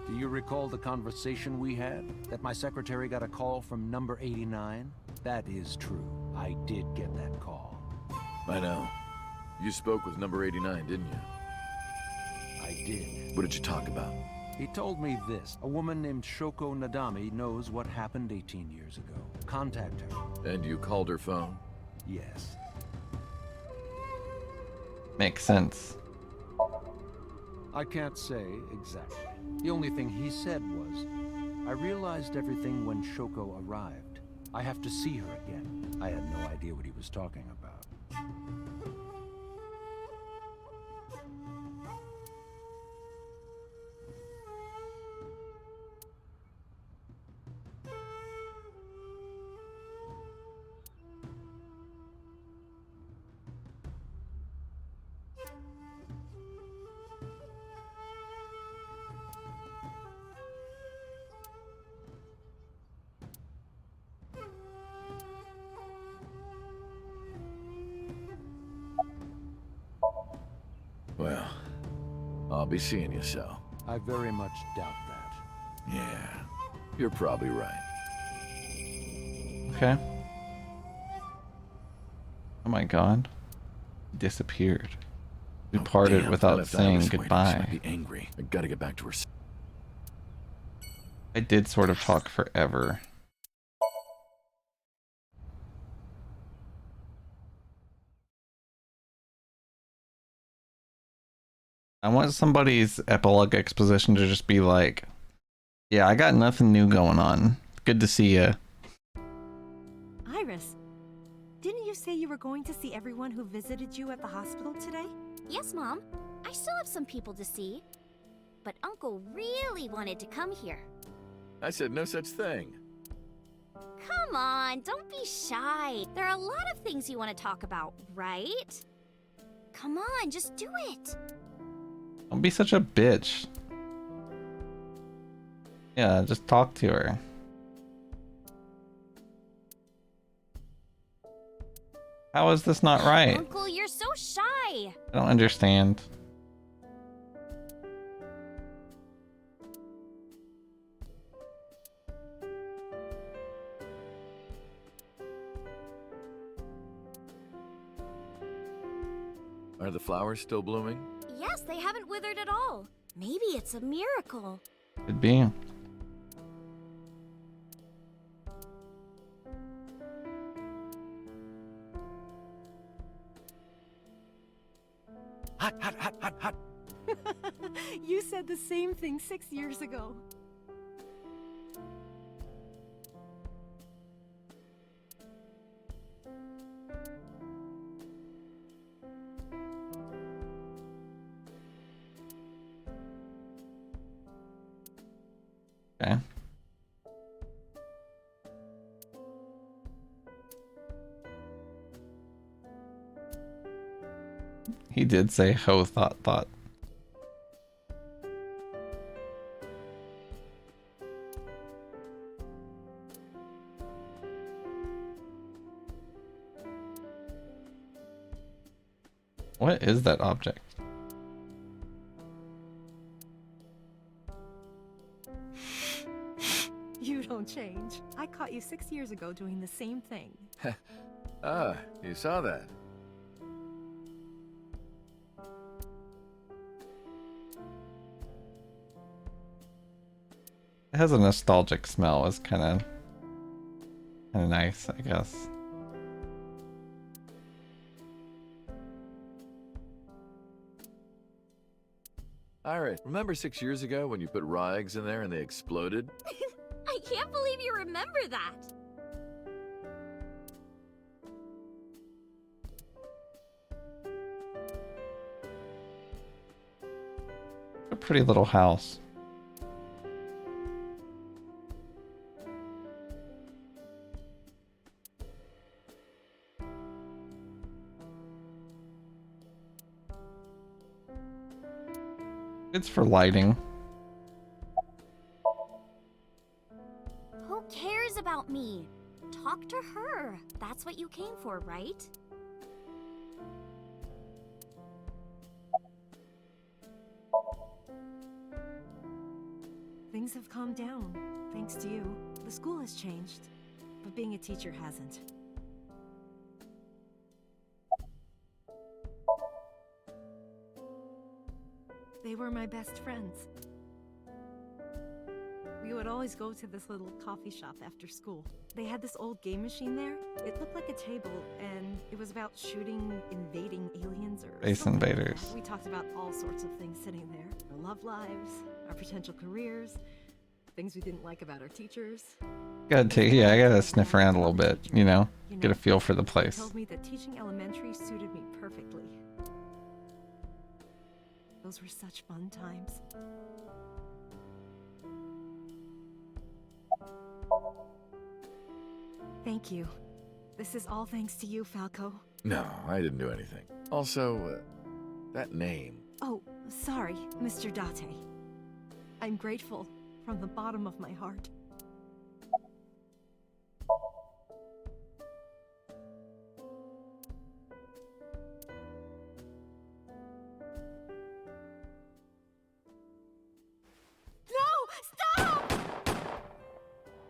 Do you recall the conversation we had? That my secretary got a call from number 89? That is true. I did get that call. I know. You spoke with number 89, didn't you? I did. What did you talk about? He told me this. A woman named Shoko Nadami knows what happened 18 years ago. Contact her. And you called her phone? Yes. Makes sense. I can't say exactly. The only thing he said was, I realized everything when Shoko arrived. I have to see her again. I had no idea what he was talking about. Well, I'll be seeing you, so. I very much doubt that. Yeah, you're probably right. Okay. Oh my god. He disappeared. We parted Damn, I without left saying Iris waiting. She goodbye. might be angry. I gotta get back to her. I did sort of talk forever. I want somebody's epilogue exposition to just be like, yeah, I got nothing new going on. Good to see ya. Iris, didn't you say you were going to see everyone who visited you at the hospital today? Yes, Mom. I still have some people to see. But Uncle really wanted to come here. I said no such thing. Come on, don't be shy. There are a lot of things you want to talk about, right? Come on, just do it. Don't be such a bitch. Yeah, just talk to her. How is this not right? Uncle, you're so shy. I don't understand. Are the flowers still blooming? Yes, they haven't withered at all. Maybe it's a miracle. Could be. Hot, hot, hot, hot, hot. You said the same thing 6 years ago. Okay. He did say ho thought thought. What is that object? You don't change. I caught you 6 years ago doing the same thing. Ah, you saw that. It has a nostalgic smell. It's kind of nice, I guess. Iris, remember 6 years ago when you put raw eggs in there and they exploded? I can't believe you remember that. A pretty little house. It's for lighting. Who cares about me? Talk to her. That's what you came for, right? Things have calmed down, thanks to you. The school has changed, but being a teacher hasn't. They were my best friends. We would always go to this little coffee shop after school. They had this old game machine there. It looked like a table, and it was about shooting invading aliens or Space something like invaders. that. We talked about all sorts of things sitting there. Our love lives, our potential careers, things we didn't like about our teachers. I gotta sniff around a little bit, you know? Get a feel for the They place. told me that teaching elementary suited me perfectly. Those were such fun times. Thank you. This is all thanks to you, Falco. No, I didn't do anything. Also, that name. Oh, sorry, Mr. Date. I'm grateful from the bottom of my heart. No! Stop!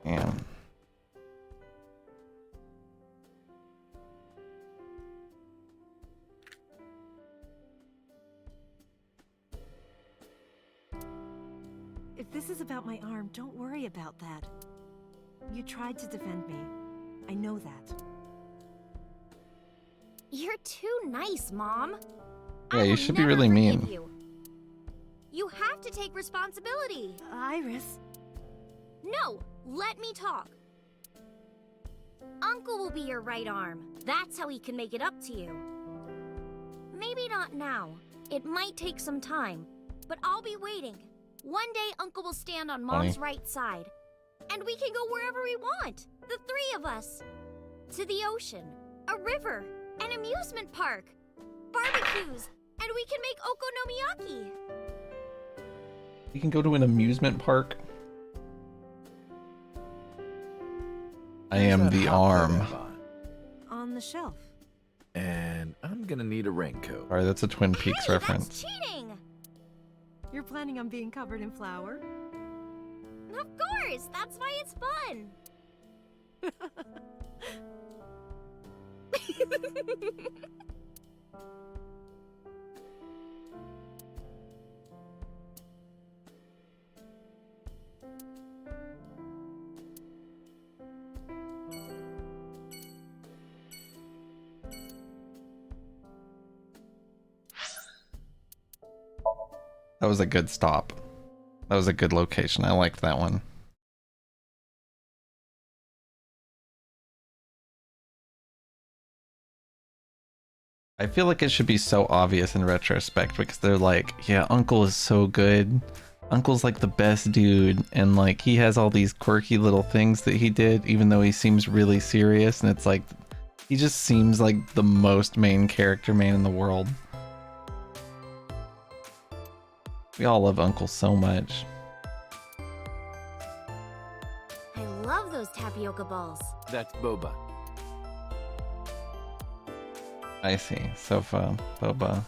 And If this is about my arm, don't worry about that. You tried to defend me. I know that. You're too nice, Mom. yeah, you should be Never really forgive mean. you. You have to take responsibility. Iris. No, let me talk. Uncle will be your right arm. That's how he can make it up to you. Maybe not now. It might take some time, but I'll be waiting. One day Uncle will stand on Mom's right side, and we can go wherever we want. The three of us. To the ocean, a river, an amusement park, barbecues, and we can make okonomiyaki. You can go to an amusement park. I am the arm. On the shelf. And I'm gonna need a raincoat. Sorry, that's a Twin Peaks reference. Cheating! You're planning on being covered in flour? Of course! That's why it's fun! That was a good stop. That was a good location. I liked that one. I feel like it should be so obvious in retrospect because they're like, yeah, Uncle is so good. Uncle's like the best dude, and like he has all these quirky little things that he did, even though he seems really serious, and it's like he just seems like the most main character man in the world. We all love Uncle so much. I love those tapioca balls. That's boba. I see. Sofa, boba.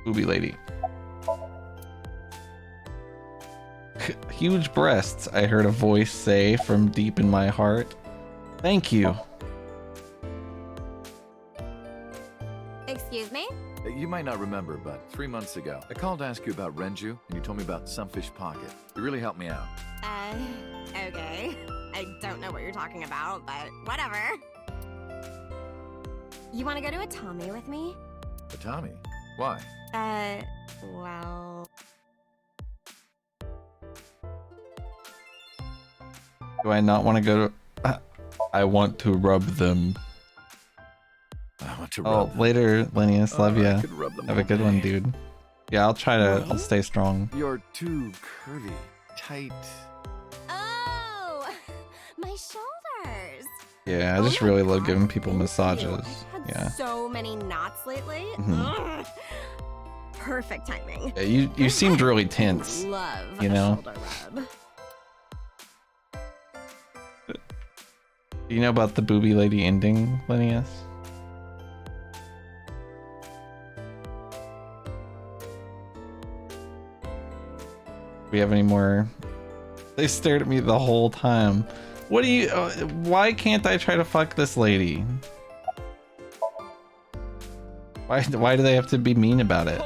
Booby lady. Huge breasts, I heard a voice say from deep in my heart. Thank you. Excuse me? You might not remember, but 3 months ago, I called to ask you about Renju, and you told me about Sunfish Pocket. You really helped me out. Okay. I don't know what you're talking about, but whatever. You want to go to Atame with me? Tommy, why? Well... Do I not want to go to... I want to rub them. I want to Oh, later, Linneas. Love ya. could rub them Have a all good one, day. dude. Yeah, I'll stay strong. You're too curvy, tight. Oh! My shoulders! Yeah, I just really love giving people massages. Had Yeah. so many knots lately. Mhm. Ugh. Perfect timing. Yeah, you seemed really tense. Love You a know? shoulder rub. Do you know about the booby lady ending, Linneas? Do we have any more? They stared at me the whole time. What do you... why can't I try to fuck this lady? Why do they have to be mean about it?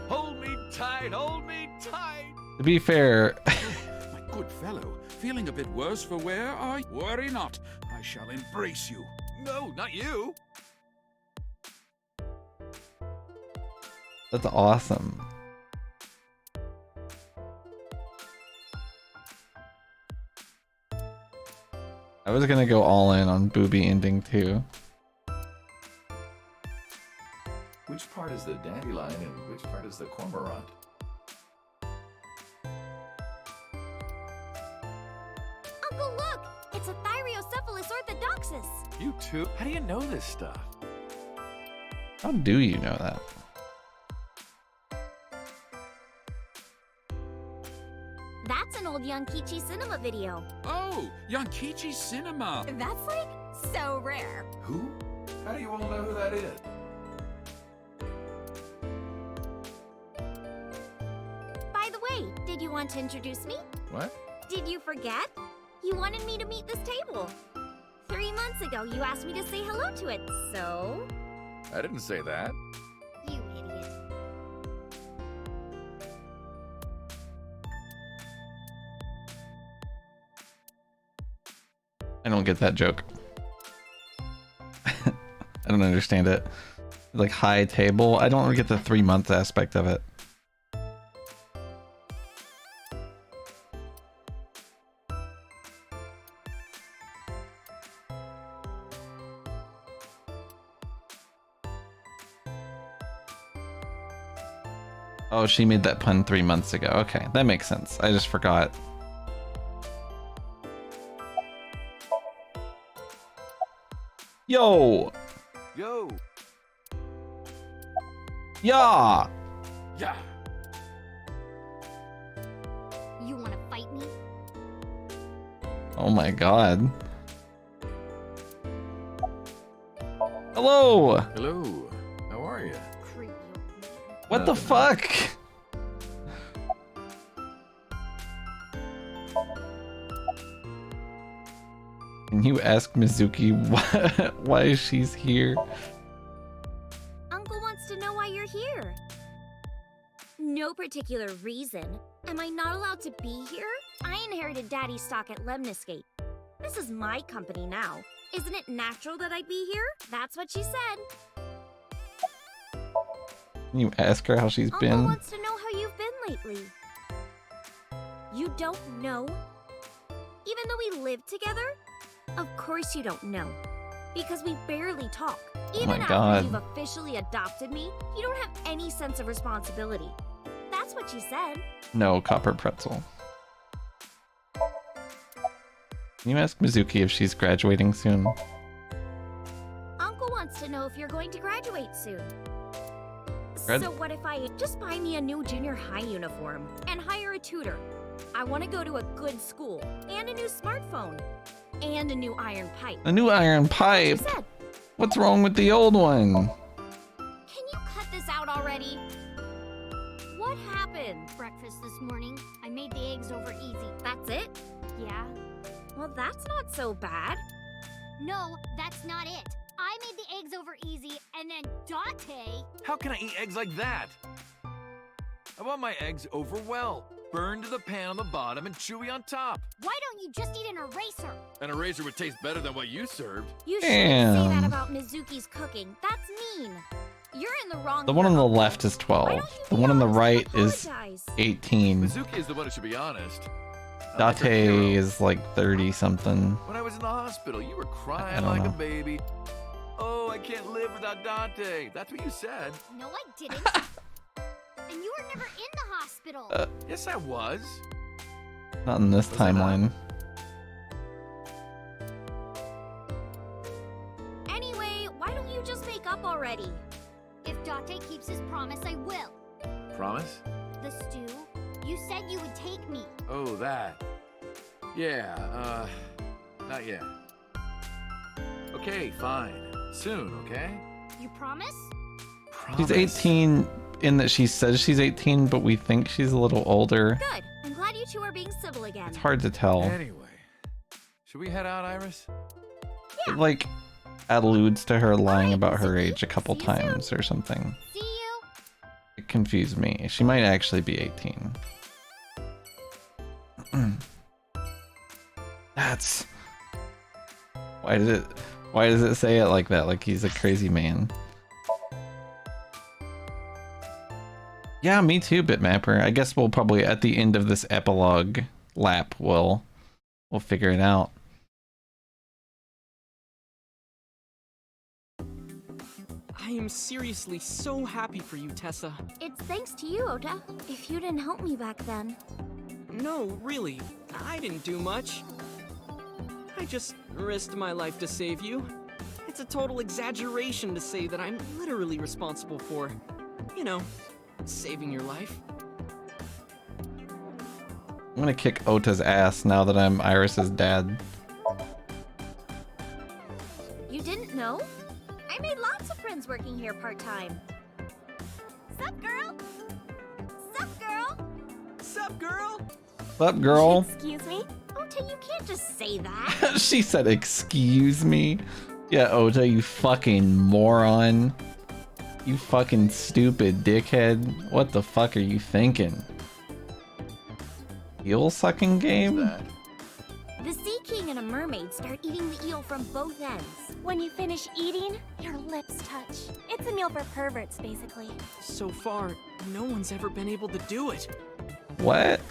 Hold me tight, hold me tight. To be fair... My good fellow, feeling a bit worse for wear, are you? Worry not, I shall embrace you. No, not you. That's awesome. I was gonna go all in on booby ending too. Which part is the dandelion and which part is the cormorant? Uncle, look! It's a Thyreocephalus orthodoxus. You too? How do you know this stuff? How do you know that? That's an old Yankichi cinema video. Oh, Yankichi Cinema. That's like so rare. Who? How do you all know who that is? By the way, did you want to introduce me? What? Did you forget? You wanted me to meet this table. 3 months ago, you asked me to say hello to it, so... I didn't say that. You idiot. I don't get that joke. I don't understand it. Like high table. I don't get the 3 month aspect of it. Oh, she made that pun 3 months ago. Okay, that makes sense. I just forgot. Yo! Yo. Yeah! Yeah. You want to fight me? Oh my god. Hello! Hello. How are you? Creepy. What the fuck? Can you ask Mizuki why she's here? Uncle wants to know why you're here. No particular reason. Am I not allowed to be here? I inherited Daddy's stock at Lemniscate. This is my company now. Isn't it natural that I be here? That's what she said. Can you ask her how she's Uncle been? wants to know how you've been lately. You don't know? Even though we live together? Of course you don't know. Because we barely talk. Even my after God. you've officially adopted me, you don't have any sense of responsibility. That's what she said. No, Copper Pretzel. Can you ask Mizuki if she's graduating soon? Uncle wants to know if you're going to graduate soon. Grad- So what if I just buy me a new junior high uniform and hire a tutor? I want to go to a good school and a new smartphone and a new iron pipe. A new iron pipe? That's what she said. What's wrong with the old one? Can you cut this out already? What happened? Breakfast this morning. I made the eggs over easy. That's it? Yeah. Well, that's not so bad. No, that's not it. I made the eggs over easy, and then Date... How can I eat eggs like that? How about my eggs over well? Burned to the pan on the bottom and chewy on top. Why don't you just eat an eraser? An eraser would taste better than what you served. You shouldn't say that Damn. about Mizuki's cooking. That's mean. You're in the wrong. The one on the left is 12. The one on the right is 18. Mizuki is the one who should be honest. Date is like 30 something. When I was in the hospital, you were I crying don't like know. a baby. Oh, I can't live without Dante. That's what you said. No, I didn't. And you were never in the hospital. Yes, I was. Not in this timeline. Anyway, why don't you just make up already? If Date keeps his promise, I will. Promise? The stew? You said you would take me. Oh, that. Yeah, not yet. Okay, fine. Soon, okay? You promise? She's 18 in that she says she's 18, but we think she's a little older. Good. I'm glad you two are being civil again. It's hard to tell. Anyway, should we head out, Iris? It like alludes to her lying about her age a couple times or something. See you. It confused me. She might actually be 18. That's why does it say it like that? Like he's a crazy man. Yeah, me too, Bitmapper. I guess we'll probably at the end of this epilogue lap we'll figure it out. I am seriously so happy for you, Tessa. It's thanks to you, Ota. If you didn't help me back then. No, really, I didn't do much. I just risked my life to save you. It's a total exaggeration to say that I'm literally responsible for, you know, saving your life. I'm gonna kick Ota's ass now that I'm Iris's dad. You didn't know? I made lots of friends working here part-time. Sup, girl? Sup, girl? Sup, girl? What's up, girl? Excuse me? Ota, you can't just say that. She said, excuse me? Yeah, Ota, you fucking moron. You fucking stupid dickhead. What the fuck are you thinking? Eel sucking game? The Sea King and a mermaid start eating the eel from both ends. When you finish eating, your lips touch. It's a meal for perverts, basically. So far, no one's ever been able to do it. What?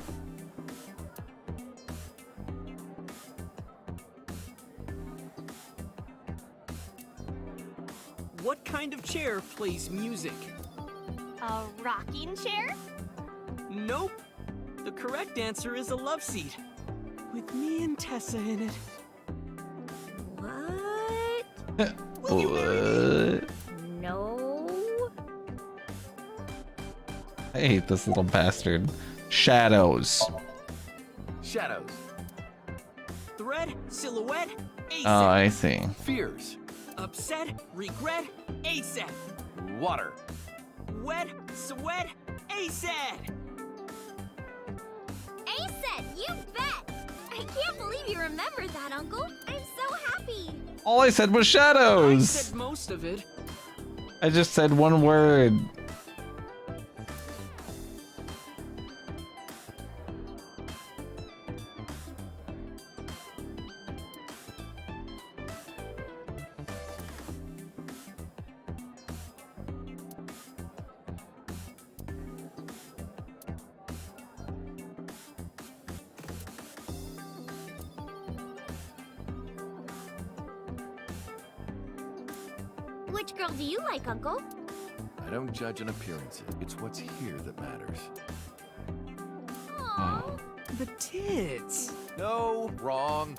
What kind of chair plays music? A rocking chair? Nope. The correct answer is a love seat. With me and Tessa in it. What? What? No. I hate this little bastard. Shadows. Shadows. Thread, silhouette, ace. Oh, I see. Fears. Upset, regret, ace. Water. Wet, sweat, ace. Ace, you bet! I can't believe you remembered that, Uncle. I'm so happy. All I said was I shadows. said most of it. I just said one word. Which girl do you like, Uncle? I don't judge an appearance. It's what's here that matters. Aww. The tits. No, wrong.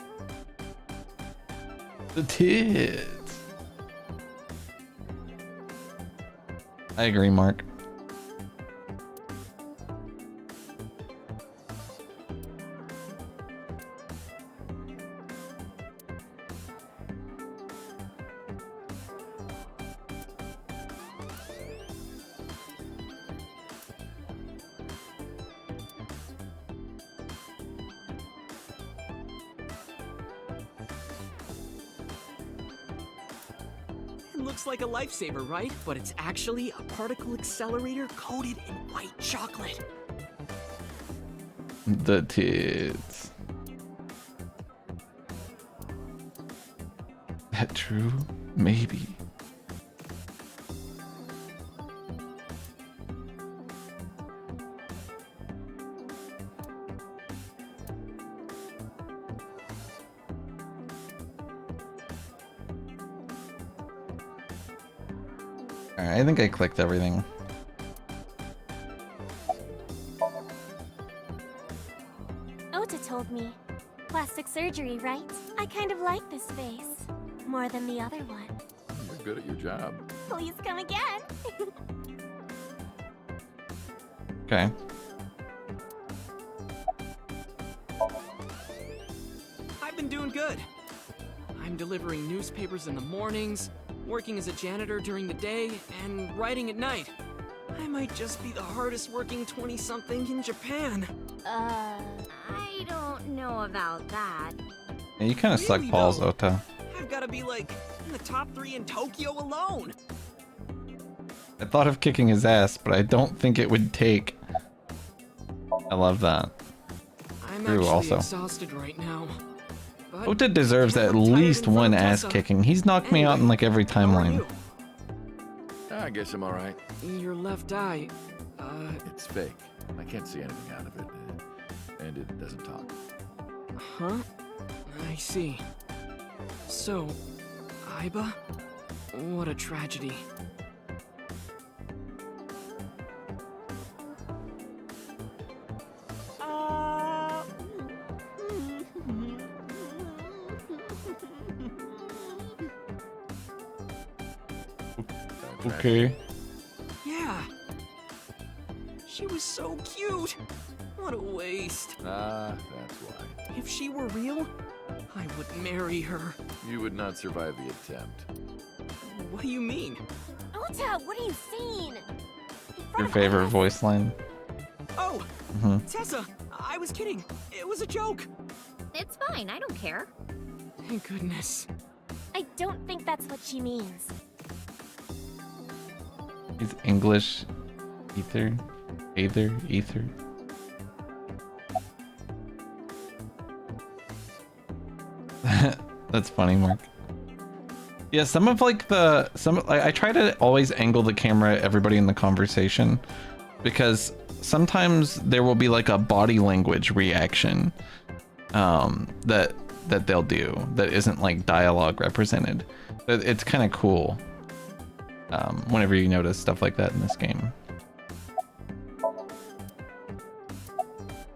The tits. I agree, Mark. Looks like a lifesaver, right? But it's actually a particle accelerator coated in white chocolate. The tits. That true? Maybe. Alright, I think I clicked everything. Ota told me. Plastic surgery, right? I kind of like this face. More than the other one. You're good at your job. Please come again. Okay. I've been doing good. I'm delivering newspapers in the mornings, working as a janitor during the day, and writing at night. I might just be the hardest working 20-something in Japan. I don't know about that. Yeah, you kind of suck balls, Ota. I've got to be like in the top 3 in Tokyo alone. I thought of kicking his ass, but I don't think it would take. I love that. I'm True, actually also. exhausted right now. But Ota deserves at least one ass kicking. He's knocked me out in like every timeline. I guess I'm alright. Your left eye, It's fake. I can't see anything out of it. And it doesn't talk. Huh? I see. So, Aiba? What a tragedy. Okay. Yeah. She was so cute. What a waste. Ah, that's why. If she were real, I would marry her. You would not survive the attempt. What do you mean? Ota, what are you saying? Your favorite voice line? Oh, Mhm. Tessa, I was kidding. It was a joke. It's fine, I don't care. Thank goodness. I don't think that's what she means. He's English. Ether. Ether. That's funny, Mark. Yeah, I try to always angle the camera at everybody in the conversation, because sometimes there will be like a body language reaction that they'll do that isn't like dialogue represented. It's kind of cool whenever you notice stuff like that in this game.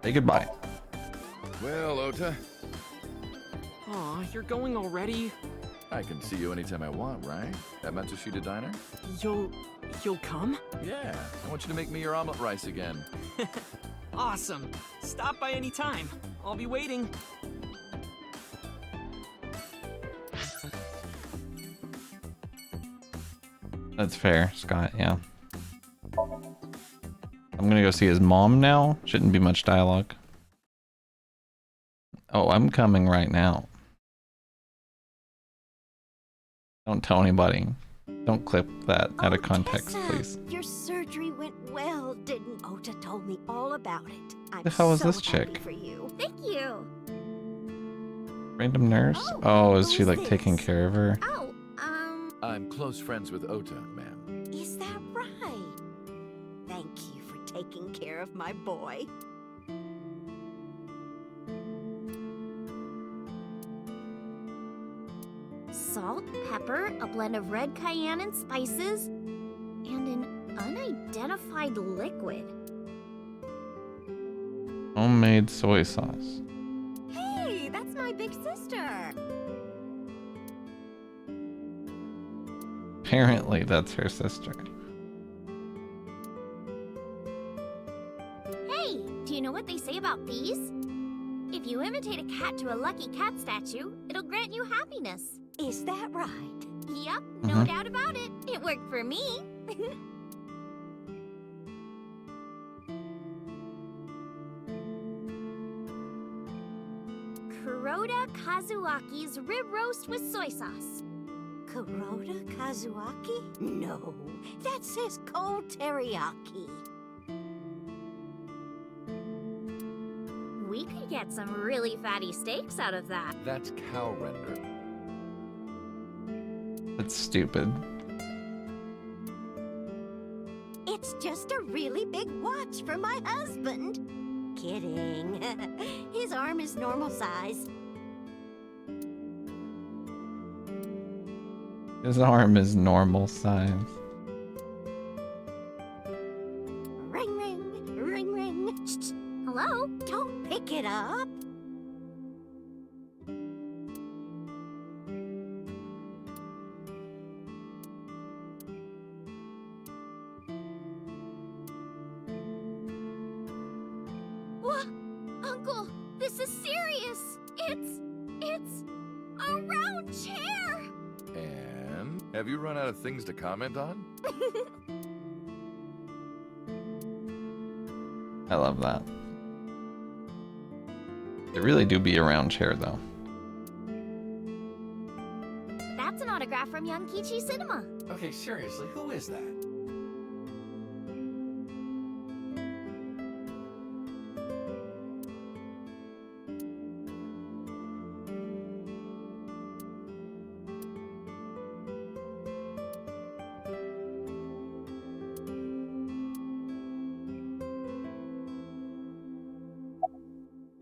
Say goodbye. Well, Ota, Aw, you're going already? I can see you anytime I want, right? At Matsushita Diner? You'll come? Yeah, I want you to make me your omelet rice again. Awesome. Stop by any time. I'll be waiting. That's fair, Scott, yeah. I'm gonna go see his mom now. Shouldn't be much dialogue. Oh, I'm coming right now. Don't tell anybody. Don't clip that out of context, Tessa, please. Your surgery went well, didn't Ota told me all about it. I'm The hell is so this happy chick? for you. Thank you. Random nurse? Oh, is she like taking care of her? Oh, I'm close friends with Ota, ma'am. Is that right? Thank you for taking care of my boy. salt, pepper, a blend of red cayenne and spices, and an unidentified liquid. Homemade soy sauce. Hey, that's my big sister. Apparently, that's her sister. Hey, do you know what they say about bees? If you imitate a cat to a lucky cat statue, it'll grant you happiness. Is that right? Yep, no doubt about it. It worked for me. Kuroda Kazuaki's rib roast with soy sauce. Kuroda Kazuaki? No, that says cold teriyaki. We could get some really fatty steaks out of that. That's cow render. That's stupid. It's just a really big watch for my husband. Kidding. His arm is normal size. His arm is normal size. Ring, ring, ring, ring. Shh, shh. Hello? Don't pick it up. What? Uncle, this is serious. It's a round chair. And have you run out of things to comment on? I love that. They really do be a round chair, though. That's an autograph from Yankichi Cinema. Okay, seriously, who is that?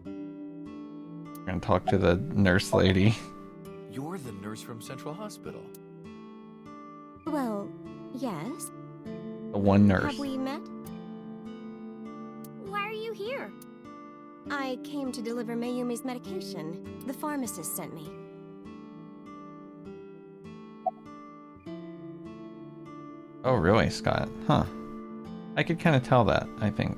We're gonna talk to the nurse lady. You're the nurse from Central Hospital. Well, yes. The one nurse. Have we met? Why are you here? I came to deliver Mayumi's medication. The pharmacist sent me. Oh, really, Scott? Huh. I could kind of tell that, I think.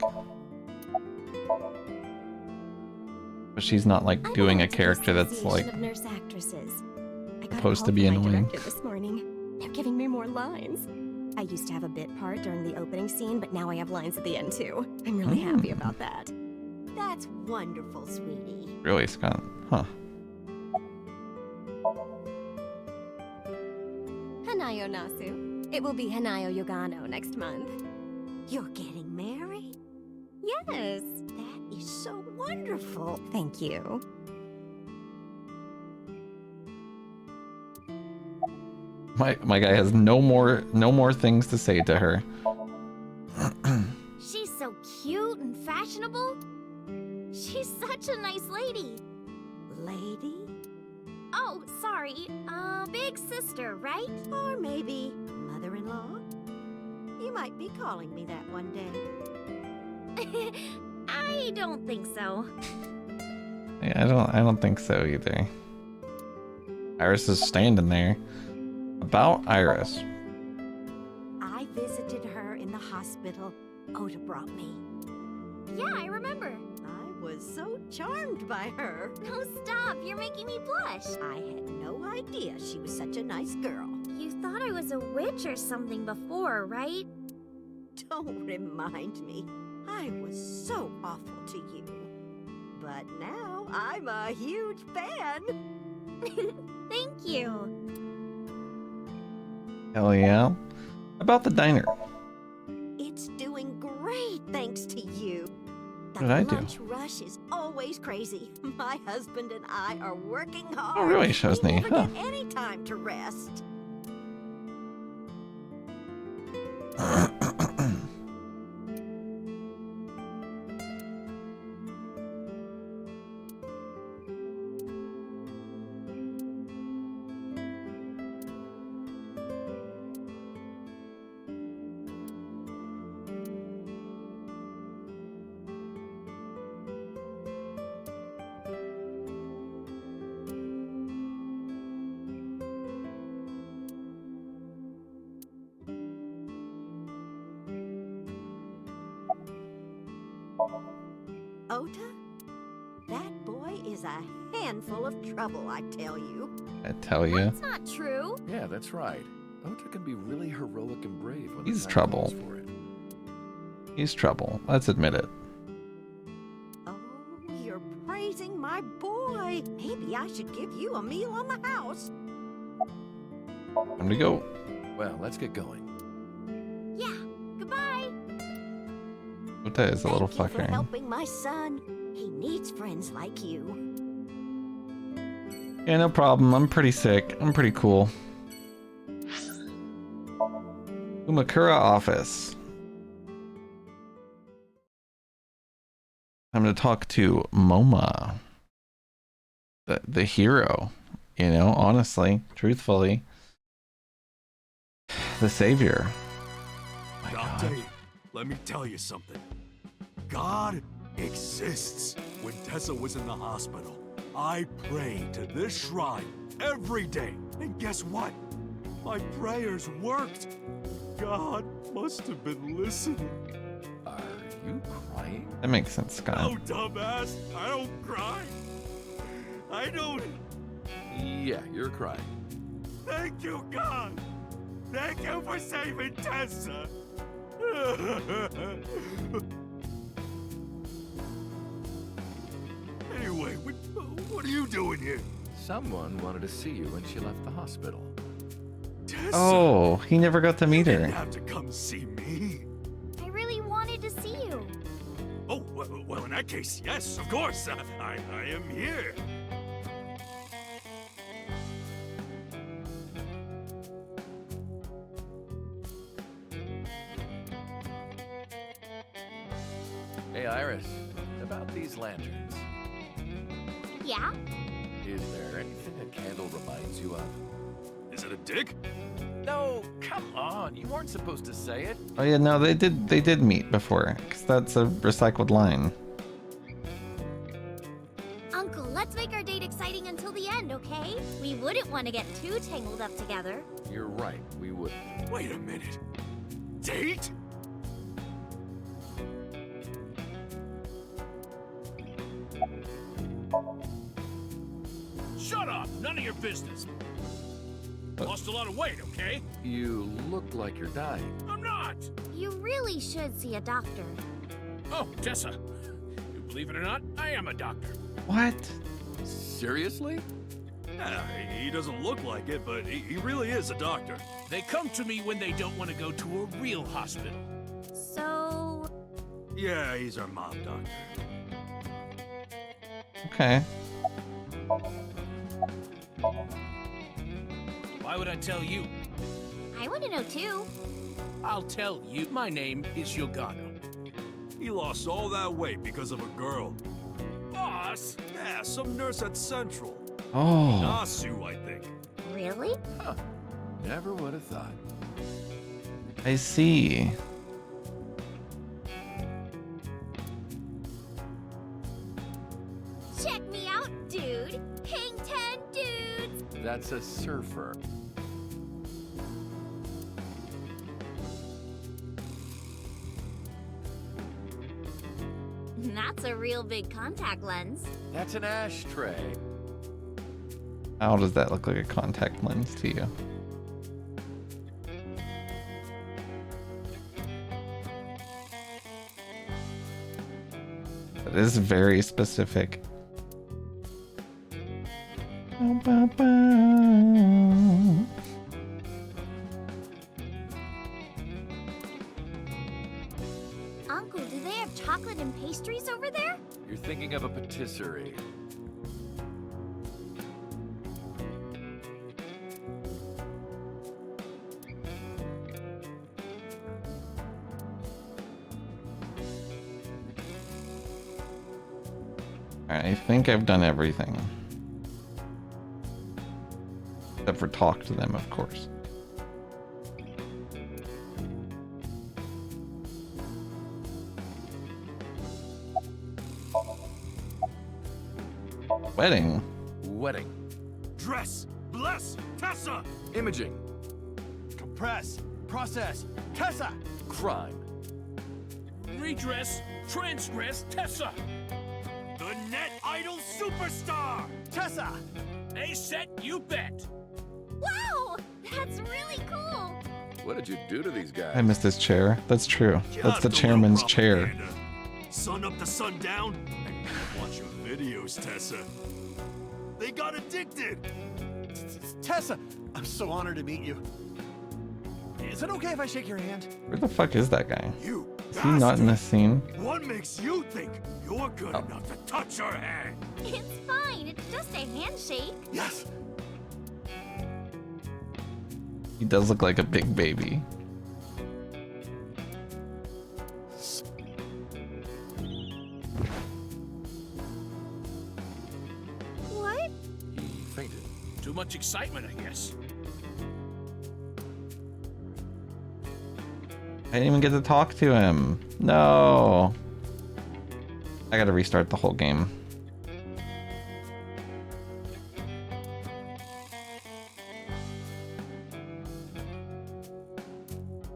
But she's not like doing a character that's like Of nurse actresses. I got a supposed call to be from my annoying. director this morning. They're giving me more lines. I used to have a bit part during the opening scene, but now I have lines at the end too. I'm really happy about that. That's wonderful, sweetie. Really, Scott? Huh. Hanayo Nasu. It will be Hanayo Yogano next month. You're getting married? Yes. That is so wonderful. Thank you. My guy has no more things to say to her. She's so cute and fashionable. She's such a nice lady. Lady? Oh, sorry. Big sister, right? Or maybe mother-in-law? You might be calling me that one day. I don't think so. Yeah, I don't think so either. Iris is standing there. About Iris. I visited her in the hospital. Ota brought me. Yeah, I remember. I was so charmed by her. No, stop. You're making me blush. I had no idea she was such a nice girl. You thought I was a witch or something before, right? Don't remind me. I was so awful to you. But now I'm a huge fan. Thank you. Hell yeah. About the diner. It's doing great thanks to you. What did I do? Lunch rush is always crazy. My husband and I are working hard. Oh, really, Shosny? We never Huh. get any time to rest. Ota? That boy is a handful of trouble, I tell you. I tell you. That's not true. Yeah, that's right. Ota can be really heroic and brave when He's the time trouble. calls for it. He's trouble. Let's admit it. Oh, you're praising my boy. Maybe I should give you a meal on the house. Time to go. Well, let's get going. Yeah, goodbye. Ota is a little Thank you for fucker. helping my son. He needs friends like you. Yeah, no problem. I'm pretty sick. I'm pretty cool. Umakura office. Time to talk to Moma. The hero. You know, honestly, truthfully. The savior. Dante, let me tell you something. God exists. When Tessa was in the hospital, I prayed to this shrine every day. And guess what? My prayers worked. God must have been listening. Are you crying? That makes sense, Scott. No, dumbass. I don't cry. I don't. Yeah, you're crying. Thank you, God. Thank you for saving Tessa. Anyway, what are you doing here? Someone wanted to see you when she left the hospital. Tessa, Oh, he never got to meet you her. didn't have to come see me. I really wanted to see you. Oh, well, in that case, yes, of course. I am here. Hey, Iris. About these lanterns. Yeah? Is there anything a candle reminds you of? Is it a dick? No, come on. You weren't supposed to say it. Oh yeah, no, they did meet before, because that's a recycled line. Uncle, let's make our date exciting until the end, okay? We wouldn't want to get too tangled up together. You're right. We wouldn't. Wait a minute. Date? Shut up! None of your business. Lost a lot of weight, okay? You look like you're dying. I'm not! You really should see a doctor. Oh, Tessa. You believe it or not, I am a doctor. What? Seriously? He doesn't look like it, but he really is a doctor. They come to me when they don't want to go to a real hospital. So... Yeah, he's our mom doctor. Okay. Why would I tell you? I want to know too. I'll tell you. My name is Yogano. He lost all that weight because of a girl. Boss? Yeah, some nurse at Central. Oh. Nasu, I think. Really? Huh. Never would have thought. I see. Check me out, dude. Hang 10 dudes. That's a surfer. That's a real big contact lens. That's an ashtray. How does that look like a contact lens to you? That is very specific. Uncle, do they have chocolate and pastries over there? You're thinking of a patisserie. Alright, I think I've done everything. Except for talk to them, of course. Wedding. Wedding. Dress! Bless! Tessa! Imaging. Compress. Process. Tessa! Crime. Redress, transgress, Tessa! The net idol superstar! Tessa! A set, you bet! Wow! That's really cool! What did you do to these guys? I missed his chair. That's true. That's the chairman's chair. Sun up to sundown, and watch your videos, Tessa. They got addicted! Tessa! I'm so honored to meet you. Is it okay if I shake your hand? Where the fuck is that guy? You Is he not in this scene? What makes you think you're good enough to touch her hand? It's fine. It's just a handshake. Yes. He does look like a big baby. What? He fainted. Too much excitement, I guess. I didn't even get to talk to him. No. I gotta restart the whole game.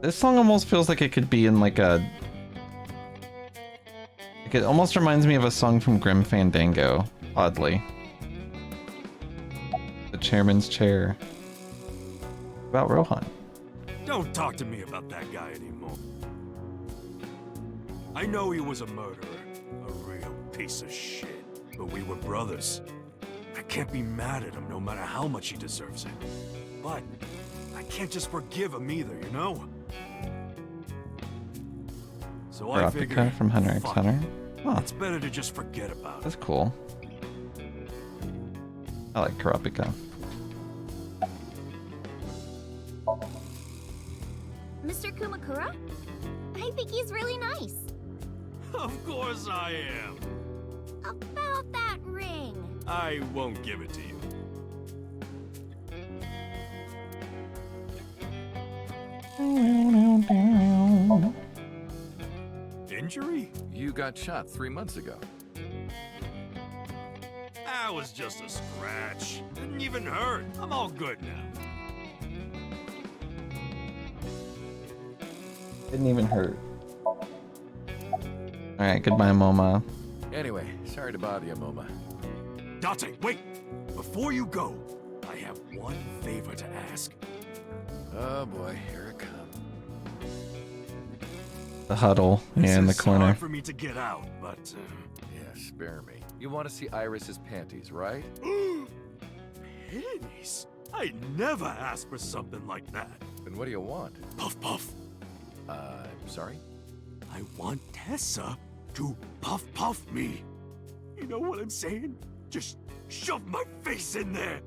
This song almost feels like it could be in like a... Like it almost reminds me of a song from Grim Fandango, oddly. The Chairman's Chair. About Rohan. Don't talk to me about that guy anymore. I know he was a murderer, a real piece of shit, but we were brothers. I can't be mad at him no matter how much he deserves it. But I can't just forgive him either, you know? So I figured, Karapika from Hunter x fuck Hunter. it. Huh, It's better to just forget about it. that's cool. I like Karapika. Mr. Kumakura? I think he's really nice. Of course I am. About that ring. I won't give it to you. Injury? You got shot 3 months ago. That was just a scratch. Didn't even hurt. I'm all good now. Didn't even hurt. Alright, goodbye, Moma. Anyway, sorry to bother you, Moma. Date, wait! Before you go, I have one favor to ask. Oh boy, here it comes. The huddle in the It's corner. hard for me to get out, but Yeah, spare me. You want to see Iris's panties, right? Panties? I never asked for something like that. Then what do you want? Puff puff. Sorry? I want Tessa to puff puff me. You know what I'm saying? Just shove my face in there.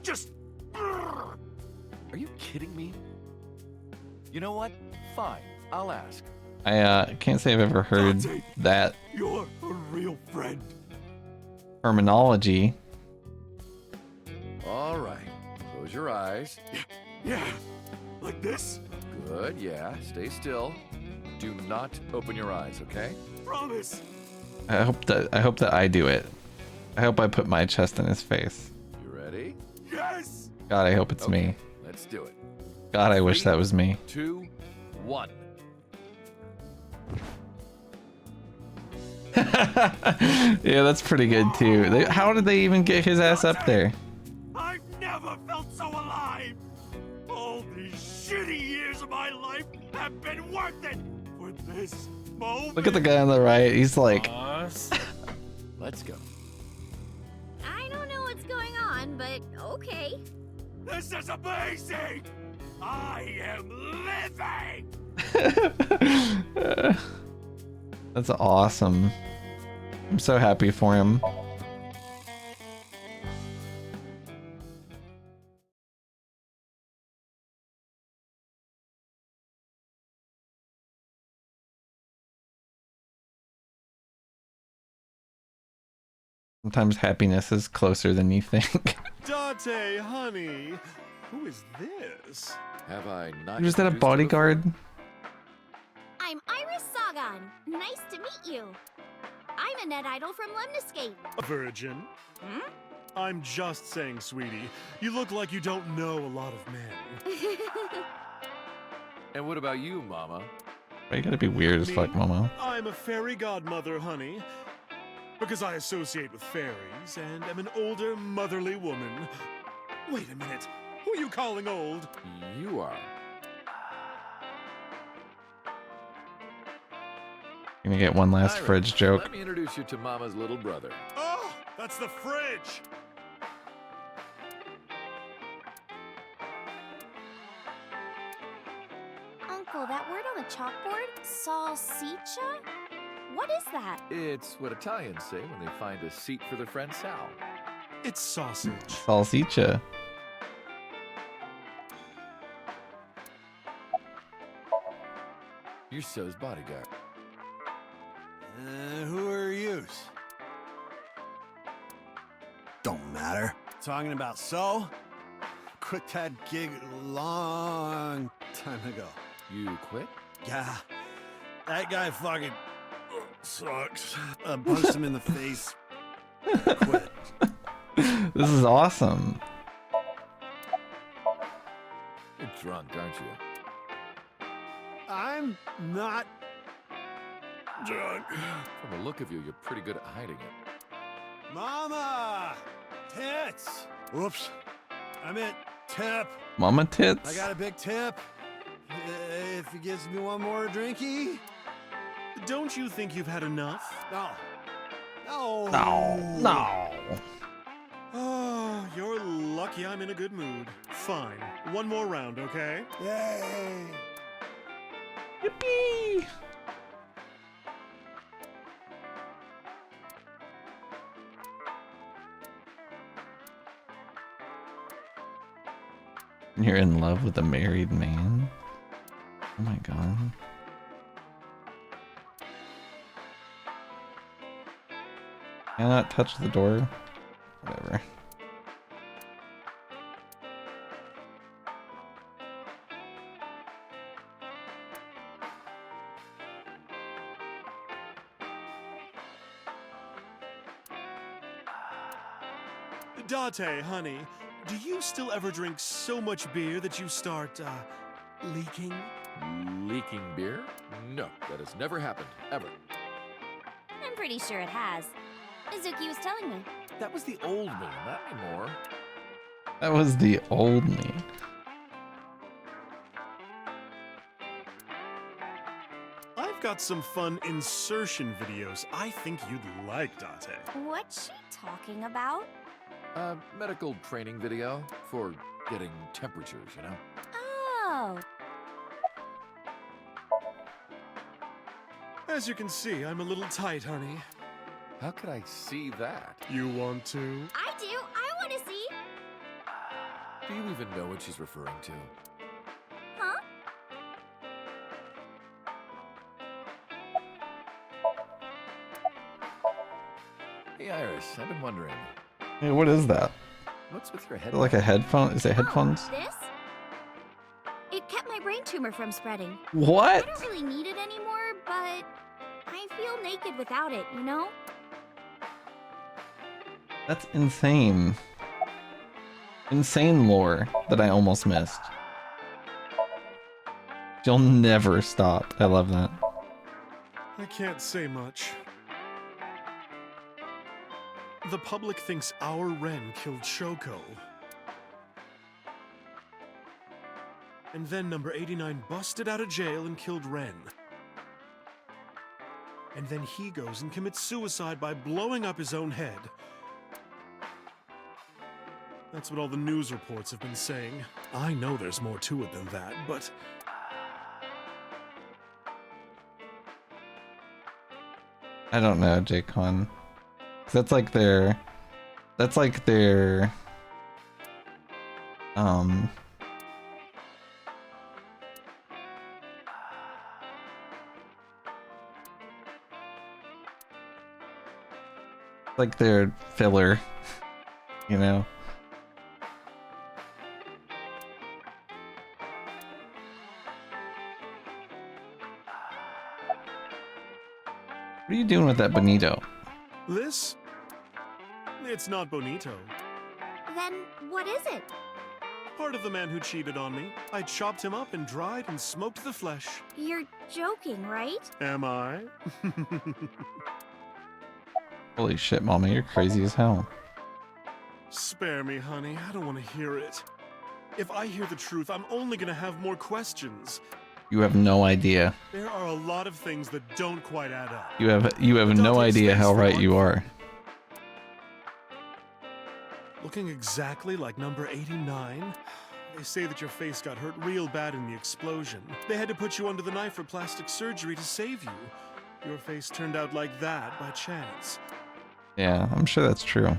Just. Are you kidding me? You know what? Fine, I'll ask. I can't say I've ever heard Dante, that You're a real friend. terminology. All right, close your eyes. Yeah, like this? Good, yeah, stay still. Do not open your eyes, okay? Promise. I hope that I do it. I hope I put my chest in his face. You ready? Yes. God, I hope it's Okay, me. let's do it. God, I wish that was me. 2, 1. Yeah, that's pretty good too. How did they even get his ass up there? I've never felt so alive. All these shitty years of my life have been worth it for this moment. Look at the guy on the right. He's like, Let's go. I don't know what's going on, but okay. This is amazing. I am living. that's awesome. I'm so happy for him. Sometimes happiness is closer than you think. Date, honey. Who is this? Have I not? Was that a introduced you bodyguard? I'm Iris Sagan. Nice to meet you. I'm a net idol from Lemniscape. A virgin? Hmm? I'm just saying, sweetie. You look like you don't know a lot of men. before? And what about you, Mama? Why you gotta be weird as fuck, Momo? I'm a fairy godmother, honey. Because I associate with fairies and am an older, motherly woman. Wait a minute. Who are you calling old? You are. Gonna get one last Iris, fridge joke. Let me introduce you to Mama's little brother. Oh, that's the fridge. Oh, that word on the chalkboard? Salsicha? What is that? It's what Italians say when they find a seat for their friend Sal. It's sausage. Salsicha. You're So's bodyguard. Who are you? Don't matter. Talking about So? Quit that gig long time ago. You quit? Yeah. That guy fucking sucks. I punched him in the face. Quit. This is awesome. You're drunk, aren't you? I'm not drunk. From the look of you, you're pretty good at hiding it. Mama! Tits! Whoops. I meant tip. Mama tits. I got a big tip. If he gives me one more drinky. Don't you think you've had enough? No. No. No. No. Oh, you're lucky I'm in a good mood. Fine. One more round, okay? Yay! Yippee! You're in love with a married man? Oh my god. Can I not touch the door? Whatever. Date, honey, do you still ever drink so much beer that you start, leaking? Leaking beer? No, that has never happened, ever. I'm pretty sure it has. Izuki was telling me. That was the old me, not anymore. That was the old me. I've got some fun insertion videos I think you'd like, Date. What's she talking about? Medical training video for getting temperatures, you know? Oh. As you can see, I'm a little tight, honey. How could I see that? You want to? I do. I want to see. Do you even know what she's referring to? Huh? Hey, Iris, I've been wondering. Hey, what is that? What's with your Is head? it like a headphone? Is it headphones? This? It kept my brain tumor from spreading. What? I don't really need it anymore, but I feel naked without it, you know? That's insane. Insane lore that I almost missed. You'll never stop. I love that. I can't say much. The public thinks our Ren killed Shoko. And then number 89 busted out of jail and killed Ren. And then he goes and commits suicide by blowing up his own head. That's what all the news reports have been saying. I know there's more to it than that, but... I don't know, J-Con. That's like their... That's like their... like their filler, you know? What are you doing with that bonito? This? It's not bonito. Then what is it? Part of the man who cheated on me. I chopped him up and dried and smoked the flesh. You're joking, right? Am I? Holy shit, Mama, you're crazy as hell. Spare me, honey. I don't want to hear it. If I hear the truth, I'm only gonna have more questions. You have no idea. There are a lot of things that don't quite add up. You have no idea how right you are. Looking exactly like number 89? They say that your face got hurt real bad in the explosion. They had to put you under the knife for plastic surgery to save you. Your face turned out like that by chance. Yeah, I'm sure that's true.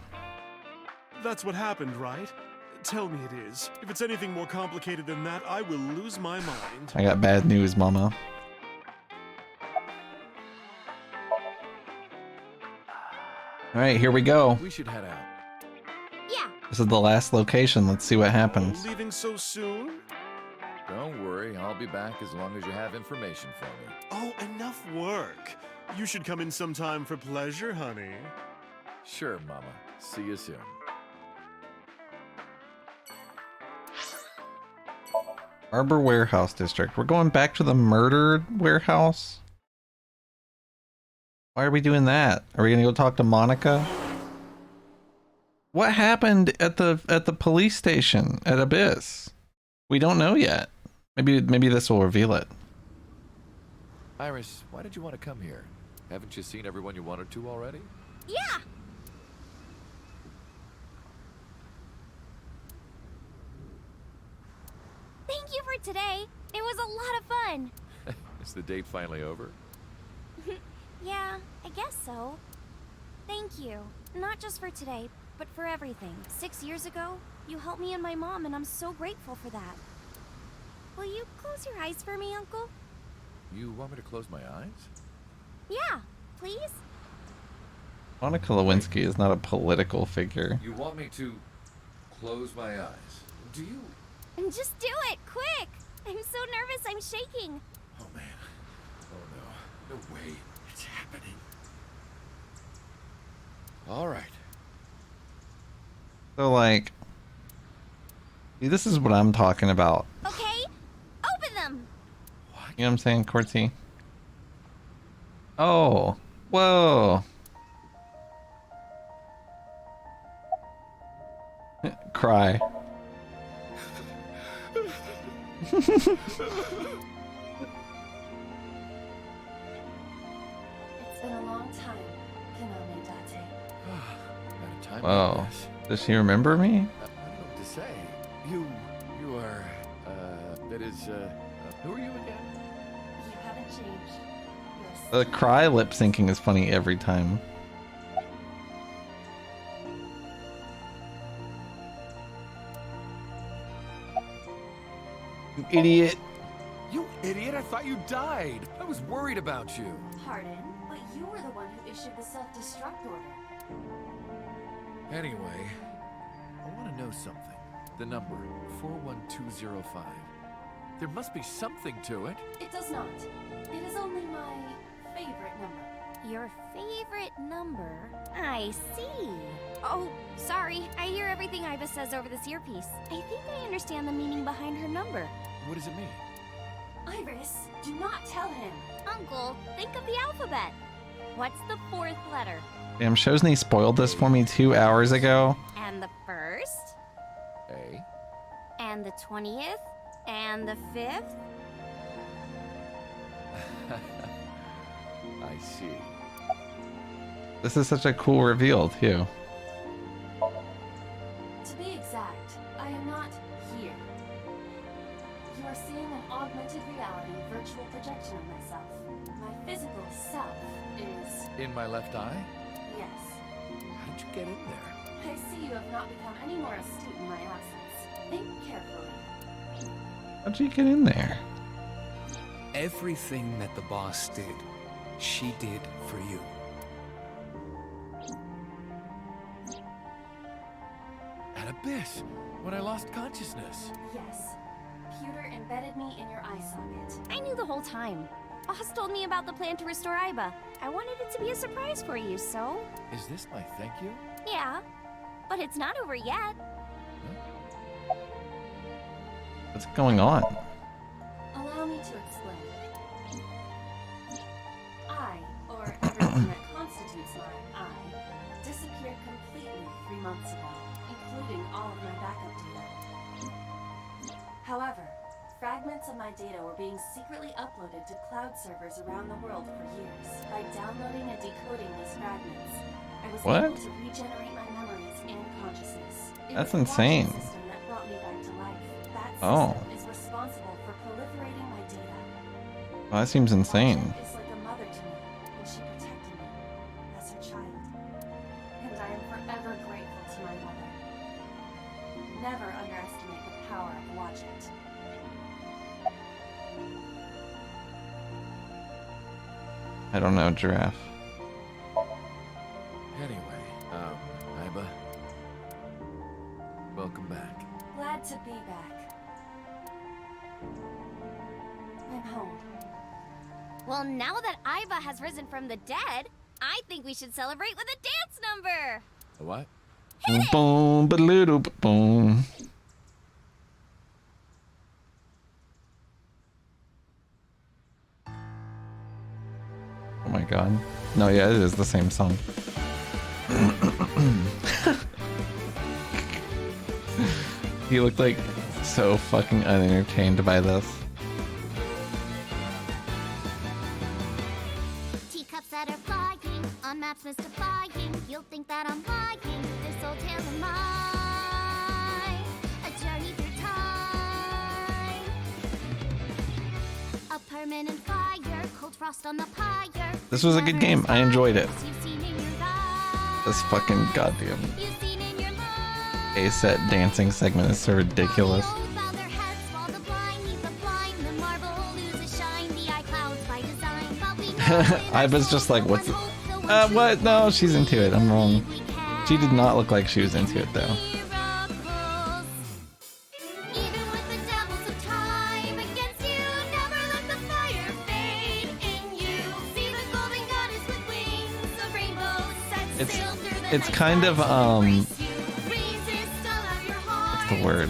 That's what happened, right? Tell me it is. If it's anything more complicated than that, I will lose my mind. I got bad news, Mama. Alright, here we go. We should head out. Yeah. This is the last location. Let's see what happens. Leaving so soon? Don't worry, I'll be back as long as you have information for me. Oh, enough work. You should come in sometime for pleasure, honey. Sure, Mama. See you soon. Arbor Warehouse District. We're going back to the murdered warehouse? Why are we doing that? Are we gonna go talk to Monica? What happened at the police station at Abyss? We don't know yet. Maybe this will reveal it. Iris, why did you want to come here? Haven't you seen everyone you wanted to already? Yeah. Thank you for today. It was a lot of fun. Is the date finally over? Yeah, I guess so. Thank you. Not just for today, but for everything. 6 years ago, you helped me and my mom, and I'm so grateful for that. Will you close your eyes for me, Uncle? You want me to close my eyes? Yeah, please? Monica Lewinsky is not a political figure. You want me to close my eyes? Do you? Just do it, quick! I'm so nervous, I'm shaking. Oh man. Oh no. No way. It's happening. Alright. So like, see, this is what I'm talking about. Okay, open them! You know what I'm saying, Corty? Oh, whoa. Cry. It's been a long time, Konami Date. Whoa. Does she remember me? I don't know what to say. You are, that is, who are you again? You haven't changed. The cry lip syncing is funny every time. You idiot. You idiot, I thought you died. I was worried about you. Pardon, but you were the one who issued the self-destruct order. Anyway, I want to know something. The number, 41205. There must be something to it. It does not. It is only my favorite number. Your favorite number? I see. Oh, sorry. I hear everything Iva says over this earpiece. I think I understand the meaning behind her number. What does it mean? Iris, do not tell him. Uncle, think of the alphabet. What's the fourth letter? Damn, Shosny spoiled this for me 2 hours ago. And the first? A. And the 20th? And the 5th? I see. This is such a cool reveal, too. To be exact, I am not here. You are seeing an augmented reality virtual projection of myself. My physical self is... In my left eye? Yes. How did you get in there? I see you have not become any more astute in my absence. Think carefully. How'd you get in there? Everything that the boss did, she did for you. At Abyss, when I lost consciousness. Yes. Pewter embedded me in your eye socket. I knew the whole time. Boss told me about the plan to restore Iba. I wanted it to be a surprise for you, so... Is this my thank you? Yeah, but it's not over yet. What's going on? Allow me to explain. I, or everything that constitutes my I, disappeared completely 3 months ago, including all of my backup data. However, fragments of my data were being secretly uploaded to cloud servers around the world for years. By downloading and decoding these fragments, I was able to regenerate my memories and consciousness. It That's was the watching insane. system that brought me back to life. That Oh. system is responsible for proliferating my data. Well, that seems insane. Is like a mother to me, and she protected me as her child. And I am forever grateful to my mother. Never underestimate the power of Watchit. I don't know, Giraffe. Anyway, Iba. Welcome back. Glad to be back. I'm home. Well, now that Iva has risen from the dead, I think we should celebrate with a dance number. A what? Boom, ba-doodle, boom. Oh my god. No, yeah, it is the same song. He looked like so fucking unentertained by this. Teacups that are flying, on maps mystifying. You'll think that I'm lying. This old tale of mine, a journey through time. A permanent fire, cold frost on the pyre. This was a good game. I enjoyed it. This fucking goddamn A-set dancing segment is so ridiculous. I was just like, what's it? What? No, she's into it. I'm wrong. She did not look like she was into it, though. It's kind of, what's the word?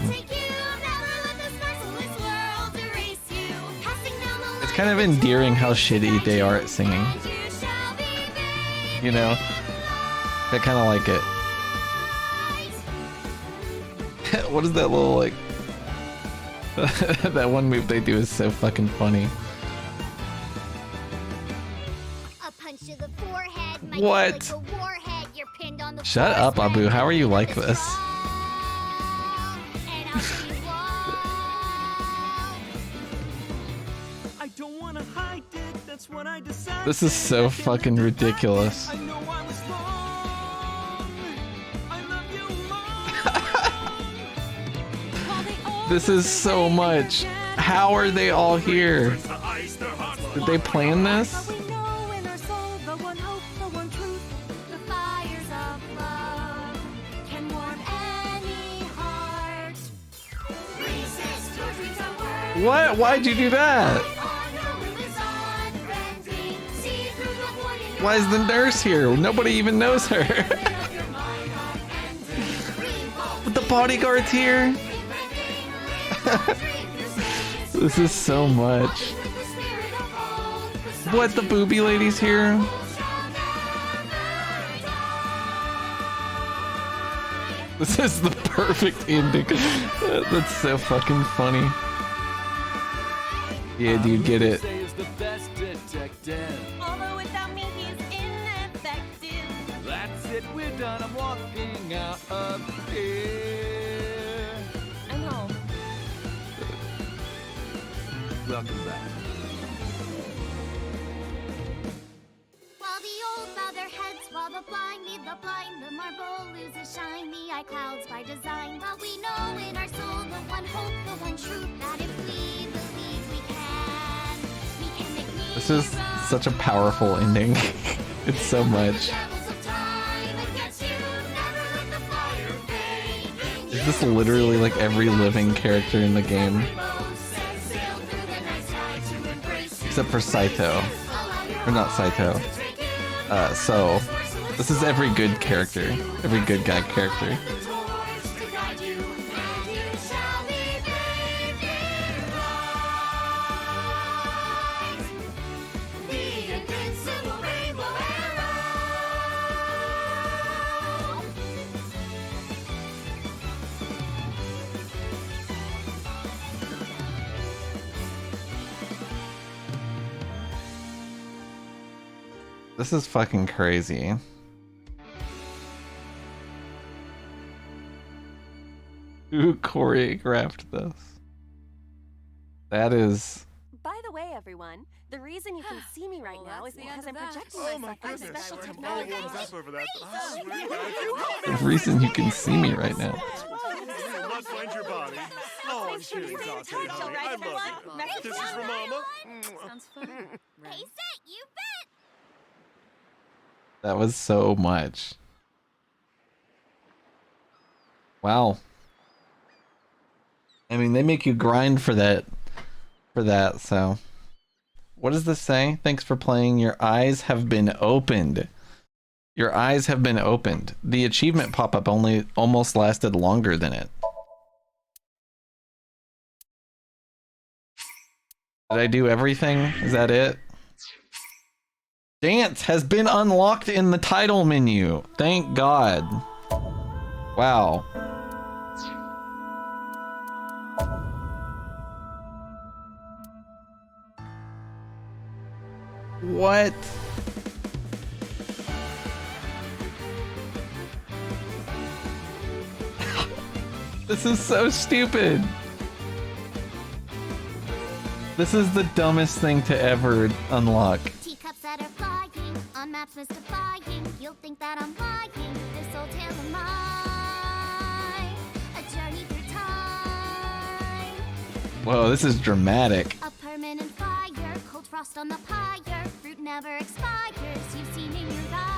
It's kind of endearing how shitty they are at singing. You know? I kind of like it. What is that little, like... that one move they do is so fucking funny. What? Shut up, Abu. How are you like this? I don't want to hide it. That's what I decided. This is so fucking ridiculous. I know I was wrong. I love you. This is so much. How are they all here? Did they plan this? What? Why'd you do that? Why is the nurse here? Nobody even knows her. But the bodyguard's here. This is so much. What? The booby lady's here? This is the perfect ending. That's so fucking funny. Yeah, dude, get it. Although without me he's ineffective. That's it, we're done. I'm walking out of here. I'm home. Welcome back. While the old bow their heads, while the blind lead the blind, the marble loses shine, the eye clouds by design. But we know in our soul the one hope, the one truth, that if we believe we can make me. This is such a powerful ending. It's so much. Is this literally like every living character in the game? Except for Saito. Or not Saito. So, this is every good character. Every good guy character. This is fucking crazy. Who choreographed this? That is... By the way, everyone, the reason you can see me right now is because I'm projecting Oh my myself with goodness. special I'm all technology. warmed up over that. I swear to God. The reason you can see me right now. You will not find your body. Oh, I'm kidding, Dante, honey. I love you. Kisses from Mama. Sounds fun. Hey, Set, you bet! That was so much. Wow. I mean, they make you grind for that, so. What does this say? Thanks for playing. Your eyes have been opened. Your eyes have been opened. The achievement pop-up only almost lasted longer than it. Did I do everything? Is that it? Dance has been unlocked in the title menu. Thank God. Wow. What? This is so stupid. This is the dumbest thing to ever unlock. Teacups that are flying, on maps mystifying. You'll think that I'm lying. This old tale of mine, a journey through time. Whoa, this is dramatic. A permanent fire, cold frost on the pyre. Fruit never expires. You've seen in your eyes.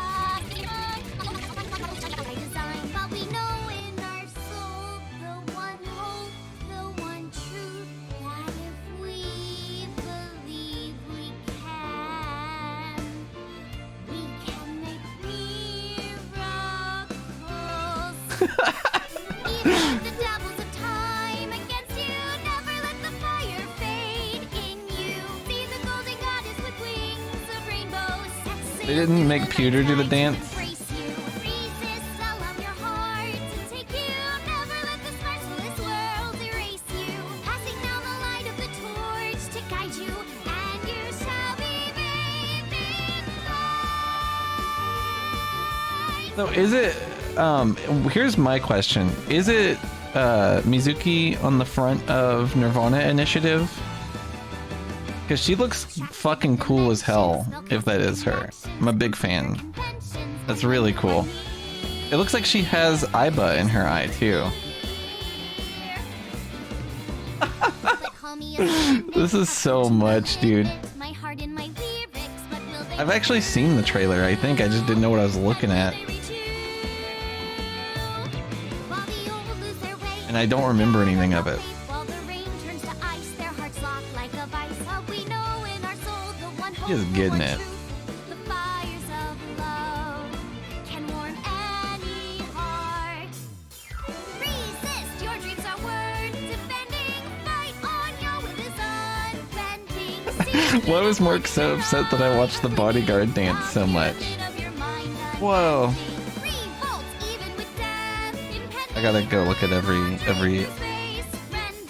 By design, but we know in our soul the one hope, the one truth. That if we believe we can make miracles. Even if the devils of time against you, never let the fire fade in you. See the golden goddess with wings of rainbows. They didn't make Pewter do the dance. Embrace you, resist, allow your heart to take you. Never let the sparks of this world erase you. Passing down the light of the torch to guide you, and you shall be bathed in light. So is it, here's my question. Is it Mizuki on the front of Nirvana Initiative? Because she looks fucking cool as hell, if that is her. I'm a big fan. That's really cool. It looks like she has Aiba in her eye, too. This is so much, dude. My heart in my lyrics, but will they I've actually seen the trailer, I think. I just didn't know what I was looking at. And I don't remember anything of it. while the rain turns to ice, their hearts lock like a vice. How we know in our soul the one hope, Just the getting one it. truth. The fires of love can warm any heart. Resist, your dreams are worth defending. Fight on, your will is unbending. Why was Mark so upset that I watched the bodyguard dance so much? Whoa. I gotta go look at every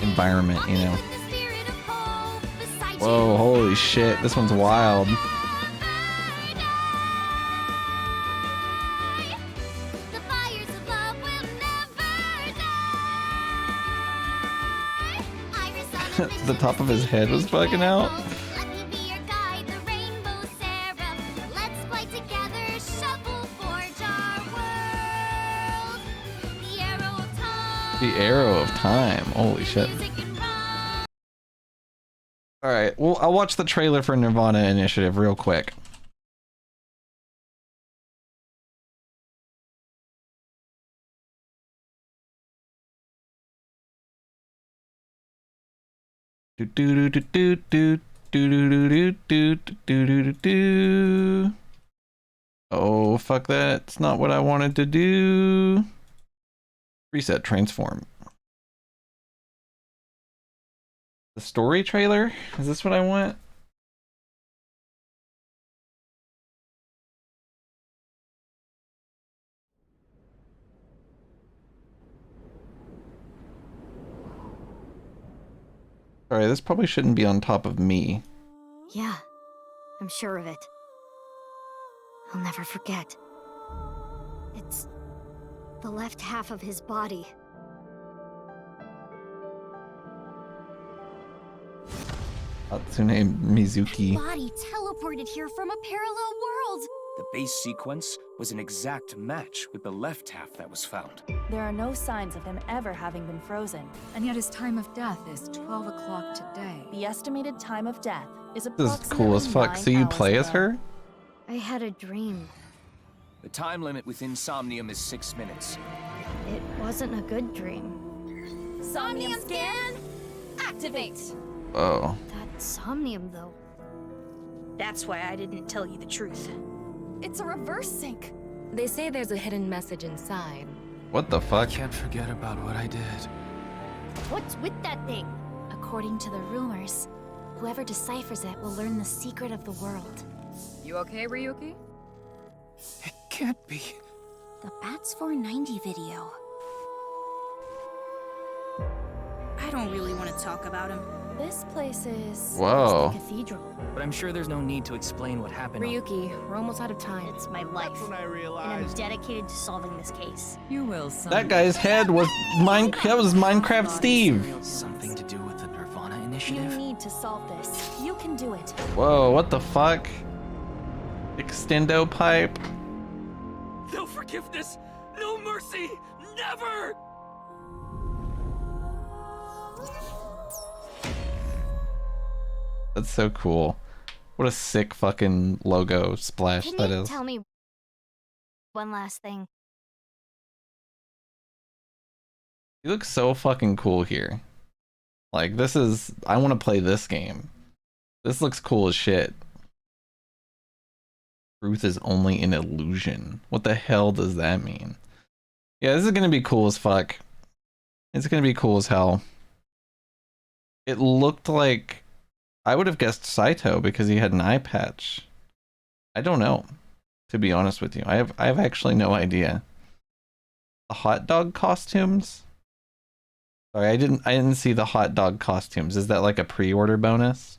environment, you know. Whoa, holy shit, this one's wild. The top of his head was bugging out. Let's fight together, shovel forge our world. The arrow of time. The arrow of time. Holy shit. Alright, well, I'll watch the trailer for Nirvana Initiative real quick. Do do do do do do do do do do do do do. Oh fuck, that's not what I wanted to do. Reset, transform. The story trailer? Is this what I want? Sorry, this probably shouldn't be on top of me. Yeah, I'm sure of it. I'll never forget. It's the left half of his body. Hatsune Mizuki. Body teleported here from a parallel world. The base sequence was an exact match with the left half that was found. There are no signs of him ever having been frozen. And yet his time of death is 12 o'clock today. The estimated time of death is This approximately is cool as fuck. 9 So you hours play as ago. her? I had a dream. The time limit within Somnium is 6 minutes. It wasn't a good dream. Somnium scan, activate. Oh. That Somnium, though. That's why I didn't tell you the truth. It's a reverse sync. They say there's a hidden message inside. What the fuck? Can't forget about what I did. What's with that thing? According to the rumors, whoever deciphers it will learn the secret of the world. You okay, Ryuki? It can't be. The Bats 490 video. I don't really want to talk about him. This place is Whoa. the cathedral. But I'm sure there's no need to explain what happened. Ryuki, we're almost out of time. It's my life. That's when I And I'm realized. dedicated to solving this case. You will, son. That guy's head was that was Minecraft Steve. Something to do with the Nirvana You initiative? need to solve this. You can do it. Whoa, what the fuck? Extendo pipe? No forgiveness! No mercy! Never! That's so cool. What a sick fucking logo splash Can that you is. tell me one last thing? You look so fucking cool here. Like, this is... I want to play this game. This looks cool as shit. Truth is only an illusion. What the hell does that mean? Yeah, this is gonna be cool as fuck. It's gonna be cool as hell. It looked like... I would have guessed Saito because he had an eye patch. I don't know, to be honest with you. I have actually no idea. The hot dog costumes? Sorry, I didn't see the hot dog costumes. Is that like a pre-order bonus?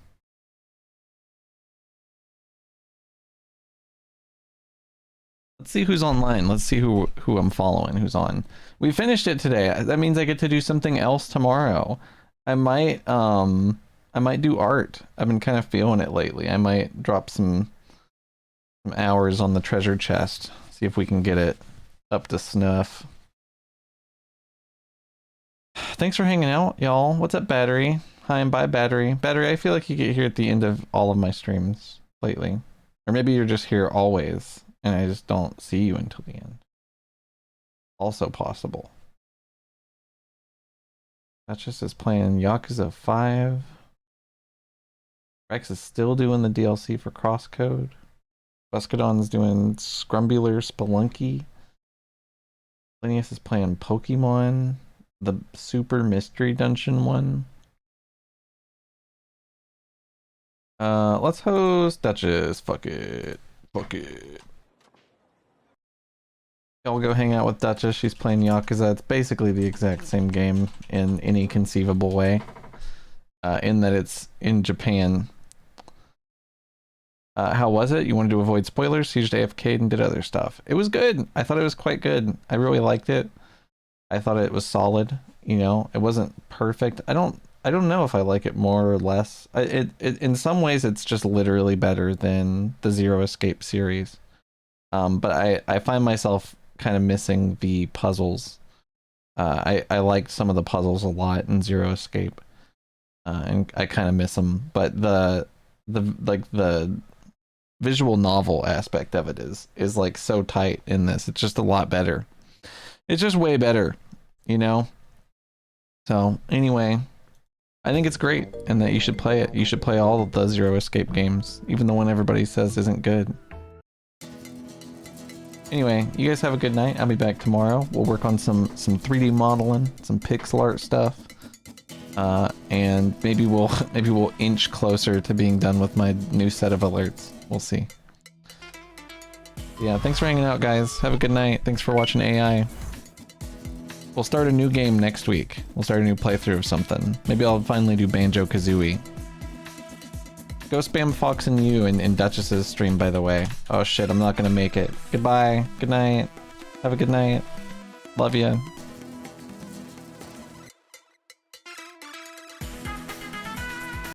Let's see who's online. Let's see who I'm following, who's on. We finished it today. That means I get to do something else tomorrow. I might do art. I've been kind of feeling it lately. I might drop some hours on the treasure chest. See if we can get it up to snuff. Thanks for hanging out, y'all. What's up, Battery? Hi and bye, Battery. Battery, I feel like you get here at the end of all of my streams lately. Or maybe you're just here always, and I just don't see you until the end. Also possible. Duchess is playing Yakuza 5. Rex is still doing the DLC for Crosscode. Buscadon's doing Scrumbular Spelunky. Linneus is playing Pokemon. The Super Mystery Dungeon one. Let's host Duchess. Fuck it. Fuck it. Y'all go hang out with Duchess. She's playing Yakuza. It's basically the exact same game in any conceivable way. In that it's in Japan. How was it? You wanted to avoid spoilers, so you just AFK'd and did other stuff. It was good. I thought it was quite good. I really liked it. I thought it was solid. You know, it wasn't perfect. I don't know if I like it more or less. It in some ways it's just literally better than the Zero Escape series. But I find myself kind of missing the puzzles. I liked some of the puzzles a lot in Zero Escape. And I kind of miss them, but the visual novel aspect of it is like so tight in this. It's just a lot better. It's just way better, you know? So anyway, I think it's great and that you should play it. You should play all of the Zero Escape games, even the one everybody says isn't good. Anyway, you guys have a good night. I'll be back tomorrow. We'll work on some 3D modeling, some pixel art stuff. And maybe we'll inch closer to being done with my new set of alerts. We'll see. Yeah, thanks for hanging out, guys. Have a good night. Thanks for watching AI. We'll start a new game next week. We'll start a new playthrough of something. Maybe I'll finally do Banjo-Kazooie. Go spam Fox and You in Duchess's stream, by the way. Oh shit, I'm not gonna make it. Goodbye. Good night. Have a good night. Love ya.